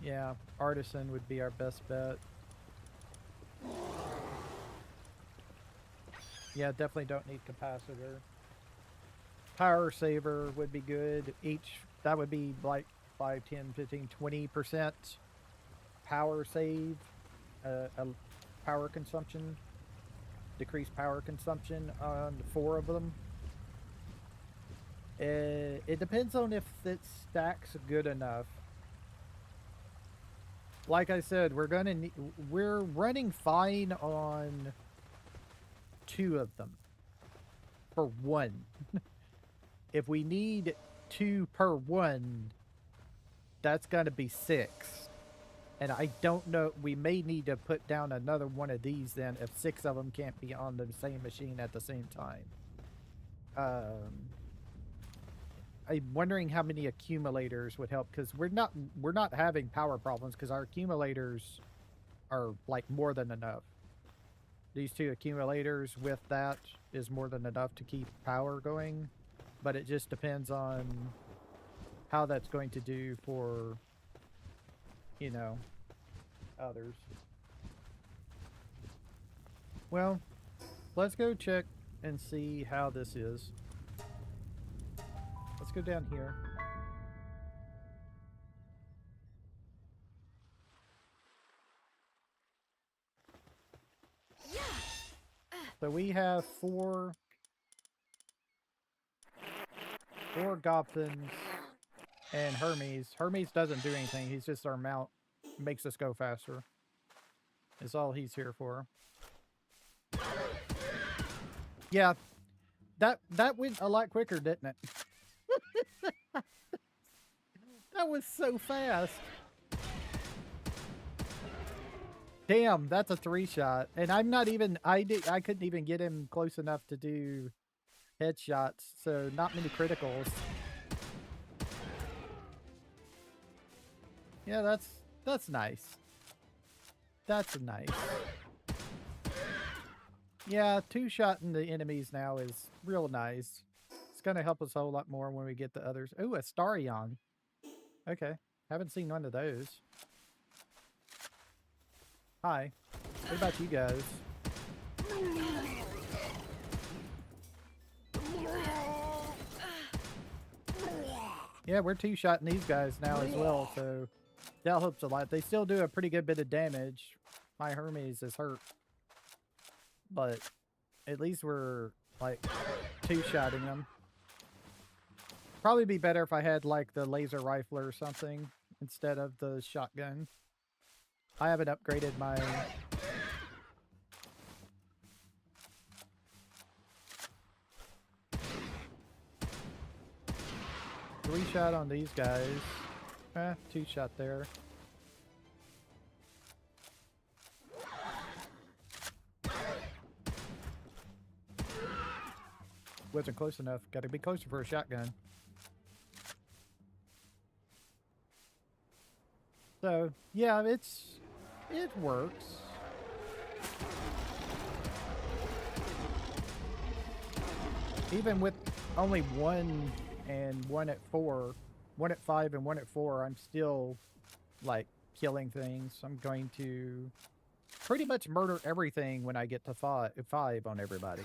Yeah, Artisan would be our best bet. Yeah, definitely don't need capacitor. Power Saver would be good. That would be like 5, 10, 15, 20% power save. Power consumption. Decreased power consumption on 4 of them. It depends on if it stacks good enough. Like I said, we're running fine on 2 of them for 1. If we need 2 per 1, that's going to be 6. And I don't know, we may need to put down another one of these then if 6 of them can't be on the same machine at the same time. I'm wondering how many accumulators would help, because we're not having power problems because our accumulators are like more than enough. These 2 accumulators with that is more than enough to keep power going, but it just depends on how that's going to do for, you know, others. Well, let's go check and see how this is. Let's go down here. So we have four Goblins and Hermes. Hermes doesn't do anything. He's just our mount. Makes us go faster. Is all he's here for. Yeah, that went a lot quicker, didn't it? That was so fast. Damn, that's a 3-shot. And I'm not even, I couldn't even get him close enough to do headshots, so not many criticals. Yeah, that's nice. That's nice. Yeah, 2-shotting the enemies now is real nice. It's gonna help us a whole lot more when we get the others. Ooh, a Starion. Okay, haven't seen one of those. Hi. What about you guys? Yeah, we're 2-shotting these guys now as well, so that helps a lot. They still do a pretty good bit of damage. My Hermes is hurt. But at least we're, like, 2-shotting them. Probably be better if I had, like, the laser rifle or something instead of the shotgun. I haven't upgraded my... Three-shot on these guys. 2-shot there. Wasn't close enough. Gotta be closer for a shotgun. So, yeah, it works. Even with only one and one at 4, one at 5 and one at 4, I'm still, like, killing things. I'm going to pretty much murder everything when I get to 5 on everybody.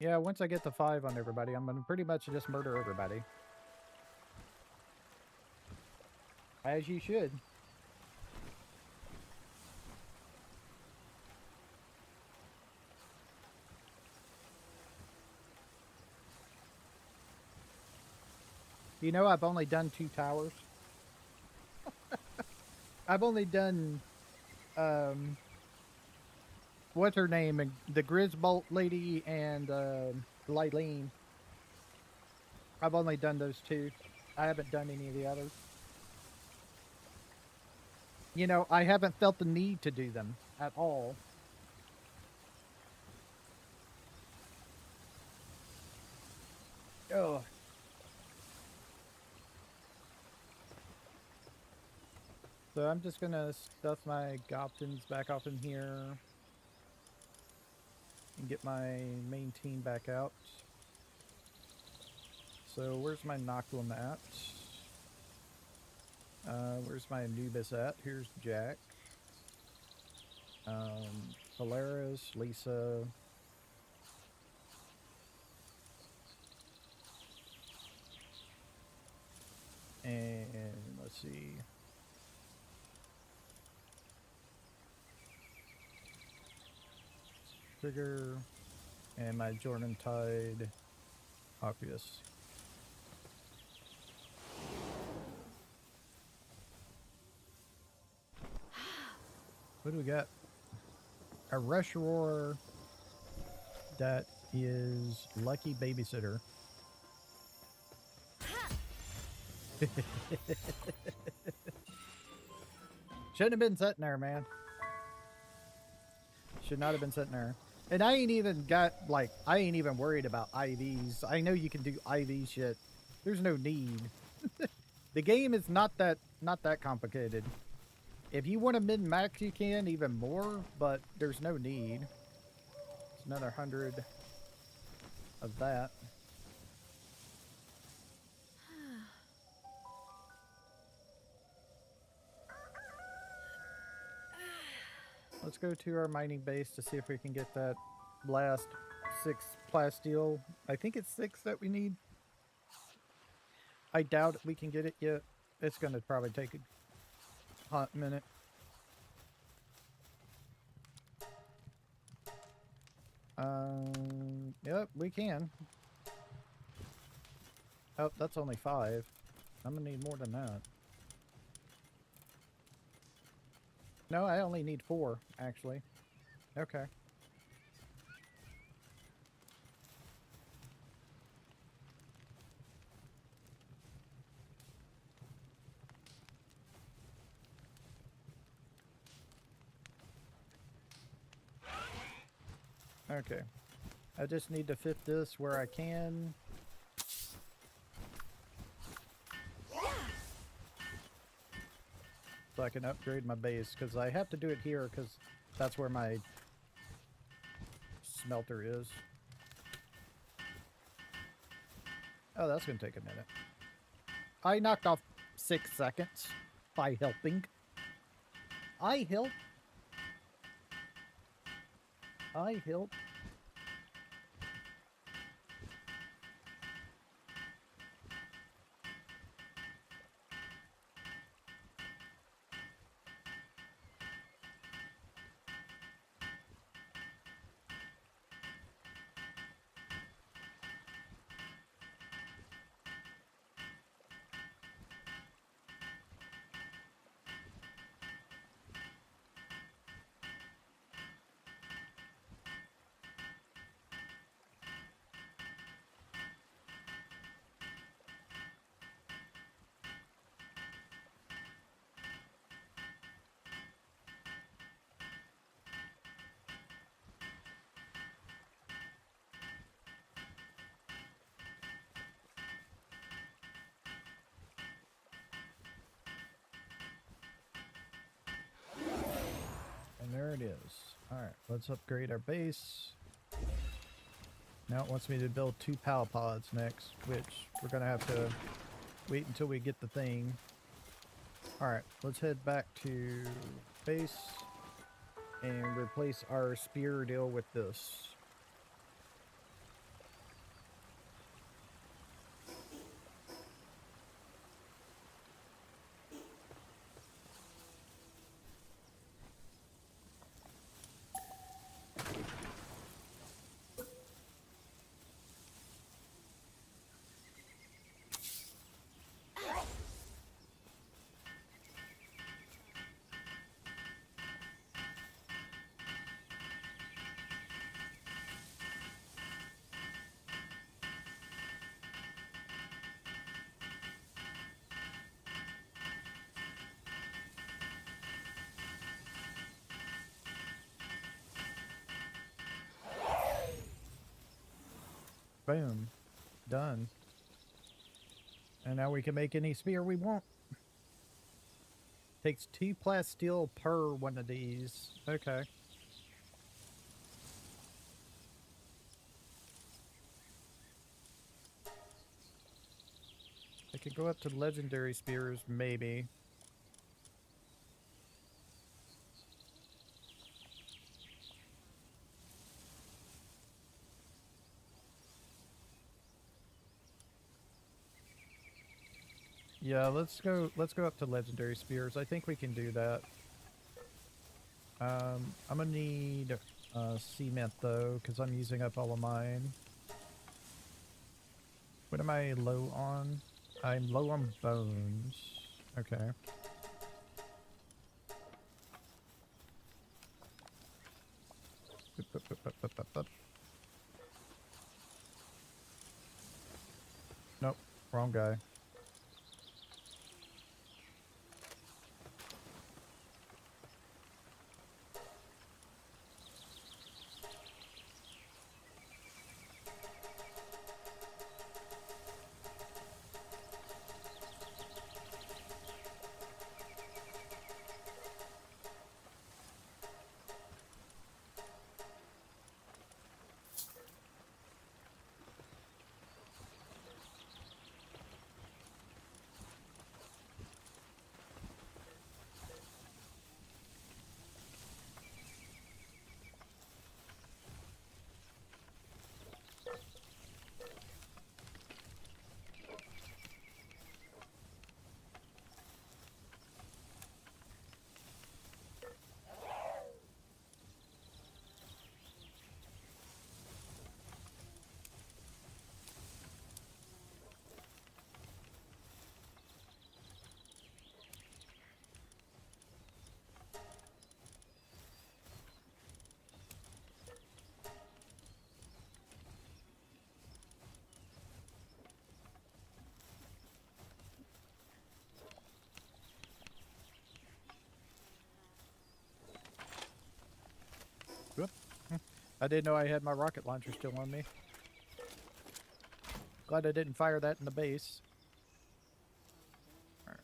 Yeah, once I get to 5 on everybody, I'm going to pretty much just murder everybody. As you should. You know, I've only done 2 towers. I've only done, what's her name? The Grisbolt lady and, Lylene. I've only done those 2. I haven't done any of the others. You know, I haven't felt the need to do them at all. Oh. So I'm just gonna stuff my Goblins back off in here and get my main team back out. So where's my Noctilum at? Where's my Anubis at? Here's Jack. Polaris, Lisa. And let's see. Trigger. And my Jordan Tide, Obvious. What do we got? A Rush Roar that is Lucky Babysitter. Shouldn't have been sitting there, man. Should not have been sitting there. And I ain't even got, like, I ain't even worried about IVs. I know you can do IV shit. There's no need. The game is not that complicated. If you want to min-max, you can even more, but there's no need. It's another 100 of that. Let's go to our mining base to see if we can get that last 6 plasteel. I think it's 6 that we need. I doubt we can get it yet. It's going to probably take a hot minute. Yep, we can. Oh, that's only 5. I'm going to need more than that. No, I only need 4, actually. Okay. Okay. I just need to fit this where I can. So I can upgrade my base, because I have to do it here because that's where my smelter is. Oh, that's going to take a minute. I knocked off 6 seconds by helping. I help. I help. And there it is. Alright, let's upgrade our base. Now it wants me to build 2 pal pods next, which we're going to have to wait until we get the thing. Alright, let's head back to base and replace our spear deal with this. Boom. Done. And now we can make any spear we want. Takes 2 plasteel per one of these. Okay. I could go up to legendary spears, maybe. Yeah, let's go up to legendary spears. I think we can do that. I'm gonna need cement though, because I'm using up all of mine. What am I low on? I'm low on bones. Okay. Nope, wrong guy. I didn't know I had my rocket launcher still on me. Glad I didn't fire that in the base. All right.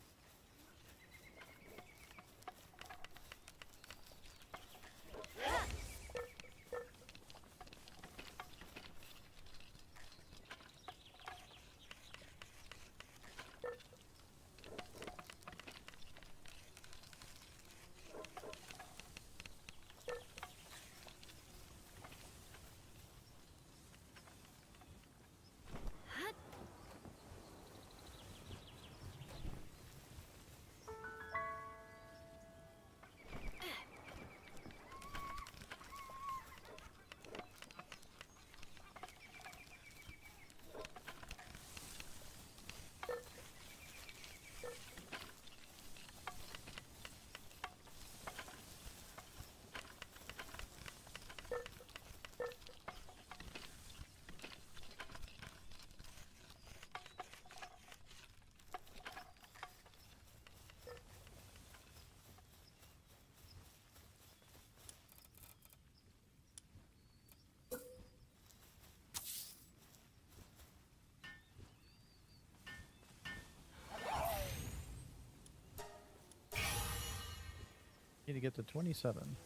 Need to get to 27.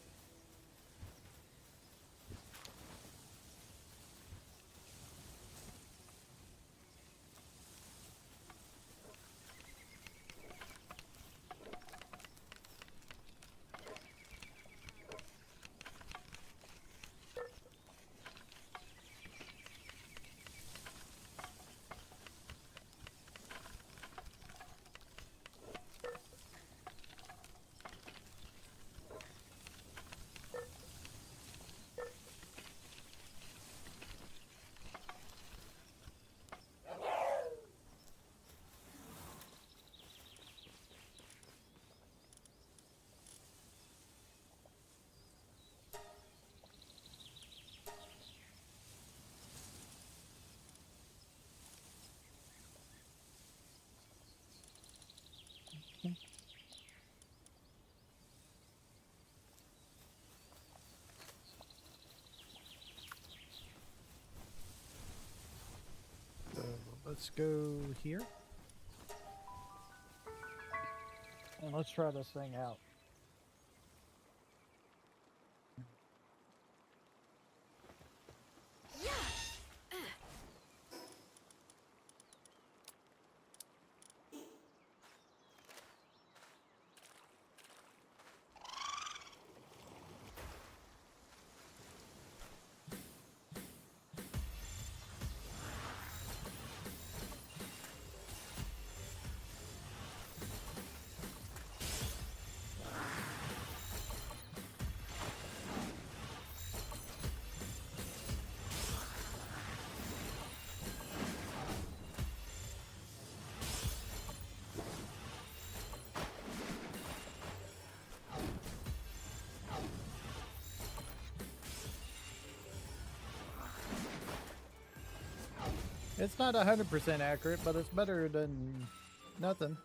So let's go here. And let's try this thing out. It's not 100% accurate, but it's better than nothing.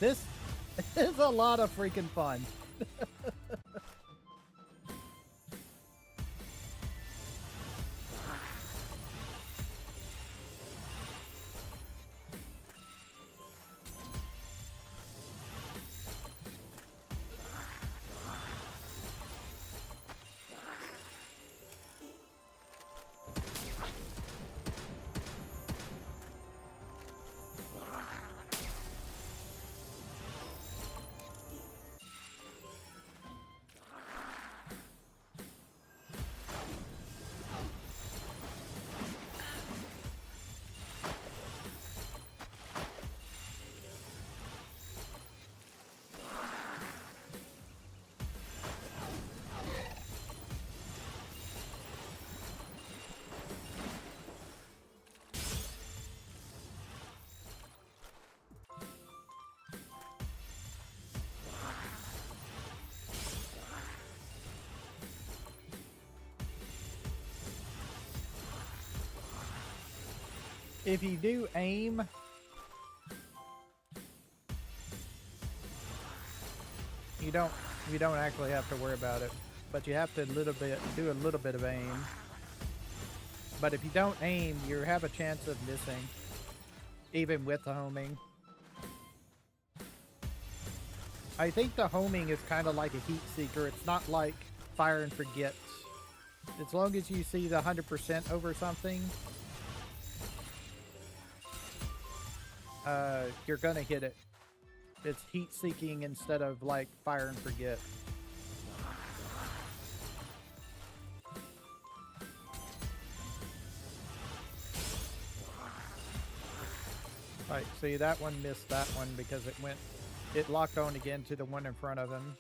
This is a lot of freaking fun. If you do aim, you don't actually have to worry about it, but you have to do a little bit of aim. But if you don't aim, you have a chance of missing, even with the homing. I think the homing is kind of like a heat seeker. It's not like fire and forget. As long as you see the 100% over something, you're gonna hit it. It's heat seeking instead of like fire and forget. Right, see, that one missed that one because it locked on again to the one in front of him.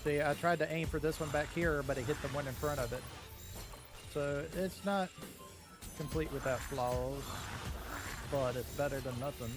See, I tried to aim for this one back here, but it hit the one in front of it. So it's not complete without flaws, but it's better than nothing.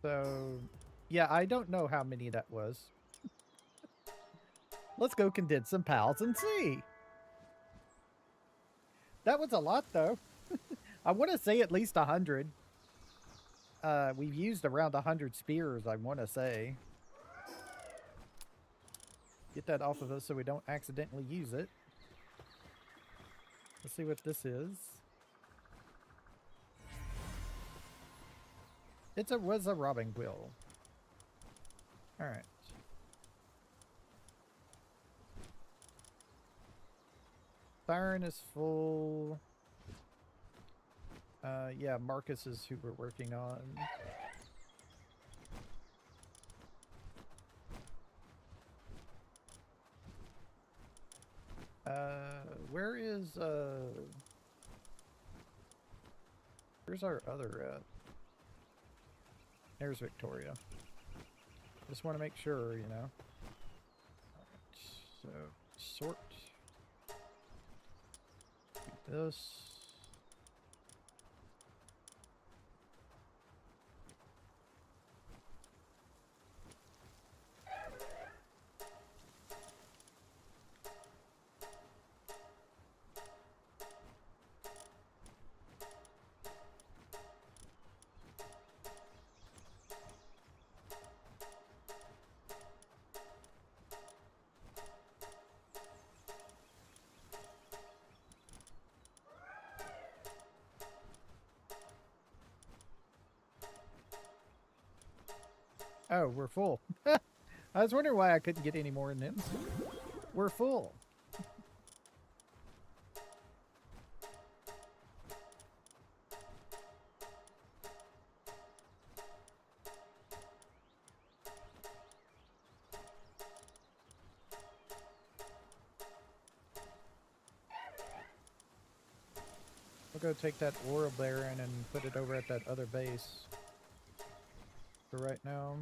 So, yeah, I don't know how many that was. Let's go condense some pals and see. That was a lot, though. I want to say at least 100. We've used around 100 spears, I want to say. Get that off of us so we don't accidentally use it. Let's see what this is. Was a robbing quill. Alright. Siren is full. Yeah, Marcus is who we're working on. Where's our other at? There's Victoria. Just want to make sure, you know. Alright, so sort. Do this. Oh, we're full. I was wondering why I couldn't get any more in them. We're full. We'll go take that oil baron and put it over at that other base for right now.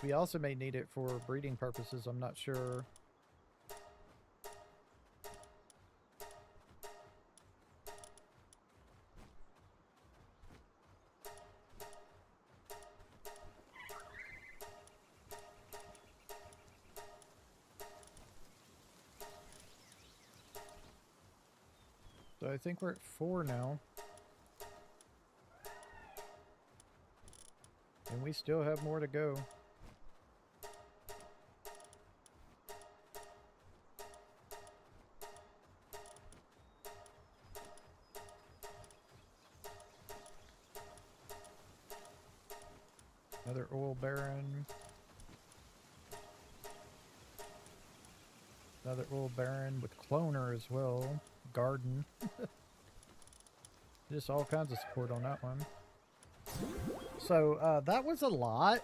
We also may need it for breeding purposes, I'm not sure. So I think we're at 4 now. And we still have more to go. Another oil baron. Another oil baron with cloner as well. Garden. Just all kinds of support on that one. So that was a lot.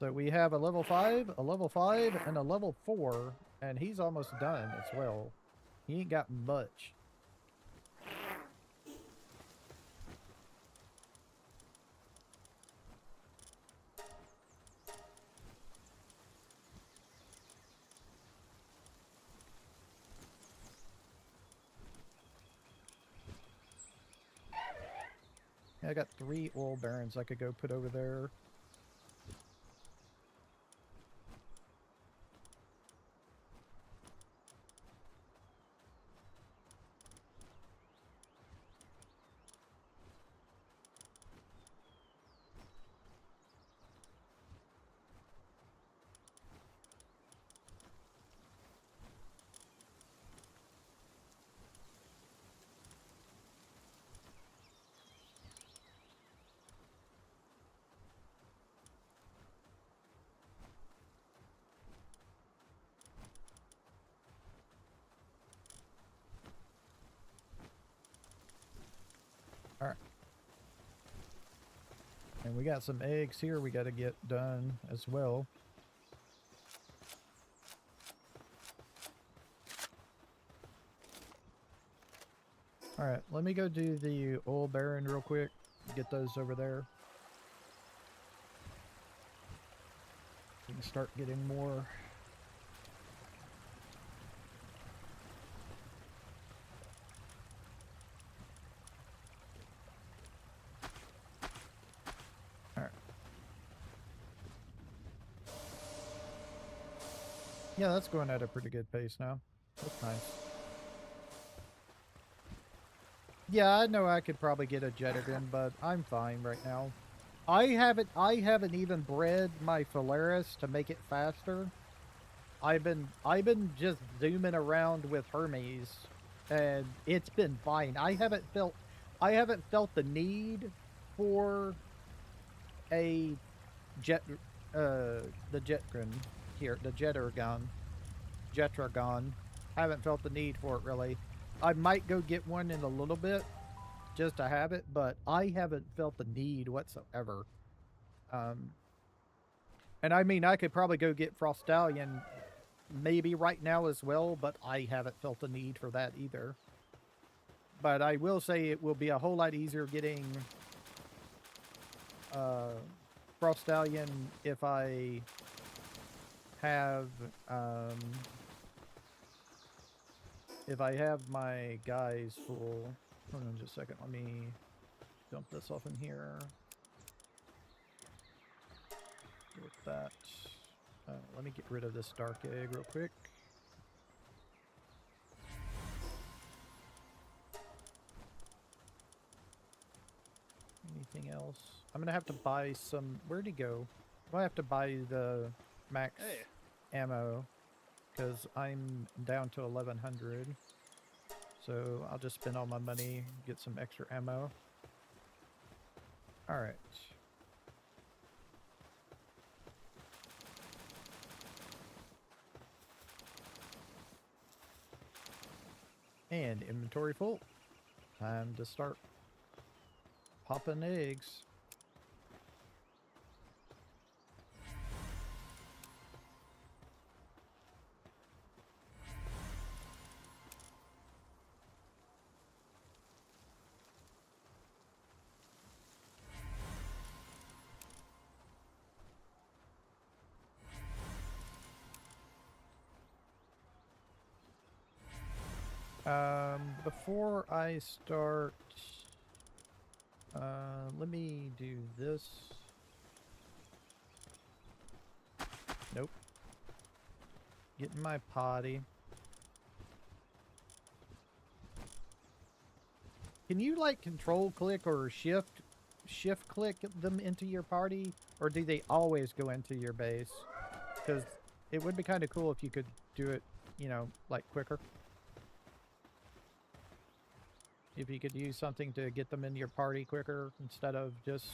So we have a level 5, a level 5, and a level 4. And he's almost done as well. He ain't got much. I got 3 oil barons I could go put over there. Alright. And we got some eggs here we got to get done as well. Alright, let me go do the oil baron real quick. Get those over there. We can start getting more. Alright. Yeah, that's going at a pretty good pace now. That's nice. Yeah, I know I could probably get a Jetigan, but I'm fine right now. I haven't even bred my Phalaris to make it faster. I've been just zooming around with Hermes, and it's been fine. I haven't felt the need for a the Jetgrin here, the Jetragon. Haven't felt the need for it really. I might go get one in a little bit just to have it, but I haven't felt the need whatsoever. And I mean, I could probably go get Frostallion maybe right now as well, but I haven't felt the need for that either. But I will say it will be a whole lot easier getting Frostallion if I have my guys full. Hold on just a second. Let me dump this off in here. With that, let me get rid of this dark egg real quick. Anything else? I'm gonna have to buy some. Where'd he go? I have to buy the max ammo because I'm down to 1100. So I'll just spend all my money, get some extra ammo. All right. And inventory full. Time to start popping eggs. Before I start, let me do this. Nope. Get in my potty. Can you like control click or shift click them into your party, or do they always go into your base? Because it would be kind of cool if you could do it, you know, like quicker. If you could use something to get them into your party quicker instead of just,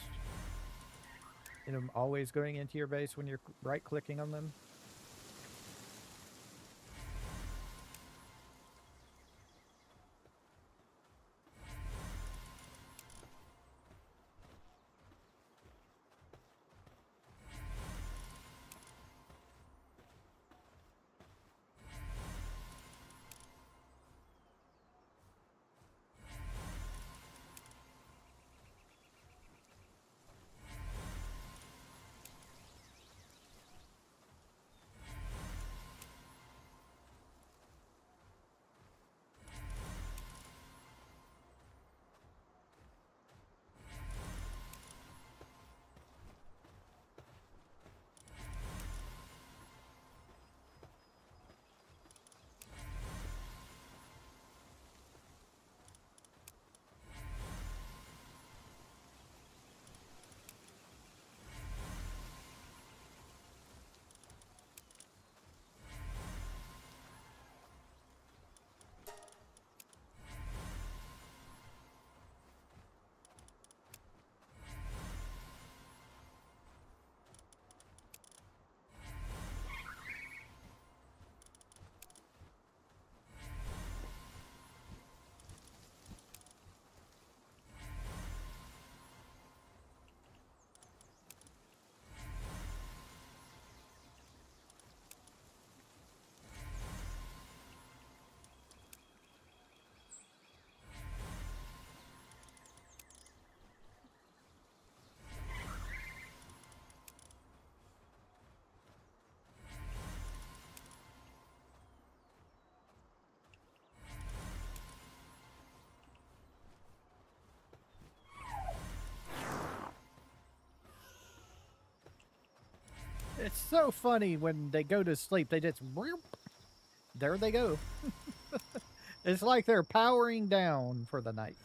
you know, always going into your base when you're right clicking on them. It's so funny when they go to sleep, they just, there they go. It's like they're powering down for the night.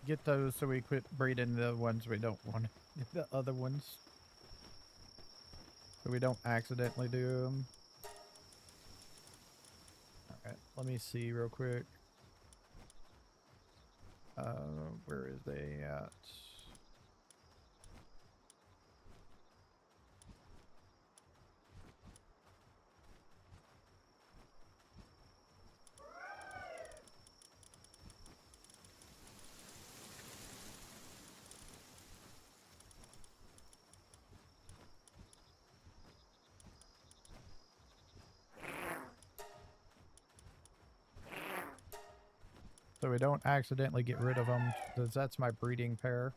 Get those so we quit breeding the ones we don't want. The other ones. So we don't accidentally do them. Alright, let me see real quick. Where is they at? So we don't accidentally get rid of them, because that's my breeding pair.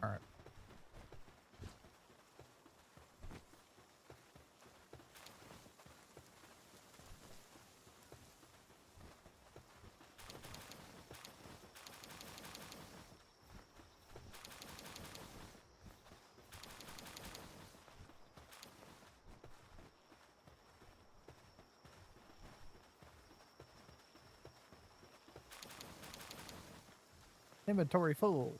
Alright. Inventory full.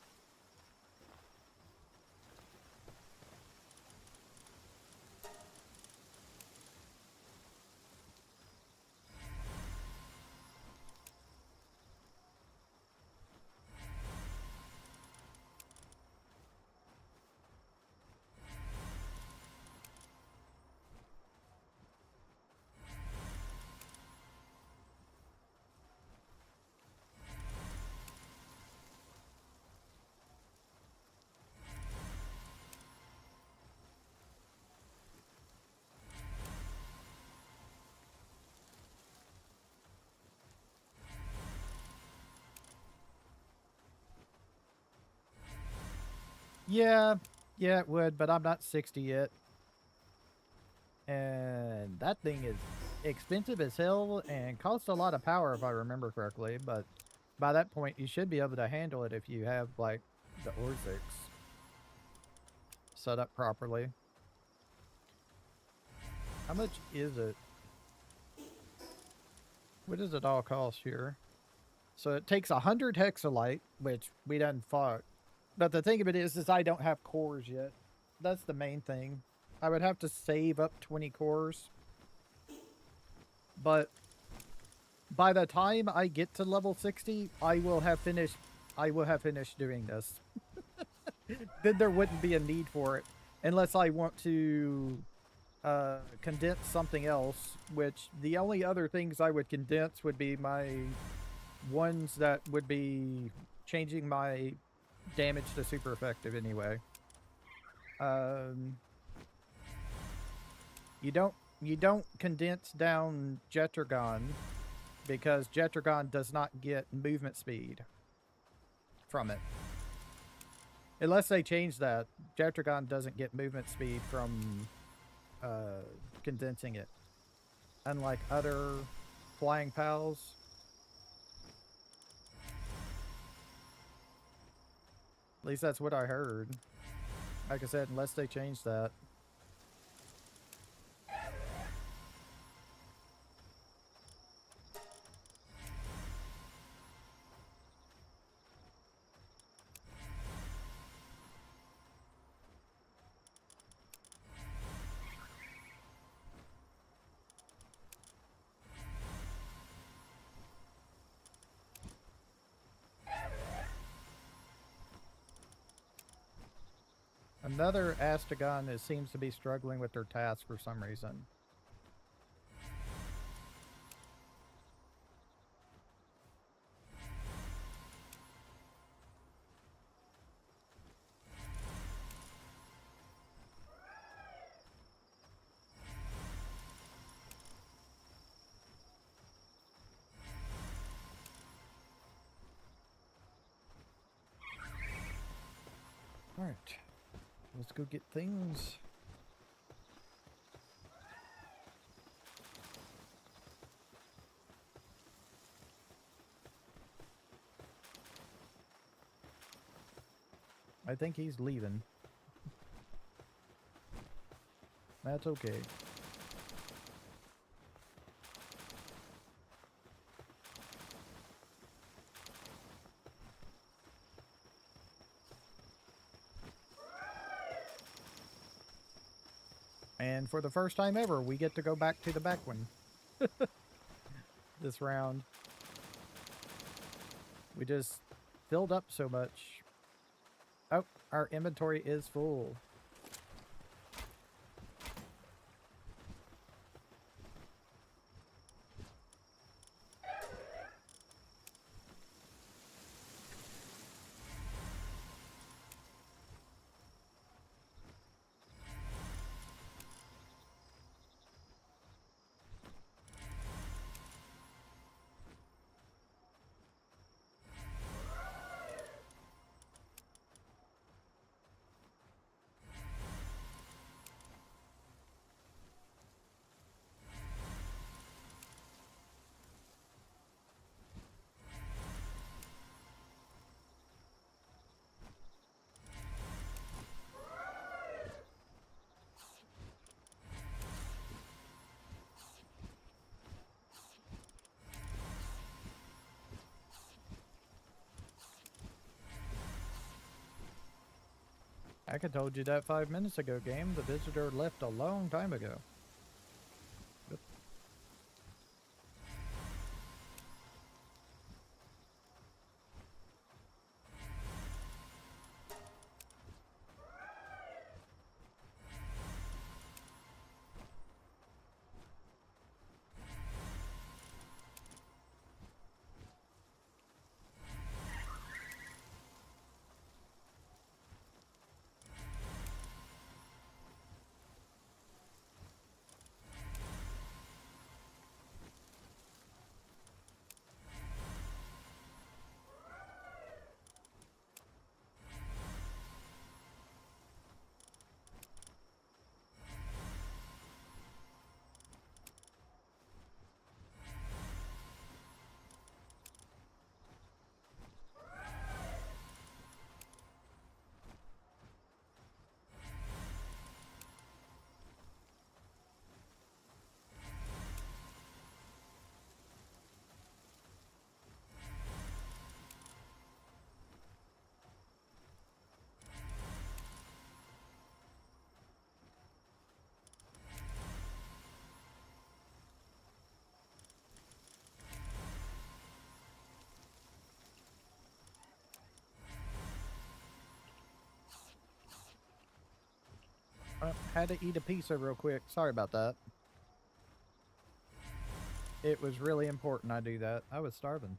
Yeah, it would, but I'm not 60 yet. And that thing is expensive as hell and costs a lot of power if I remember correctly, but by that point you should be able to handle it if you have like the Orzix set up properly. How much is it? What does it all cost here? So it takes 100 hexalite, which we done fought. But the thing of it is I don't have cores yet. That's the main thing. I would have to save up 20 cores. But by the time I get to level 60, I will have finished doing this. Then there wouldn't be a need for it. Unless I want to condense something else, which the only other things I would condense would be my ones that would be changing my damage to super effective anyway. You don't condense down Jetragon because Jetragon does not get movement speed from it. Unless they change that, Jetragon doesn't get movement speed from condensing it. Unlike other flying pals. At least that's what I heard. Like I said, unless they change that. Another Astagon seems to be struggling with their task for some reason. Alright. Let's go get things. I think he's leaving. That's okay. And for the first time ever, we get to go back to the back one. This round. We just filled up so much. Oh, our inventory is full. I could told you that 5 minutes ago, game. The visitor left a long time ago. Yep. Had to eat a pizza real quick. Sorry about that. It was really important I do that. I was starving.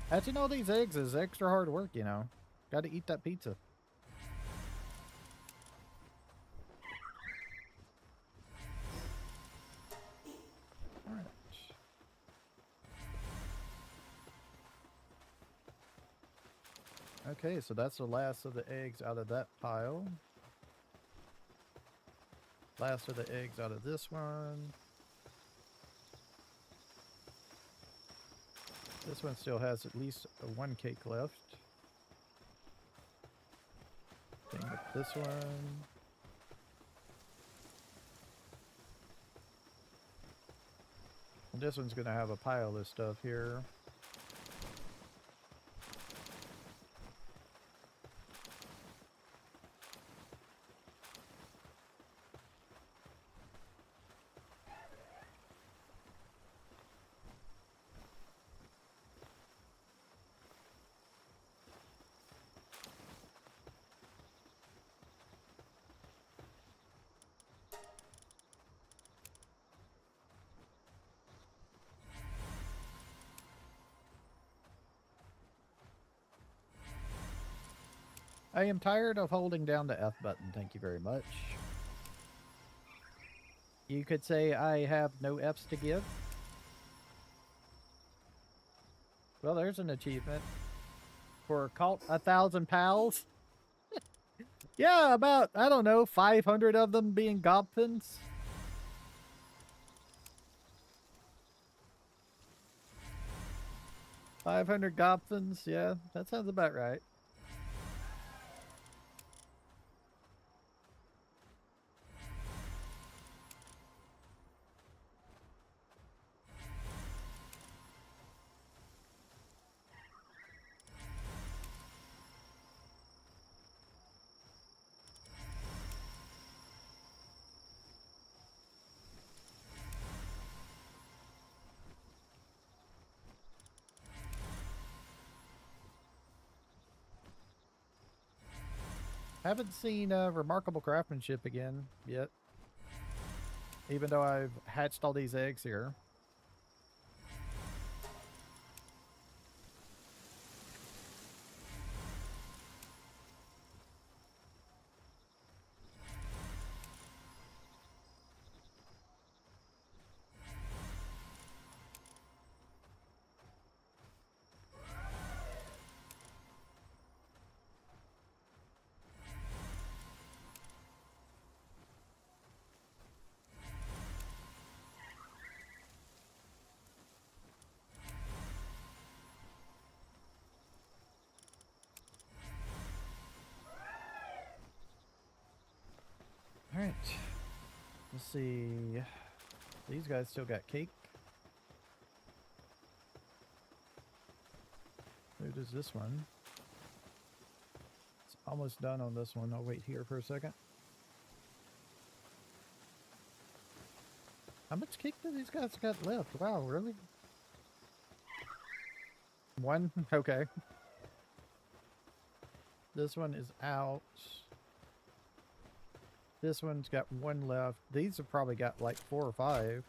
Hatching all these eggs is extra hard work, you know. Got to eat that pizza. Alright. Okay, so that's the last of the eggs out of that pile. Last of the eggs out of this one. This one still has at least one cake left. Same with this one. And this one's gonna have a pile of stuff here. I am tired of holding down the F button, thank you very much. You could say I have no Fs to give. Well, there's an achievement. For caught 1,000 pals. Yeah, about, I don't know, 500 of them being Gobfins. $500 Gobfins, yeah, that sounds about right. Haven't seen remarkable craftsmanship again yet. Even though I've hatched all these eggs here. Alright. Let's see. These guys still got cake. Who does this one? It's Almost done on this one. I'll wait here for a second. How much cake do these guys got left? Wow, really? One? Okay. This one is out. This one's got one left. These have probably got like 4 or 5.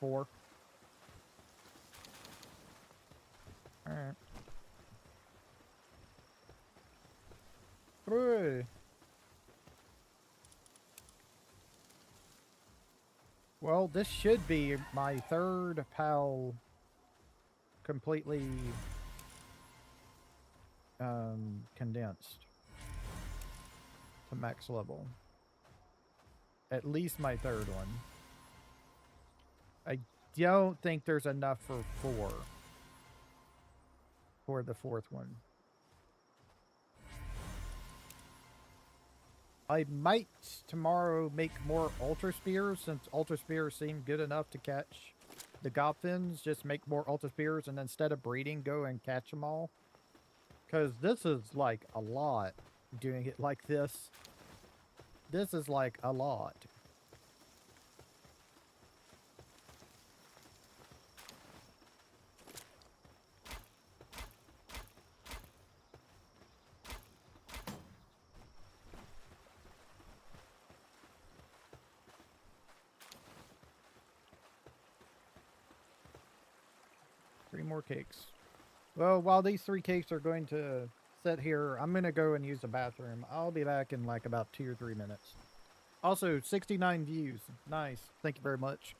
4. Alright. 3. Well, this should be my 3rd PAL completely condensed to max level. At least my 3rd one. I don't think there's enough for 4. For the 4th one. I might tomorrow make more Ultra Spears, since Ultra Spears seem good enough to catch the Gobfins. Just make more Ultra Spears, and instead of breeding, go and catch them all. Because this is like a lot, doing it like this. This is like a lot. Three more cakes. Well, while these 3 cakes are going to sit here, I'm going to go and use the bathroom. I'll be back in like about 2 or 3 minutes. Also, 69 views. Nice. Thank you very much.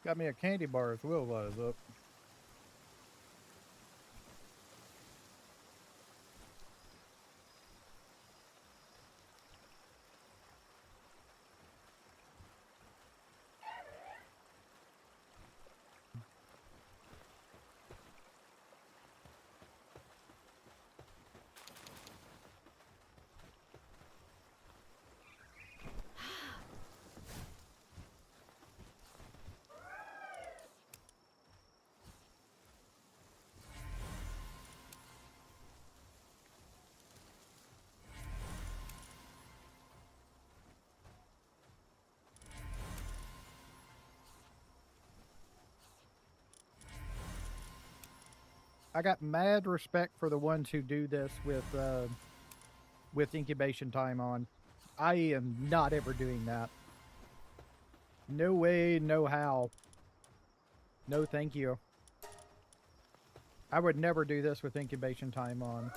Got me a candy bar as well while I was up. I got mad respect for the ones who do this with incubation time on. I am not ever doing that. No way, no how. No thank you. I would never do this with incubation time on.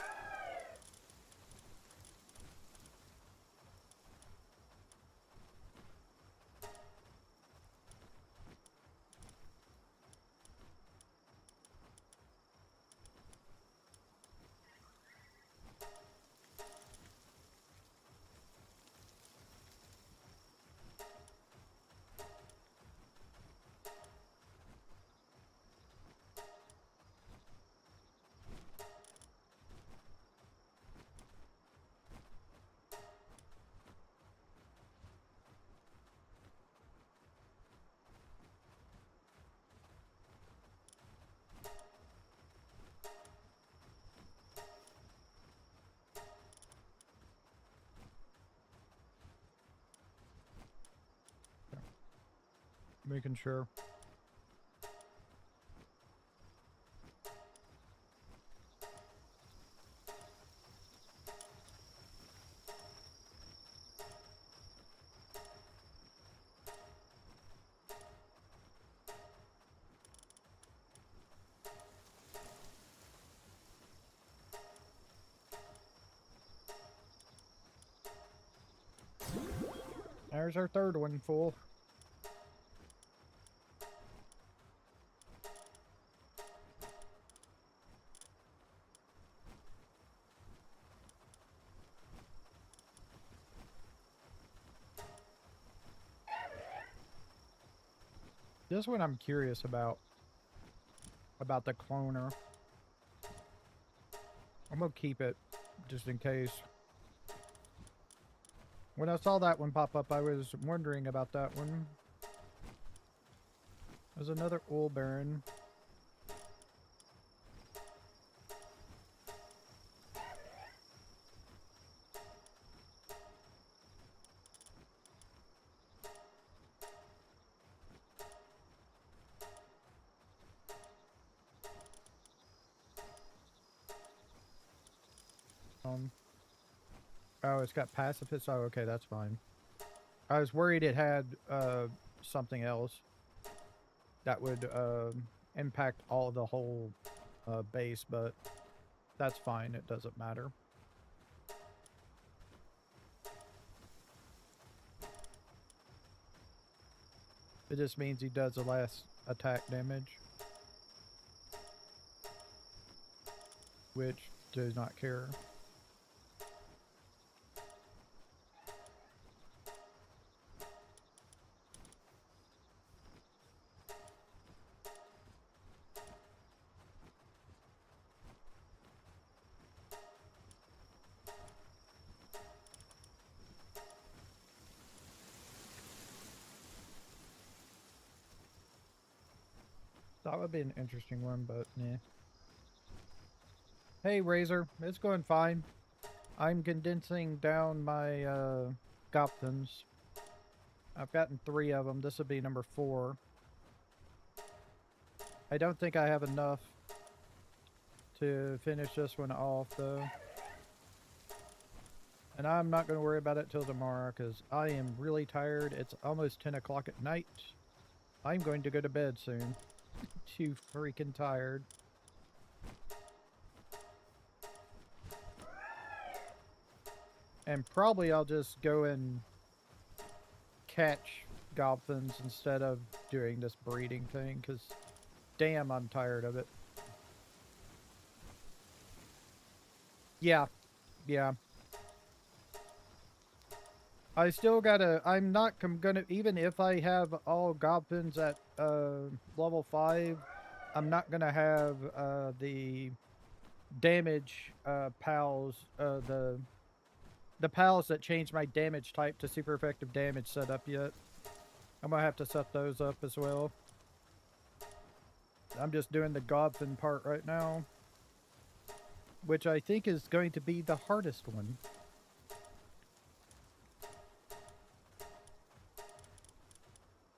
Making sure. There's our third one full. This one I'm curious about the cloner. I'm gonna keep it just in case. When I saw that one pop up, I was wondering about that one. There's another oil baron. Oh, it's got pacifist. Oh, okay, that's fine. I was worried it had something else that would impact all the whole base, but that's fine. It doesn't matter. It just means he does the last attack damage, which does not care. That would be an interesting one, but yeah. Hey, Razor. It's going fine. I'm condensing down my Goptons. I've gotten 3 of them. This will be number 4. I don't think I have enough to finish this one off, though. And I'm not going to worry about it till tomorrow, because I am really tired. It's almost 10 o'clock at night. I'm going to go to bed soon. Too freaking tired. And probably I'll just go and catch goblins instead of doing this breeding thing, because damn, I'm tired of it. Yeah, yeah. I still gotta, I'm not gonna, even if I have all goblins at level 5, I'm not gonna have the damage pals, the pals that change my damage type to super effective damage set up yet. I'm gonna have to set those up as well. I'm just doing the goblin part right now, which I think is going to be the hardest one.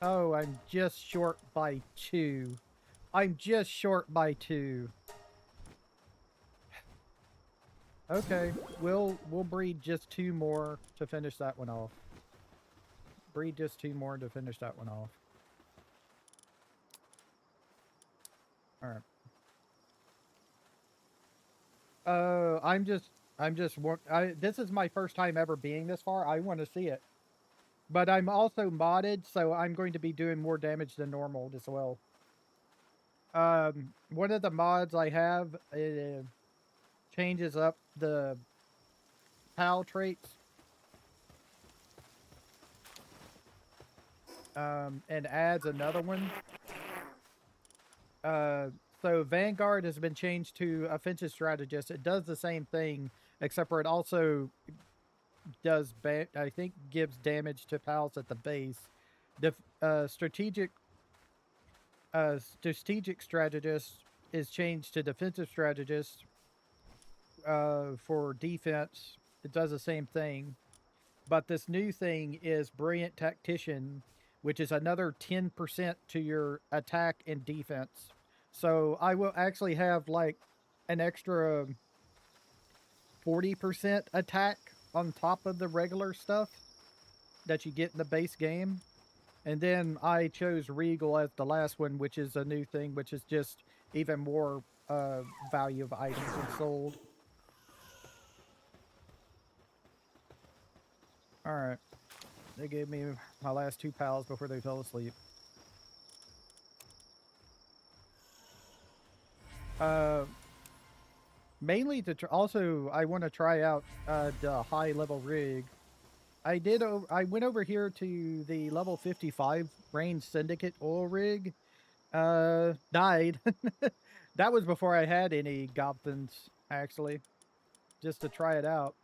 Oh, I'm just short by 2. I'm just short by 2. Okay, we'll breed just 2 more to finish that one off. Breed just 2 more to finish that one off. All right. This is my first time ever being this far. I want to see it. But I'm also modded, so I'm going to be doing more damage than normal as well. One of the mods I have changes up the PAL traits. And adds another one. So Vanguard has been changed to Offensive Strategist. It does the same thing, except for it also does, I think, gives damage to pals at the base. The Strategic Strategist is changed to Defensive Strategist for defense. It does the same thing. But this new thing is Brilliant Tactician, which is another 10% to your attack and defense. So I will actually have like an extra 40% attack on top of the regular stuff that you get in the base game. And then I chose Regal as the last one, which is a new thing, which is just even more value of items and sold. All right. They gave me my last 2 pals before they fell asleep. Mainly to also, I want to try out the high level rig. I went over here to the level 55 Range Syndicate oil rig. Died. That was before I had any goblins, actually, just to try it out.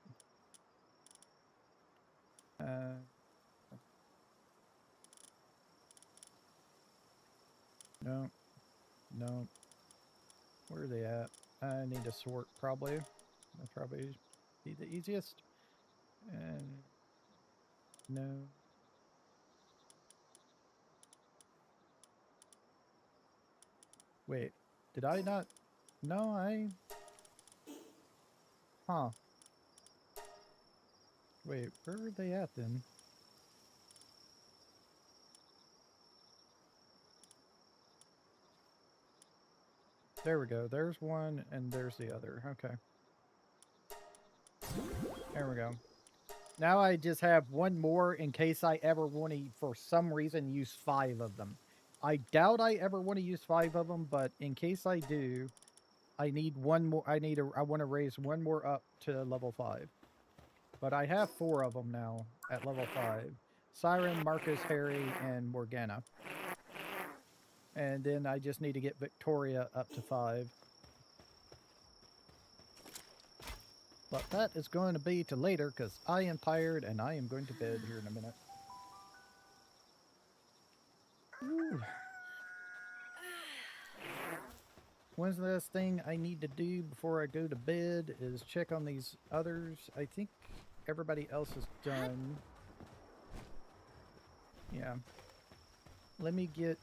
No, no. Where are they at? I need to sort, probably. That'll probably be the easiest. And no. Wait, did I not? No, Huh. Wait, where are they at then? There we go. There's one, and there's the other. Okay. There we go. Now I just have one more in case I ever want to, for some reason, use 5 of them. I doubt I ever want to use 5 of them, but in case I do, I need one more. I want to raise one more up to level 5. But I have 4 of them now at level 5. Siren, Marcus, Harry, and Morgana. And then I just need to get Victoria up to 5. But that is going to be to later because I am tired and I am going to bed here in a minute. Ooh. One last thing I need to do before I go to bed is check on these others. I think everybody else is done. Yeah. Let me get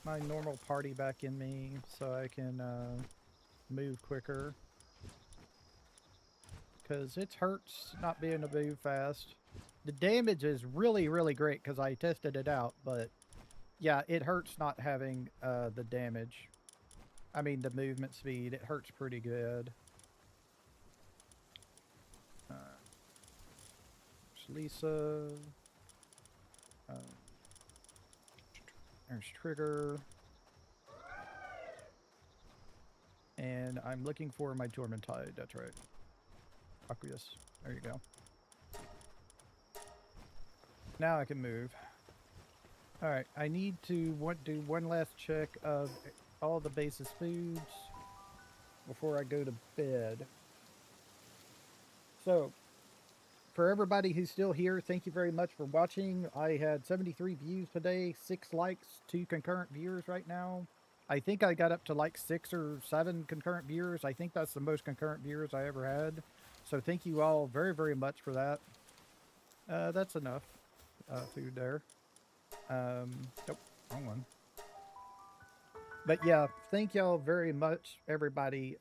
my normal party back in me so I can move quicker. Because it hurts not being able to move fast. The damage is really, really great because I tested it out, but yeah, it hurts not having the damage. I mean, the movement speed. It hurts pretty good. Lisa. There's Trigger. And I'm looking for my Tormentide. That's right. Aqueous. There you go. Now I can move. Alright, I need to do one last check of all the basis foods before I go to bed. So, for everybody who's still here, thank you very much for watching. I had 73 views today, 6 likes, 2 concurrent viewers right now. I think I got up to like 6 or 7 concurrent viewers. I think that's the most concurrent viewers I ever had. So thank you all very, very much for that. That's enough food there. Nope, wrong one. But yeah, thank y'all very much, everybody.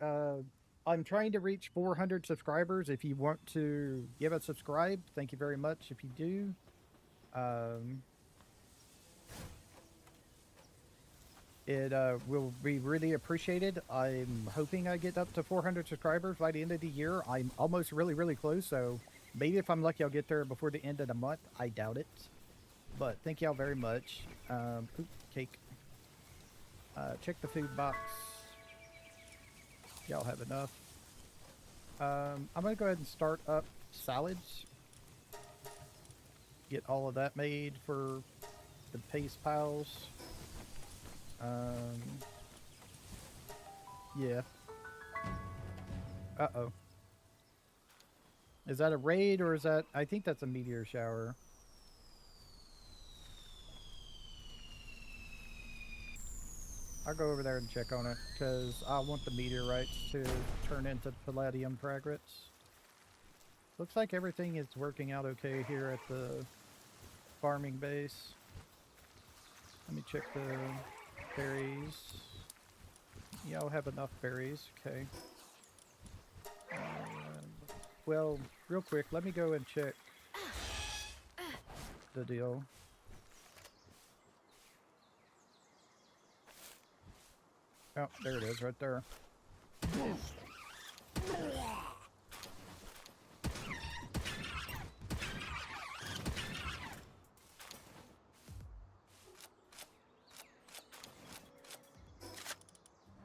I'm trying to reach 400 subscribers. If you want to give a subscribe, thank you very much if you do. It will be really appreciated. I'm hoping I get up to 400 subscribers by the end of the year. I'm almost really, really close, so maybe if I'm lucky, I'll get there before the end of the month. I doubt it. But thank y'all very much. Poop cake. Check the food box. Y'all have enough. I'm going to go ahead and start up salads. Get all of that made for the paste piles. Yeah. Uh-oh. Is that a raid or is that... I think that's a meteor shower. I'll go over there and check on it, because I want the meteorites to turn into palladium fragments. Looks like everything is working out okay here at the farming base. Let me check the berries. Yeah, I'll have enough berries. Okay. Well, real quick, let me go and check the deal. Oh, there it is, right there.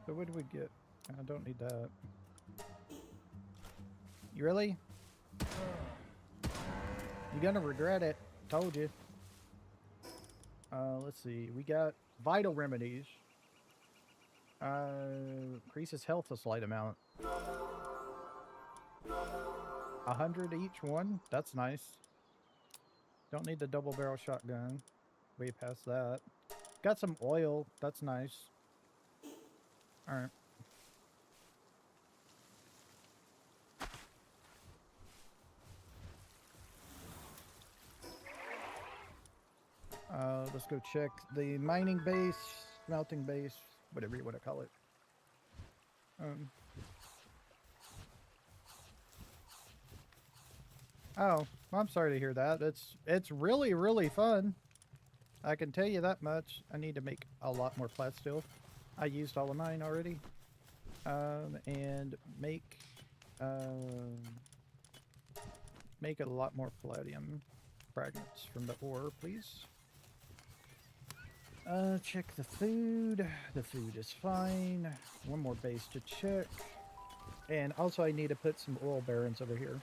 So what do we get? I don't need that. You really? You're gonna regret it. Told you. Let's see. We got vital remedies. Increases health a slight amount. 100 each one? That's nice. Don't need the double barrel shotgun. Way past that. Got some oil. That's nice. Alright. Let's go check the mining base, smelting base, whatever you want to call it. Oh, I'm sorry to hear that. It's really, really fun. I can tell you that much. I need to make a lot more plasteel. I used all of mine already. And make a lot more palladium fragments from the ore, please. Check the food. The food is fine. One more base to check. And also I need to put some oil barons over here.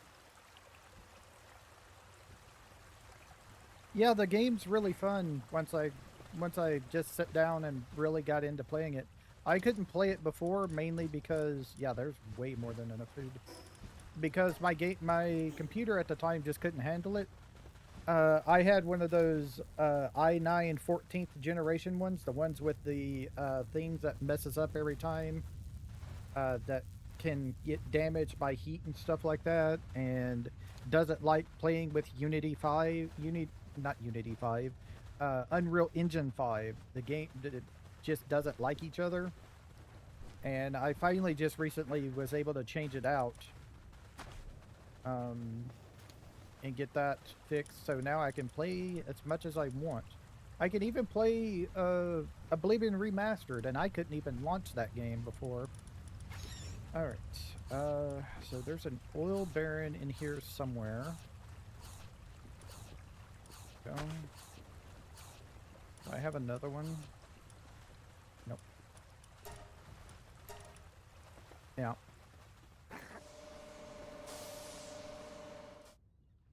Yeah, the game's really fun once I just sit down and really got into playing it. I couldn't play it before, mainly because, yeah, there's way more than enough food. Because my computer at the time just couldn't handle it. I had one of those i9 14th generation ones, the ones with the things that messes up every time, that can get damaged by heat and stuff like that, and doesn't like playing with Unity 5, not Unity 5, Unreal Engine 5. The game just doesn't like each other, and I finally just recently was able to change it out. And get that fixed, so now I can play as much as I want. I can even play Oblivion Remastered, and I couldn't even launch that game before. Alright, so there's an oil baron in here somewhere. Go. Do I have another one? Nope. Yeah.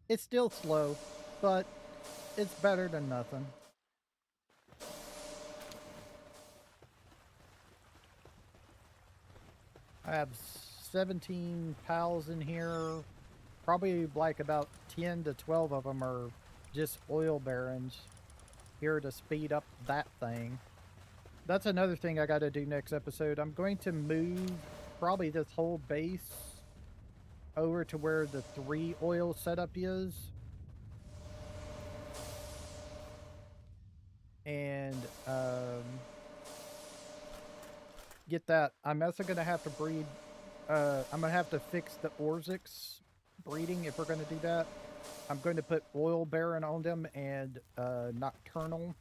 It's still slow, but it's better than nothing. I have 17 pals in here. Probably like about 10 to 12 of them are just oil barons here to speed up that thing. That's another thing I got to do next episode. I'm going to move probably this whole base over to where the 3 oil setup is. And get that. I'm also going to have to breed. I'm going to have to fix the Orzix breeding if we're going to do that. I'm going to put Oil Baron on them and Nocturnal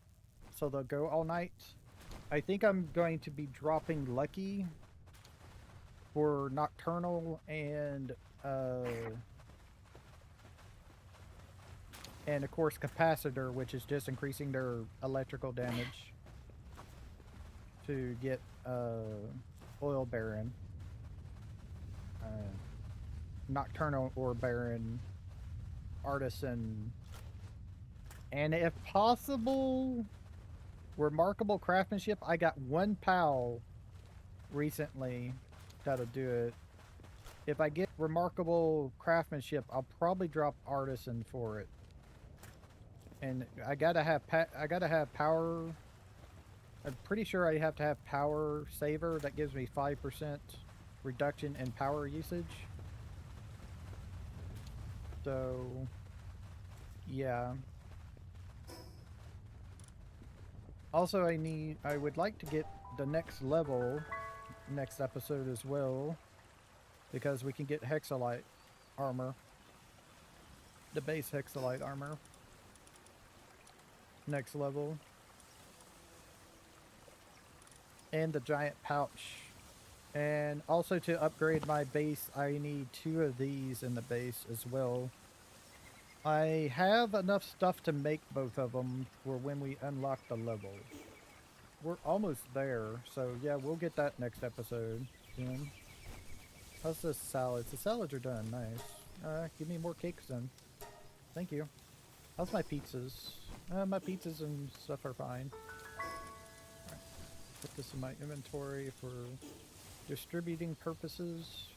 so they'll go all night. I think I'm going to be dropping Lucky for Nocturnal and of course Capacitor, which is just increasing their electrical damage to get Oil Baron. Nocturnal or Baron, Artisan, and if possible, Remarkable Craftsmanship. I got 1 pal recently that'll do it. If I get Remarkable Craftsmanship, I'll probably drop Artisan for it. And I gotta have power. I'm pretty sure I have to have Power Saver. That gives me 5% reduction in power usage. So, yeah. Also, I would like to get the next level next episode as well, because we can get Hexalite armor. The base Hexalite armor. Next level. And the giant pouch. And also to upgrade my base, I need 2 of these in the base as well. I have enough stuff to make both of them for when we unlock the level. We're almost there, so yeah, we'll get that next episode soon. How's the salads? The salads are done. Nice. Give me more cakes then. Thank you. How's my pizzas? My pizzas and stuff are fine. Right. Put this in my inventory for distributing purposes.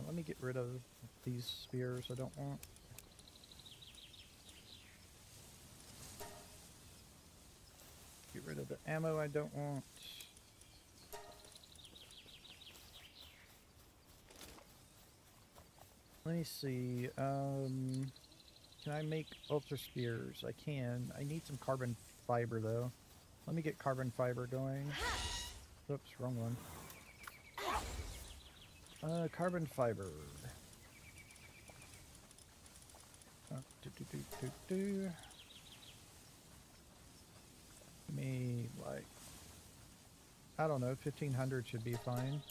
Let me get rid of these spears I don't want. Get rid of the ammo I don't want. Let me see. Can I make ultra spears? I can. I need some carbon fiber though. Let me get carbon fiber going. Oops, wrong one. Carbon fiber. Give me like, I don't know, 1500 should be fine.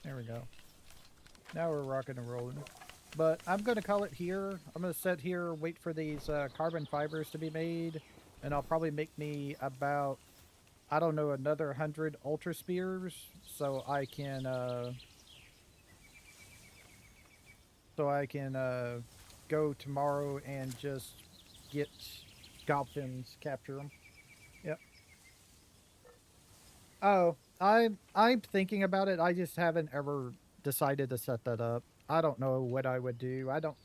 There we go. Now we're rocking and rolling. But I'm going to call it here. I'm going to sit here, wait for these carbon fibers to be made. And I'll probably make me about, I don't know, another 100 ultra spears. So I can, go tomorrow and just get Goblins, capture them. Yep. Oh, I'm thinking about it. I just haven't ever decided to set that up. I don't know what I would do. I don't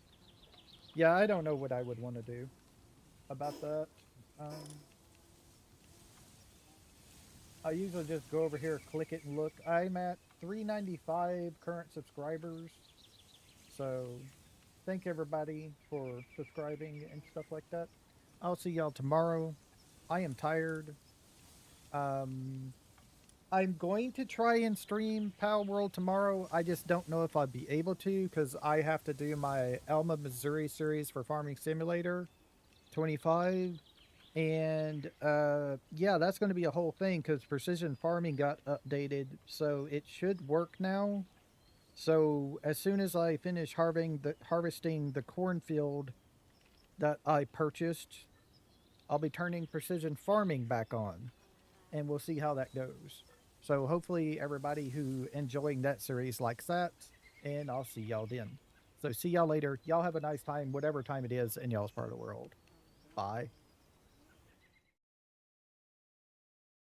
know what I would want to do about that. I usually just go over here, click it, and look. I'm at 395 current subscribers. So, thank everybody for subscribing and stuff like that. I'll see y'all tomorrow. I am tired. I'm going to try and stream Palworld tomorrow. I just don't know if I'll be able to because I have to do my Elma, Missouri series for Farming Simulator 25. And yeah, that's going to be a whole thing because precision farming got updated. So it should work now. So as soon as I finish harvesting the cornfield that I purchased, I'll be turning precision farming back on, and we'll see how that goes. So hopefully everybody who enjoying that series likes that, and I'll see y'all then. So see y'all later. Y'all have a nice time, whatever time it is in y'all's part of the world. Bye.